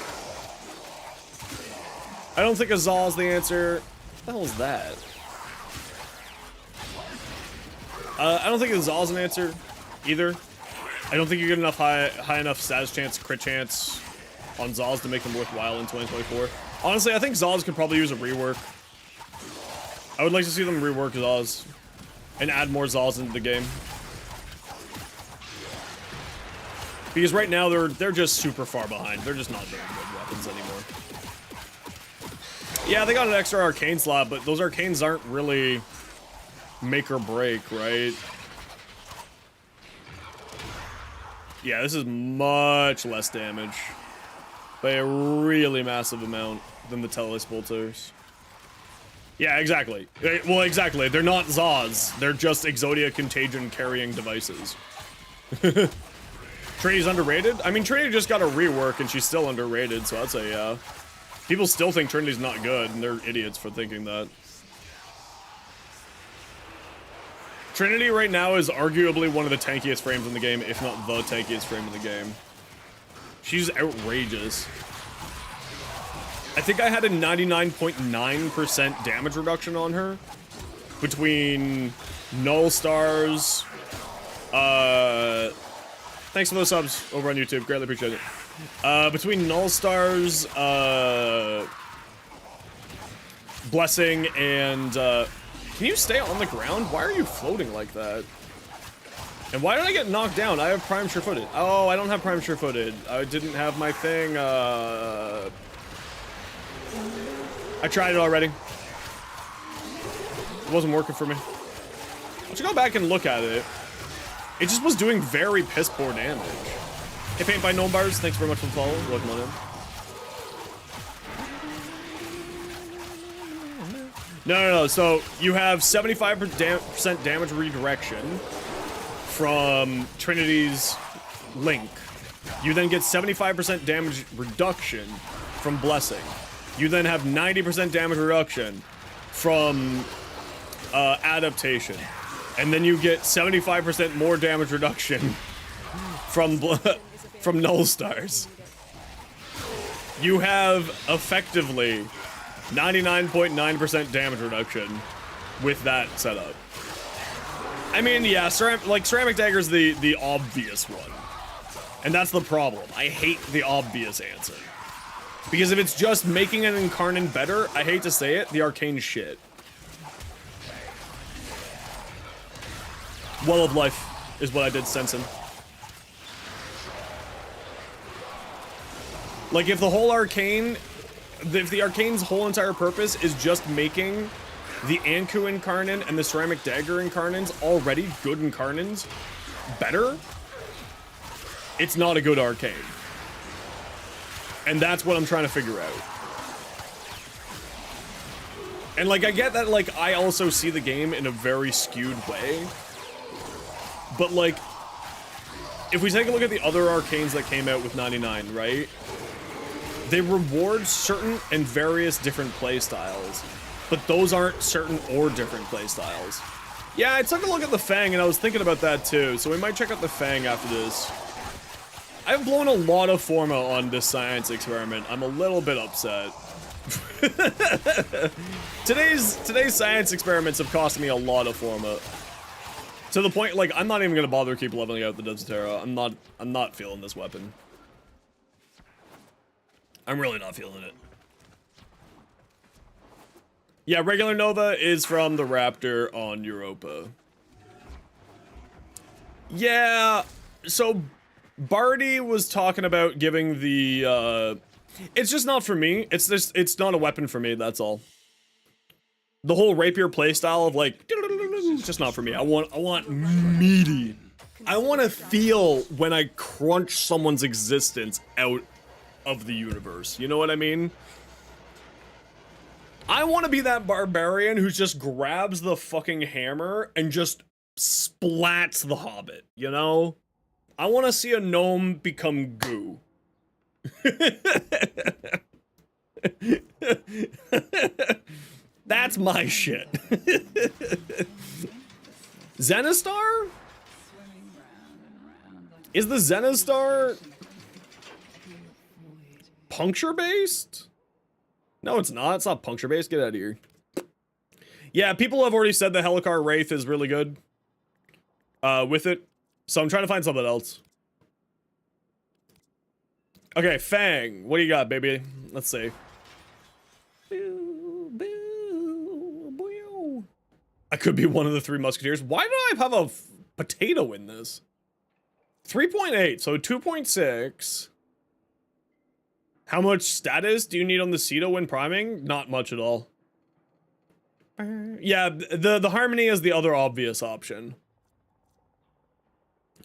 I don't think Azal is the answer. What the hell is that? I don't think Azal is an answer either. I don't think you get enough high enough status chance, crit chance on Zals to make them worthwhile in 2024. Honestly, I think Zals could probably use a rework. I would like to see them rework Zals and add more Zals into the game. Because right now they're just super far behind. They're just not very good weapons anymore. Yeah, they got an extra arcane slot, but those arcanes aren't really make or break, right? Yeah, this is much less damage by a really massive amount than the Tellus Bolters. Yeah, exactly. Well, exactly. They're not Zaz. They're just Exodia Contagion carrying devices. Trinity's underrated? I mean, Trinity just got a rework and she's still underrated, so I'd say yeah. People still think Trinity's not good, and they're idiots for thinking that. Trinity right now is arguably one of the tankiest frames in the game, if not the tankiest frame in the game. She's outrageous. I think I had a 99.9% damage reduction on her between Null Stars, thanks for those subs over on YouTube, greatly appreciate it. Between Null Stars, Blessing, and, can you stay on the ground? Why are you floating like that? And why did I get knocked down? I have Prime Sure-Footed. Oh, I don't have Prime Sure-Footed. I didn't have my thing, I tried it already. It wasn't working for me. Why don't you go back and look at it? It just was doing very piss poor damage. Hey, Paint by Gnome Bars, thanks very much for the follow. Welcome on in. No. So you have 75% damage redirection from Trinity's Link. You then get 75% damage reduction from Blessing. You then have 90% damage reduction from Adaptation. And then you get 75% more damage reduction from Null Stars. You have effectively 99.9% damage reduction with that setup. I mean, yeah, Ceramic Dagger's the obvious one. And that's the problem. I hate the obvious answer. Because if it's just making an Incarnate better, I hate to say it, the Arcane shit. Well of Life is what I did sensing. Like, if the whole Arcane, if the Arcane's whole entire purpose is just making the Anku Incarnate and the Ceramic Dagger Incarnates already good Incarnates better, it's not a good Arcane. And that's what I'm trying to figure out. And like, I get that, like, I also see the game in a very skewed way. But like, if we take a look at the other Arcanes that came out with 99, right? They reward certain and various different playstyles. But those aren't certain or different playstyles. Yeah, I took a look at the Fang and I was thinking about that too. So we might check out the Fang after this. I've blown a lot of forma on this science experiment. I'm a little bit upset. Today's science experiments have cost me a lot of forma. To the point, like, I'm not even gonna bother keep leveling out the Desatera. I'm not feeling this weapon. I'm really not feeling it. Yeah, regular Nova is from the Raptor on Europa. Yeah, so Barty was talking about giving the, it's just not for me. It's not a weapon for me, that's all. The whole rapier playstyle of like, it's just not for me. I want meaty. I want to feel when I crunch someone's existence out of the universe. You know what I mean? I want to be that barbarian who just grabs the fucking hammer and just splats the hobbit, you know? I want to see a gnome become goo. That's my shit. Zenistar? Is the Zenistar puncture based? No, it's not. It's not puncture based. Get out of here. Yeah, people have already said the Helicar Wraith is really good with it. So I'm trying to find something else. Okay, Fang. What do you got, baby? Let's see. I could be one of the 3 Musketeers. Why do I have a potato in this? 3.8, so 2.6. How much status do you need on the Ceto when priming? Not much at all. Yeah, the Harmony is the other obvious option.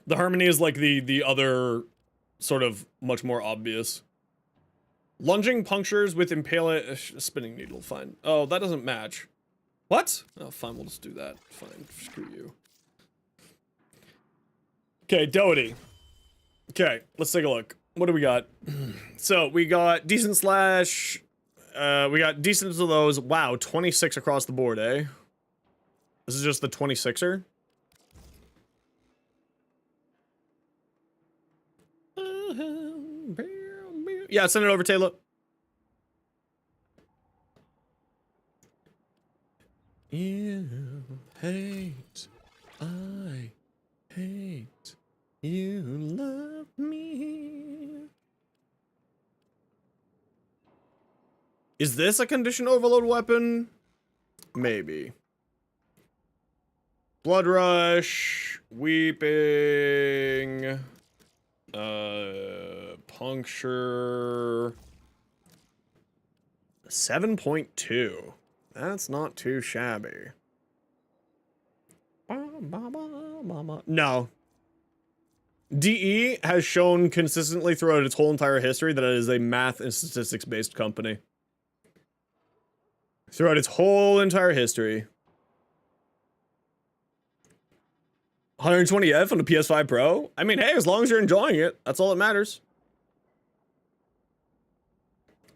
The Harmony is like the other sort of much more obvious. Lunging punctures with impaling spinning needle, fine. Oh, that doesn't match. What? Oh, fine, we'll just do that. Fine, screw you. Okay, Doty. Okay, let's take a look. What do we got? So, we got decent slash. We got decent of those. Wow, 26 across the board, eh? This is just the 26er? Yeah, send it over, Taylor. You hate, I hate, you love me. Is this a condition overload weapon? Maybe. Blood Rush, Weeping, Puncture, 7.2. That's not too shabby. No. DE has shown consistently throughout its whole entire history that it is a math and statistics based company. Throughout its whole entire history. 120F on the PS5 Pro? I mean, hey, as long as you're enjoying it, that's all that matters.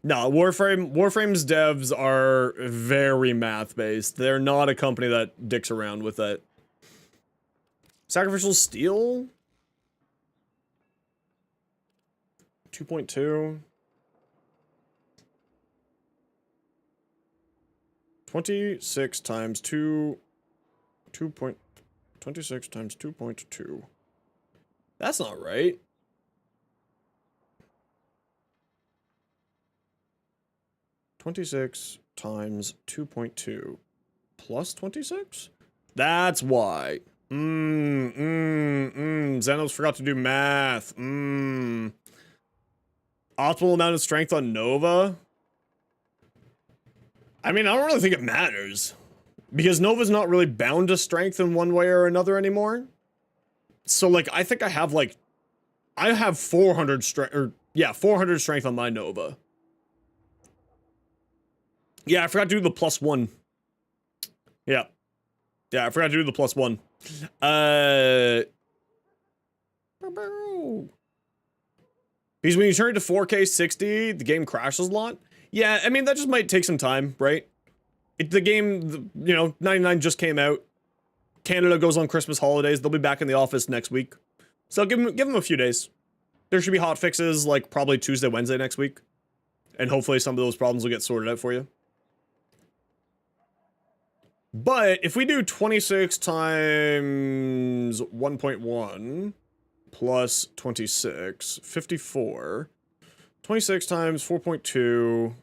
No, Warframe's devs are very math-based. They're not a company that dicks around with that. Sacrificial Steel? 2.2. 26 times 26 times 2.2. That's not right. $26 times 2.2 plus 26? That's why. Xenos forgot to do math. Optimal amount of strength on Nova? I mean, I don't really think it matters. Because Nova's not really bound to strength in one way or another anymore. So, like, I think I have, like... I have 400 strength, or... Yeah, 400 strength on my Nova. Yeah, I forgot to do the +1 Yeah. Yeah, I forgot to do the +1. Because when you turn it to 4K 60, the game crashes a lot. Yeah, I mean, that just might take some time, right? The game, you know, 99 just came out. Canada goes on Christmas holidays. They'll be back in the office next week. So give them a few days. There should be hot fixes, like, probably Tuesday, Wednesday next week. And hopefully some of those problems will get sorted out for you. But if we do 26 times 1.1 plus 26, 54. 26 times 4.2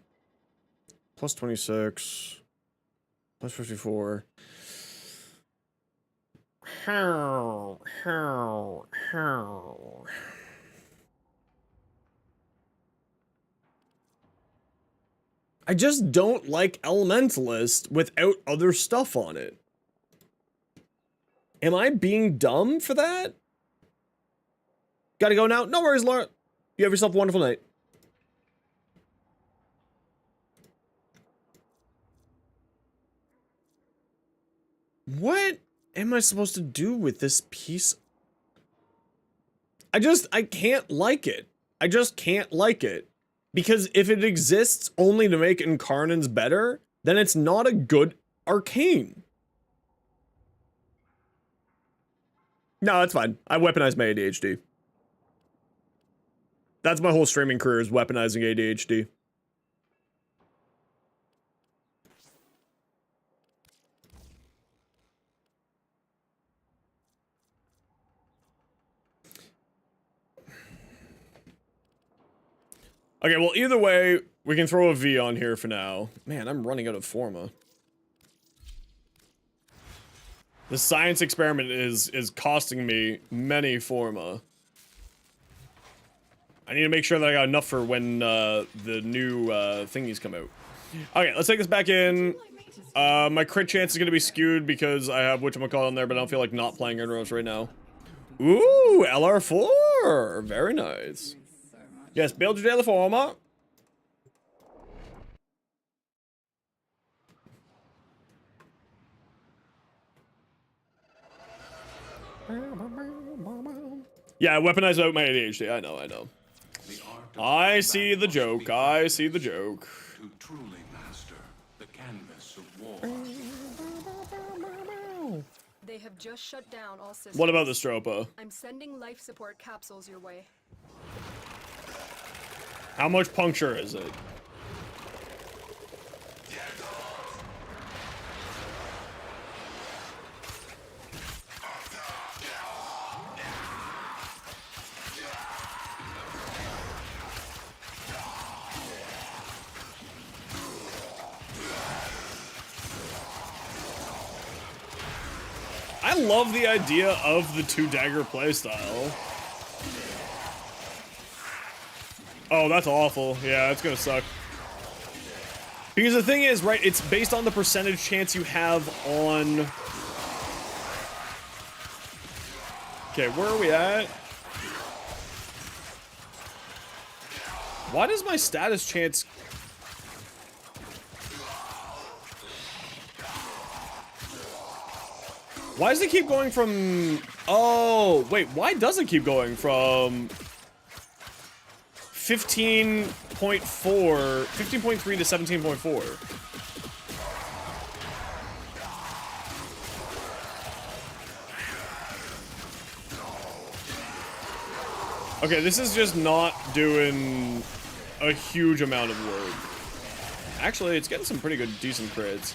plus 26 plus 54. How? I just don't like Elementalist without other stuff on it. Am I being dumb for that? Gotta go now? No worries, Laura. You have yourself a wonderful night. What am I supposed to do with this piece? I can't like it. I just can't like it. Because if it exists only to make Incarnans better, then it's not a good Arcane. No, that's fine. I weaponize my ADHD. That's my whole streaming career, is weaponizing ADHD. Okay, well, either way, we can throw a V on here for now. Man, I'm running out of forma. The science experiment is costing me many forma. I need to make sure that I got enough for when the new thingies come out. Okay, let's take this back in. My crit chance is going to be skewed because I have whatchamacallit on there, but I don't feel like not playing Nekros right now. Ooh, LR4! Very nice. Yes, build your daily forma. Yeah, weaponize out my ADHD. I know. I see the joke. I see the joke. To truly master the canvas of war. They have just shut down all systems. What about the Stropa? I'm sending life support capsules your way. How much puncture is it? I love the idea of the 2-dagger playstyle. Oh, that's awful. Yeah, it's gonna suck. Because the thing is, right, it's based on the percentage chance you have on... Okay, where are we at? Why does my status chance... Why does it keep going from... Oh, wait, why does it keep going from... 15.3 to 17.4. Okay, this is just not doing a huge amount of work. Actually, it's getting some pretty good, decent crits.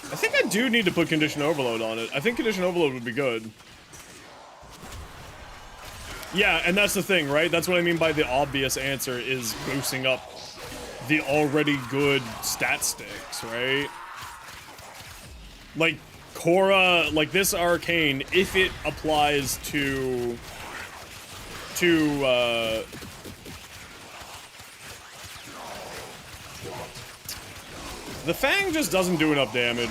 I think I do need to put Condition Overload on it. I think Condition Overload would be good. Yeah, and that's the thing, right? That's what I mean by the obvious answer is boosting up the already good stat sticks, right? Like, Korra, like this Arcane, if it applies to the Fang just doesn't do enough damage.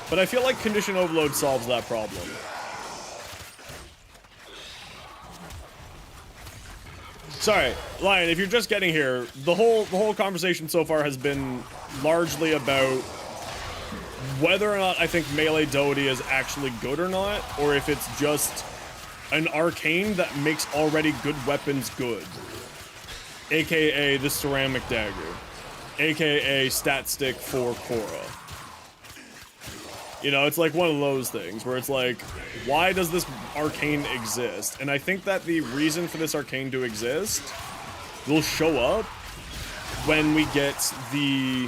But I feel like Condition Overload solves that problem. Sorry, Lion, if you're just getting here, the whole conversation so far has been largely about whether or not I think melee deity is actually good or not, or if it's just an arcane that makes already good weapons good. AKA the ceramic dagger. AKA stat stick for Korra. You know, it's like one of those things where it's like, why does this arcane exist? And I think that the reason for this arcane to exist will show up when we get the...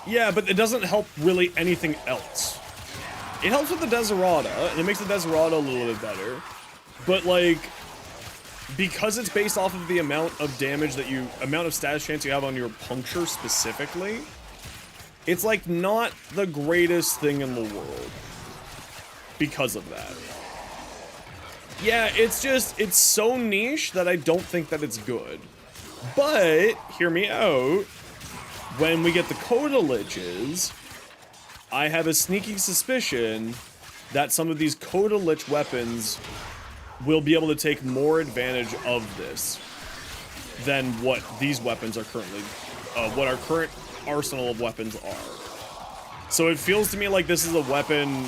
Yeah, but it doesn't help really anything else. It helps with the Desirata, and it makes the Desirata a little bit better. But, like, because it's based off of the amount of damage that you... amount of status chance you have on your puncture specifically, it's, like, not the greatest thing in the world. Because of that. Yeah, it's just... it's so niche that I don't think that it's good. But, hear me out, when we get the Coda Liches, I have a sneaky suspicion that some of these Coda Lich weapons will be able to take more advantage of this than what these weapons are currently, what our current arsenal of weapons are. So it feels to me like this is a weapon,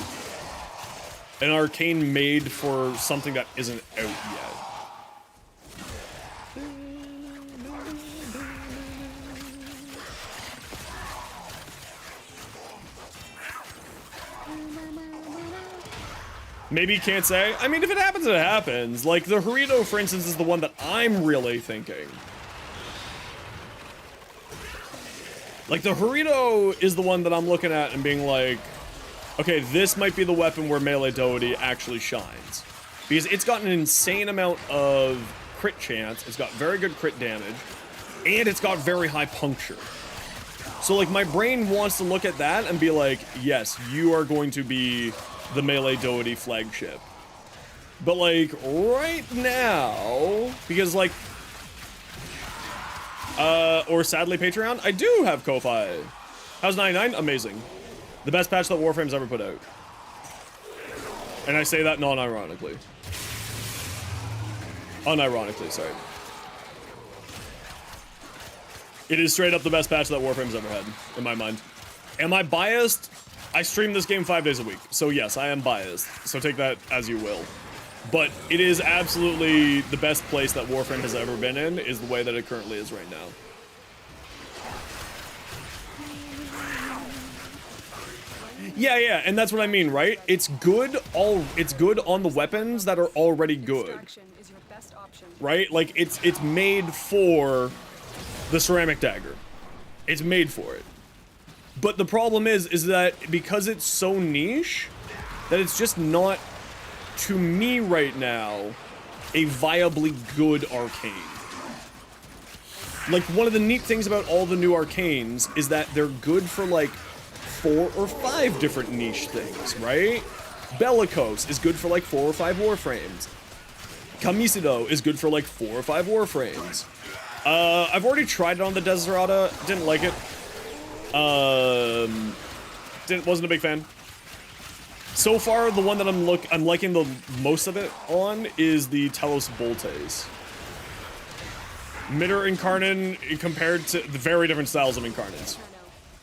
an arcane made for something that isn't out yet. Maybe you can't say. I mean, if it happens, it happens. Like, the Harito, for instance, is the one that I'm really thinking. Like, the Harito is the one that I'm looking at and being like, okay, this might be the weapon where melee deity actually shines. Because it's got an insane amount of crit chance, it's got very good crit damage, and it's got very high puncture. So, like, my brain wants to look at that and be like, yes, you are going to be the melee deity flagship. But, like, right now, because, like, or sadly Patreon, I do have Ko-Fi. How's 99? Amazing. The best patch that Warframe's ever put out. And I say that non-ironically. Unironically, sorry. It is straight up the best patch that Warframe's ever had, in my mind. Am I biased? I stream this game 5 days a week, so yes, I am biased. So take that as you will. But it is absolutely the best place that Warframe has ever been in, is the way that it currently is right now. Yeah, and that's what I mean, right? It's good on the weapons that are already good. Right? Like, it's made for the ceramic dagger. It's made for it. But the problem is that because it's so niche, that it's just not, to me right now, a viably good arcane. Like, one of the neat things about all the new arcanes is that they're good for, like, 4 or 5 different niche things, right? Bellicose is good for, like, 4 or 5 Warframes. Kamisido is good for, like, 4 or 5 Warframes. I've already tried it on the Desirata, didn't like it. Wasn't a big fan. So far, the one that I'm liking the most of it on is the Telos Boltes. Mitter Incarnon compared to the very different styles of Incarnons.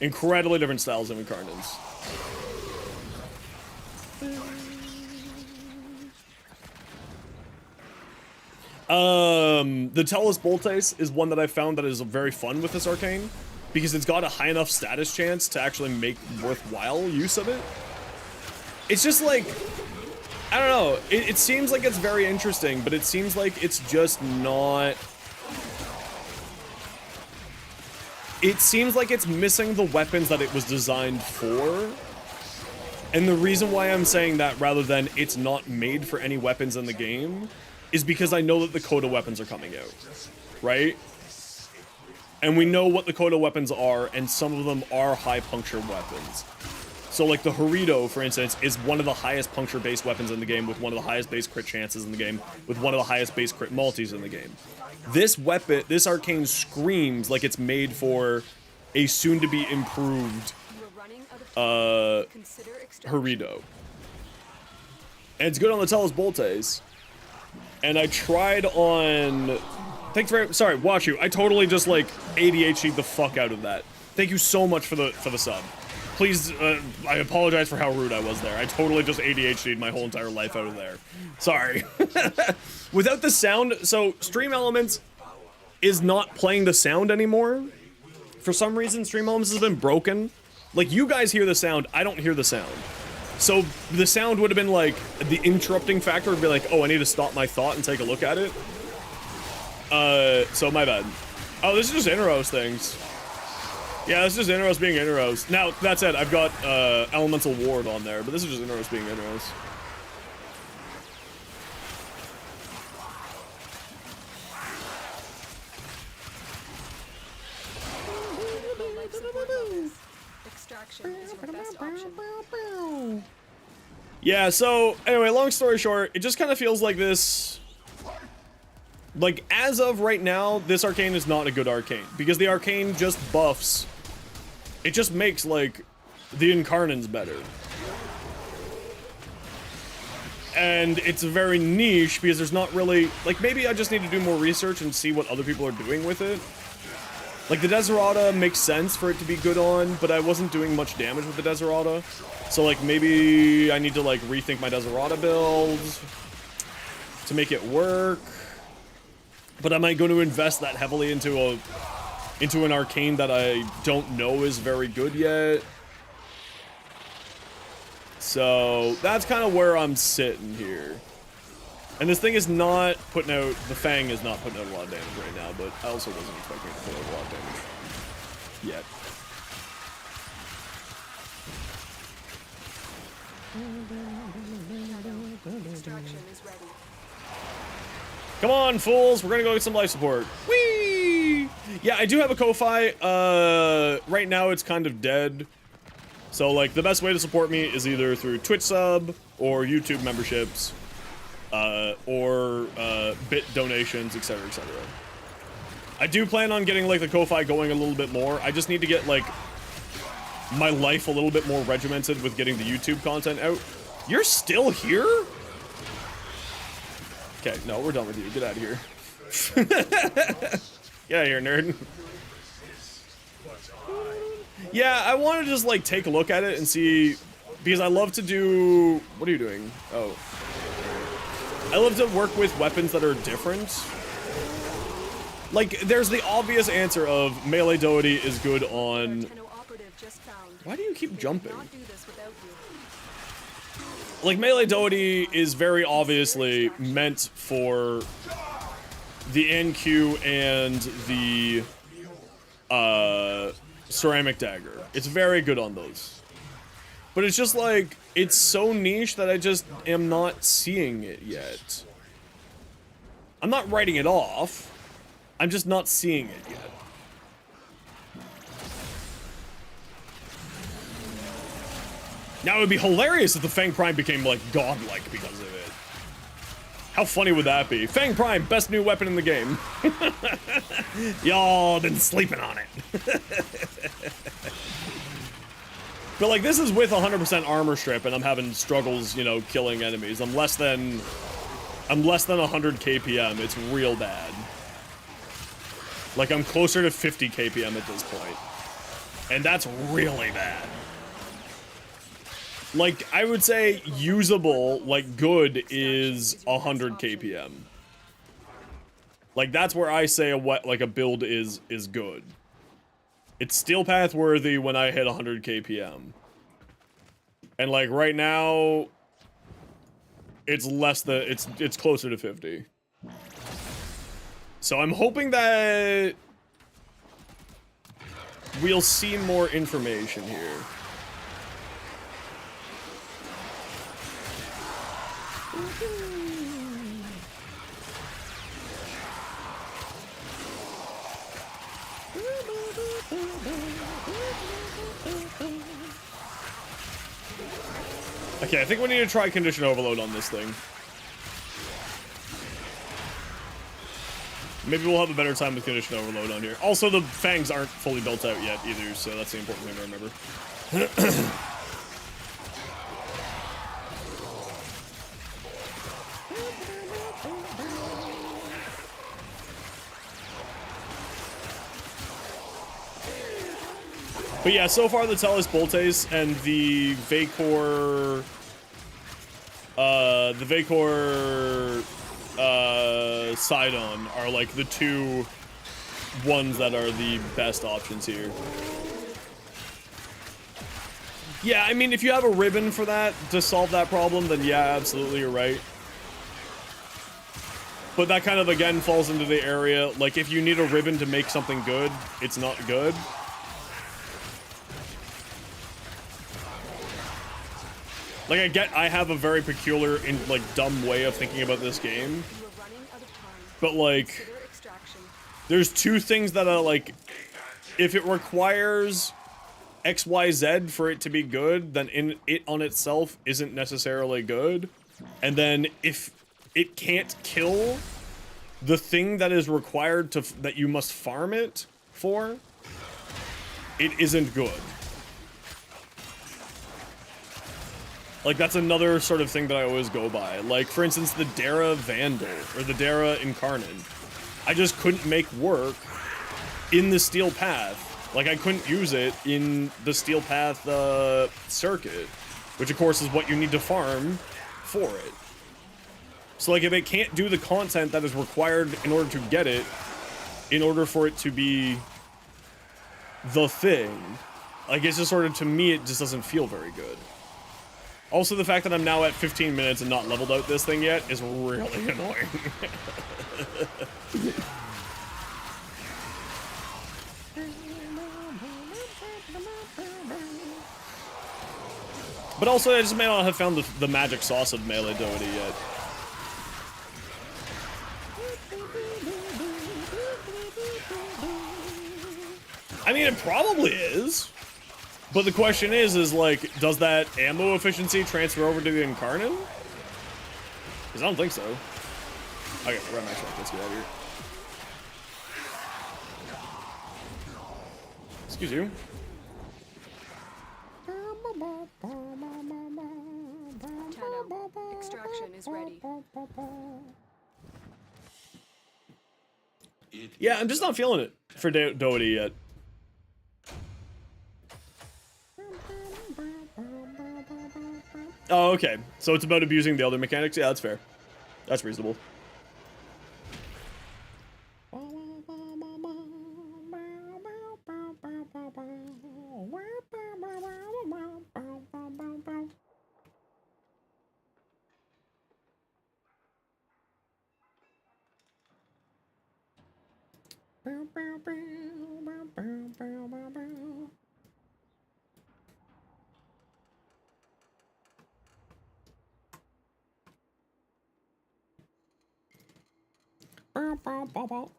Incredibly different styles of Incarnons. The Telos Boltes is one that I found that is very fun with this arcane, because it's got a high enough status chance to actually make worthwhile use of it. It's just like, I don't know, it seems like it's very interesting, but it seems like it's just not... It seems like it's missing the weapons that it was designed for. And the reason why I'm saying that rather than it's not made for any weapons in the game is because I know that the Coda weapons are coming out, right? And we know what the Coda weapons are, and some of them are high puncture weapons. So like the Harito, for instance, is one of the highest puncture based weapons in the game, with one of the highest base crit chances in the game, with one of the highest base crit multis in the game. This weapon, this arcane screams like it's made for a soon to be improved Harito. And it's good on the Telos Boltes. and I tried on... Thanks for... Sorry, watch you. I totally just, like, ADHD'd the fuck out of that. Thank you so much for the sub. Please, I apologize for how rude I was there. I totally just ADHD'd my whole entire life out of there. Sorry. Without the sound... So, Stream Elements is not playing the sound anymore. For some reason, Stream Elements has been broken. Like, you guys hear the sound, I don't hear the sound. So, the sound would have been like, the interrupting factor would be like, oh, I need to stop my thought and take a look at it. So my bad. Oh, this is just Inros things. Yeah, this is just Inros being Inros. Now, that said, I've got, Elemental Ward on there, but this is just Inros being Inros. Extraction is your best option. Yeah, so, anyway, long story short, it just kind of feels like this... Like, as of right now, this Arcane is not a good Arcane. Because the Arcane just buffs. It just makes, like, the Incarnans better. And it's very niche, because there's not really... Like, maybe I just need to do more research and see what other people are doing with it. Like, the Desirata makes sense for it to be good on, but I wasn't doing much damage with the Desirata. So, like, maybe I need to, like, rethink my Desirata build to make it work. But am I going to invest that heavily into an Arcane that I don't know is very good yet? So, that's kind of where I'm sitting here. And this thing is not putting out... The Fang is not putting out a lot of damage right now, but I also wasn't expecting it to put out a lot of damage. Yet. Extraction is ready. Come on, fools! We're gonna go get some life support. Whee! Yeah, I do have a Ko-Fi. Right now it's kind of dead. So, like, the best way to support me is either through Twitch sub, or YouTube memberships, or bit donations, etc., etc. I do plan on getting, like, the Ko-Fi going a little bit more. I just need to get, like, my life a little bit more regimented with getting the YouTube content out. You're still here? Okay, no, we're done with you. Get out of here. Get out of here, nerd. Yeah, I want to just, like, take a look at it and see... Because I love to do... What are you doing? Oh. I love to work with weapons that are different. Like, there's the obvious answer of melee doty is good on... Why do you keep jumping? Like, melee doty is very obviously meant for the NQ and the ceramic dagger. It's very good on those. But it's just like, it's so niche that I just am not seeing it yet. I'm not writing it off. I'm just not seeing it yet. Now, it would be hilarious if the Fang Prime became, like, godlike because of it. How funny would that be? Fang Prime, best new weapon in the game. Y'all been sleeping on it. But, like, this is with 100% armor strip, and I'm having struggles, you know, killing enemies. I'm less than 100 KPM. It's real bad. Like, I'm closer to 50 KPM at this point. And that's really bad. Like, I would say usable, like, good is 100 KPM. Like, that's where I say a build is good. It's steel path worthy when I hit 100 KPM. And, like, right now, it's less than, it's closer to 50. So I'm hoping that we'll see more information here. Okay, I think we need to try condition overload on this thing. Maybe we'll have a better time with condition overload on here. Also, the fangs aren't fully built out yet either, so that's the important thing to remember. But yeah, so far the Telis Boltes and the Vacor Sidon are like the two ones that are the best options here. Yeah, I mean, if you have a Riven for that, to solve that problem, then yeah, absolutely, you're right. But that kind of, again, falls into the area, like, if you need a Riven to make something good, it's not good. Like, I have a very peculiar and, like, dumb way of thinking about this game. But, like, there's two things that are, like, if it requires XYZ for it to be good, then it on itself isn't necessarily good. And then if it can't kill the thing that is required that you must farm it for, it isn't good. Like, that's another sort of thing that I always go by. Like, for instance, the Dara Vandal, or the Dara Incarnate. I just couldn't make work in the Steel Path. Like, I couldn't use it in the Steel Path circuit, which of course is what you need to farm for it. So, like, if it can't do the content that is required in order to get it, in order for it to be the thing, like, it's just sort of, to me, it just doesn't feel very good. Also, the fact that I'm now at 15 minutes and not leveled out this thing yet is really annoying. But also, I just may not have found the magic sauce of melee deity yet. I mean, it probably is. But the question is like, does that ammo efficiency transfer over to the Incarnate? Because I don't think so. Okay, right, actually, let's get out of here. Excuse you. Tano, extraction is ready. Yeah, I'm just not feeling it for Doherty yet. Oh, okay. So it's about abusing the other mechanics? Yeah, that's fair. That's reasonable.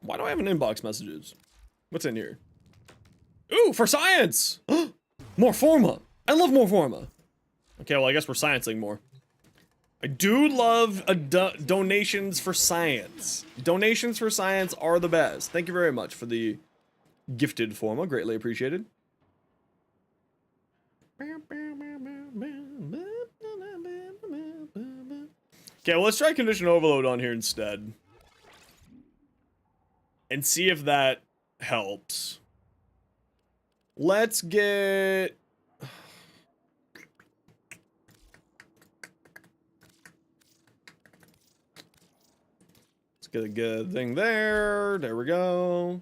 Why do I have an inbox messages? What's in here? Ooh, for science! More Forma! I love more Forma! Okay, well, I guess we're sciencing more. I do love donations for science. Donations for science are the best. Thank you very much for the gifted Forma. Greatly appreciated. Okay, well, let's try condition overload on here instead. And see if that helps. Let's get... Let's get a good thing there. There we go.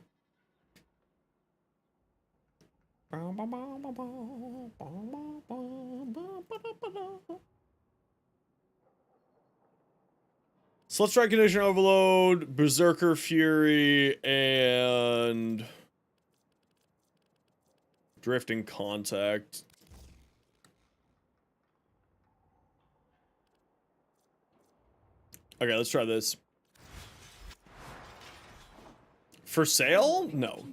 So let's try Condition Overload, Berserker Fury, and Drifting Contact. Okay, let's try this. For sale? No.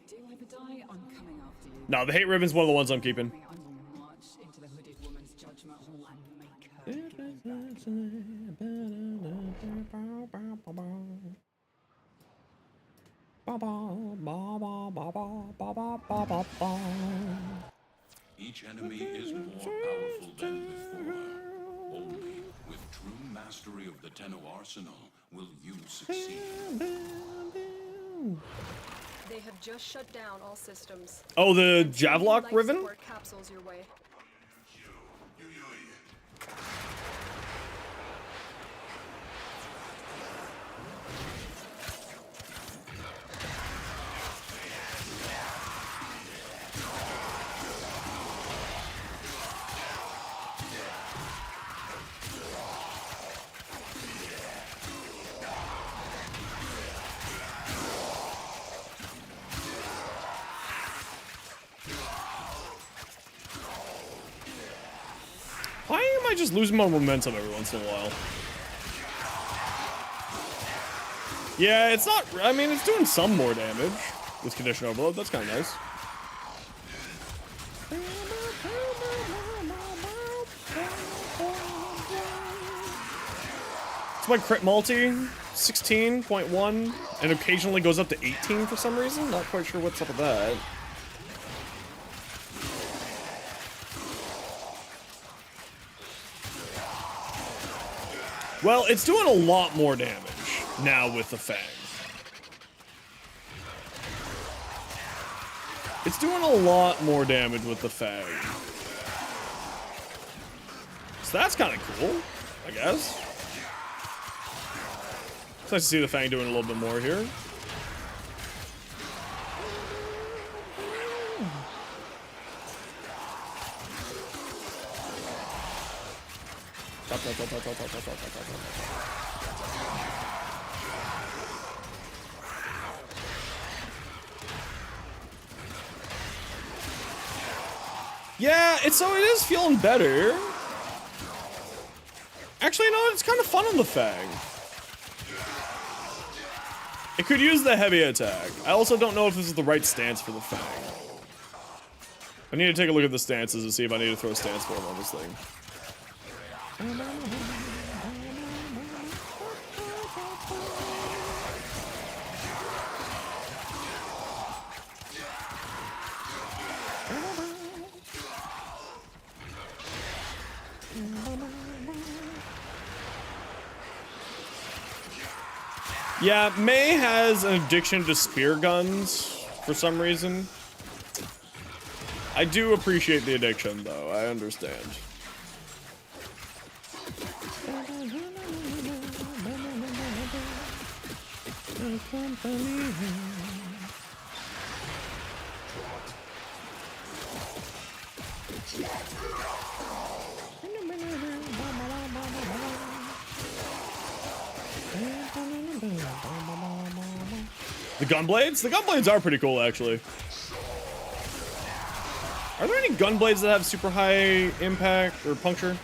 No, the Hate Ribbon's one of the ones I'm keeping. Each enemy is more powerful than before. Only with true mastery of the Tenno arsenal will you succeed. They have just shut down all systems. Oh, the And sending Javlock life Riven? support capsules your way. Why am I just losing my momentum every once in a while? Yeah, it's not... I mean, it's doing some more damage with Condition Overload. That's kind of nice. It's my crit multi, 16.1, and occasionally goes up to 18 for some reason. Not quite sure what's up with that. Well, it's doing a lot more damage now with the Fang. It's doing a lot more damage with the Fang. So that's kind of cool, I guess. It's nice to see the Fang doing a little bit more here. Yeah, it is feeling better. Actually, no, it's kind of fun on the Fang. It could use the heavy attack. I also don't know if this is the right stance for the Fang. I need to take a look at the stances and see if I need to throw a stance form on this thing. Yeah, May has an addiction to spear guns for some reason. I do appreciate the addiction, though. I understand. The gunblades? The gunblades are pretty cool, actually. Are there any gunblades that have super high impact or puncture?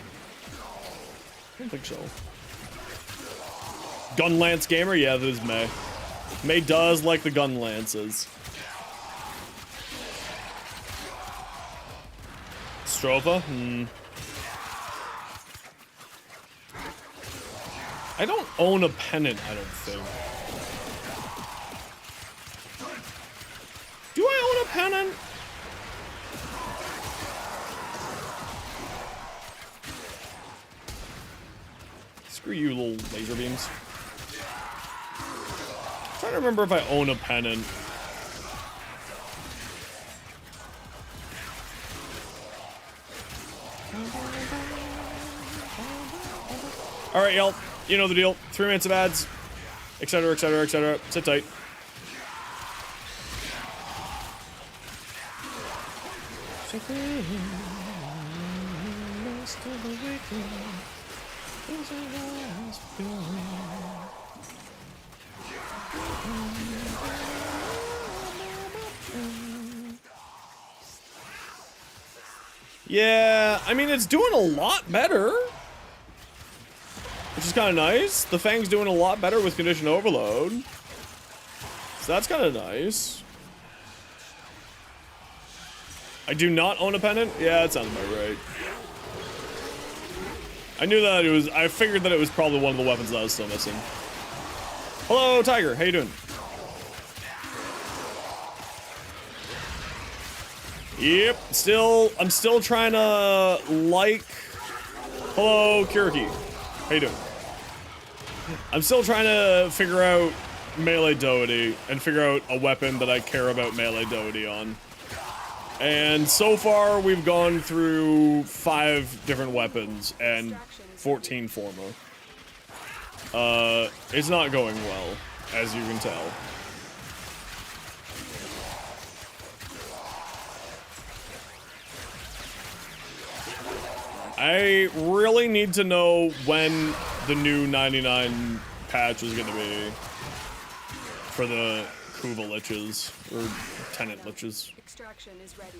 I don't think so. Gunlance gamer? Yeah, this is May. May does like the gunlances. Strofa? I don't own a pennant, I don't think. Do I own a pennant? Screw you, little laser beams. I'm trying to remember if I own a pennant. Alright, y'all. You know the deal. 3 minutes of ads, etc., etc., etc. Sit tight. Yeah, I mean, it's doing a lot better. Which is kind of nice. The Fang's doing a lot better with Condition Overload. So that's kind of nice. I do not own a pennant? Yeah, that sounds about right. I knew that it was... I figured that it was probably one of the weapons that I was still missing. Hello, Tiger. How you doing? Yep. I'm still trying to like... Hello, Kiriki. How you doing? I'm still trying to figure out melee deity and figure out a weapon that I care about melee deity on. And so far, we've gone through 5 different weapons and 14 forma. It's not going well, as you can tell. I really need to know when the new 99 patch is gonna be for the Kuva liches, or tenant liches. Extraction is ready.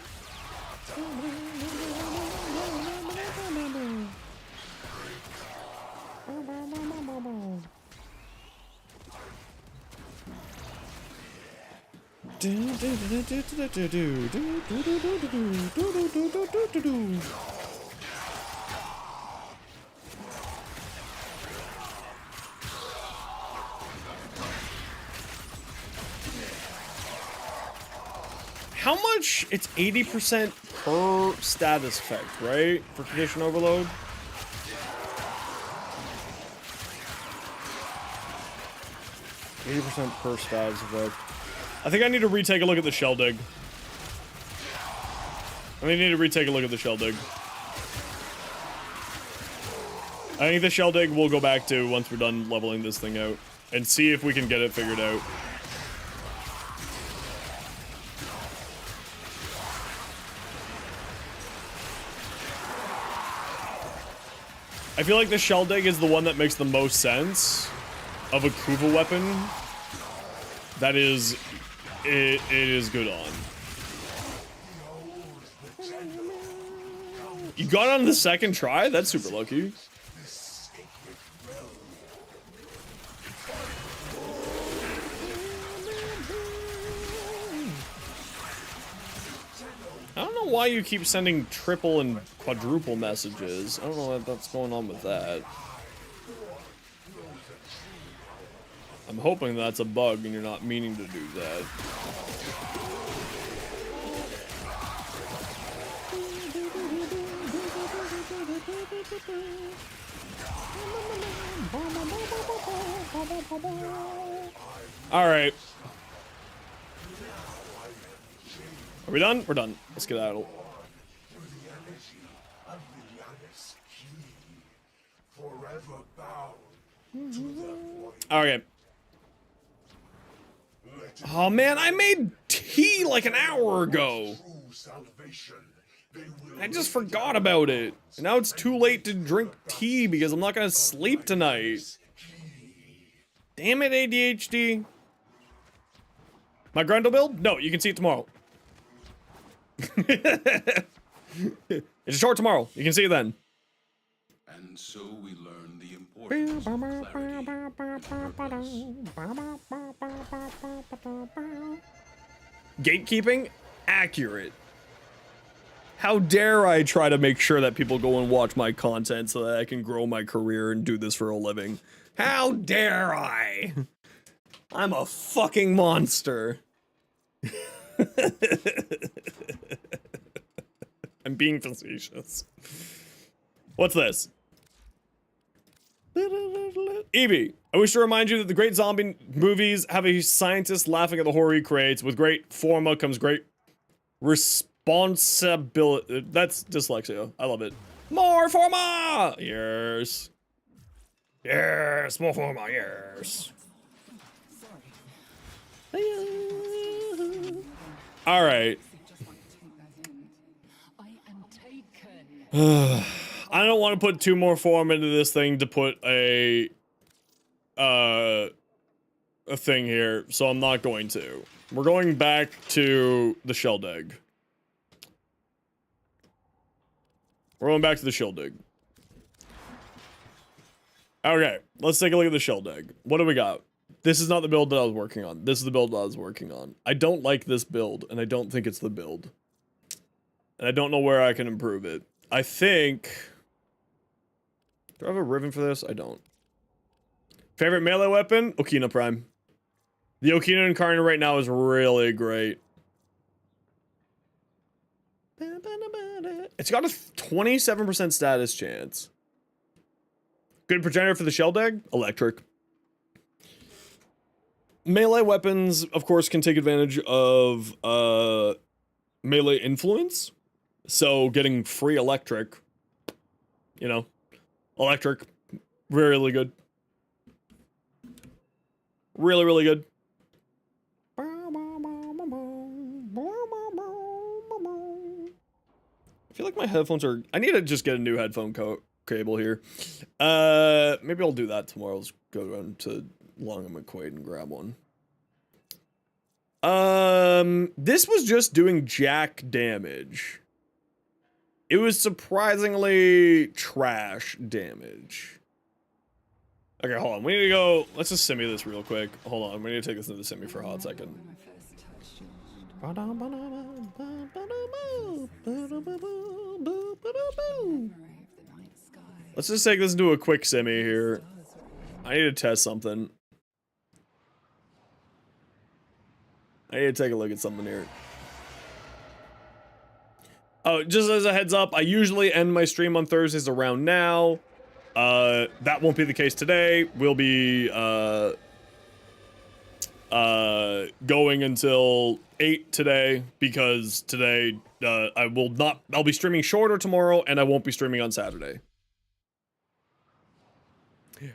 How much? It's 80% per status effect, right? For condition overload? %80 per status effect. I think I need to retake a look at the shell dig. I need to retake a look at the shell dig. I think the shell dig we'll go back to once we're done leveling this thing out and see if we can get it figured out. I feel like the shell dig is the one that makes the most sense of a Kuva weapon. That is, it is good on. You got it on the second try? That's super lucky. I don't know why you keep sending triple and quadruple messages. I don't know what's going on with that. I'm hoping that's a bug and you're not meaning to do that. All right. Are we done? We're done. Let's get out. Okay. Oh man, I made tea like an hour ago. I just forgot about it. And now it's too late to drink tea because I'm not gonna sleep tonight. Damn it, ADHD. My Grundle build? No, you can see it tomorrow. It's a short tomorrow. You can see it then. And so we learn the importance of clarity. Gatekeeping? Accurate. How dare I try to make sure that people go and watch my content so that I can grow my career and do this for a living? How dare I? I'm a fucking monster. I'm being facetious. What's this? Evie, I wish to remind you that the great zombie movies have a scientist laughing at the horror he creates. With great forma comes great responsibility. That's dyslexia. I love it. More forma! Yes. Yes, more forma, yes. All right. I don't want to put 2 more form into this thing to put a thing here, so I'm not going to. We're going back to the shell dig. We're going back to the shell dig. Okay, let's take a look at the shell dig. What do we got? This is not the build that I was working on. This is the build that I was working on. I don't like this build, and I don't think it's the build. And I don't know where I can improve it. I think... Do I have a Riven for this? I don't. Favorite melee weapon? Okina Prime. The Okina Incarnate right now is really great. It's got a 27% status chance. Good progenitor for the shell dig? Electric. melee weapons, of course, can take advantage of melee influence. So getting free electric, you know, electric, really good. Really, really good. I feel like my headphones are... I need to just get a new headphone cable here. Maybe I'll do that tomorrow. Let's go down to Long and McQuaid and grab one. This was just doing jack damage. It was surprisingly trash damage. Okay, hold on. We need to go... Let's just simmy this real quick. Hold on. We need to take this into the simmy for a hot second. When I first touched your memory of the night sky. Let's just take this into a quick simmy here. I need to test something. I need to take a look at something here. Oh, just as a heads up, I usually end my stream on Thursdays around now. That won't be the case today. We'll be, going until 8 today, because today, I'll be streaming shorter tomorrow, and I won't be streaming on Saturday.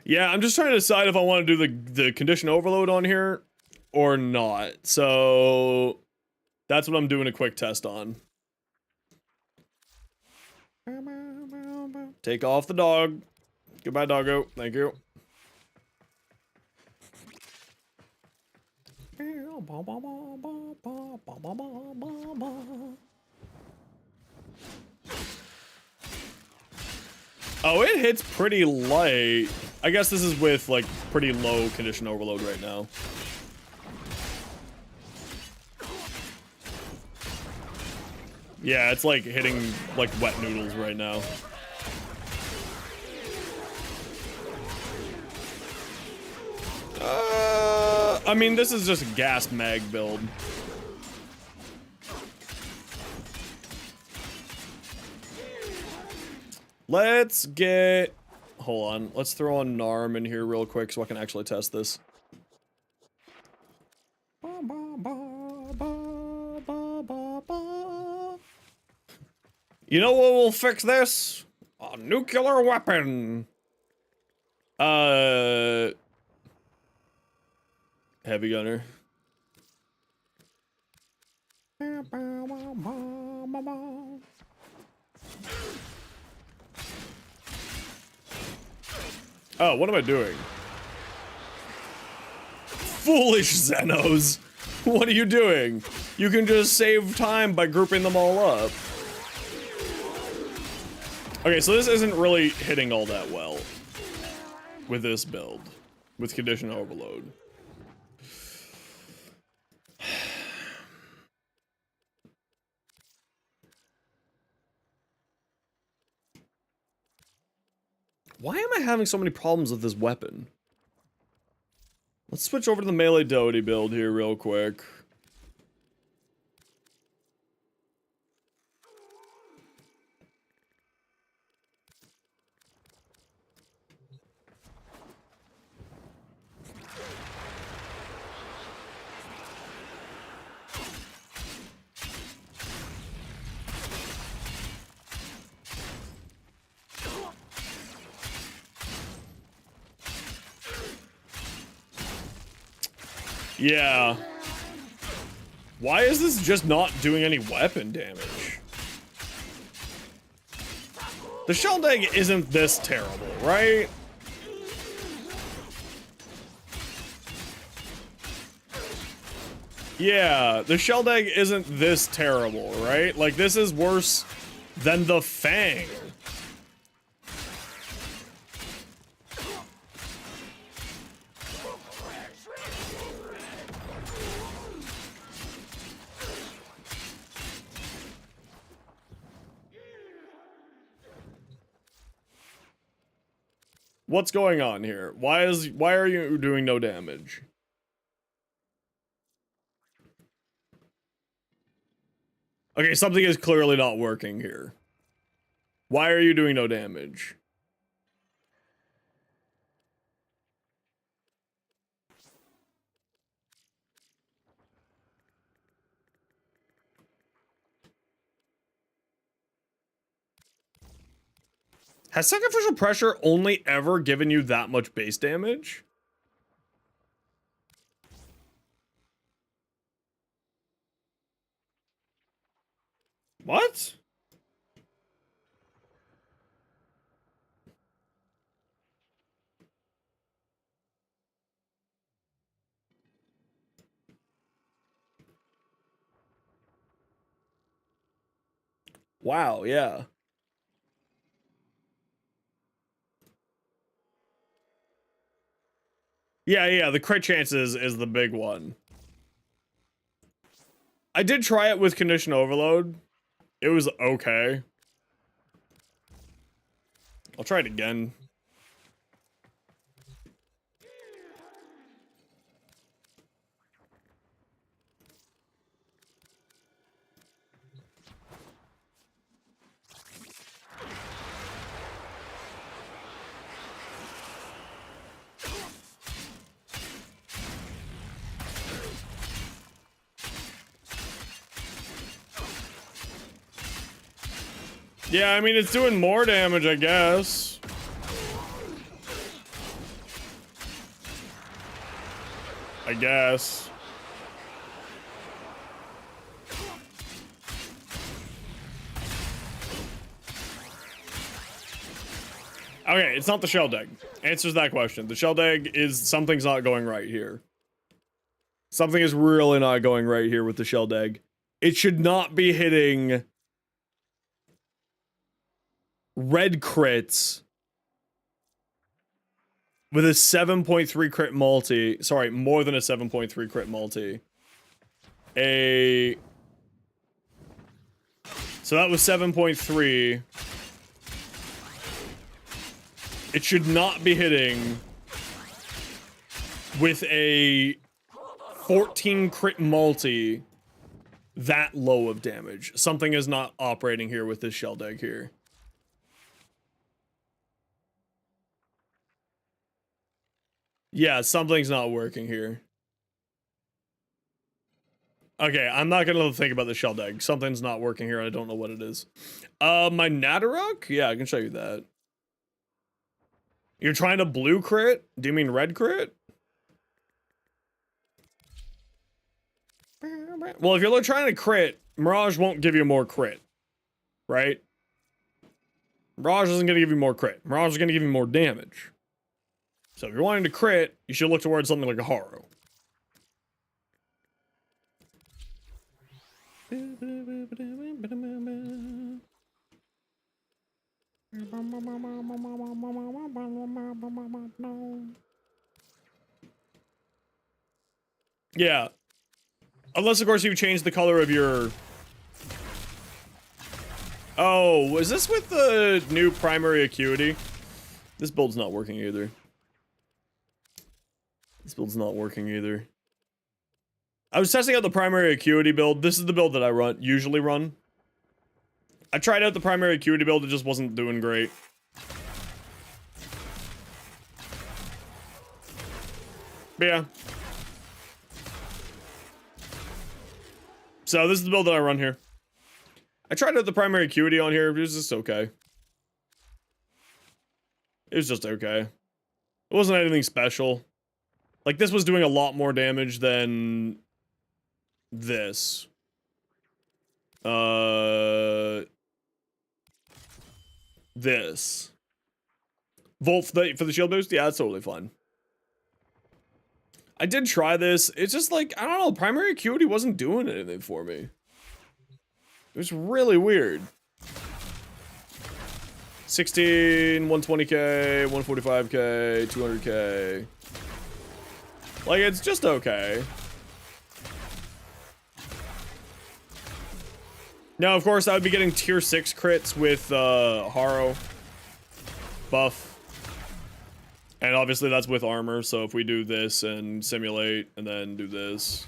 Yeah, I'm just trying to decide if I want to do the condition overload on here or not. So that's what I'm doing a quick test on. Take off the dog. Goodbye, doggo. Thank you. Oh, it hits pretty light. I guess this is with, like, pretty low condition overload right now. Yeah, it's like hitting, like, wet noodles right now. I mean, this is just a gas mag build. Let's get... Hold on. Let's throw on Narm in here real quick so I can actually test this. You know what will fix this? A nuclear weapon. Heavy gunner. Oh, what am I doing? Foolish Xenos! What are you doing? You can just save time by grouping them all up. Okay, so this isn't really hitting all that well with this build, with condition overload. Why am I having so many problems with this weapon? Let's switch over to the melee Doty build here real quick. Yeah. Why is this just not doing any weapon damage? The shell dag isn't this terrible, right? Yeah, the shell dag isn't this terrible, right? Like, this is worse than the Fang. What's going on here? Why are you doing no damage? Okay, something is clearly not working here. Why are you doing no damage? Has sacrificial pressure only ever given you that much base damage? What? Wow, yeah. Yeah, the crit chances is the big one. I did try it with condition overload. It was okay. I'll try it again. Yeah, I mean, it's doing more damage, I guess. I guess. Okay, it's not the shell egg. Answers that question. The shell egg is something's not going right here. Something is really not going right here with the shell egg. It should not be hitting red crits with a 7.3 crit multi. Sorry, more than a 7.3 crit multi. So that was 7.3. It should not be hitting with a 14 crit multi that low of damage. Something is not operating here with this shell egg here. Yeah, something's not working here. Okay, I'm not gonna think about the shell egg. Something's not working here. I don't know what it is. My Nadarok? Yeah, I can show you that. You're trying to blue crit? Do you mean red crit? Well, if you're trying to crit, Mirage won't give you more crit. Right? Mirage isn't gonna give you more crit. Mirage is gonna give you more damage. So if you're wanting to crit, you should look towards something like a Haro. Yeah. Unless, of course, you change the color of your... Oh, was this with the new primary acuity? This build's not working either. This build's not working either. I was testing out the primary acuity build. This is the build that I usually run. I tried out the primary acuity build, it just wasn't doing great. But yeah. So this is the build that I run here. I tried out the primary acuity on here, it was just okay. It was just okay. It wasn't anything special. Like, this was doing a lot more damage than this. This. Volt for the shield boost? Yeah, that's totally fine. I did try this. It's just like, I don't know, primary acuity wasn't doing anything for me. It was really weird. 16, 120k, 145k, 200k. Like, it's just okay. Now, of course, I would be getting tier 6 crits with Haro buff. And obviously that's with armor, so if we do this and simulate and then do this.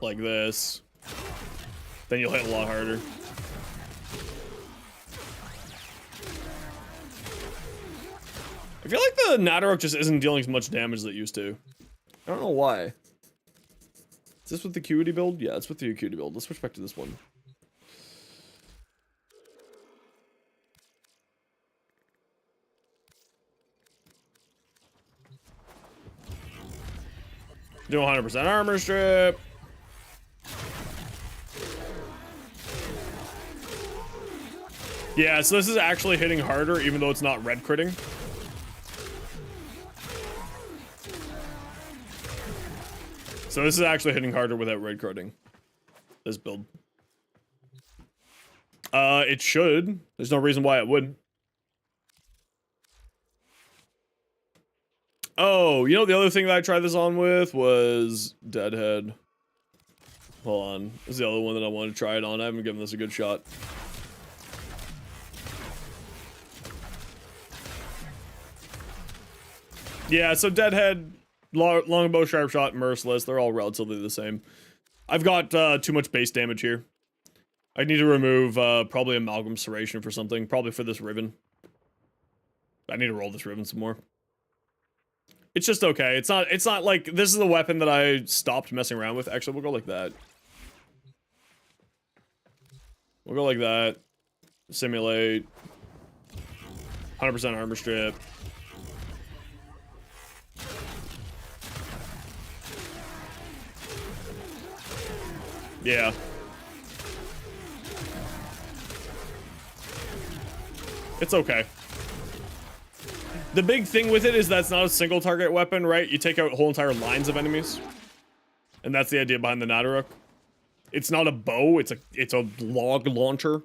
Like this. Then you'll hit a lot harder. I feel like the Nadarok just isn't dealing as much damage as it used to. I don't know why. Is this with the acuity build? Yeah, it's with the acuity build. Let's switch back to this one. Do 100% armor strip. Yeah, so this is actually hitting harder, even though it's not red critting. So this is actually hitting harder without red critting. This build. It should. There's no reason why it wouldn't. Oh, you know the other thing that I tried this on with was Deadhead. Hold on. This is the other one that I wanted to try it on. I haven't given this a good shot. Yeah, so Deadhead, Longbow, Sharpshot, Merciless, they're all relatively the same. I've got too much base damage here. I need to remove probably Amalgam Serration for something, probably for this Riven. I need to roll this Riven some more. It's just okay. It's not like this is the weapon that I stopped messing around with. Actually, we'll go like that. We'll go like that. Simulate. 100% armor strip. Yeah. It's okay. The big thing with it is that's not a single target weapon, right? You take out whole entire lines of enemies. And that's the idea behind the Nadaruk. It's not a bow, it's a log launcher.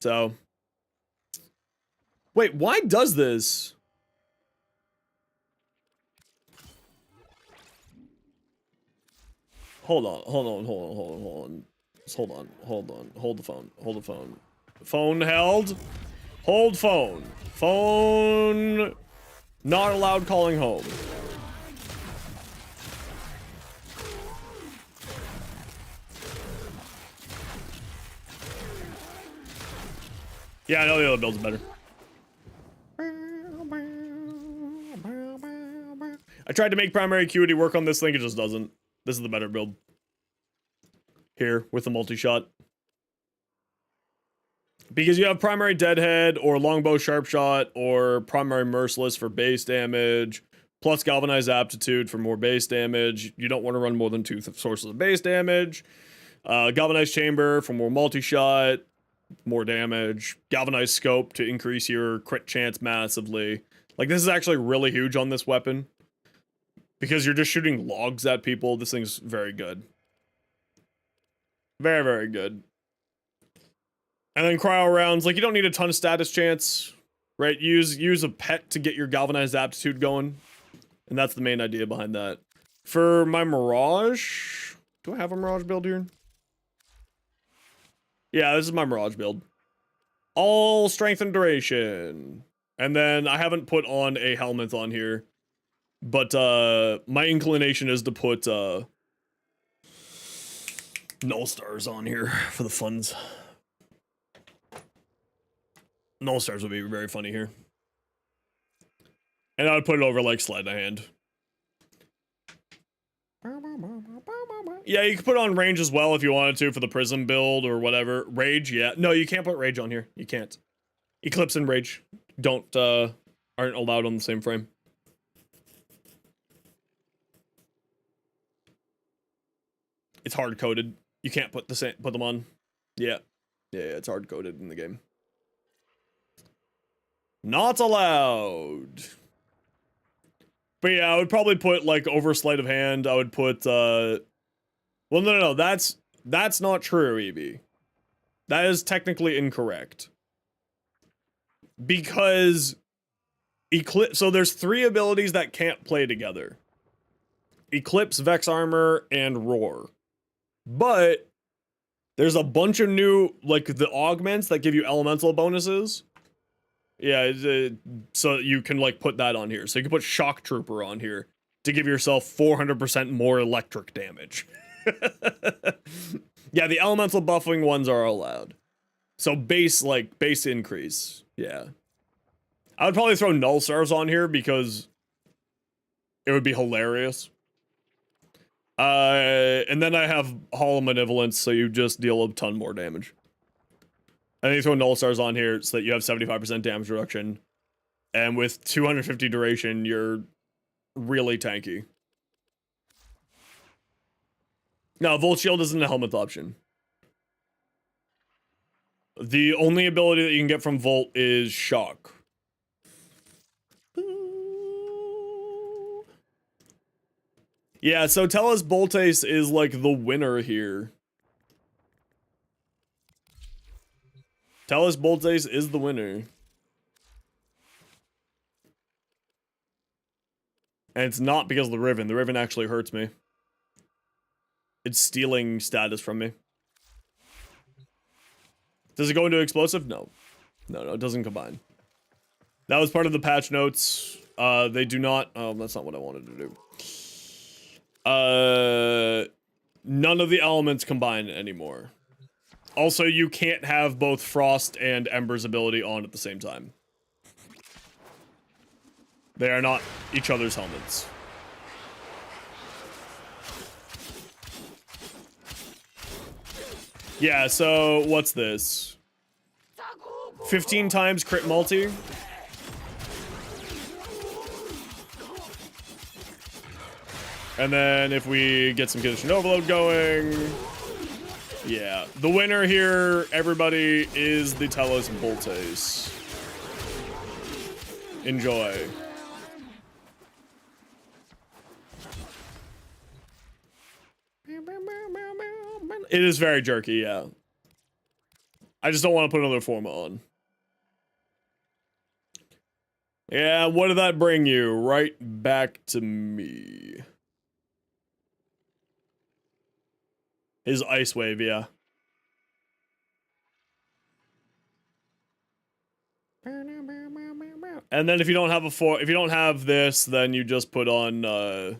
So. Wait, why does this? Hold on. Just hold the phone. Phone held. Hold phone. Phone not allowed calling home. Yeah, I know the other build's better. I tried to make primary acuity work on this thing, it just doesn't. This is the better build. Here, with the multi-shot. Because you have primary Deadhead, or Longbow Sharpshot, or primary Merciless for base damage, plus Galvanized Aptitude for more base damage. You don't want to run more than 2 sources of base damage. Galvanized Chamber for more multi-shot, more damage. Galvanized Scope to increase your crit chance massively. Like, this is actually really huge on this weapon. Because you're just shooting logs at people. This thing's very good. Very, very good. And then cryo rounds, like, you don't need a ton of status chance, right? Use a pet to get your galvanized aptitude going. And that's the main idea behind that. For my Mirage, do I have a Mirage build here? Yeah, this is my Mirage build. All strength and duration. And then I haven't put on a helmet on here. But my inclination is to put Null Stars on here for the funds. Null Stars would be very funny here. And I would put it over like Sleight of Hand. Yeah, you could put on Range as well if you wanted to for the Prism build or whatever. Rage, yeah. No, you can't put Rage on here. You can't. Eclipse and Rage aren't allowed on the same frame. It's hard coded. You can't put them on. Yeah, it's hard coded in the game. Not allowed. But yeah, I would probably put like over Sleight of Hand. I would put well, no. That's not true, EB. That is technically incorrect. Because Eclipse. So there's 3 abilities that can't play together: Eclipse, Vex Armor, and Roar. But there's a bunch of new, like, the augments that give you elemental bonuses. Yeah, so you can, like, put that on here. So you can put Shock Trooper on here to give yourself 400% more electric damage. Yeah, the elemental buffing ones are allowed. So base increase. Yeah. I would probably throw Null Stars on here because it would be hilarious. And then I have Hollow Malevolence, so you just deal a ton more damage. And then you throw Null Stars on here so that you have 75% damage reduction. And with 250 duration, you're really tanky. No, Volt Shield isn't a helmet option. The only ability that you can get from Volt is Shock. Yeah, so Tellus Boltes is like the winner here. Tellus Boltes is the winner. And it's not because of the Riven. The Riven actually hurts me. It's stealing status from me. Does it go into explosive? No. No, it doesn't combine. That was part of the patch notes. They do not... Oh, that's not what I wanted to do. None of the elements combine anymore. Also, you can't have both Frost and Ember's ability on at the same time. They are not each other's helmets. Yeah, so what's this? 15 times crit multi. And then if we get some condition overload going, yeah. The winner here, everybody, is the Tellus Boltes. Enjoy. It is very jerky, yeah. I just don't want to put another form on. Yeah, what did that bring you? Right back to me. His Ice Wave, yeah. And then if you don't have if you don't have this, then you just put on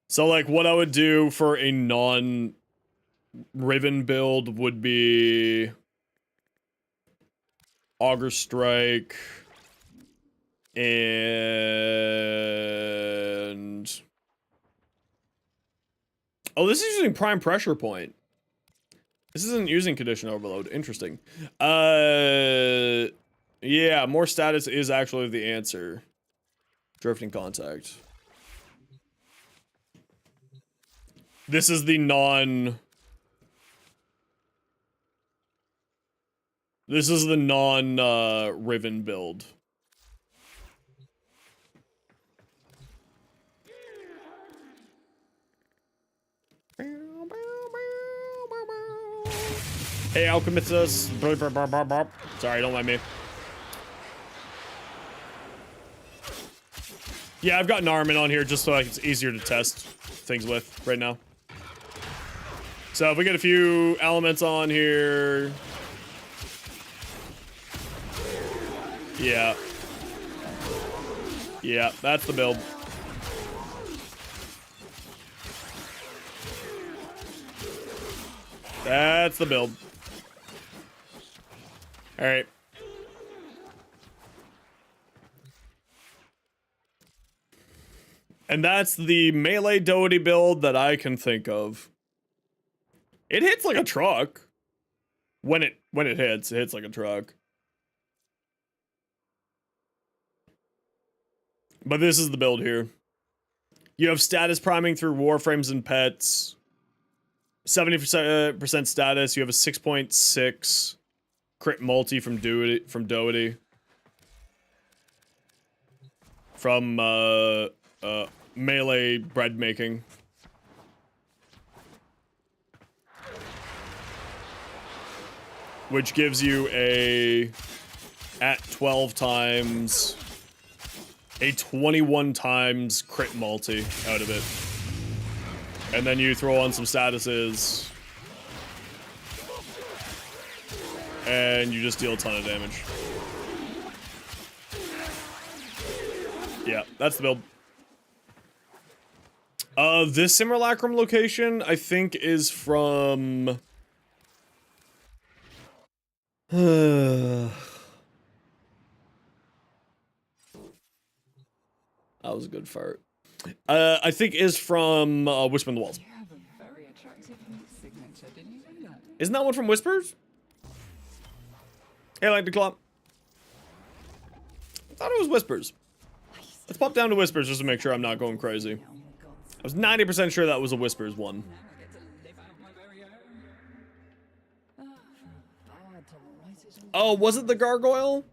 so like what I would do for a non-Riven build would be Augur Strike and oh, this is using Prime Pressure Point. This isn't using Condition Overload. Interesting. Yeah, more status is actually the answer. Drifting Contact. This is the non-Riven build. Hey, Alchemistus. Sorry, don't mind me. Yeah, I've got Narman on here just so like it's easier to test things with right now. So if we get a few elements on here. Yeah. Yeah, that's the build. That's the build. Alright. And that's the melee Doty build that I can think of. It hits like a truck. When it hits, it hits like a truck. But this is the build here. You have status priming through Warframes and pets. 70% status. You have a 6.6 crit multi from Doty. From melee bread making. Which gives you at 12 times, a 21 times crit multi out of it. And then you throw on some statuses. And you just deal a ton of damage. Yeah, that's the build. This Simulacrum location, I think, is from... That was a good fart. I think is from Whisper in the Walls. You have a very attractive signature, didn't you know that? Isn't that one from Whispers? Hey, like the club. I thought it was Whispers. Let's pop down to Whispers just to make sure I'm not going crazy. I was 90% sure that was a Whispers one. Oh, was it the Gargoyle?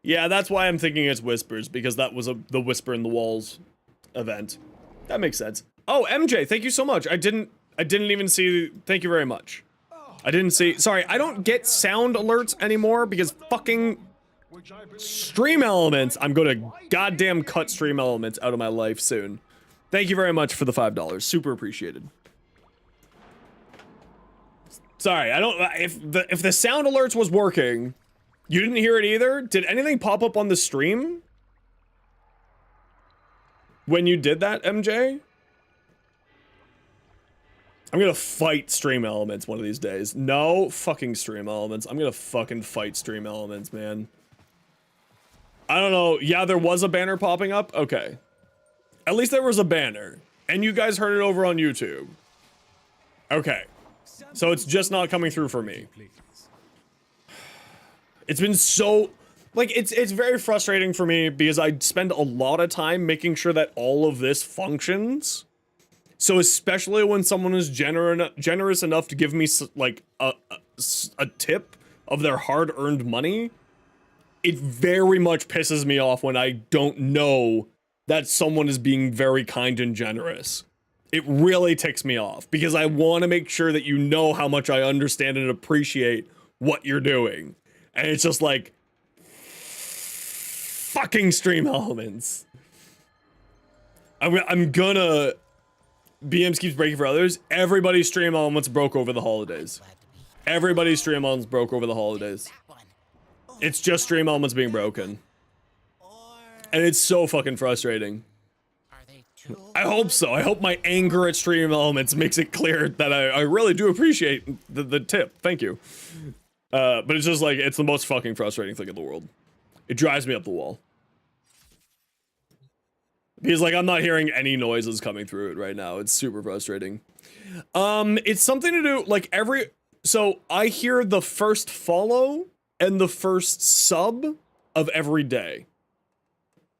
Yeah, that's why I'm thinking it's Whispers, because that was the Whisper in the Walls event. That makes sense. Oh, MJ, thank you so much. I didn't even see. Thank you very much. I didn't see. Sorry, I don't get sound alerts anymore because fucking Stream Elements. I'm gonna goddamn cut Stream Elements out of my life soon. Thank you very much for the $5. Super appreciated. Sorry, I don't. If the sound alerts was working, you didn't hear it either. Did anything pop up on the stream when you did that, MJ? I'm gonna fight Stream Elements one of these days. No fucking Stream Elements. I'm gonna fucking fight Stream Elements, man. I don't know. Yeah, there was a banner popping up. Okay. At least there was a banner. And you guys heard it over on YouTube. Okay. So it's just not coming through for me. It's been so... Like, it's very frustrating for me because I spend a lot of time making sure that all of this functions. So especially when someone is generous enough to give me, like, a tip of their hard-earned money, it very much pisses me off when I don't know that someone is being very kind and generous. It really ticks me off because I want to make sure that you know how much I understand and appreciate what you're doing. And it's just like, fucking Stream Elements. I'm gonna... BMs keeps breaking for others. Everybody's Stream Elements broke over the holidays. Everybody's Stream Elements broke over the holidays. It's just Stream Elements being broken. And it's so fucking frustrating. I hope so. I hope my anger at Stream Elements makes it clear that I really do appreciate the tip. Thank you. But it's just like, it's the most fucking frustrating thing in the world. It drives me up the wall. Because, like, I'm not hearing any noises coming through it right now. It's super frustrating. It's something to do, like, so I hear the first follow and the first sub of every day.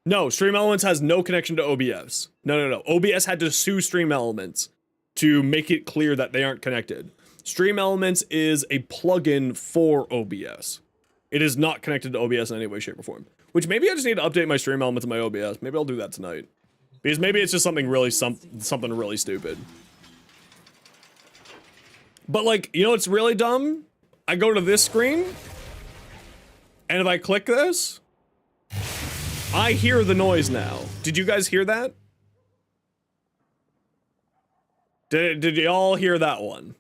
No, Stream Elements has no connection to OBS. No. OBS had to sue Stream Elements to make it clear that they aren't connected. Stream Elements is a plugin for OBS. It is not connected to OBS in any way, shape, or form. Which maybe I just need to update my Stream Elements and my OBS. Maybe I'll do that tonight. Because maybe it's just something really something really stupid. But like, you know what's really dumb? I go to this screen, and if I click this, I hear the noise now. Did you guys hear that? Did y'all hear that one?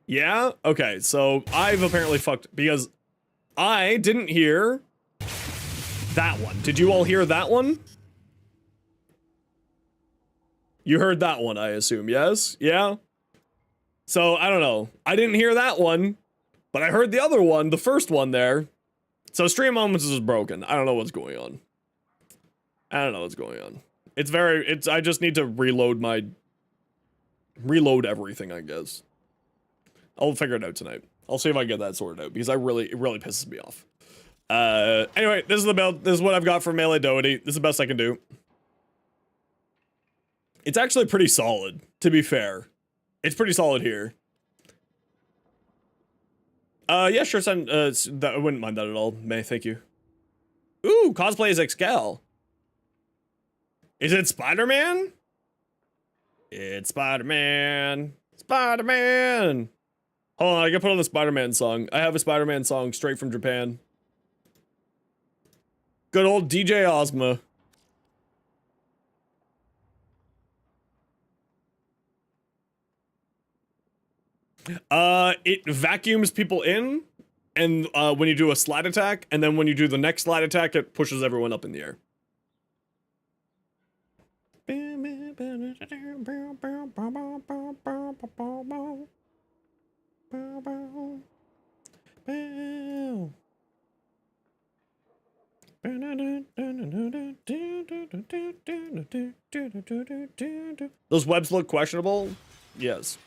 Yeah? Okay, so I've apparently fucked, because I didn't hear that one. Did you all hear that one? You heard that one, I assume, yes? Yeah? So, I don't know. I didn't hear that one, but I heard the other one, the first one there. So Stream Elements is broken. I don't know what's going on. I just need to reload everything, I guess. I'll figure it out tonight. I'll see if I can get that sorted out, because it really pisses me off. Anyway, this is the build. This is what I've got for Melee Doherty. This is the best I can do. It's actually pretty solid, to be fair. It's pretty solid here. Yeah, sure, son. I wouldn't mind that at all. May, thank you. Ooh, cosplay as Excal. Is it Spider-Man? It's Spider-Man. Spider-Man. Hold on, I gotta put on the Spider-Man song. I have a Spider-Man song straight from Japan. Good old DJ Ozma. It vacuums people in, and when you do a slide attack, and then when you do the next slide attack, it pushes everyone up in the air. Those webs look questionable? Yes.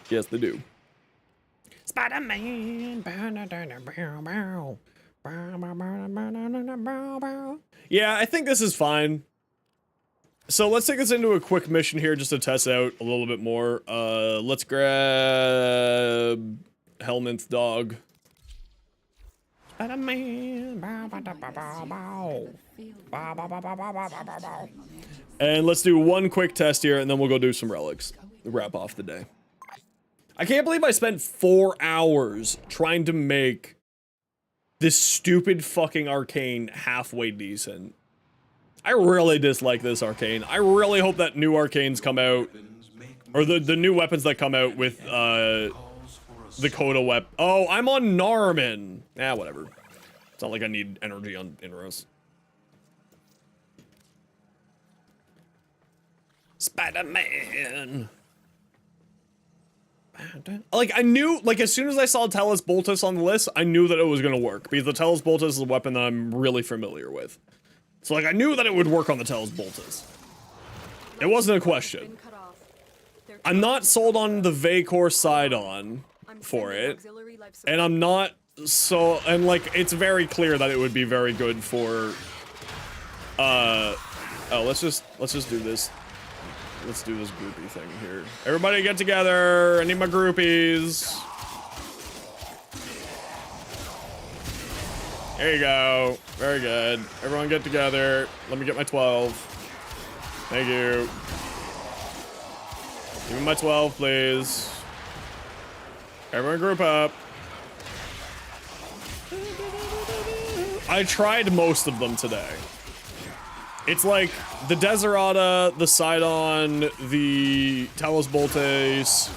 Yes, they do. Spider-Man. Yeah, I think this is fine. So let's take this into a quick mission here just to test out a little bit more. Let's grab Helmint's dog. Spider-Man. And let's do one quick test here, and then we'll go do some relics. Wrap off the day. I can't believe I spent 4 hours trying to make this stupid fucking Arcane halfway decent. I really dislike this Arcane. I really hope that new Arcanes come out, or the new weapons that come out with the Coda weapon. Oh, I'm on Narman. Whatever. It's not like I need energy on Inros. Spider-Man. Like, I knew, like, as soon as I saw Tellus Boltus on the list, I knew that it was gonna work, because the Tellus Boltus is a weapon that I'm really familiar with. So, like, I knew that it would work on the Tellus Boltus. It wasn't a question. I'm not sold on the Vacor side-on for it, and I'm not so, and, like, it's very clear that it would be very good for, oh, let's just do this. Let's do this groupie thing here. Everybody get together. I need my groupies. There you go. Very good. Everyone get together. Let me get my 12. Thank you. Give me my 12, please. Everyone group up. I tried most of them today. It's like the Desirata, the Sidon, the Tellus Boltes,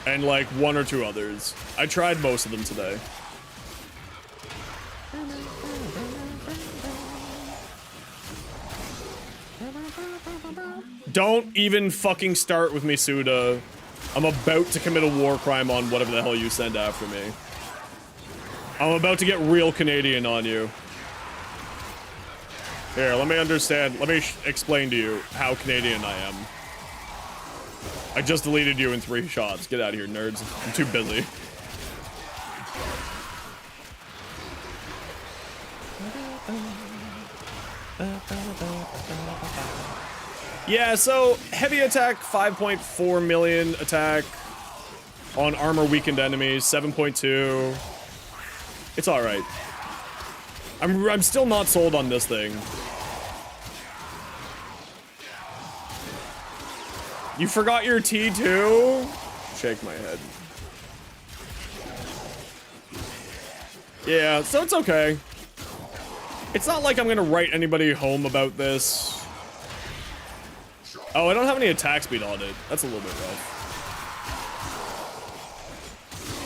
and like 1 or 2 others. I tried most of them today. Don't even fucking start with me, Suda. I'm about to commit a war crime on whatever the hell you send after me. I'm about to get real Canadian on you. Here, let me understand. Let me explain to you how Canadian I am. I just deleted you in 3 shots. Get out of here, nerds. I'm too busy. Yeah, so heavy attack, 5.4 million attack on armor weakened enemies, 7.2. It's all right. I'm still not sold on this thing. You forgot your T too? Shake my head. Yeah, so it's okay. It's not like I'm gonna write anybody home about this. Oh, I don't have any attack speed on it. That's a little bit rough.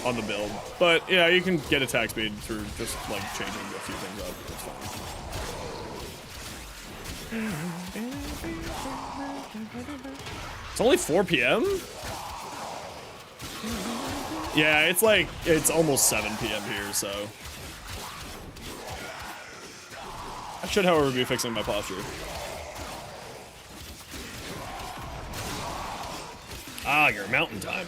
On the build. But yeah, you can get attack speed through just like changing a few things up. It's fine. It's only 4 p.m.? Yeah, it's like, it's almost 7 p.m. here, so. I should, however, be fixing my posture. Ah, you're mountain time.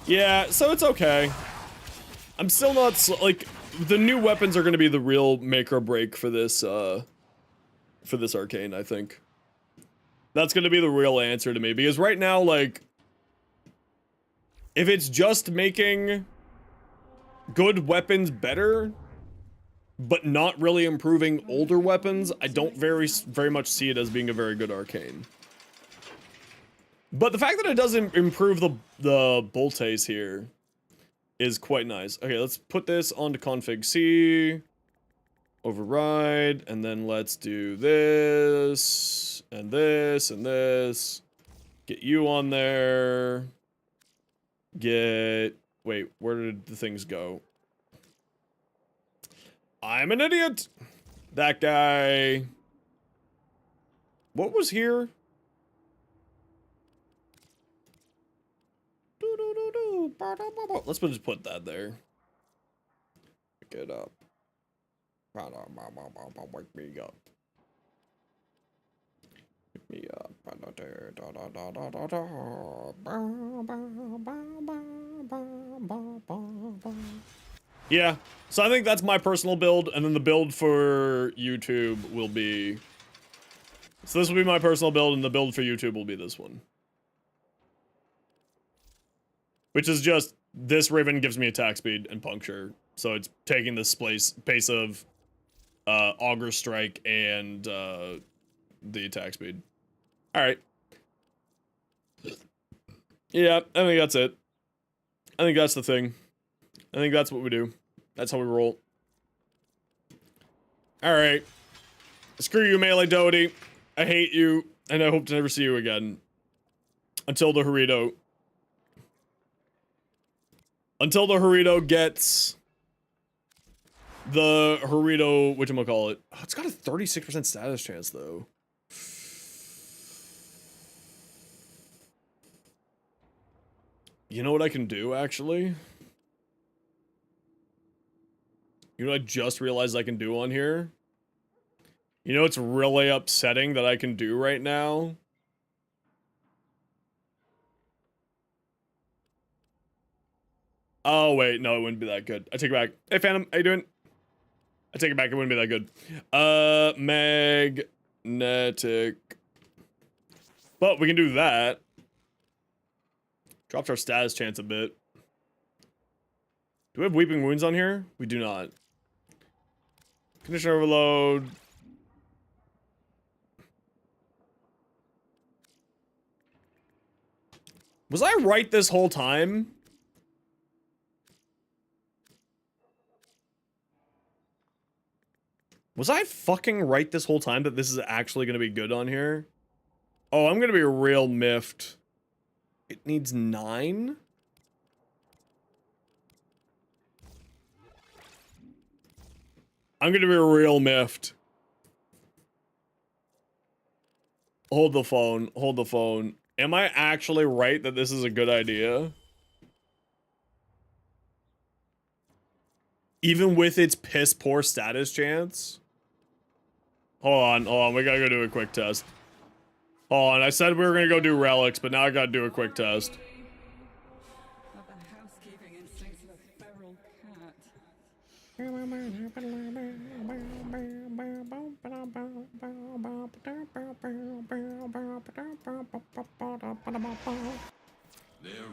Yeah, so it's okay. I'm still not, like, the new weapons are gonna be the real make or break for this Arcane, I think. That's gonna be the real answer to me, because right now, like, if it's just making good weapons better, but not really improving older weapons, I don't very much see it as being a very good Arcane. But the fact that it doesn't improve the Boltes here is quite nice. Okay, let's put this onto config C, override, and then let's do this, and this, and this. Get you on there. Get, wait, where did the things go? I'm an idiot! That guy. What was here? Let's just put that there. Pick it up. Wake me up. Wake me up. Yeah, so I think that's my personal build, and then the build for YouTube will be... So this will be my personal build, and the build for YouTube will be this one. Which is just, this Riven gives me attack speed and puncture, so it's taking this pace of Augur Strike and the attack speed. Alright. Yeah, I think that's it. I think that's the thing. I think that's what we do. That's how we roll. Alright. Screw you, Melee Doty. I hate you, and I hope to never see you again. Until the Harito. Until the Harito gets... the Harito, whatchamacallit. Oh, it's got a 36% status chance, though. You know what I can do, actually? You know what I just realized I can do on here? You know what's really upsetting that I can do right now? Oh, wait, no, it wouldn't be that good. I take it back. Hey, Phantom, how you doing? I take it back, it wouldn't be that good. Magnetic. But we can do that. Drops our status chance a bit. Do we have Weeping Wounds on here? We do not. Condition Overload. Was I right this whole time? Was I fucking right this whole time that this is actually gonna be good on here? Oh, I'm gonna be real miffed. It needs 9? I'm gonna be real miffed. Hold the phone, hold the phone. Am I actually right that this is a good idea? Even with its piss poor status chance? Hold on, we gotta go do a quick test. Hold on, I said we were gonna go do relics, but now I gotta do a quick test. Have the housekeeping instincts of a feral cat. Their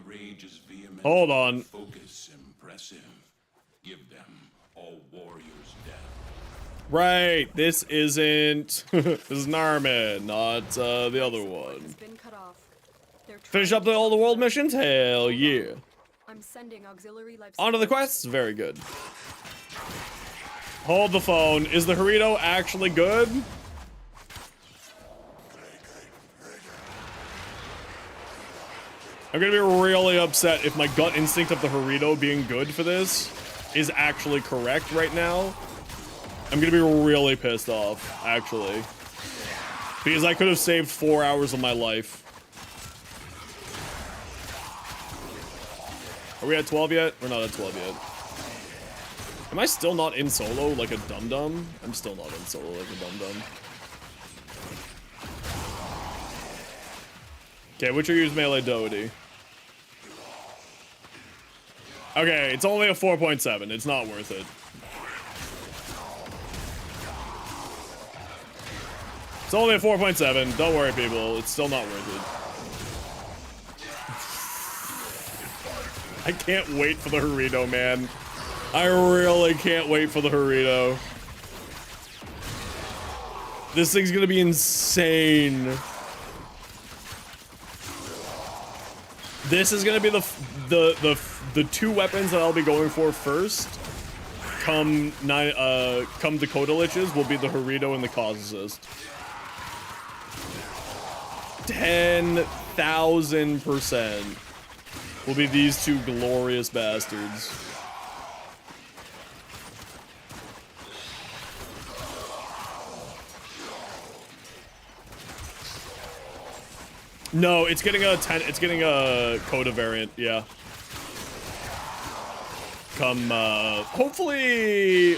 rage is vehement. Hold on. Focus impressive. Give them all warriors death. Right, this isn't... this is Narman, not the other one. Has been cut off. They're Finish up all the world missions? Hell yeah. I'm sending auxiliary life On to the support. quests? Very good. Hold the phone. Is the Harito actually good? I'm gonna be really upset if my gut instinct of the Harito being good for this is actually correct right now. I'm gonna be really pissed off, actually. Because I could have saved 4 hours of my life. Are we at 12 yet? We're not at 12 yet. Am I still not in solo like a dum-dum? I'm still not in solo like a dum-dum. Okay, Witcher use melee Doty. Okay, it's only a 4.7. It's not worth it. It's only a 4.7. Don't worry, people. It's still not worth it. I can't wait for the Harito, man. I really can't wait for the Harito. This thing's gonna be insane. This is gonna be the two weapons that I'll be going for first. Come Dakota Liches will be the Harito and the Cosicist. 10,000% will be these two glorious bastards. No, it's getting a Coda variant, yeah. come, hopefully,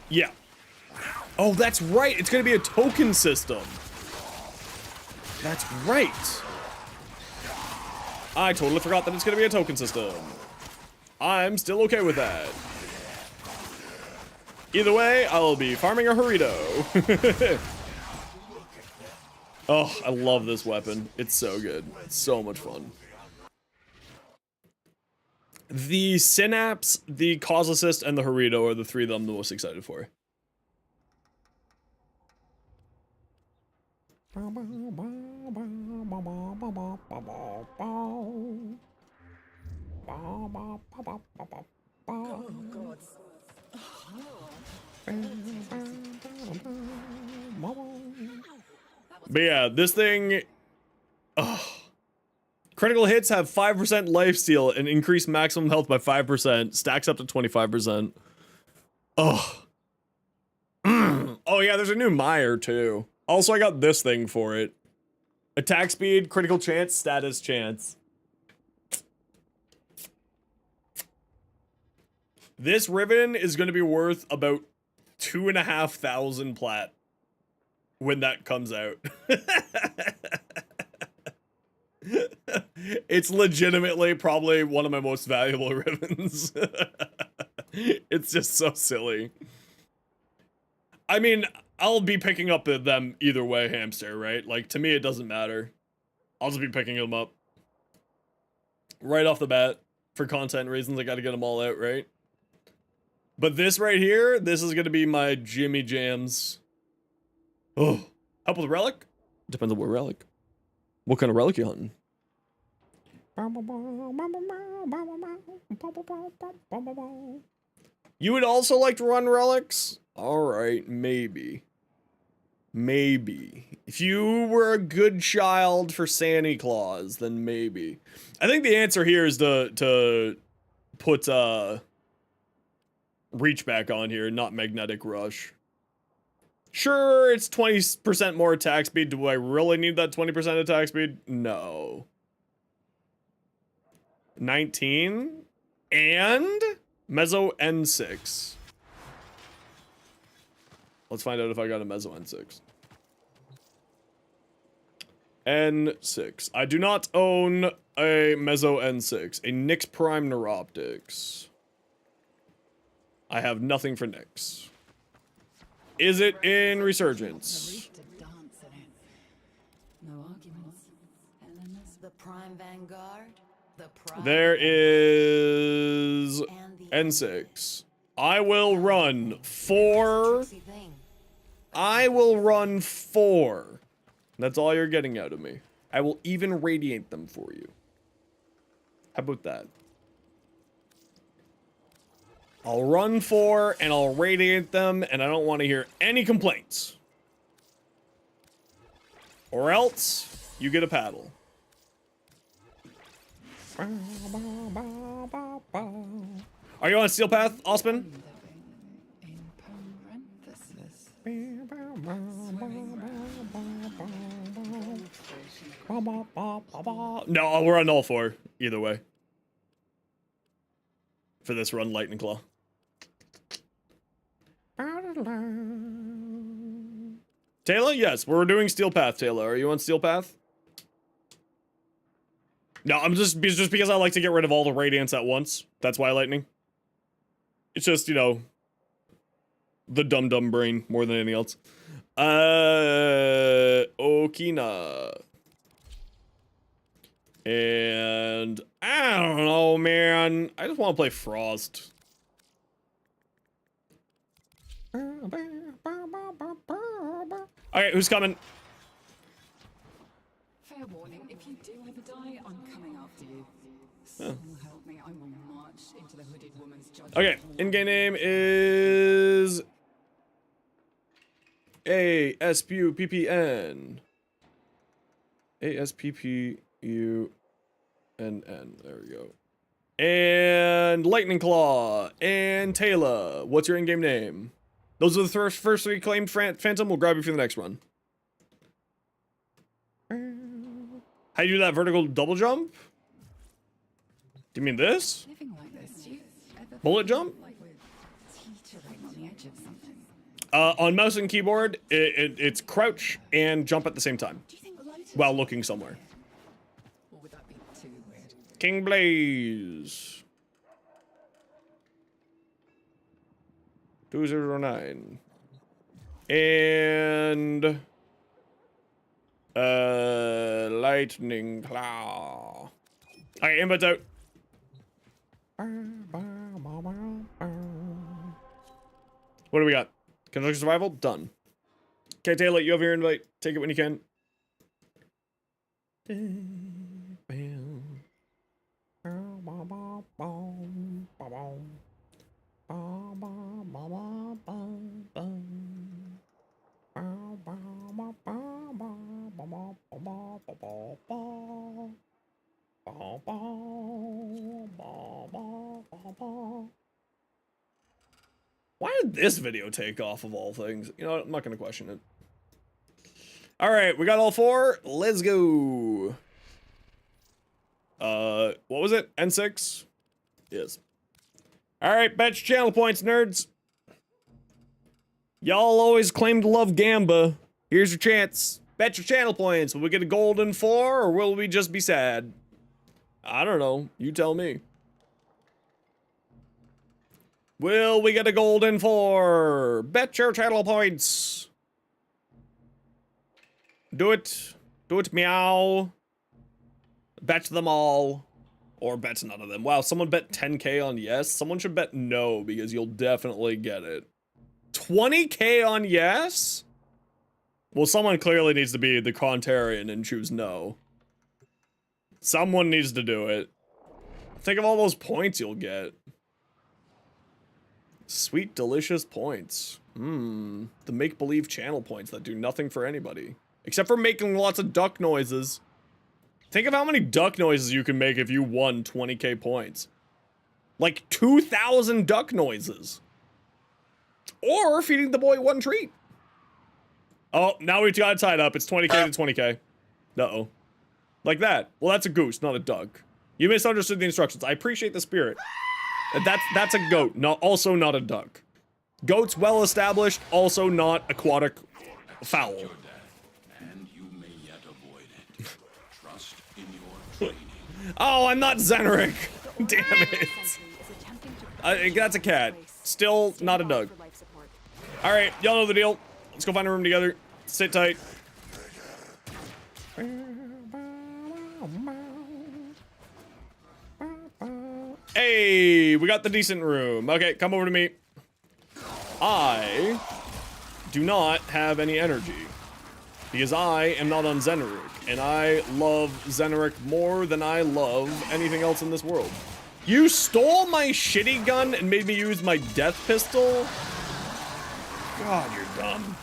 yeah. Oh, that's right. It's gonna be a token system. That's right. I totally forgot that it's gonna be a token system. I'm still okay with that. Either way, I'll be farming a Harito. Oh, I love this weapon. It's so good. It's so much fun. The Synapse, the Cause Assist, and the Harito are the three that I'm the most excited for. But yeah, this thing... Critical hits have 5% lifesteal and increase maximum health by 5%. Stacks up to 25%. Oh. Oh yeah, there's a new Mire too. Also, I got this thing for it. Attack speed, critical chance, status chance. This Riven is going to be worth about 2,500 plat when that comes out. It's legitimately probably one of my most valuable Rivens. It's just so silly. I mean, I'll be picking up them either way, Hamster, right? Like, to me, it doesn't matter. I'll just be picking them up. Right off the bat. For content reasons, I gotta get them all out, right? But this right here, this is gonna be my Jimmy Jams. Oh. Help with relic? Depends on what relic. What kind of relic you hunting? You would also like to run relics? Alright, maybe. Maybe. If you were a good child for Santa Claus, then maybe. I think the answer here is to put Reach back on here, not Magnetic Rush. Sure, it's 20% more attack speed. Do I really need that 20% attack speed? No. 19 and Mezzo N6. Let's find out if I got a Mezzo N6. N6. I do not own a Mezzo N6. A Nyx Prime Neuroptics. I have nothing for Nyx. Is it in Resurgence? No arguments. The Prime Vanguard. The Prime There is N6. I will run 4. I will run 4. That's all you're getting out of me. I will even radiate them for you. How about that? I'll run 4 and I'll radiate them, and I don't want to hear any complaints. Or else, you get a paddle. Are you on Steel Path, Osman? No, I'll run all 4, either way. For this run, Lightning Claw. Taylor, yes, we're doing Steel Path, Taylor. Are you on Steel Path? No, I'm just because I like to get rid of all the Radiance at once. That's why Lightning. It's just, you know, the dumb brain more than anything else. Okina. And I don't know, man. I just want to play Frost. Alright, who's coming? Fair warning, if you do ever die, I'm coming after you. So help me, I will march into the hooded woman's judgment. Okay, in-game name is ASPUPPN. ASPPUNN. There we go. And Lightning Claw and Taylor. What's your in-game name? Those are the first 3 claimed Phantom. We'll grab you for the next run. How do you do that vertical double jump? Do you mean this? Living like this, do you ever Bullet feel jump? like we're teetering on the edge of something? On mouse and keyboard, it's crouch and jump at the same time Do you think loads of while looking somewhere. or would that be too weird? King Blaze. 209. And lightning claw. Alright, inputs out. What do we got? Construction survival? Done. Okay, Taylor, you have your invite. Take it when you can. Why did this video take off of all things? You know what? I'm not going to question it. All right, we got all four. Let's go. What was it? N6? Yes. All right, bet your channel points, nerds. Y'all always claim to love Gamba. Here's your chance. Bet your channel points. Will we get a golden 4 or will we just be sad? I don't know. You tell me. Will we get a golden 4? Bet your channel points. Do it. Do it, meow. Bet them all. Or bet none of them. Wow, someone bet 10k on yes. Someone should bet no because you'll definitely get it. 20k on yes? Well, someone clearly needs to be the contrarian and choose no. Someone needs to do it. Think of all those points you'll get. Sweet, delicious points. The make-believe channel points that do nothing for anybody. Except for making lots of duck noises. Think of how many duck noises you can make if you won 20k points. Like 2,000 duck noises. Or feeding the boy one treat. Oh, now we've got it tied up. It's 20k to 20k. Uh-oh. Like that. Well, that's a goose, not a duck. You misunderstood the instructions. I appreciate the spirit. That's a goat, also not a duck. Goats well established, also not aquatic fowl. Your death, and you may yet avoid it. Trust in your training. Oh, I'm not Zenric. Damn it. That's a cat. Still not a duck. Alright, y'all know the deal. Let's go find a room together. Sit tight. Hey, we got the decent room. Okay, come over to me. I do not have any energy because I am not on Zenric, and I love Zenric more than I love anything else in this world. You stole my shitty gun and made me use my death pistol? God, you're dumb.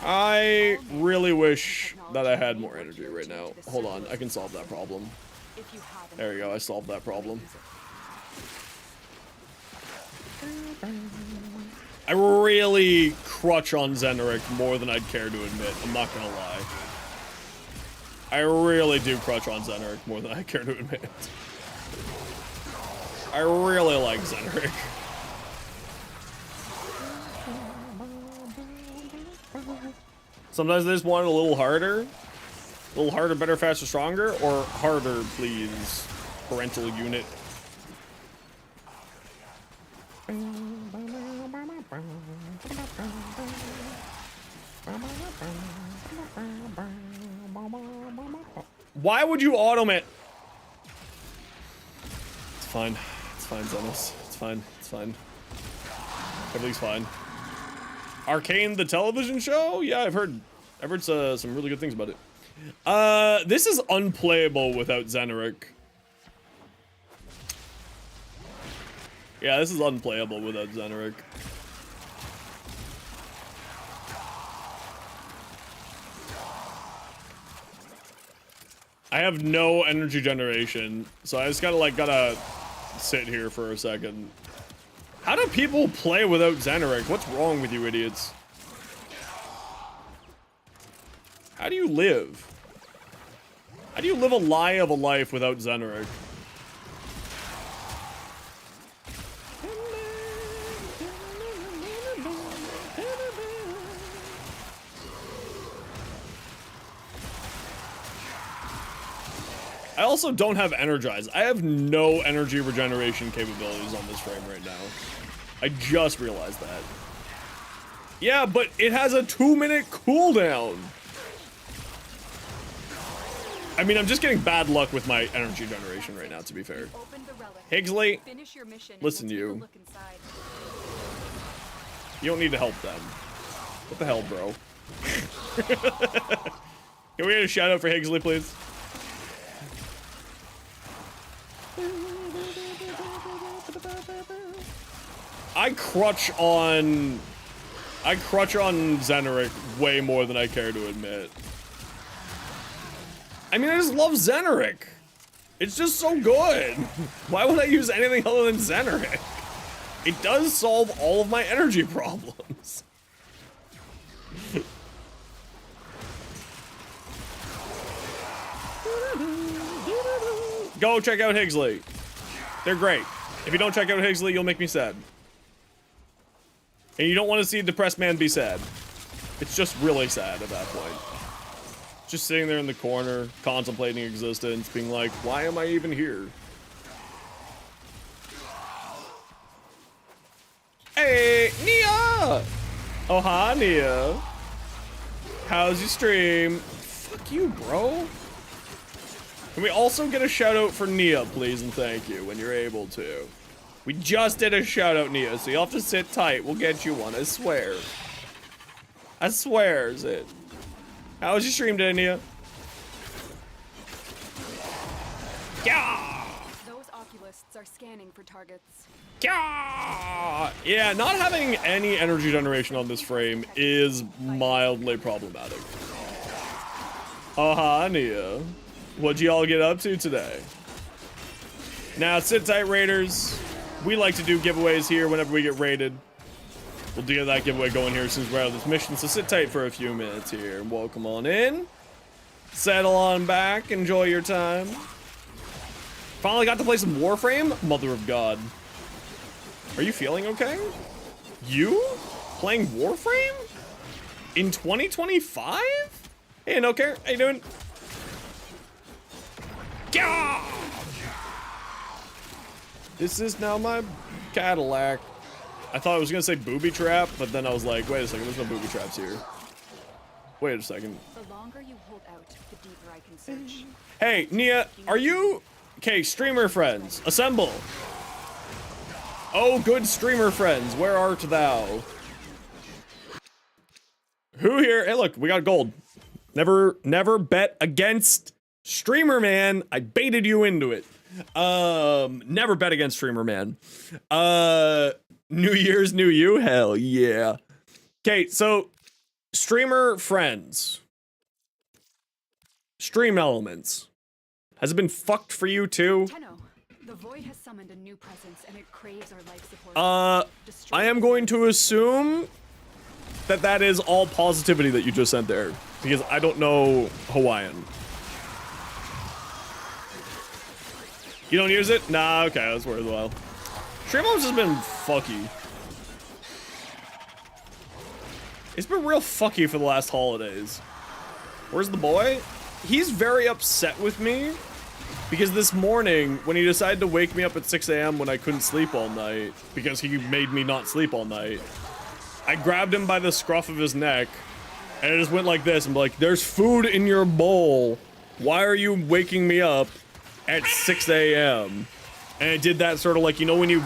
I really wish that I had more energy right now. Hold on, I can solve that problem. There we go, I solved that problem. I really crutch on Zenric more than I'd care to admit, I'm not gonna lie. I really do crutch on Zenric more than I care to admit. I really like Zenric. Sometimes I just want it a little harder. A little harder, better, faster, stronger, or harder, please, parental unit. Why would you automate? It's fine. It's fine, Zenos. It's fine. It's fine. Everything's fine. Arcane, the television show? Yeah, I've heard some really good things about it. This is unplayable without Zenric. Yeah, this is unplayable without Zenric. I have no energy generation, so I just gotta sit here for a second. How do people play without Zenric? What's wrong with you idiots? How How do you live? How do you live a lie of a life without Zeneric? I also don't have Energize. I have no energy regeneration capabilities on this frame right now. I just realized that. Yeah, but it has a 2-minute cooldown. I mean, I'm just getting bad luck with my energy generation right now, to be fair. Higsley, listen to you. You don't need to help them. What the hell, bro? Can we get a shout out for Higsley, please? I crutch on Zeneric way more than I care to admit. I mean, I just love Zeneric. It's just so good. Why would I use anything other than Zeneric? It does solve all of my energy problems. Go check out Higsley. They're great. If you don't check out Higsley, you'll make me sad. And you don't want to see a depressed man be sad. It's just really sad at that point. Just sitting there in the corner, contemplating existence, being like, why am I even here? Hey, Nia! Oh, hi, Nia. How's your stream? Fuck you, bro. Can we also get a shout out for Nia, please, and thank you when you're able to? We just did a shout out, Nia, so you'll have to sit tight. We'll get you one, I swear. I swear, is it? How was your stream today, Nia? Yeah! Those oculists are scanning for targets. Yeah, not having any energy generation on this frame is mildly problematic. Oh, hi, Nia. What'd y'all get up to today? Now, sit tight, Raiders. We like to do giveaways here whenever we get raided. We'll get that giveaway going here as soon as we're out of this mission, so sit tight for a few minutes here. Welcome on in. Settle on back. Enjoy your time. Finally got to play some Warframe? Mother of God. Are you feeling okay? You? Playing Warframe? In 2025? Hey, no care. How you doing? Gah! This is now my Cadillac. I thought I was gonna say booby trap, but then I was like, wait a second, there's no booby traps here. Wait a second. The longer you hold out, the deeper I can search. Hey, Nia, are you... Okay, streamer friends, assemble. Oh, good streamer friends, where art thou? Who here? Hey, look, we got gold. Never bet against streamer man. I baited you into it. Never bet against streamer man. New Year's new you? Hell yeah. Okay, so streamer friends. Stream elements. Has it been fucked for you too? Tenno, the void has summoned a new presence and it craves our life support. I am going to assume that that is all positivity that you just sent there, because I don't know Hawaiian. You don't use it? Nah, okay, that's worth a while. Stream elements has been fucky. It's been real fucky for the last holidays. Where's the boy? He's very upset with me because this morning when he decided to wake me up at 6 a.m. when I couldn't sleep all night because he made me not sleep all night, I grabbed him by the scruff of his neck and I just went like this. I'm like, there's food in your bowl. Why are you waking me up at 6 a.m.? And I did that sort of like, you know, when you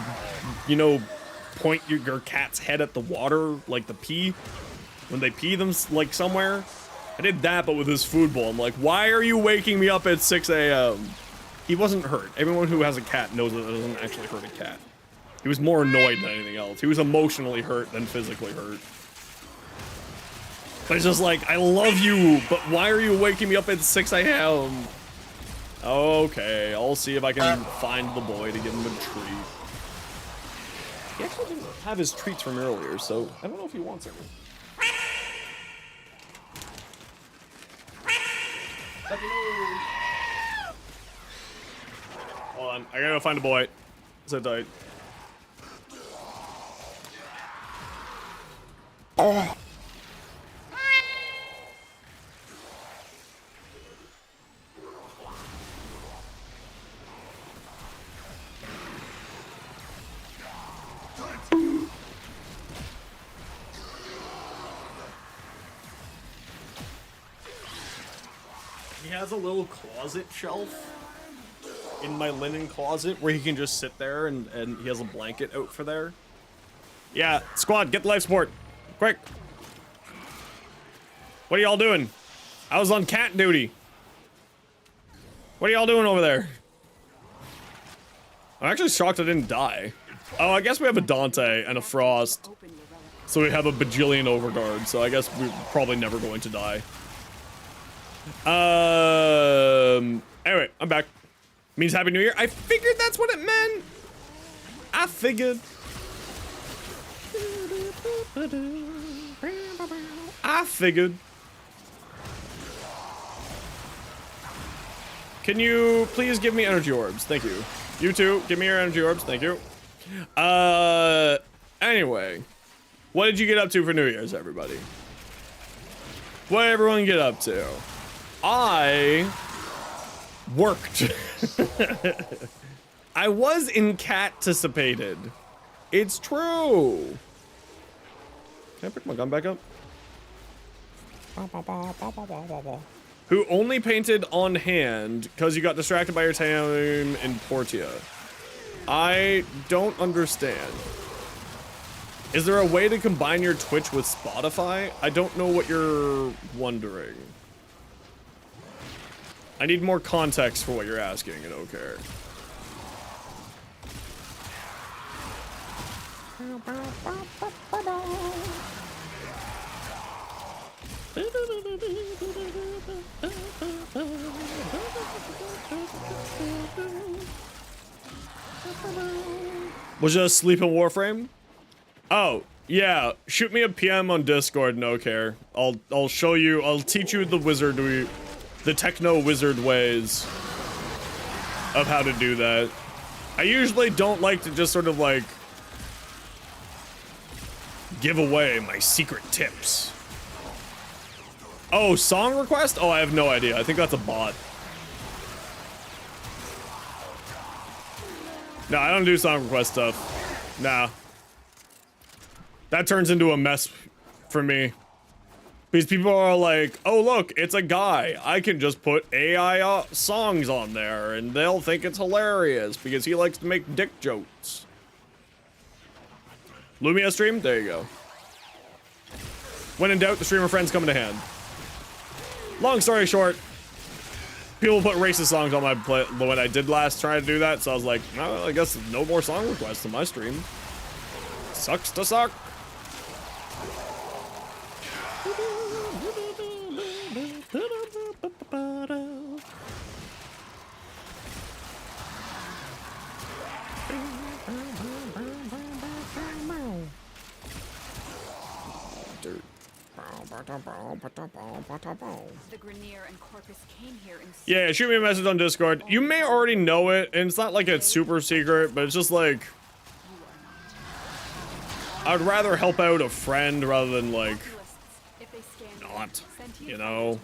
know, point your cat's head at the water, like the pee, when they pee them like somewhere. I did that, but with his food bowl. I'm like, why are you waking me up at 6 a.m.? He wasn't hurt. Everyone who has a cat knows that it doesn't actually hurt a cat. He was more annoyed than anything else. He was emotionally hurt than physically hurt. But it's just like, I love you, but why are you waking me up at 6 a.m.? Okay, I'll see if I can find the boy to give him a treat. He actually didn't have his treats from earlier, so I don't know if he wants any. Hold on, I gotta go find a boy. Sit tight. Oh. He has a little closet shelf in my linen closet where he can just sit there and he has a blanket out for there. Yeah, squad, get the life support. Quick. What are y'all doing? I was on cat duty. What are y'all doing over there? I'm actually shocked I didn't die. Oh, I guess we have a Dante and a Frost. So we have a bajillion overguard, so I guess we're probably never going to die. Anyway, I'm back. Means Happy New Year. I figured that's what it meant. I figured. Can you please give me energy orbs? Thank you. You too. Give me your energy orbs. Thank you. Anyway. What did you get up to for New Year's, everybody? What did everyone get up to? I worked. I was incaticipated. It's true. Can I pick my gun back up? Who only painted on hand because you got distracted by your time in Portia. I don't understand. Is there a way to combine your Twitch with Spotify? I don't know what you're wondering. I need more context for what you're asking, and okay. Was you asleep in Warframe? Oh, yeah. Shoot me a PM on Discord, no care. I'll show you, I'll teach you the the techno wizard ways of how to do that. I usually don't like to just sort of like give away my secret tips. Oh, song request? Oh, I have no idea. I think that's a bot. No, I don't do song request stuff. Nah. That turns into a mess for me. Because people are like, oh look, it's a guy. I can just put AI songs on there and they'll think it's hilarious because he likes to make dick jokes. Lumia stream? There you go. When in doubt, the streamer friends come to hand. Long story short, people put racist songs on my play when I did last try to do that, so I was like, no, I guess no more song requests on my stream. Sucks to suck. The Grenier and Corpus came here in Yeah, shoot me a message on Discord. You may already know it, and it's not like it's super secret, but it's just like I'd rather help out a friend rather than like not, you know.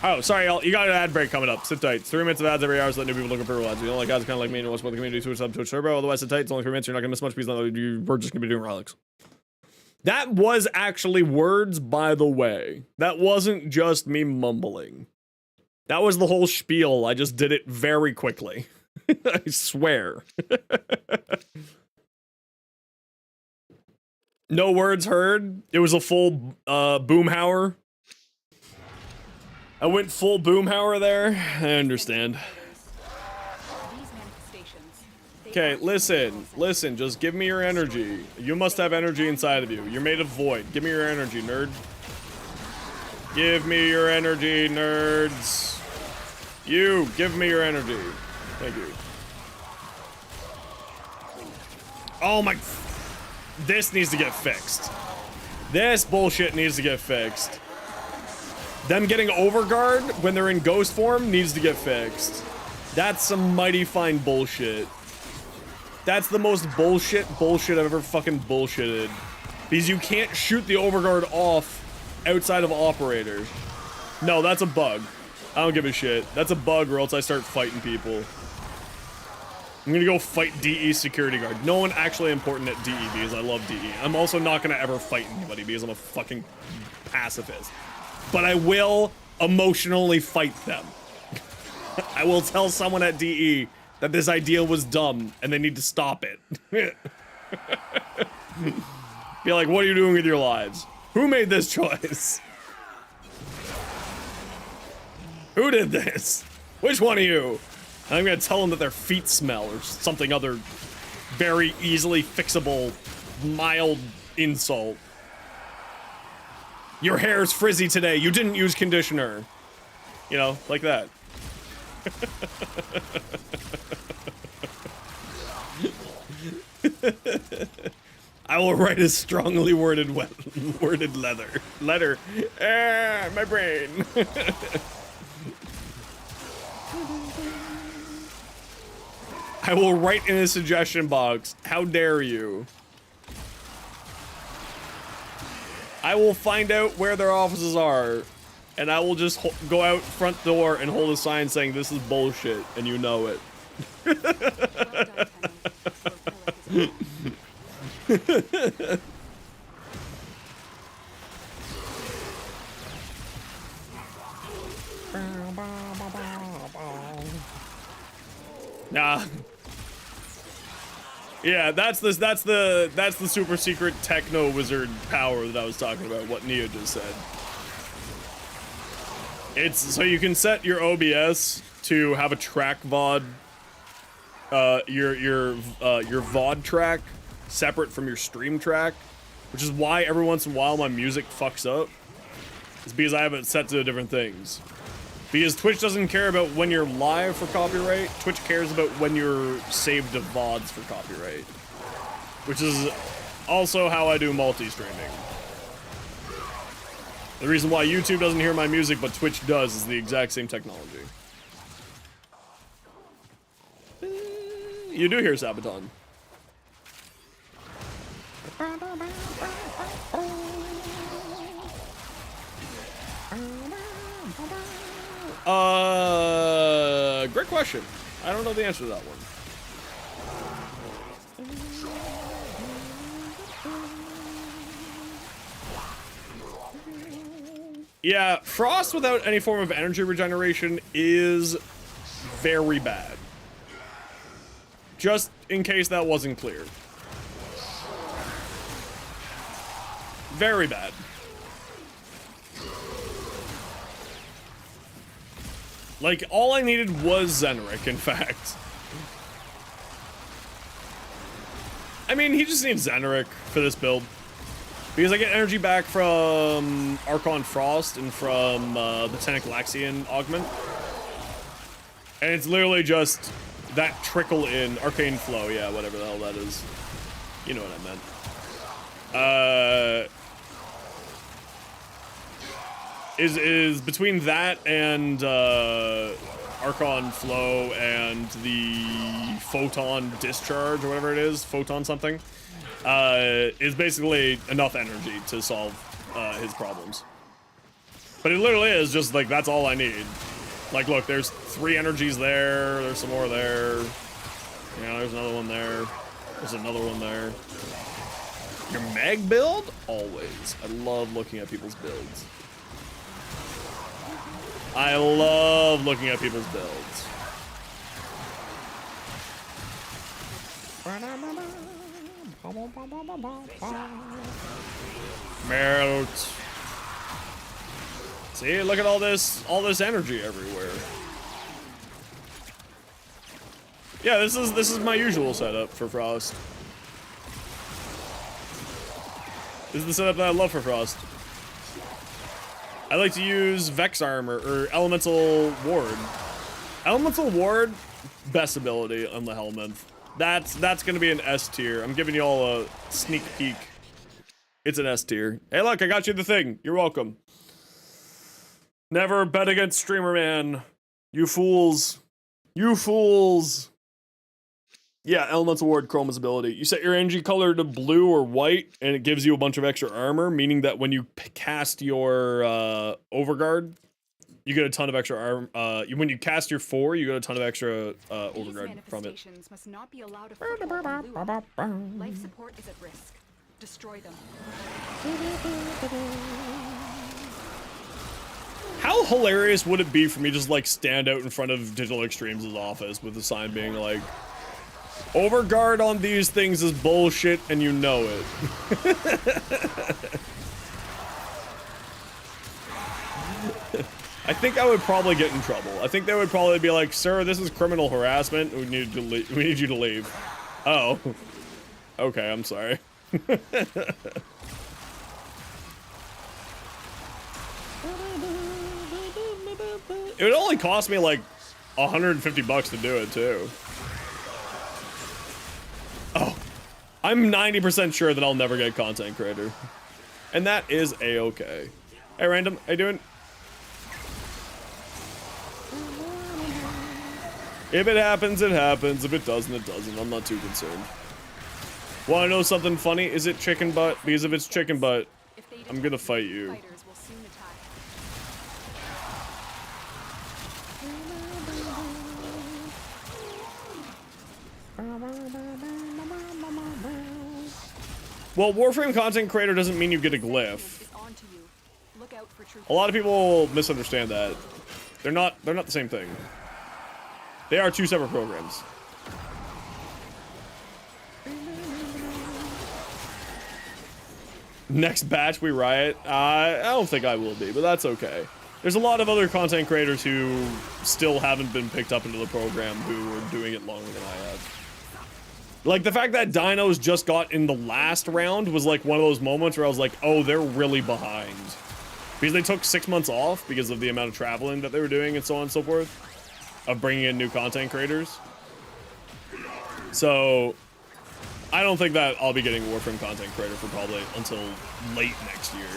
Oh, sorry, y'all. You got an ad break coming up. Sit tight. It's 3 minutes of ads every hour so that new people looking for ads. You don't like guys kind of like me and watch what the community Twitch sub Twitch Turbo. Otherwise, sit tight. It's only 3 minutes. You're not gonna miss much because we're just gonna be doing relics. That was actually words, by the way. That wasn't just me mumbling. That was the whole spiel. I just did it very quickly. I swear. No words heard. It was a full boomhauer. I went full boomhauer there. I understand. Okay, listen, just give me your energy. You must have energy inside of you. You're made of void. Give me your energy, nerd. Give me your energy, nerds. You, give me your energy. Thank you. Oh my... This needs to get fixed. This bullshit needs to get fixed. Them getting overguard when they're in ghost form needs to get fixed. That's some mighty fine bullshit. That's the most bullshit I've ever fucking bullshitted. Because you can't shoot the overguard off outside of operator. No, that's a bug. I don't give a shit. That's a bug or else I start fighting people. I'm gonna go fight DE security guard. No one actually important at DE because I love DE. I'm also not gonna ever fight anybody because I'm a fucking pacifist. But I will emotionally fight them. I will tell someone at DE that this idea was dumb and they need to stop it. Be like, what are you doing with your lives? Who made this choice? Who did this? Which one of you? And I'm gonna tell them that their feet smell or something other very easily fixable, mild insult. Your hair's frizzy today. You didn't use conditioner. You know, like that. I will write a strongly worded letter. Ah, my brain. I will write in a suggestion box. How dare you? I will find out where their offices are, and I will just go out front door and hold a sign saying this is bullshit, and you know it. Nah. Yeah, that's the super secret techno wizard power that I was talking about, what Neo just said. It's so you can set your OBS to have a track VOD, your VOD track separate from your stream track, which is why every once in a while my music fucks up. It's because I have it set to different things. Because Twitch doesn't care about when you're live for copyright, Twitch cares about when you're saved to VODs for copyright. Which is also how I do multi-streaming. The reason why YouTube doesn't hear my music but Twitch does is the exact same technology. You do hear Sabaton. Great question. I don't know the answer to that one. Yeah, frost without any form of energy regeneration is very bad. Just in case that wasn't clear. Very bad. Like, all I needed was Zenrik, in fact. I mean, he just needs Zenrik for this build. Because I get energy back from Archon Frost and from the Tenic-Laxian augment. And it's literally just that trickle in Arcane Flow, yeah, whatever the hell that is. You know what I meant. Is between that and Archon Flow and the Photon Discharge or whatever it is, Photon something, is basically enough energy to solve his problems. But it literally is just like, that's all I need. Like, look, there's 3 energies there, there's some more there. Yeah, there's another one there. There's another one there. Your mag build? Always. I love looking at people's builds. I love looking at people's builds. Melt. See, look at all this energy everywhere. Yeah, this is my usual setup for Frost. This is the setup that I love for Frost. I like to use Vex Armor, or Elemental Ward. Elemental Ward, best ability on the Helminth. That's gonna be an S tier. I'm giving you all a sneak peek. It's an S tier. Hey look, I got you the thing. You're welcome. Never bet against streamer man. You fools. You fools. Yeah, Elemental Ward Chroma's ability. You set your energy color to blue or white, and it gives you a bunch of extra armor, meaning that when you cast your Overguard, you get a ton of extra armor. When you cast your 4, you get a ton of extra Overguard from it. Must not be allowed a foothold in lieu. Life support is at risk. Destroy them. How hilarious would it be for me to just like stand out in front of Digital Extremes' office with a sign being like, Overguard on these things is bullshit and you know it. I think I would probably get in trouble. I think they would probably be like, sir, this is criminal harassment. We need you to leave. Oh. Okay, I'm sorry. It would only cost me like $150 to do it too. Oh, I'm 90% sure that I'll never get content creator. And that is a-okay. Hey, Random, how you doing? If it happens, it happens. If it doesn't, it doesn't. I'm not too concerned. Wanna know something funny? Is it chicken butt? Because if it's chicken butt, I'm gonna fight you. Well, Warframe content creator doesn't mean you get a glyph. A lot of people misunderstand that. They're not the same thing. They are 2 separate programs. Next batch we riot. I don't think I will be, but that's okay. There's a lot of other content creators who still haven't been picked up into the program who are doing it longer than I have. Like, the fact that Dinos just got in the last round was like one of those moments where I was like, oh, they're really behind. Because they took 6 months off because of the amount of traveling that they were doing and so on and so forth. Of bringing in new content creators. So, I don't think that I'll be getting Warframe content creator for probably until late next year.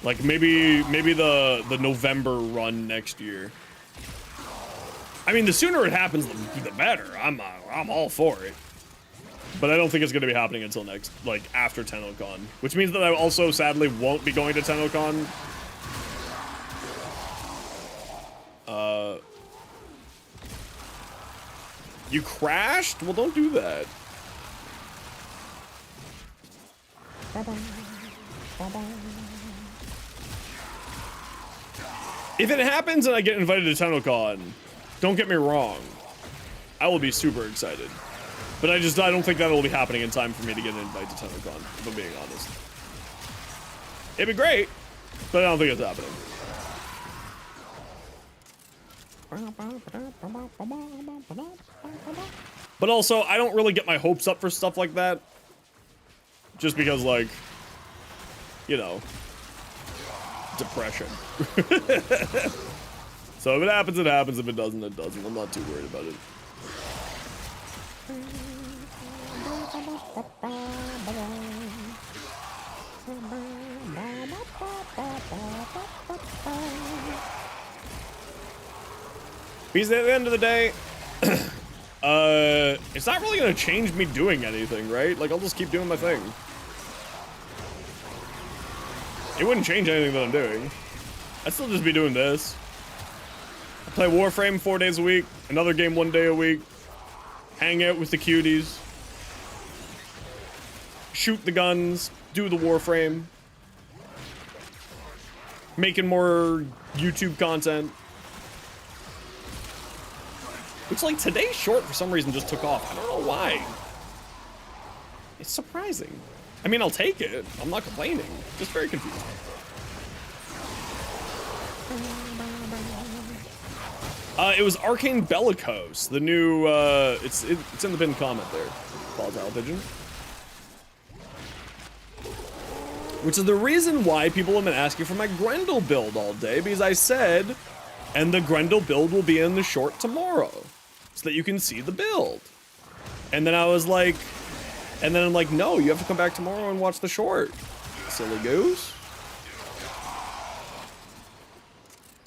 Like, maybe the November run next year. I mean, the sooner it happens, the better. I'm all for it. But I don't think it's going to be happening until next, like, after TennoCon. Which means that I also, sadly, won't be going to TennoCon. You crashed? Well, don't do that. If it happens and I get invited to TennoCon, don't get me wrong, I will be super excited. But I don't think that'll be happening in time for me to get an invite to TennoCon, if I'm being honest. It'd be great, but I don't think it's happening. But also, I don't really get my hopes up for stuff like that. Just because, like, you know, depression. So if it happens, it happens. If it doesn't, it doesn't. I'm not too worried about it. Because at the end of the day, it's not really gonna change me doing anything, right? Like, I'll just keep doing my thing. It wouldn't change anything that I'm doing. I'd still just be doing this. I play Warframe 4 days a week, another game 1 day a week, hang out with the cuties, shoot the guns, do the Warframe, making more YouTube content. Which, like, today's short for some reason just took off. I don't know why. It's surprising. I mean, I'll take it. I'm not complaining. Just very confused. It was Arcane Bellicose, the new, it's in the pinned comment there, Volatile Pigeon. Which is the reason why people have been asking for my Grendel build all day, because I said, and the Grendel build will be in the short tomorrow, so that you can see the build. And then I was like, and then I'm like, no, you have to come back tomorrow and watch the short. Silly goose.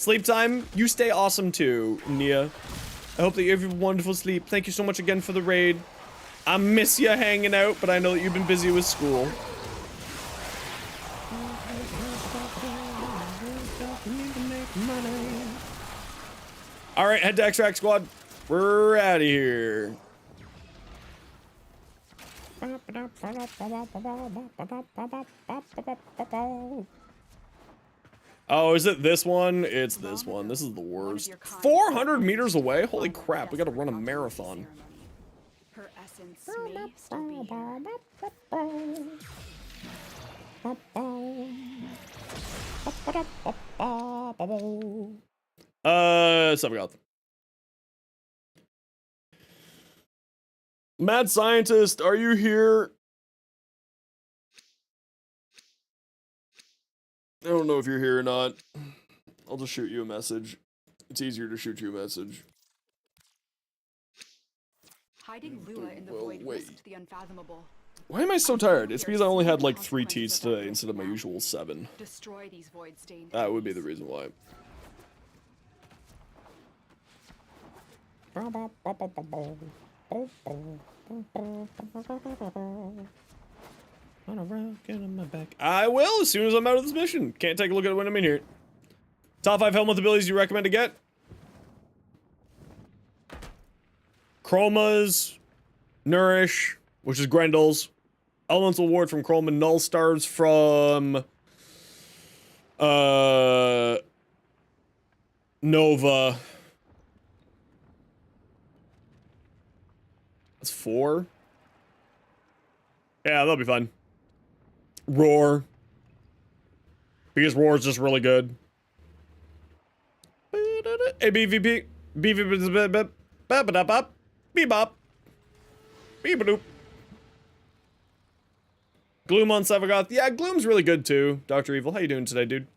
Sleep time. You stay awesome too, Nia. I hope that you have a wonderful sleep. Thank you so much again for the raid. I miss you hanging out, but I know that you've been busy with school. All right, head to extract squad. We're out of here. Oh, is it this one? It's this one. This is the worst. 400 meters away? Holy crap, we gotta run a marathon. Her essence may still be here. Subgoth. Mad scientist, are you here? I don't know if you're here or not. I'll just shoot you a message. It's easier to shoot you a message. Hiding Lua in the void risked the unfathomable. Why am I so tired? It's because I only had like 3 teats today instead of my usual 7. Destroy these void-stained That would be the reason why. I will as soon as I'm out of this mission. Can't take a look at it when I'm in here. Top 5 helmet abilities you recommend to get? Chroma's, Nourish, which is Grendel's. Elemental Ward from Chroma, Null Stars from Nova. That's 4. Yeah, that'll be fun. Roar. Because Roar is just really good. Hey, BVP. BVP. Bebop. Bebop. Beebadoop. Gloom on Savagath. Yeah, Gloom's really good too. Dr. Evil, how you doing today, dude?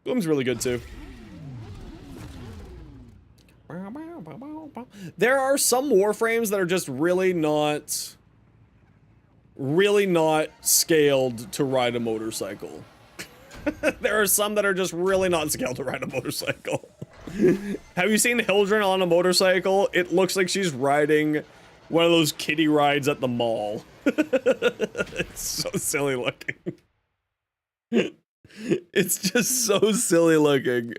Gloom's really good too. There are some Warframes that are just really not scaled to ride a motorcycle. There are some that are just really not scaled to ride a motorcycle. Have you seen Hildren on a motorcycle? It looks like she's riding one of those kiddie rides at the mall. It's so silly looking. It's just so silly looking.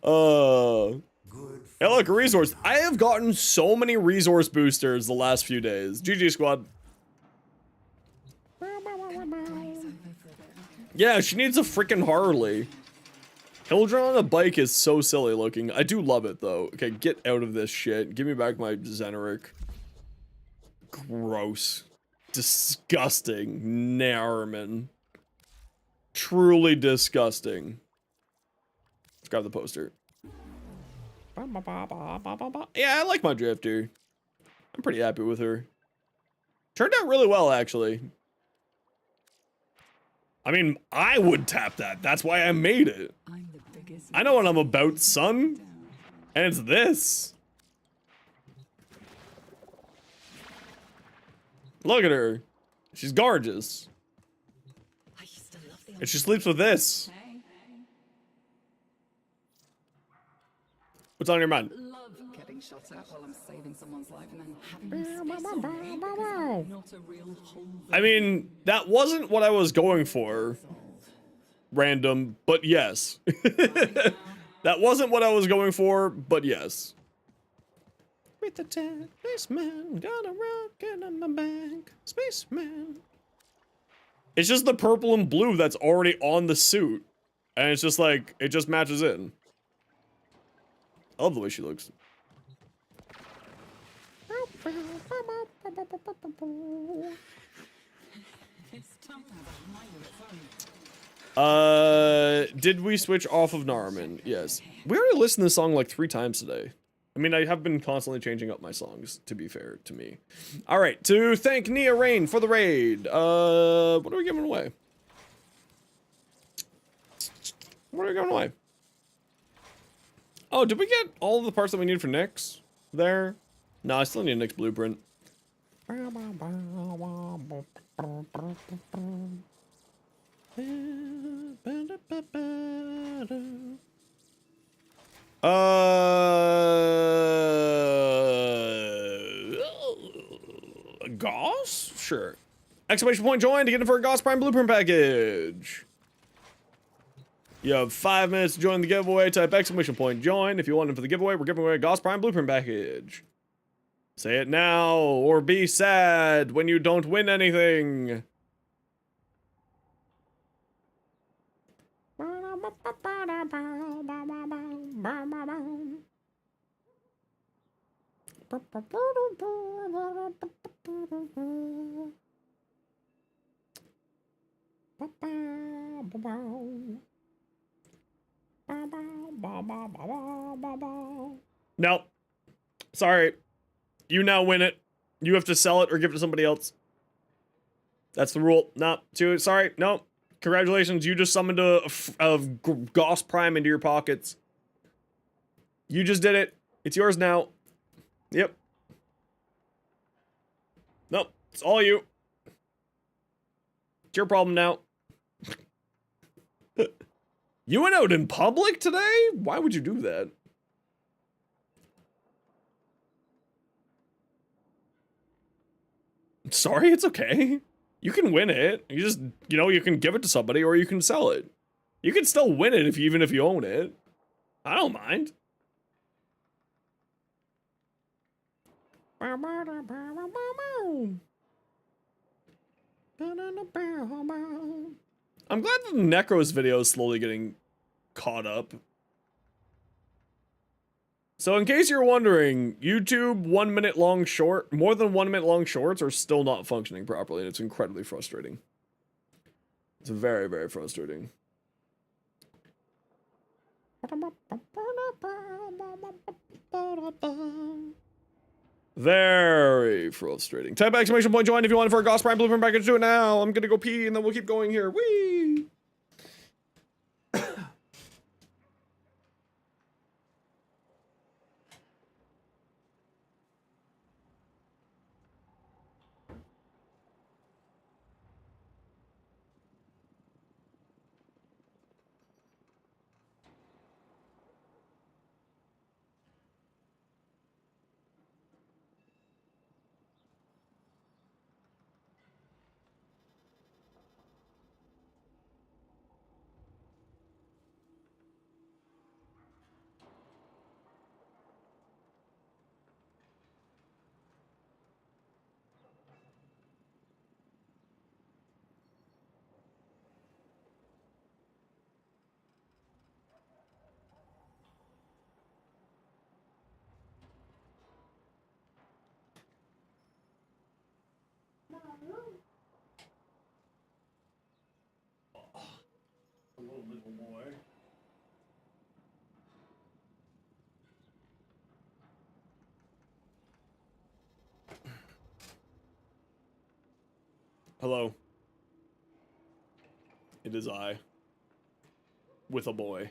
Hey, look, a resource. I have gotten so many resource boosters the last few days. GG squad. Yeah, she needs a freaking Harley. Hildren on a bike is so silly looking. I do love it though. Okay, get out of this shit. Give me back my Zeneric. Gross. Disgusting. Narman. Truly disgusting. Let's grab the poster. Yeah, I like my Drifter. I'm pretty happy with her. Turned out really well, actually. I mean, I would tap that. That's why I made it. I know what I'm about, son. And it's this. Look at her. She's gorgeous. And she sleeps with this. What's on your mind? Love getting shot at while I'm saving someone's life and then having them spit on me because I'm not a real whole. I mean, that wasn't what I was going for. Random, but yes. That wasn't what I was going for, but yes. With the spaceman, got a rocket in my bag. Spaceman. It's just the purple and blue that's already on the suit. And it's just like, it just matches in. I love the way she looks. Did we switch off of Narman? Yes. We already listened to this song like 3 times today. I mean, I have been constantly changing up my songs, to be fair to me. Alright, to thank Nia Rain for the raid. What are we giving away? What are we giving away? Oh, did we get all of the parts that we need for Nyx there? No, I still need a Nyx blueprint. Gauss? Sure. Exclamation point join to get in for a Gauss Prime Blueprint package. You have 5 minutes to join the giveaway. Type exclamation point join if you want in for the giveaway. We're giving away a Gauss Prime Blueprint package. Say it now or be sad when you don't win anything. Nope. Sorry. You now win it. You have to sell it or give it to somebody else. That's the rule. No. Sorry. No. Congratulations. You just summoned a Gauss Prime into your pockets. You just did it. It's yours now. Yep. Nope. It's all you. It's your problem now. You went out in public today? Why would you do that? Sorry, it's okay. You can win it. You just, you can give it to somebody or you can sell it. You can still win it even if you own it. I don't mind. I'm glad the Nekros video is slowly getting caught up. So in case you're wondering, YouTube 1 minute long short, more than 1 minute long shorts are still not functioning properly, and it's incredibly frustrating. It's very, very frustrating. Very frustrating. Type exclamation point join if you want it for a Gauss Prime Blueprint package. Do it now. I'm gonna go pee and then we'll keep going here. Whee! Little boy. Hello. It is I. With a boy.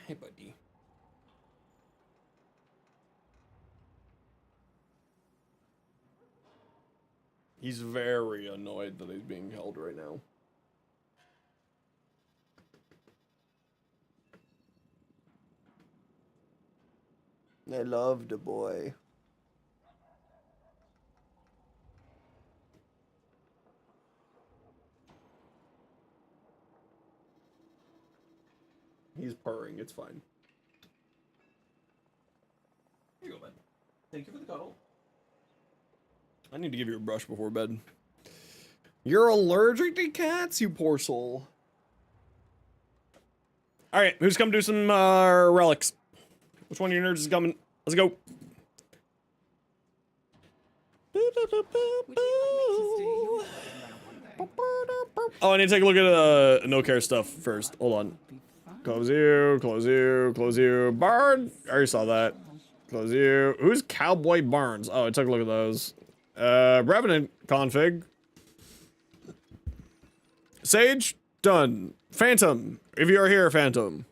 Hey, buddy. He's very annoyed that he's being held right now. I love the boy. He's purring, it's fine. Here you go, bud. Thank you for the cuddle. I need to give you a brush before bed. You're allergic to cats, you poor soul. Alright, who's come do some relics? Which one of your nerds is coming? Let's go. Oh, I need to take a look at no care stuff first. Hold on. Close you, close you, close you. Bard! I already saw that. Close you. Who's Cowboy Barnes? Oh, I took a look at those. Revenant config. Sage, done. Phantom, if you are here, Phantom.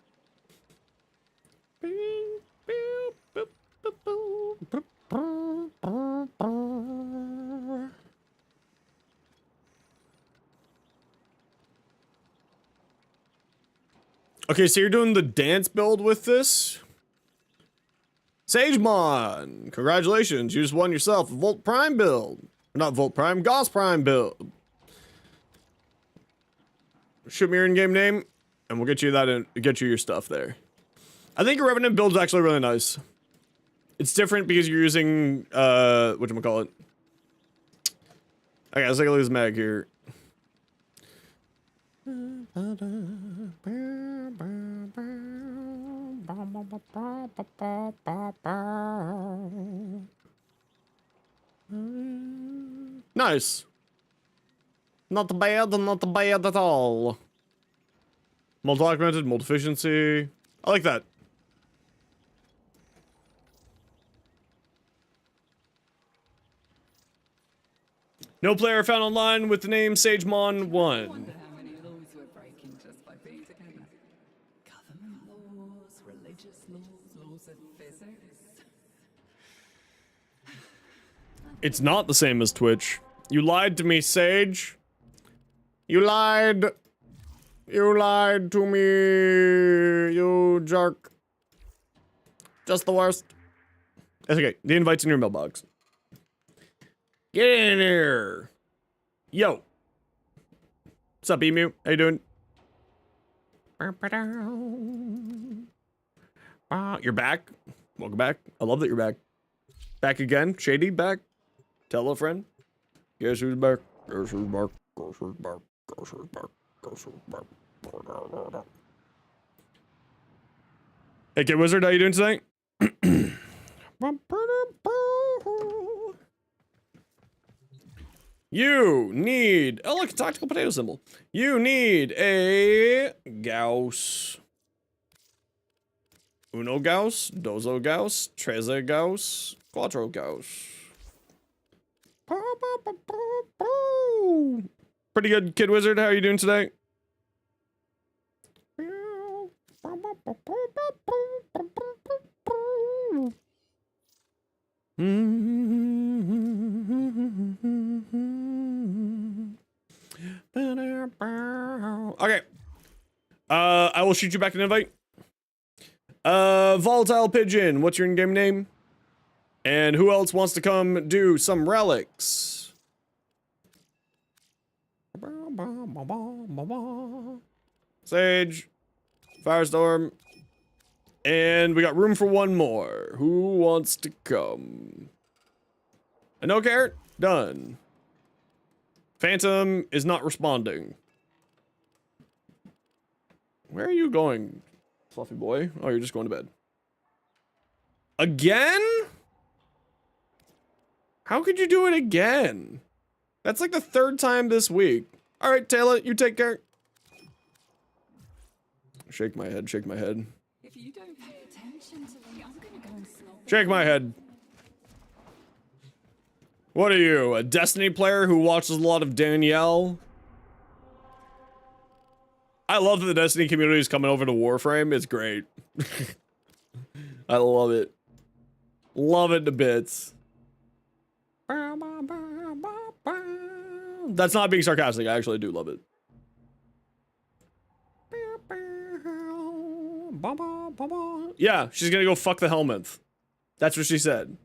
Okay, so you're doing the dance build with this? Sagemon, congratulations, you just won yourself a Volt Prime build. Not Volt Prime, Gauss Prime build. Shoot me your in-game name, and we'll get you that get you your stuff there. I think your Revenant build's actually really nice. It's different because you're using whatchamacallit. Okay, let's take a look at this mag here. Nice. Not bad at all. Multi-augmented, multi-efficiency. I like that. No player found online with the name Sagemon 1. Wonder how many laws we're breaking just by being together. Government laws, religious laws, laws of physics. It's not the same as Twitch. You lied to me, Sage. You lied. You lied to me, you jerk. Just the worst. That's okay. The invite's in your mailbox. Get in here. Yo. What's up, Emu? How you doing? You're back. Welcome back. I love that you're back. Back again. Shady, back. Tell a friend. Guess who's back? Guess who's back? Guess who's back? Guess who's back? Guess who's back? Hey, Kid Wizard, how you doing tonight? You need, oh look, tactical potato symbol. You need a Gauss. Uno Gauss, Dozo Gauss, Treze Gauss, Quattro Gauss. Pretty good, Kid Wizard. How are you doing today? Okay. I will shoot you back an invite. Volatile Pigeon, what's your in-game name? And who else wants to come do some relics? Sage, Firestorm, and we got room for one more. Who wants to come? A no carrot? Done. Phantom is not responding. Where are you going, fluffy boy? Oh, you're just going to bed. Again? How could you do it again? That's like the third time this week. All right, Taylor, you take care. Shake my head, shake my head. If you don't pay attention to me, I'm gonna go and snog. Shake my head. What are you, a Destiny player who watches a lot of Danielle? I love that the Destiny community is coming over to Warframe. It's great. I love it. Love it to bits. That's not being sarcastic. I actually do love it. Yeah, she's gonna go fuck the Helminth. That's what she said.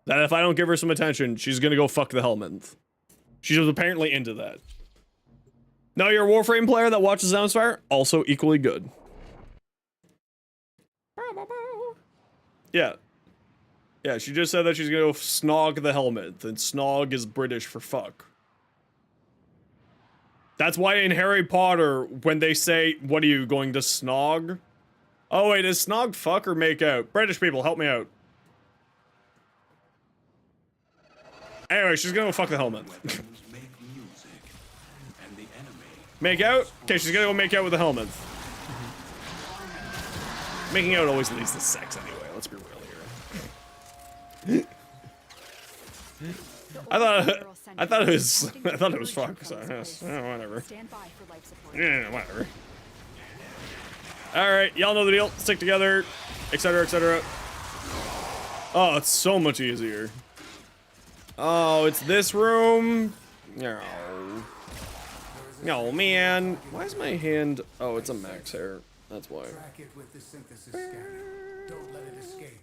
That if I don't give her some attention, she's gonna go fuck the Helminth. She was apparently into that. Now you're a Warframe player that watches Soundspire, also equally good. Yeah. Yeah, she just said that she's gonna go snog the Helminth, and snog is British for fuck. That's why in Harry Potter, when they say, what are you going to snog? Oh wait, is snog fuck or make out? British people, help me out. Anyway, she's gonna go fuck the Helminth. Make out? Okay, she's gonna go make out with the Helminth. Making out always leads to sex anyway, let's be real here. I thought it was fuck, so whatever. Yeah, whatever. Alright, y'all know the deal. Stick together, etc., etc. Oh, it's so much easier. Oh, it's this room. No. No, man. Why is my hand? Oh, it's a max hair. That's why. Track it with the synthesis scanner. Don't let it escape.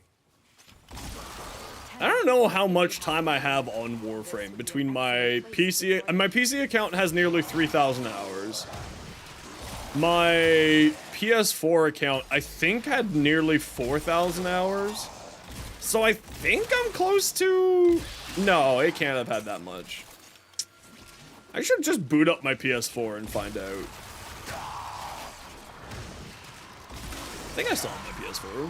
I don't know how much time I have on Warframe between my PC. My PC account has nearly 3,000 hours. My PS4 account, I think, had nearly 4,000 hours. So I think I'm close to... No, it can't have had that much. I should just boot up my PS4 and find out. I think I still have my PS4.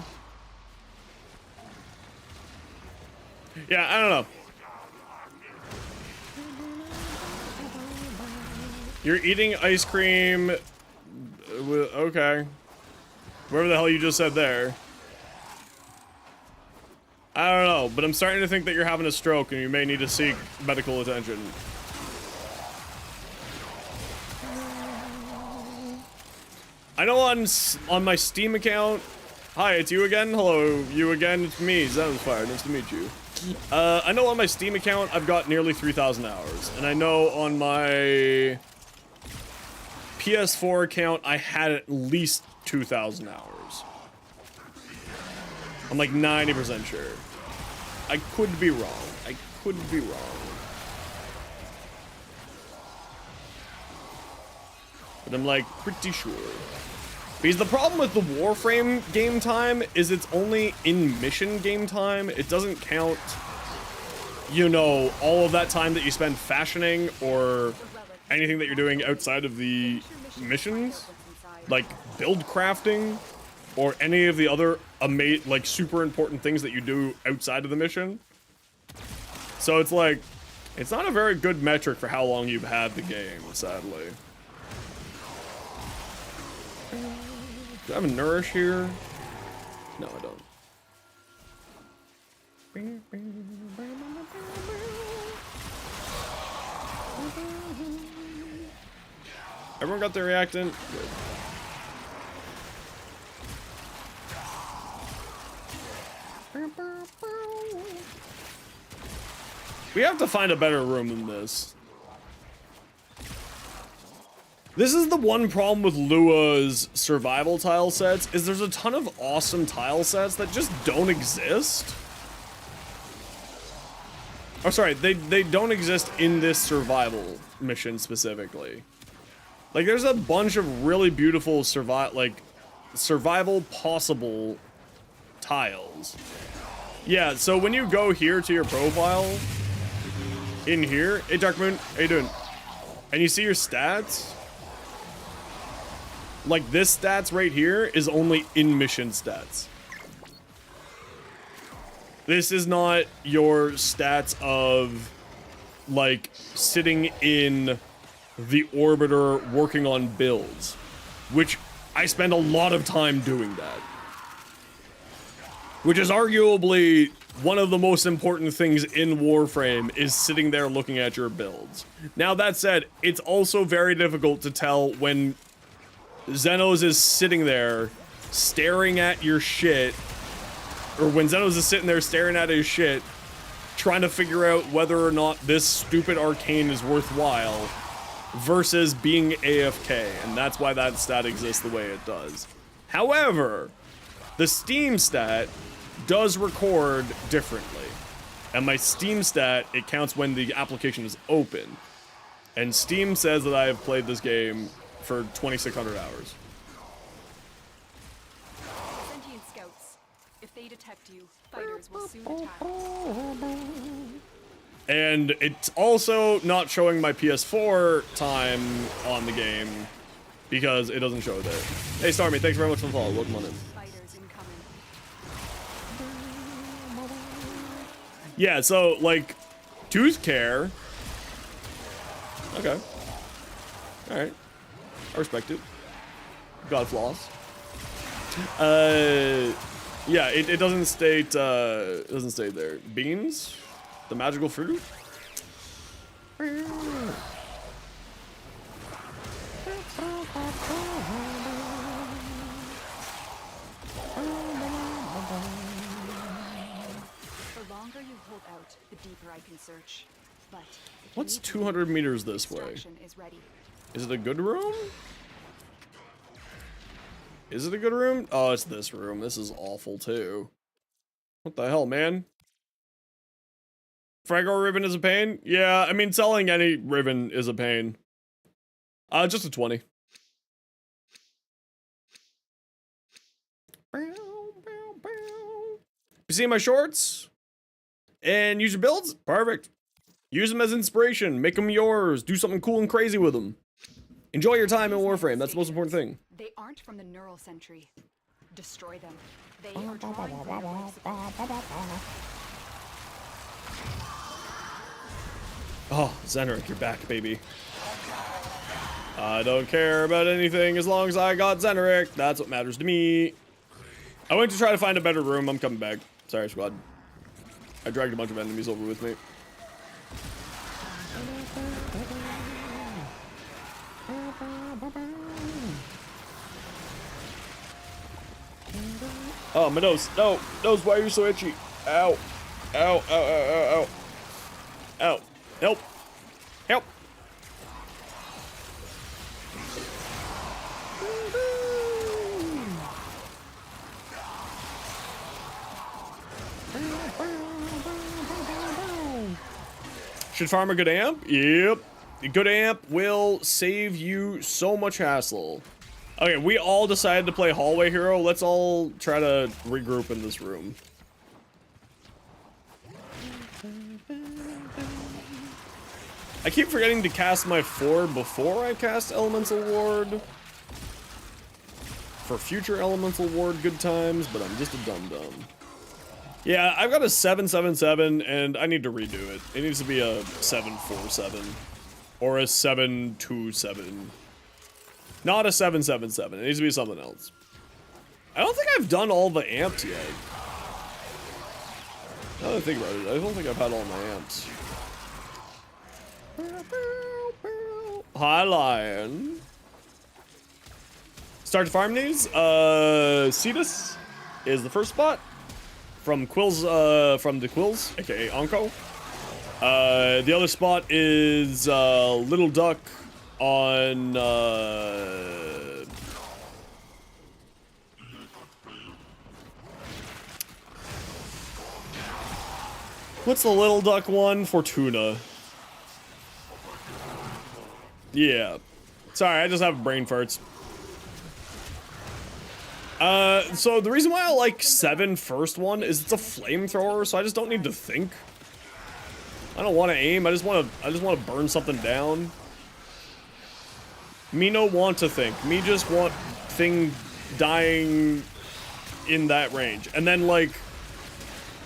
Yeah, I don't know. You're eating ice cream. Okay. Whatever the hell you just said there. I don't know, but I'm starting to think that you're having a stroke and you may need to seek medical attention. I know on my Steam account. Hi, it's you again. Hello, you again. It's me, Xenofire. Nice to meet you. I know on my Steam account I've got nearly 3,000 hours, and I know on my PS4 account I had at least 2,000 hours. I'm like 90% sure. I could be wrong. I could be wrong. But I'm like pretty sure. Because the problem with the Warframe game time is it's only in mission game time. It doesn't count, you know, all of that time that you spend fashioning or anything that you're doing outside of the missions, like build crafting or any of the other like super important things that you do outside of the mission. So it's like, it's not a very good metric for how long you've had the game, sadly. Do I have a nourish here? No, I don't. Everyone got their reactant? Good. We have to find a better room than this. This is the one problem with Lua's survival tile sets, is there's a ton of awesome tile sets that just don't exist. Oh, sorry, they don't exist in this survival mission specifically. Like, there's a bunch of really beautiful survival possible tiles. Yeah, so when you go here to your profile, in here, hey Darkmoon, how you doing? And you see your stats, like this stats right here is only in mission stats. This is not your stats of like sitting in the orbiter working on builds, which I spend a lot of time doing that. Which is arguably one of the most important things in Warframe, is sitting there looking at your builds. Now that said, it's also very difficult to tell when Xenos is sitting there staring at your shit, or when Xenos is sitting there staring at his shit, trying to figure out whether or not this stupid Arcane is worthwhile, versus being AFK, and that's why that stat exists the way it does. However, the Steam stat does record differently. And my Steam stat, it counts when the application is open. And Steam says that I have played this game for 2,600 hours. Sentient scouts. If they detect you, fighters will soon attack. And it's also not showing my PS4 time on the game because it doesn't show there. Hey Stormy, thanks very much for the follow. Welcome on in. Fighters incoming. Yeah, so like tooth care. Okay. Alright. I respect it. God floss. Yeah, it doesn't state there. Beans? The magical fruit? longer you hold out, the deeper I can search. But if you What's need to 200 leave, meters this way? extraction is ready. Is it a good room? Is it a good room? Oh, it's this room. This is awful too. What the hell, man? Fragor Riven is a pain? Yeah, I mean, selling any Riven is a pain. Just a 20. You see my shorts? And use your builds? Perfect. Use them as inspiration. Make them yours. Do something cool and crazy with them. Enjoy your time in Warframe. That's the most important thing. They aren't from the neural sentry. Destroy them. They are drawing from your life support. Oh, Zenric, you're back, baby. I don't care about anything as long as I got Zenric. That's what matters to me. I went to try to find a better room. I'm coming back. Sorry, squad. I dragged a bunch of enemies over with me. Oh, my nose. No. Nose, why are you so itchy? Ow. Ow, ow, ow, ow, ow. Ow. Help. Help. Should farm a good amp? Yep. A good amp will save you so much hassle. Okay, we all decided to play Hallway Hero. Let's all try to regroup in this room. I keep forgetting to cast my 4 before I cast Elemental Ward. For future Elemental Ward good times, but I'm just a dum-dum. Yeah, I've got a 777, and I need to redo it. It needs to be a 747. Or a 727. Not a 777. It needs to be something else. I don't think I've done all the amps yet. Now that I think about it, I don't think I've had all my amps. Hi, Lion. Start to farm these. Cetus is the first spot. From Quills, from the Quills, aka Onko. The other spot is Little Duck on what's the Little Duck one? Fortuna. Yeah. Sorry, I just have brain farts. So the reason why I like 7 first one is it's a flamethrower, so I just don't need to think. I don't want to aim. I just want to burn something down. Me no want to think. Me just want thing dying in that range. And then like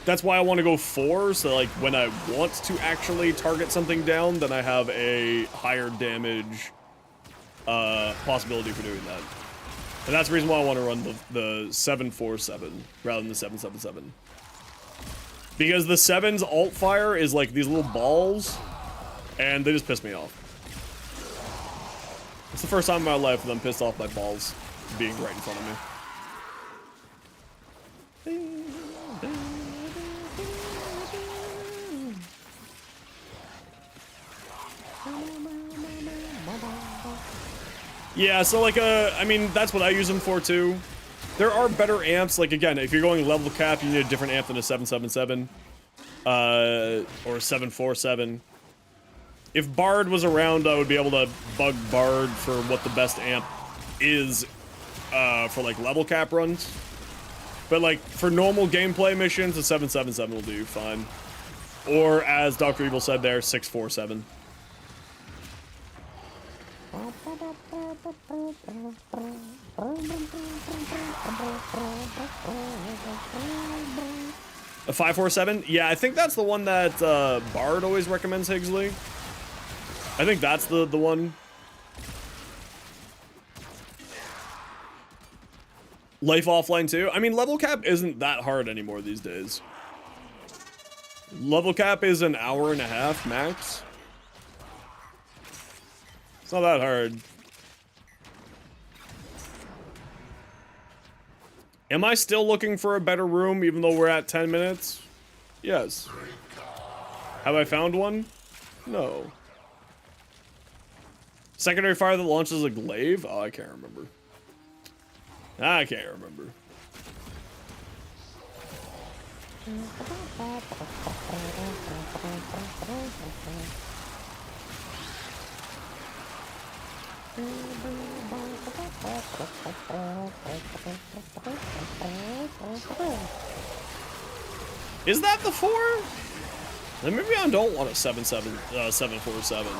that's why I want to go 4, so like when I want to actually target something down, then I have a higher damage possibility for doing that. And that's the reason why I want to run the 747 rather than the 777. Because the 7's alt fire is like these little balls, and they just piss me off. It's the first time in my life that I'm pissed off by balls being right in front of me. Yeah, so like, I mean, that's what I use them for too. There are better amps, like again, if you're going level cap, you need a different amp than a 777. Or a 747. If Bard was around, I would be able to bug Bard for what the best amp is, for like level cap runs. But like, for normal gameplay missions, a 777 will do fine. Or, as Dr. Evil said there, 647. A 547? Yeah, I think that's the one that Bard always recommends, Higgsley. I think that's the one. Life offline too? I mean, level cap isn't that hard anymore these days. Level cap is an hour and a half max. It's not that hard. Am I still looking for a better room even though we're at 10 minutes? Yes. Have I found one? No. Secondary fire that launches a glaive? Oh, I can't remember. I can't remember. Is that the 4? Then maybe I don't want a 747.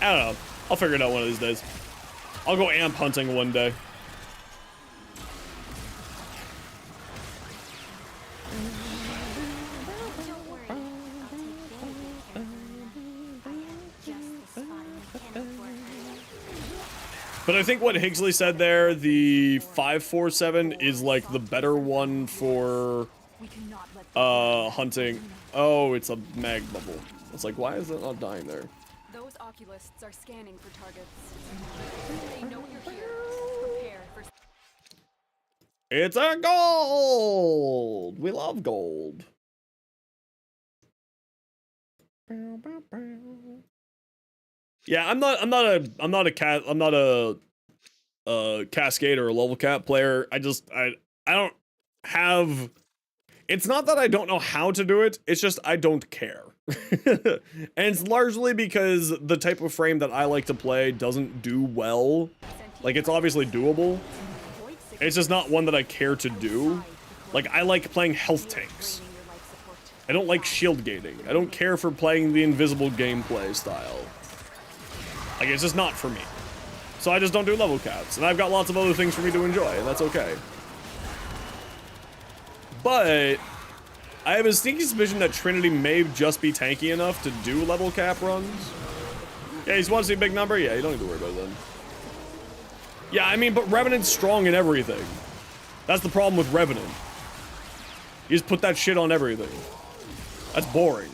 I don't know. I'll figure it out one of these days. I'll go amp hunting one day. But I think what Higgsley said there, the 547 is like the better one for hunting. Oh, it's a mag bubble. It's like, why is it not dying there? Those oculists are scanning for targets. They know you're here. Prepare for... It's a gold! We love gold. Yeah, I'm not a cascade or a level cap player. I don't have, it's not that I don't know how to do it, it's just I don't care. And it's largely because the type of frame that I like to play doesn't do well. Like, it's obviously doable. It's just not one that I care to do. Like, I like playing health tanks. I don't like shield gating. I don't care for playing the invisible gameplay style. Like, it's just not for me. So I just don't do level caps. And I've got lots of other things for me to enjoy, and that's okay. But I have a sneaky suspicion that Trinity may just be tanky enough to do level cap runs. Yeah, you want to see a big number? Yeah, you don't need to worry about that. Yeah, I mean, but Revenant's strong in everything. That's the problem with Revenant. You just put that shit on everything. That's boring.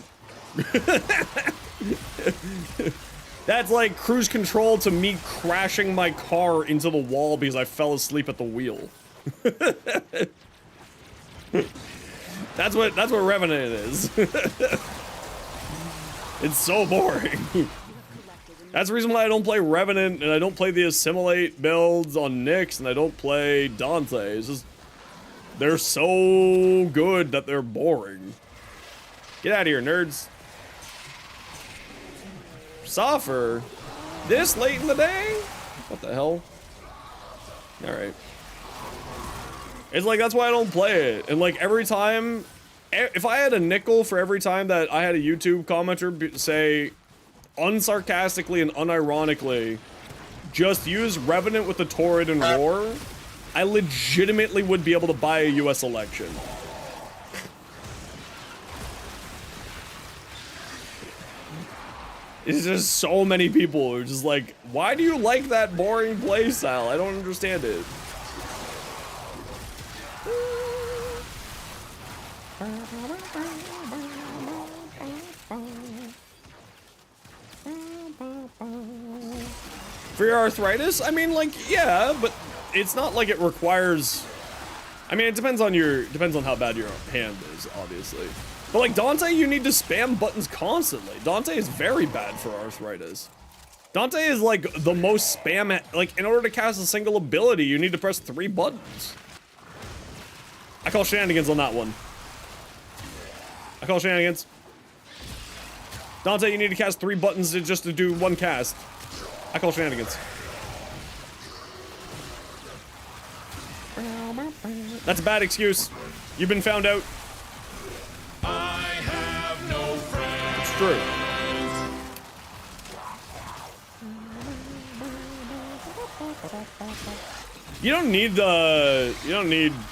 That's like cruise control to me crashing my car into the wall because I fell asleep at the wheel. That's what Revenant is. It's so boring. That's the reason why I don't play Revenant and I don't play the Assimilate builds on Nyx and I don't play Dante. It's just, they're so good that they're boring. Get out of here, nerds. Soffer? This late in the day? What the hell? Alright. It's like, that's why I don't play it. And like, every time, if I had a nickel for every time that I had a YouTube commenter say, unsarcastically and unironically, just use Revenant with the Torrid and Roar, I legitimately would be able to buy a US election. It's just so many people who are just like, why do you like that boring playstyle? I don't understand it. For your arthritis? I mean, like, yeah, but it's not like it requires... I mean, it depends on how bad your hand is, obviously. But like Dante, you need to spam buttons constantly. Dante is very bad for arthritis. Dante is like the most spam, like in order to cast a single ability, you need to press 3 buttons. I call shenanigans on that one. I call shenanigans. Dante, you need to cast 3 buttons just to do 1 cast. I call shenanigans. That's a bad excuse. You've been found out. I have no friends. It's true. You don't need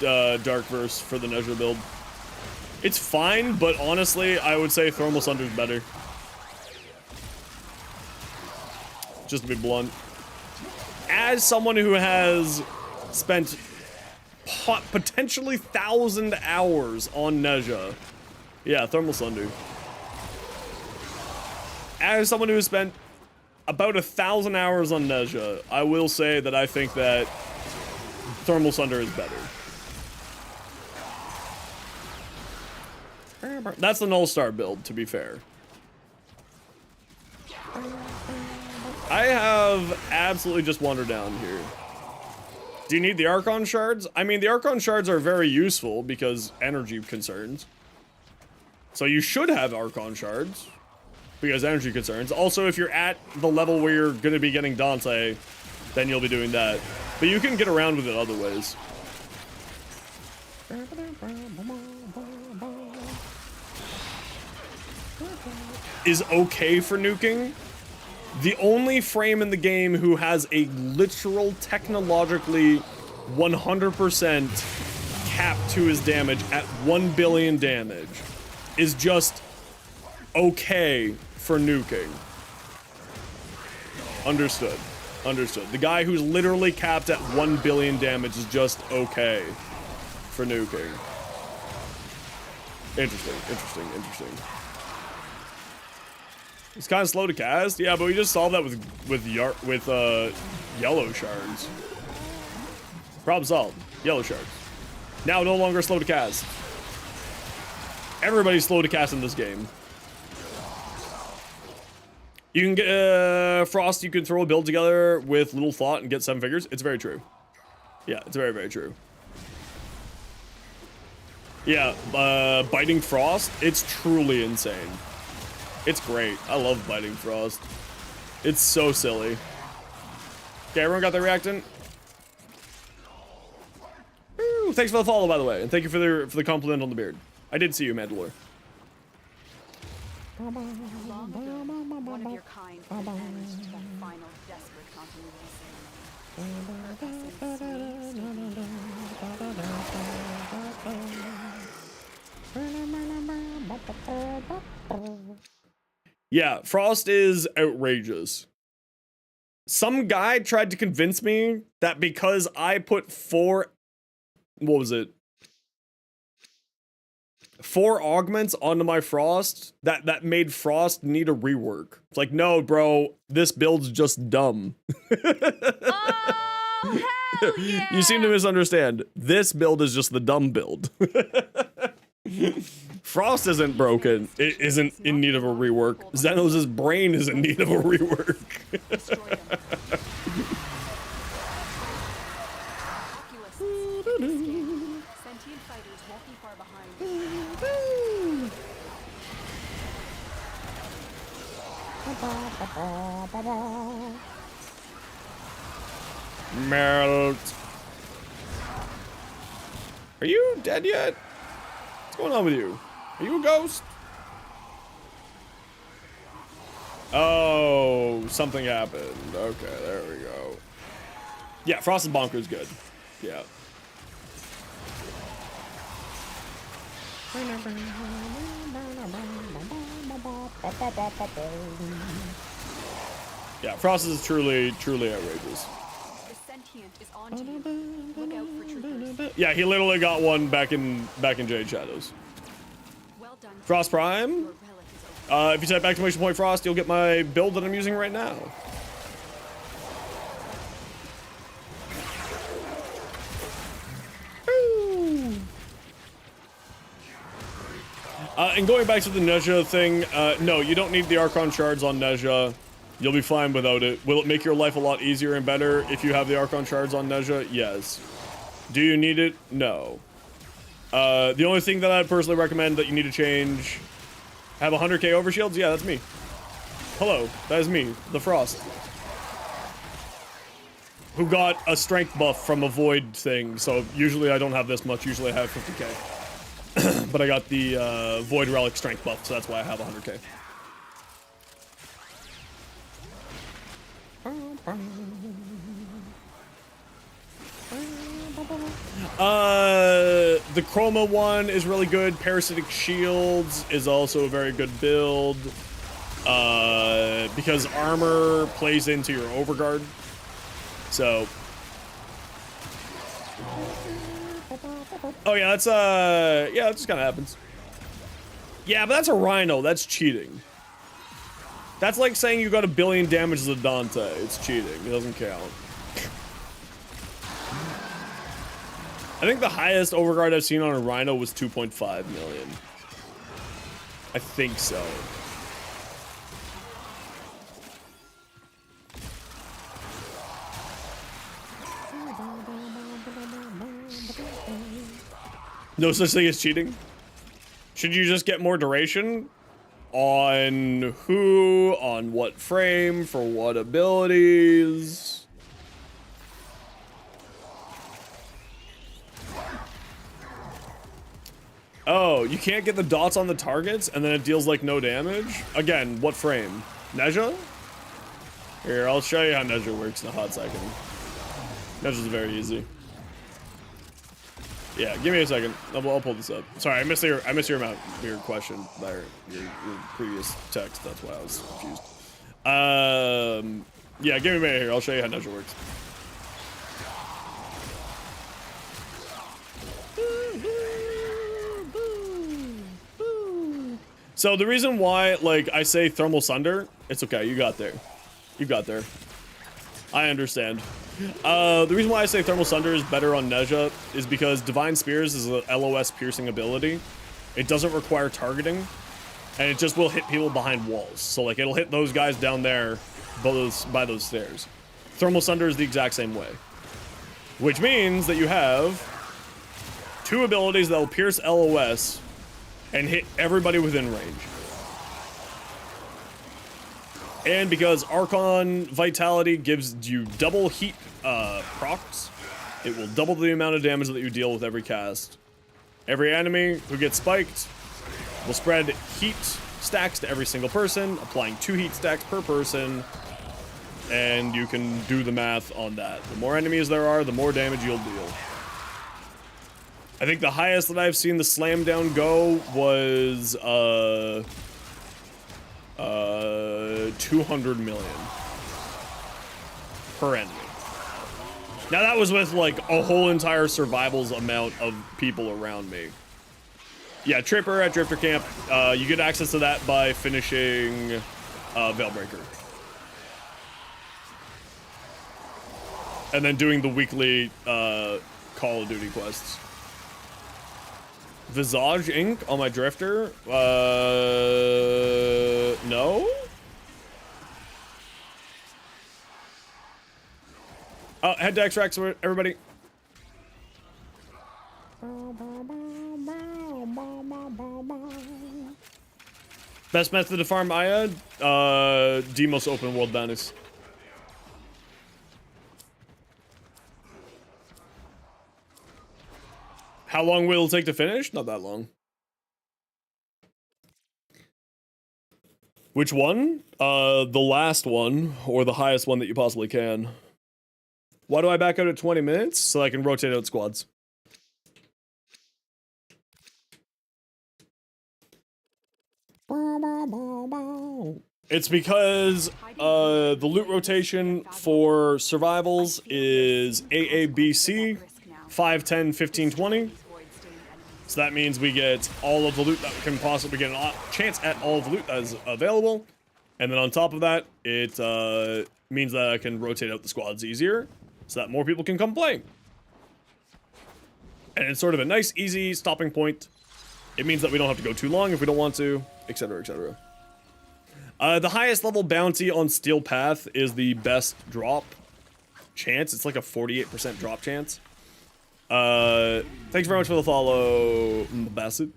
Darkverse for the Nezha build. It's fine, but honestly, I would say Thermal Sunder's better. Just to be blunt. As someone who has spent potentially 1,000 hours on Nezha, yeah, Thermal Sunder. As someone who has spent about 1,000 hours on Nezha, I will say that I think that Thermal Sunder is better. That's the Null Star build, to be fair. I have absolutely just wandered down here. Do you need the Archon shards? I mean, the Archon shards are very useful because energy concerns. So you should have Archon shards because energy concerns. Also, if you're at the level where you're going to be getting Dante, then you'll be doing that. But you can get around with it other ways. Is okay for nuking. The only frame in the game who has a literal, technologically 100% cap to his damage at 1 billion damage is just okay for nuking. Understood. Understood. The guy who's literally capped at 1 billion damage is just okay for nuking. Interesting, interesting, interesting. It's kind of slow to cast. Yeah, but we just solved that with yellow shards. Problem solved. Yellow shards. Now no longer slow to cast. Everybody's slow to cast in this game. You can get Frost. You can throw a build together with little thought and get 7 figures. It's very true. Yeah, it's very, very true. Yeah, biting Frost. It's truly insane. It's great. I love biting Frost. It's so silly. Okay, everyone got their reactant? Ooh, thanks for the follow, by the way, and thank you for the compliment on the beard. I did see you, Mandalore. Long ago, one of your kind avenged that final desperate continuity ceremony. Yeah, Frost is outrageous. Some guy tried to convince me that because I put 4 augments onto my Frost, that made Frost need a rework. It's like, no, bro, this build's just dumb. Oh, hell yeah! You seem to misunderstand. This build is just the dumb build. Frost isn't broken. It isn't in need of a rework. Xenos' brain is in need of a rework. Sentient fighters won't be far behind. Melt. Are you dead yet? What's going on with you? Are you a ghost? Oh, something happened. Okay, there we go. Yeah, Frosted Bonker's good. Yeah. Yeah, Frost is truly, truly outrageous. The sentient is on to you. Look out for troopers. Yeah, he literally got one back in Jade Shadows. Well done. Frost Prime. Your relic is open. If you type exclamation point Frost, you'll get my build that I'm using right now. And going back to the Nezha thing, no, you don't need the Archon shards on Nezha. You'll be fine without it. Will it make your life a lot easier and better if you have the Archon shards on Nezha? Yes. Do you need it? No. The only thing that I'd personally recommend that you need to change... Have 100k overshields? Yeah, that's me. Hello, that is me, the Frost. Who got a strength buff from a void thing, so usually I don't have this much, usually I have 50k. But I got the void relic strength buff, so that's why I have 100k. The Chroma one is really good. Parasitic Shields is also a very good build. Because armor plays into your overguard. So. Oh yeah, that's yeah, that just kind of happens. Yeah, but that's a Rhino. That's cheating. That's like saying you got 1 billion damage as a Dante. It's cheating. It doesn't count. I think the highest overguard I've seen on a Rhino was 2.5 million. I think so. No such thing as cheating? Should you just get more duration? On who? On what frame? For what abilities? Oh, you can't get the dots on the targets and then it deals like no damage? Again, what frame? Nezha? Here, I'll show you how Nezha works in a hot second. Nezha's very easy. Yeah, give me a second. I'll pull this up. Sorry, I missed your question by your previous text. That's why I was confused. Yeah, give me a minute here. I'll show you how Nezha works. So the reason why, like, I say thermal sunder, it's okay. You got there. You got there. I understand. The reason why I say Thermal Sunder is better on Nezha is because Divine Spears is a LOS piercing ability. It doesn't require targeting, and it just will hit people behind walls. So, like, it'll hit those guys down there by those stairs. Thermal Sunder is the exact same way. Which means that you have 2 abilities that will pierce LOS and hit everybody within range. And because Arcane Vitality gives you double heat procs, it will double the amount of damage that you deal with every cast. Every enemy who gets spiked will spread heat stacks to every single person, applying 2 heat stacks per person, and you can do the math on that. The more enemies there are, the more damage you'll deal. I think the highest that I've seen the slam down go was 200 million per enemy. Now that was with like a whole entire survival's amount of people around me. Yeah, Tripper at Drifter Camp, you get access to that by finishing Veilbreaker. And then doing the weekly Call of Duty quests. Visage ink on my Drifter? No? Head to X-Rax, everybody. Best method to farm Aya? Demos open world bounties. How long will it take to finish? Not that long. Which one? The last one, or the highest one that you possibly can. Why do I back out at 20 minutes? So I can rotate out squads. It's because the loot rotation for survivals is AABC 5, 10, 15, 20. So that means we get all of the loot that we can possibly get a chance at all of the loot that is available. And then on top of that, it means that I can rotate out the squads easier so that more people can come play. And it's sort of a nice, easy stopping point. It means that we don't have to go too long if we don't want to, etc., etc. The highest level bounty on Steel Path is the best drop chance. It's like a 48% drop chance. Thanks very much for the follow, Bassett.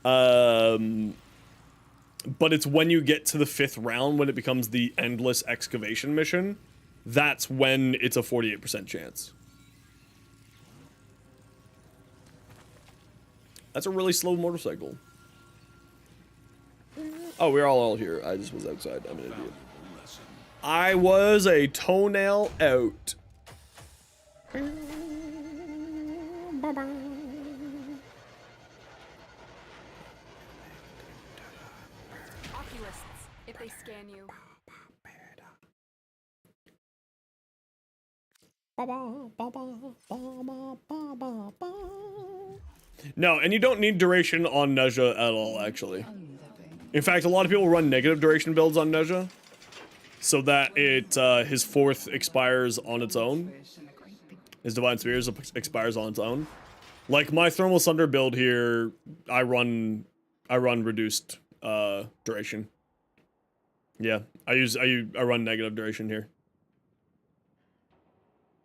But it's when you get to the 5th round when it becomes the endless excavation mission. That's when it's a 48% chance. That's a really slow motorcycle. Oh, we're all here. I just was outside. I'm an idiot. I was a toenail out. Oculists, if they scan you. No, and you don't need duration on Nezha at all, actually. In fact, a lot of people run negative duration builds on Nezha, so that it his 4th expires on its own. His Divine Spears expires on its own. Like my Thermal Sunder build here, I run I run reduced duration. Yeah, I run negative duration here.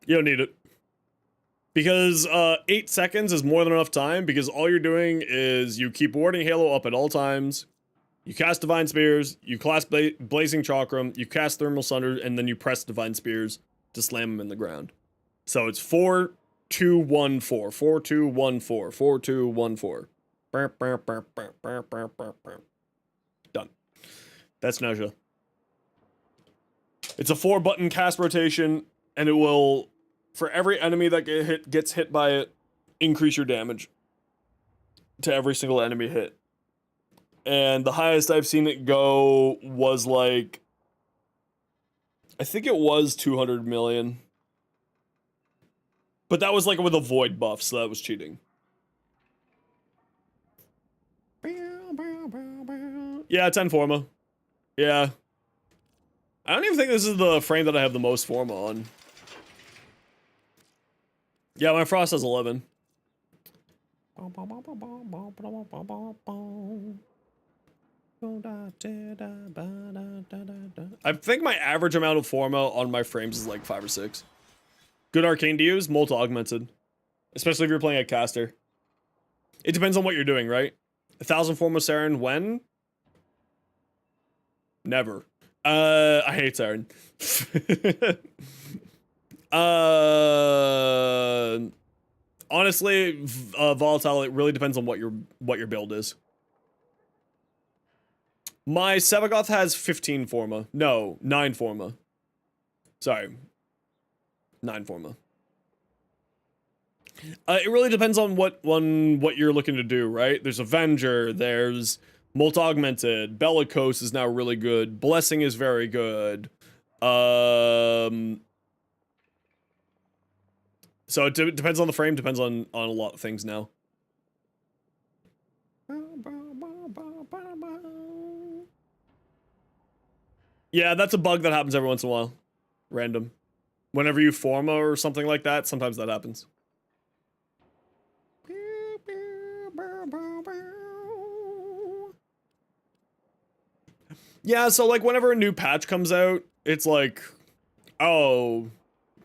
You don't need it. Because 8 seconds is more than enough time, because all you're doing is you keep warding Halo up at all times, you cast Divine Spears, you cast Blazing Chakram, you cast Thermal Sunder, and then you press Divine Spears to slam them in the ground. So it's 4, 2, 1, 4. 4, 2, 1, 4. 4, 2, 1, 4. Done. That's Nausea. It's a 4-button cast rotation, and it will... For every enemy that gets hit by it, increase your damage to every single enemy hit. And the highest I've seen it go was like, I think it was 200 million. But that was like with a void buff, so that was cheating. Yeah, 10 Forma. Yeah. I don't even think this is the frame that I have the most Forma on. Yeah, my Frost has 11. I think my average amount of Forma on my frames is like 5 or 6. Good Arcane to use, Multi Augmented. Especially if you're playing a caster. It depends on what you're doing, right? 1,000 Forma Saren when? Never. I hate Saren. Honestly, volatile, it really depends on what your build is. My Sevagoth has 15 Forma. No, 9 Forma. Sorry. 9 Forma. It really depends on what you're looking to do, right? There's Avenger, there's Molt Augmented, Bellicose is now really good, Blessing is very good. So it depends on the frame, depends on a lot of things now. Yeah, that's a bug that happens every once in a while. Random. Whenever you Forma or something like that, sometimes that happens. Yeah, so like whenever a new patch comes out, it's like, oh,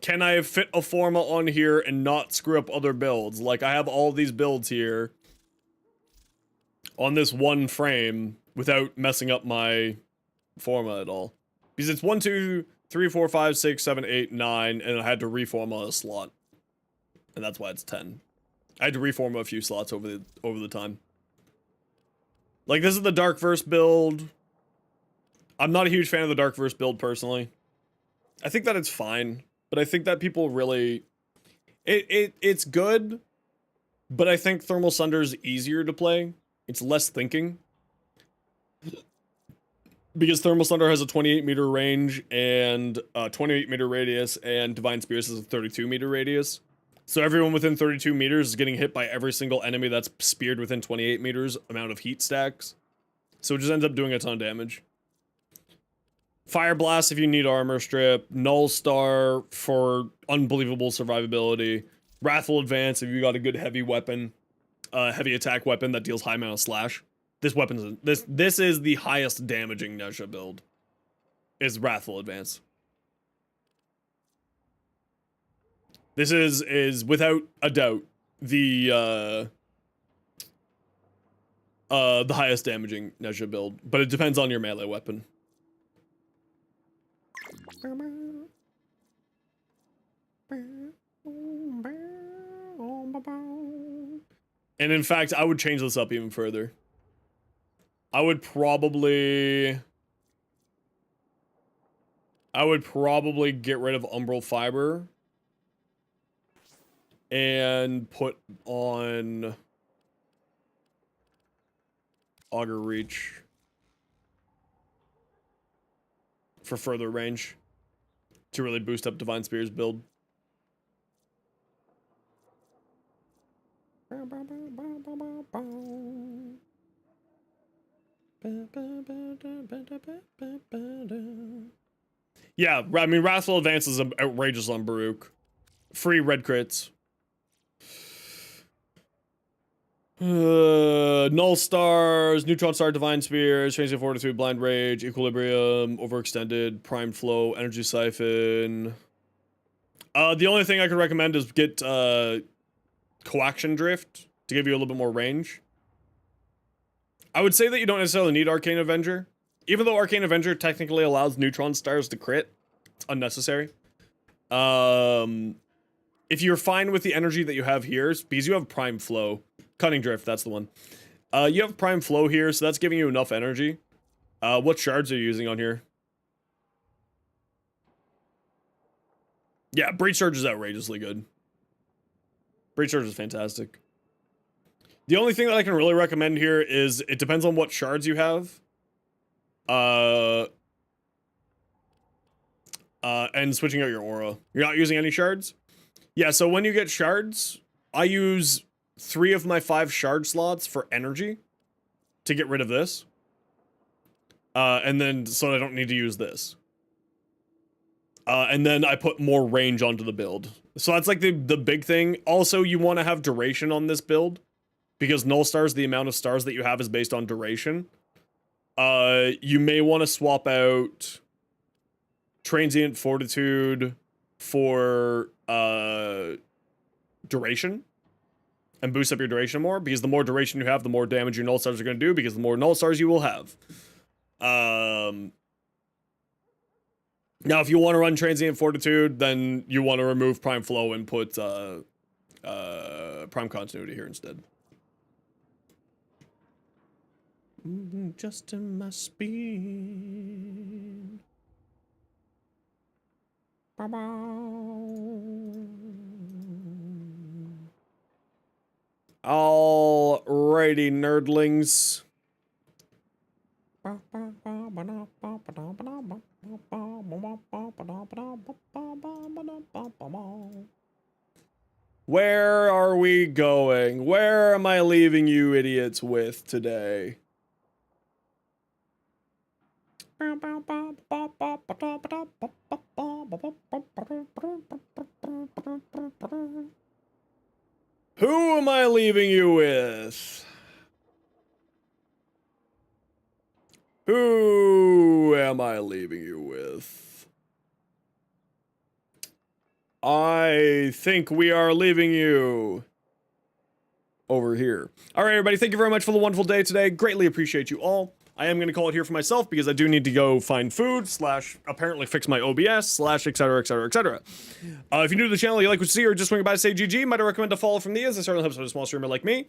can I fit a Forma on here and not screw up other builds? Like I have all these builds here on this one frame without messing up my Forma at all. Because it's 1, 2, 3, 4, 5, 6, 7, 8, 9, and I had to reforma a slot. And that's why it's 10. I had to reforma a few slots over the time. Like this is the Dark Verse build. I'm not a huge fan of the Dark Verse build personally. I think that it's fine, but I think that people really it's good, but I think Thermal Sunder is easier to play. It's less thinking. Because Thermal Sunder has a 28-meter range and a 28-meter radius, and Divine Spears has a 32-meter radius. So everyone within 32 meters is getting hit by every single enemy that's speared within 28 meters amount of heat stacks. So it just ends up doing a ton of damage. Fire Blast if you need armor strip, Null Star for unbelievable survivability, Wrathful Advance if you got a good heavy weapon, heavy attack weapon that deals high amount of slash. This is the highest damaging Nesha build. Is Wrathful Advance. This is without a doubt the highest damaging Nesha build, but it depends on your melee weapon. And in fact, I would change this up even further. I would probably get rid of Umbral Fiber and put on Augur Reach for further range to really boost up Divine Spear's build. Yeah, I mean, Wrathful Advance is outrageous on Baruch. Free red crits. Null stars, neutron star, divine spheres, transient fortitude, blind rage, equilibrium, overextended, prime flow, energy siphon. The only thing I could recommend is get coaction drift to give you a little bit more range. I would say that you don't necessarily need Arcane Avenger, even though Arcane Avenger technically allows neutron stars to crit. It's unnecessary. If you're fine with the energy that you have here, because you have prime flow. Cutting drift, that's the one. You have prime flow here, so that's giving you enough energy. What shards are you using on here? Yeah, breach charge is outrageously good. Breach charge is fantastic. The only thing that I can really recommend here is it depends on what shards you have. And switching out your aura. You're not using any shards? Yeah, so when you get shards, I use 3 of my 5 shard slots for energy to get rid of this. And then, so I don't need to use this. And then I put more range onto the build. So that's like the big thing. Also, you want to have duration on this build, because null stars, the amount of stars that you have is based on duration. You may want to swap out transient fortitude for duration. And boost up your duration more, because the more duration you have, the more damage your null stars are going to do, because the more null stars you will have. Now, if you want to run transient fortitude, then you want to remove prime flow and put prime continuity here instead. Just in my speed. Alrighty, nerdlings. Where are we going? Where am I leaving you idiots with today? Who am I leaving you with? Who am I leaving you with? I think we are leaving you over here. All right, everybody, thank you very much for the wonderful day today. Greatly appreciate you all. I am going to call it here for myself because I do need to go find food, / apparently fix my OBS, / etc, etc, etc. If you're new to the channel, you like what you see, or just swing by to say GG, might I recommend a follow from the as it certainly helps out a small streamer like me.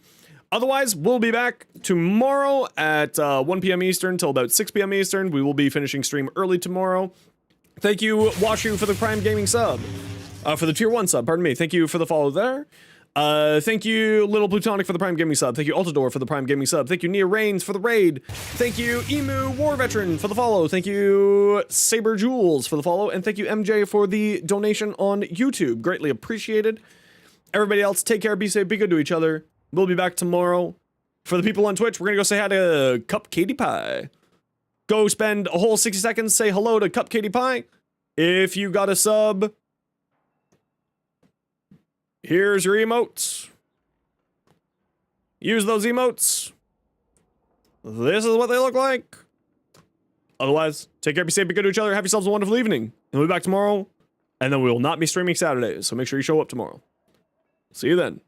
Otherwise, we'll be back tomorrow at 1 p.m. Eastern till about 6 p.m. Eastern. We will be finishing stream early tomorrow. Thank you, Washu, for the Prime Gaming sub. For the Tier 1 sub, pardon me. Thank you for the follow there. Thank you, Little Plutonic, for the Prime Gaming sub. Thank you, Altador, for the Prime Gaming sub. Thank you, Nia Reigns, for the raid. Thank you, Emu War Veteran, for the follow. Thank you, Saber Jules, for the follow. And thank you, MJ, for the donation on YouTube. Greatly appreciated. Everybody else, take care, be safe, be good to each other. We'll be back tomorrow. For the people on Twitch, we're going to go say hi to Cup Katie Pie. Go spend a whole 60 seconds, say hello to Cup Katie Pie. If you got a sub, here's your emotes. Use those emotes. This is what they look like. Otherwise, take care, be safe, be good to each other. Have yourselves a wonderful evening. And we'll be back tomorrow. And then we will not be streaming Saturdays, so make sure you show up tomorrow. See you then.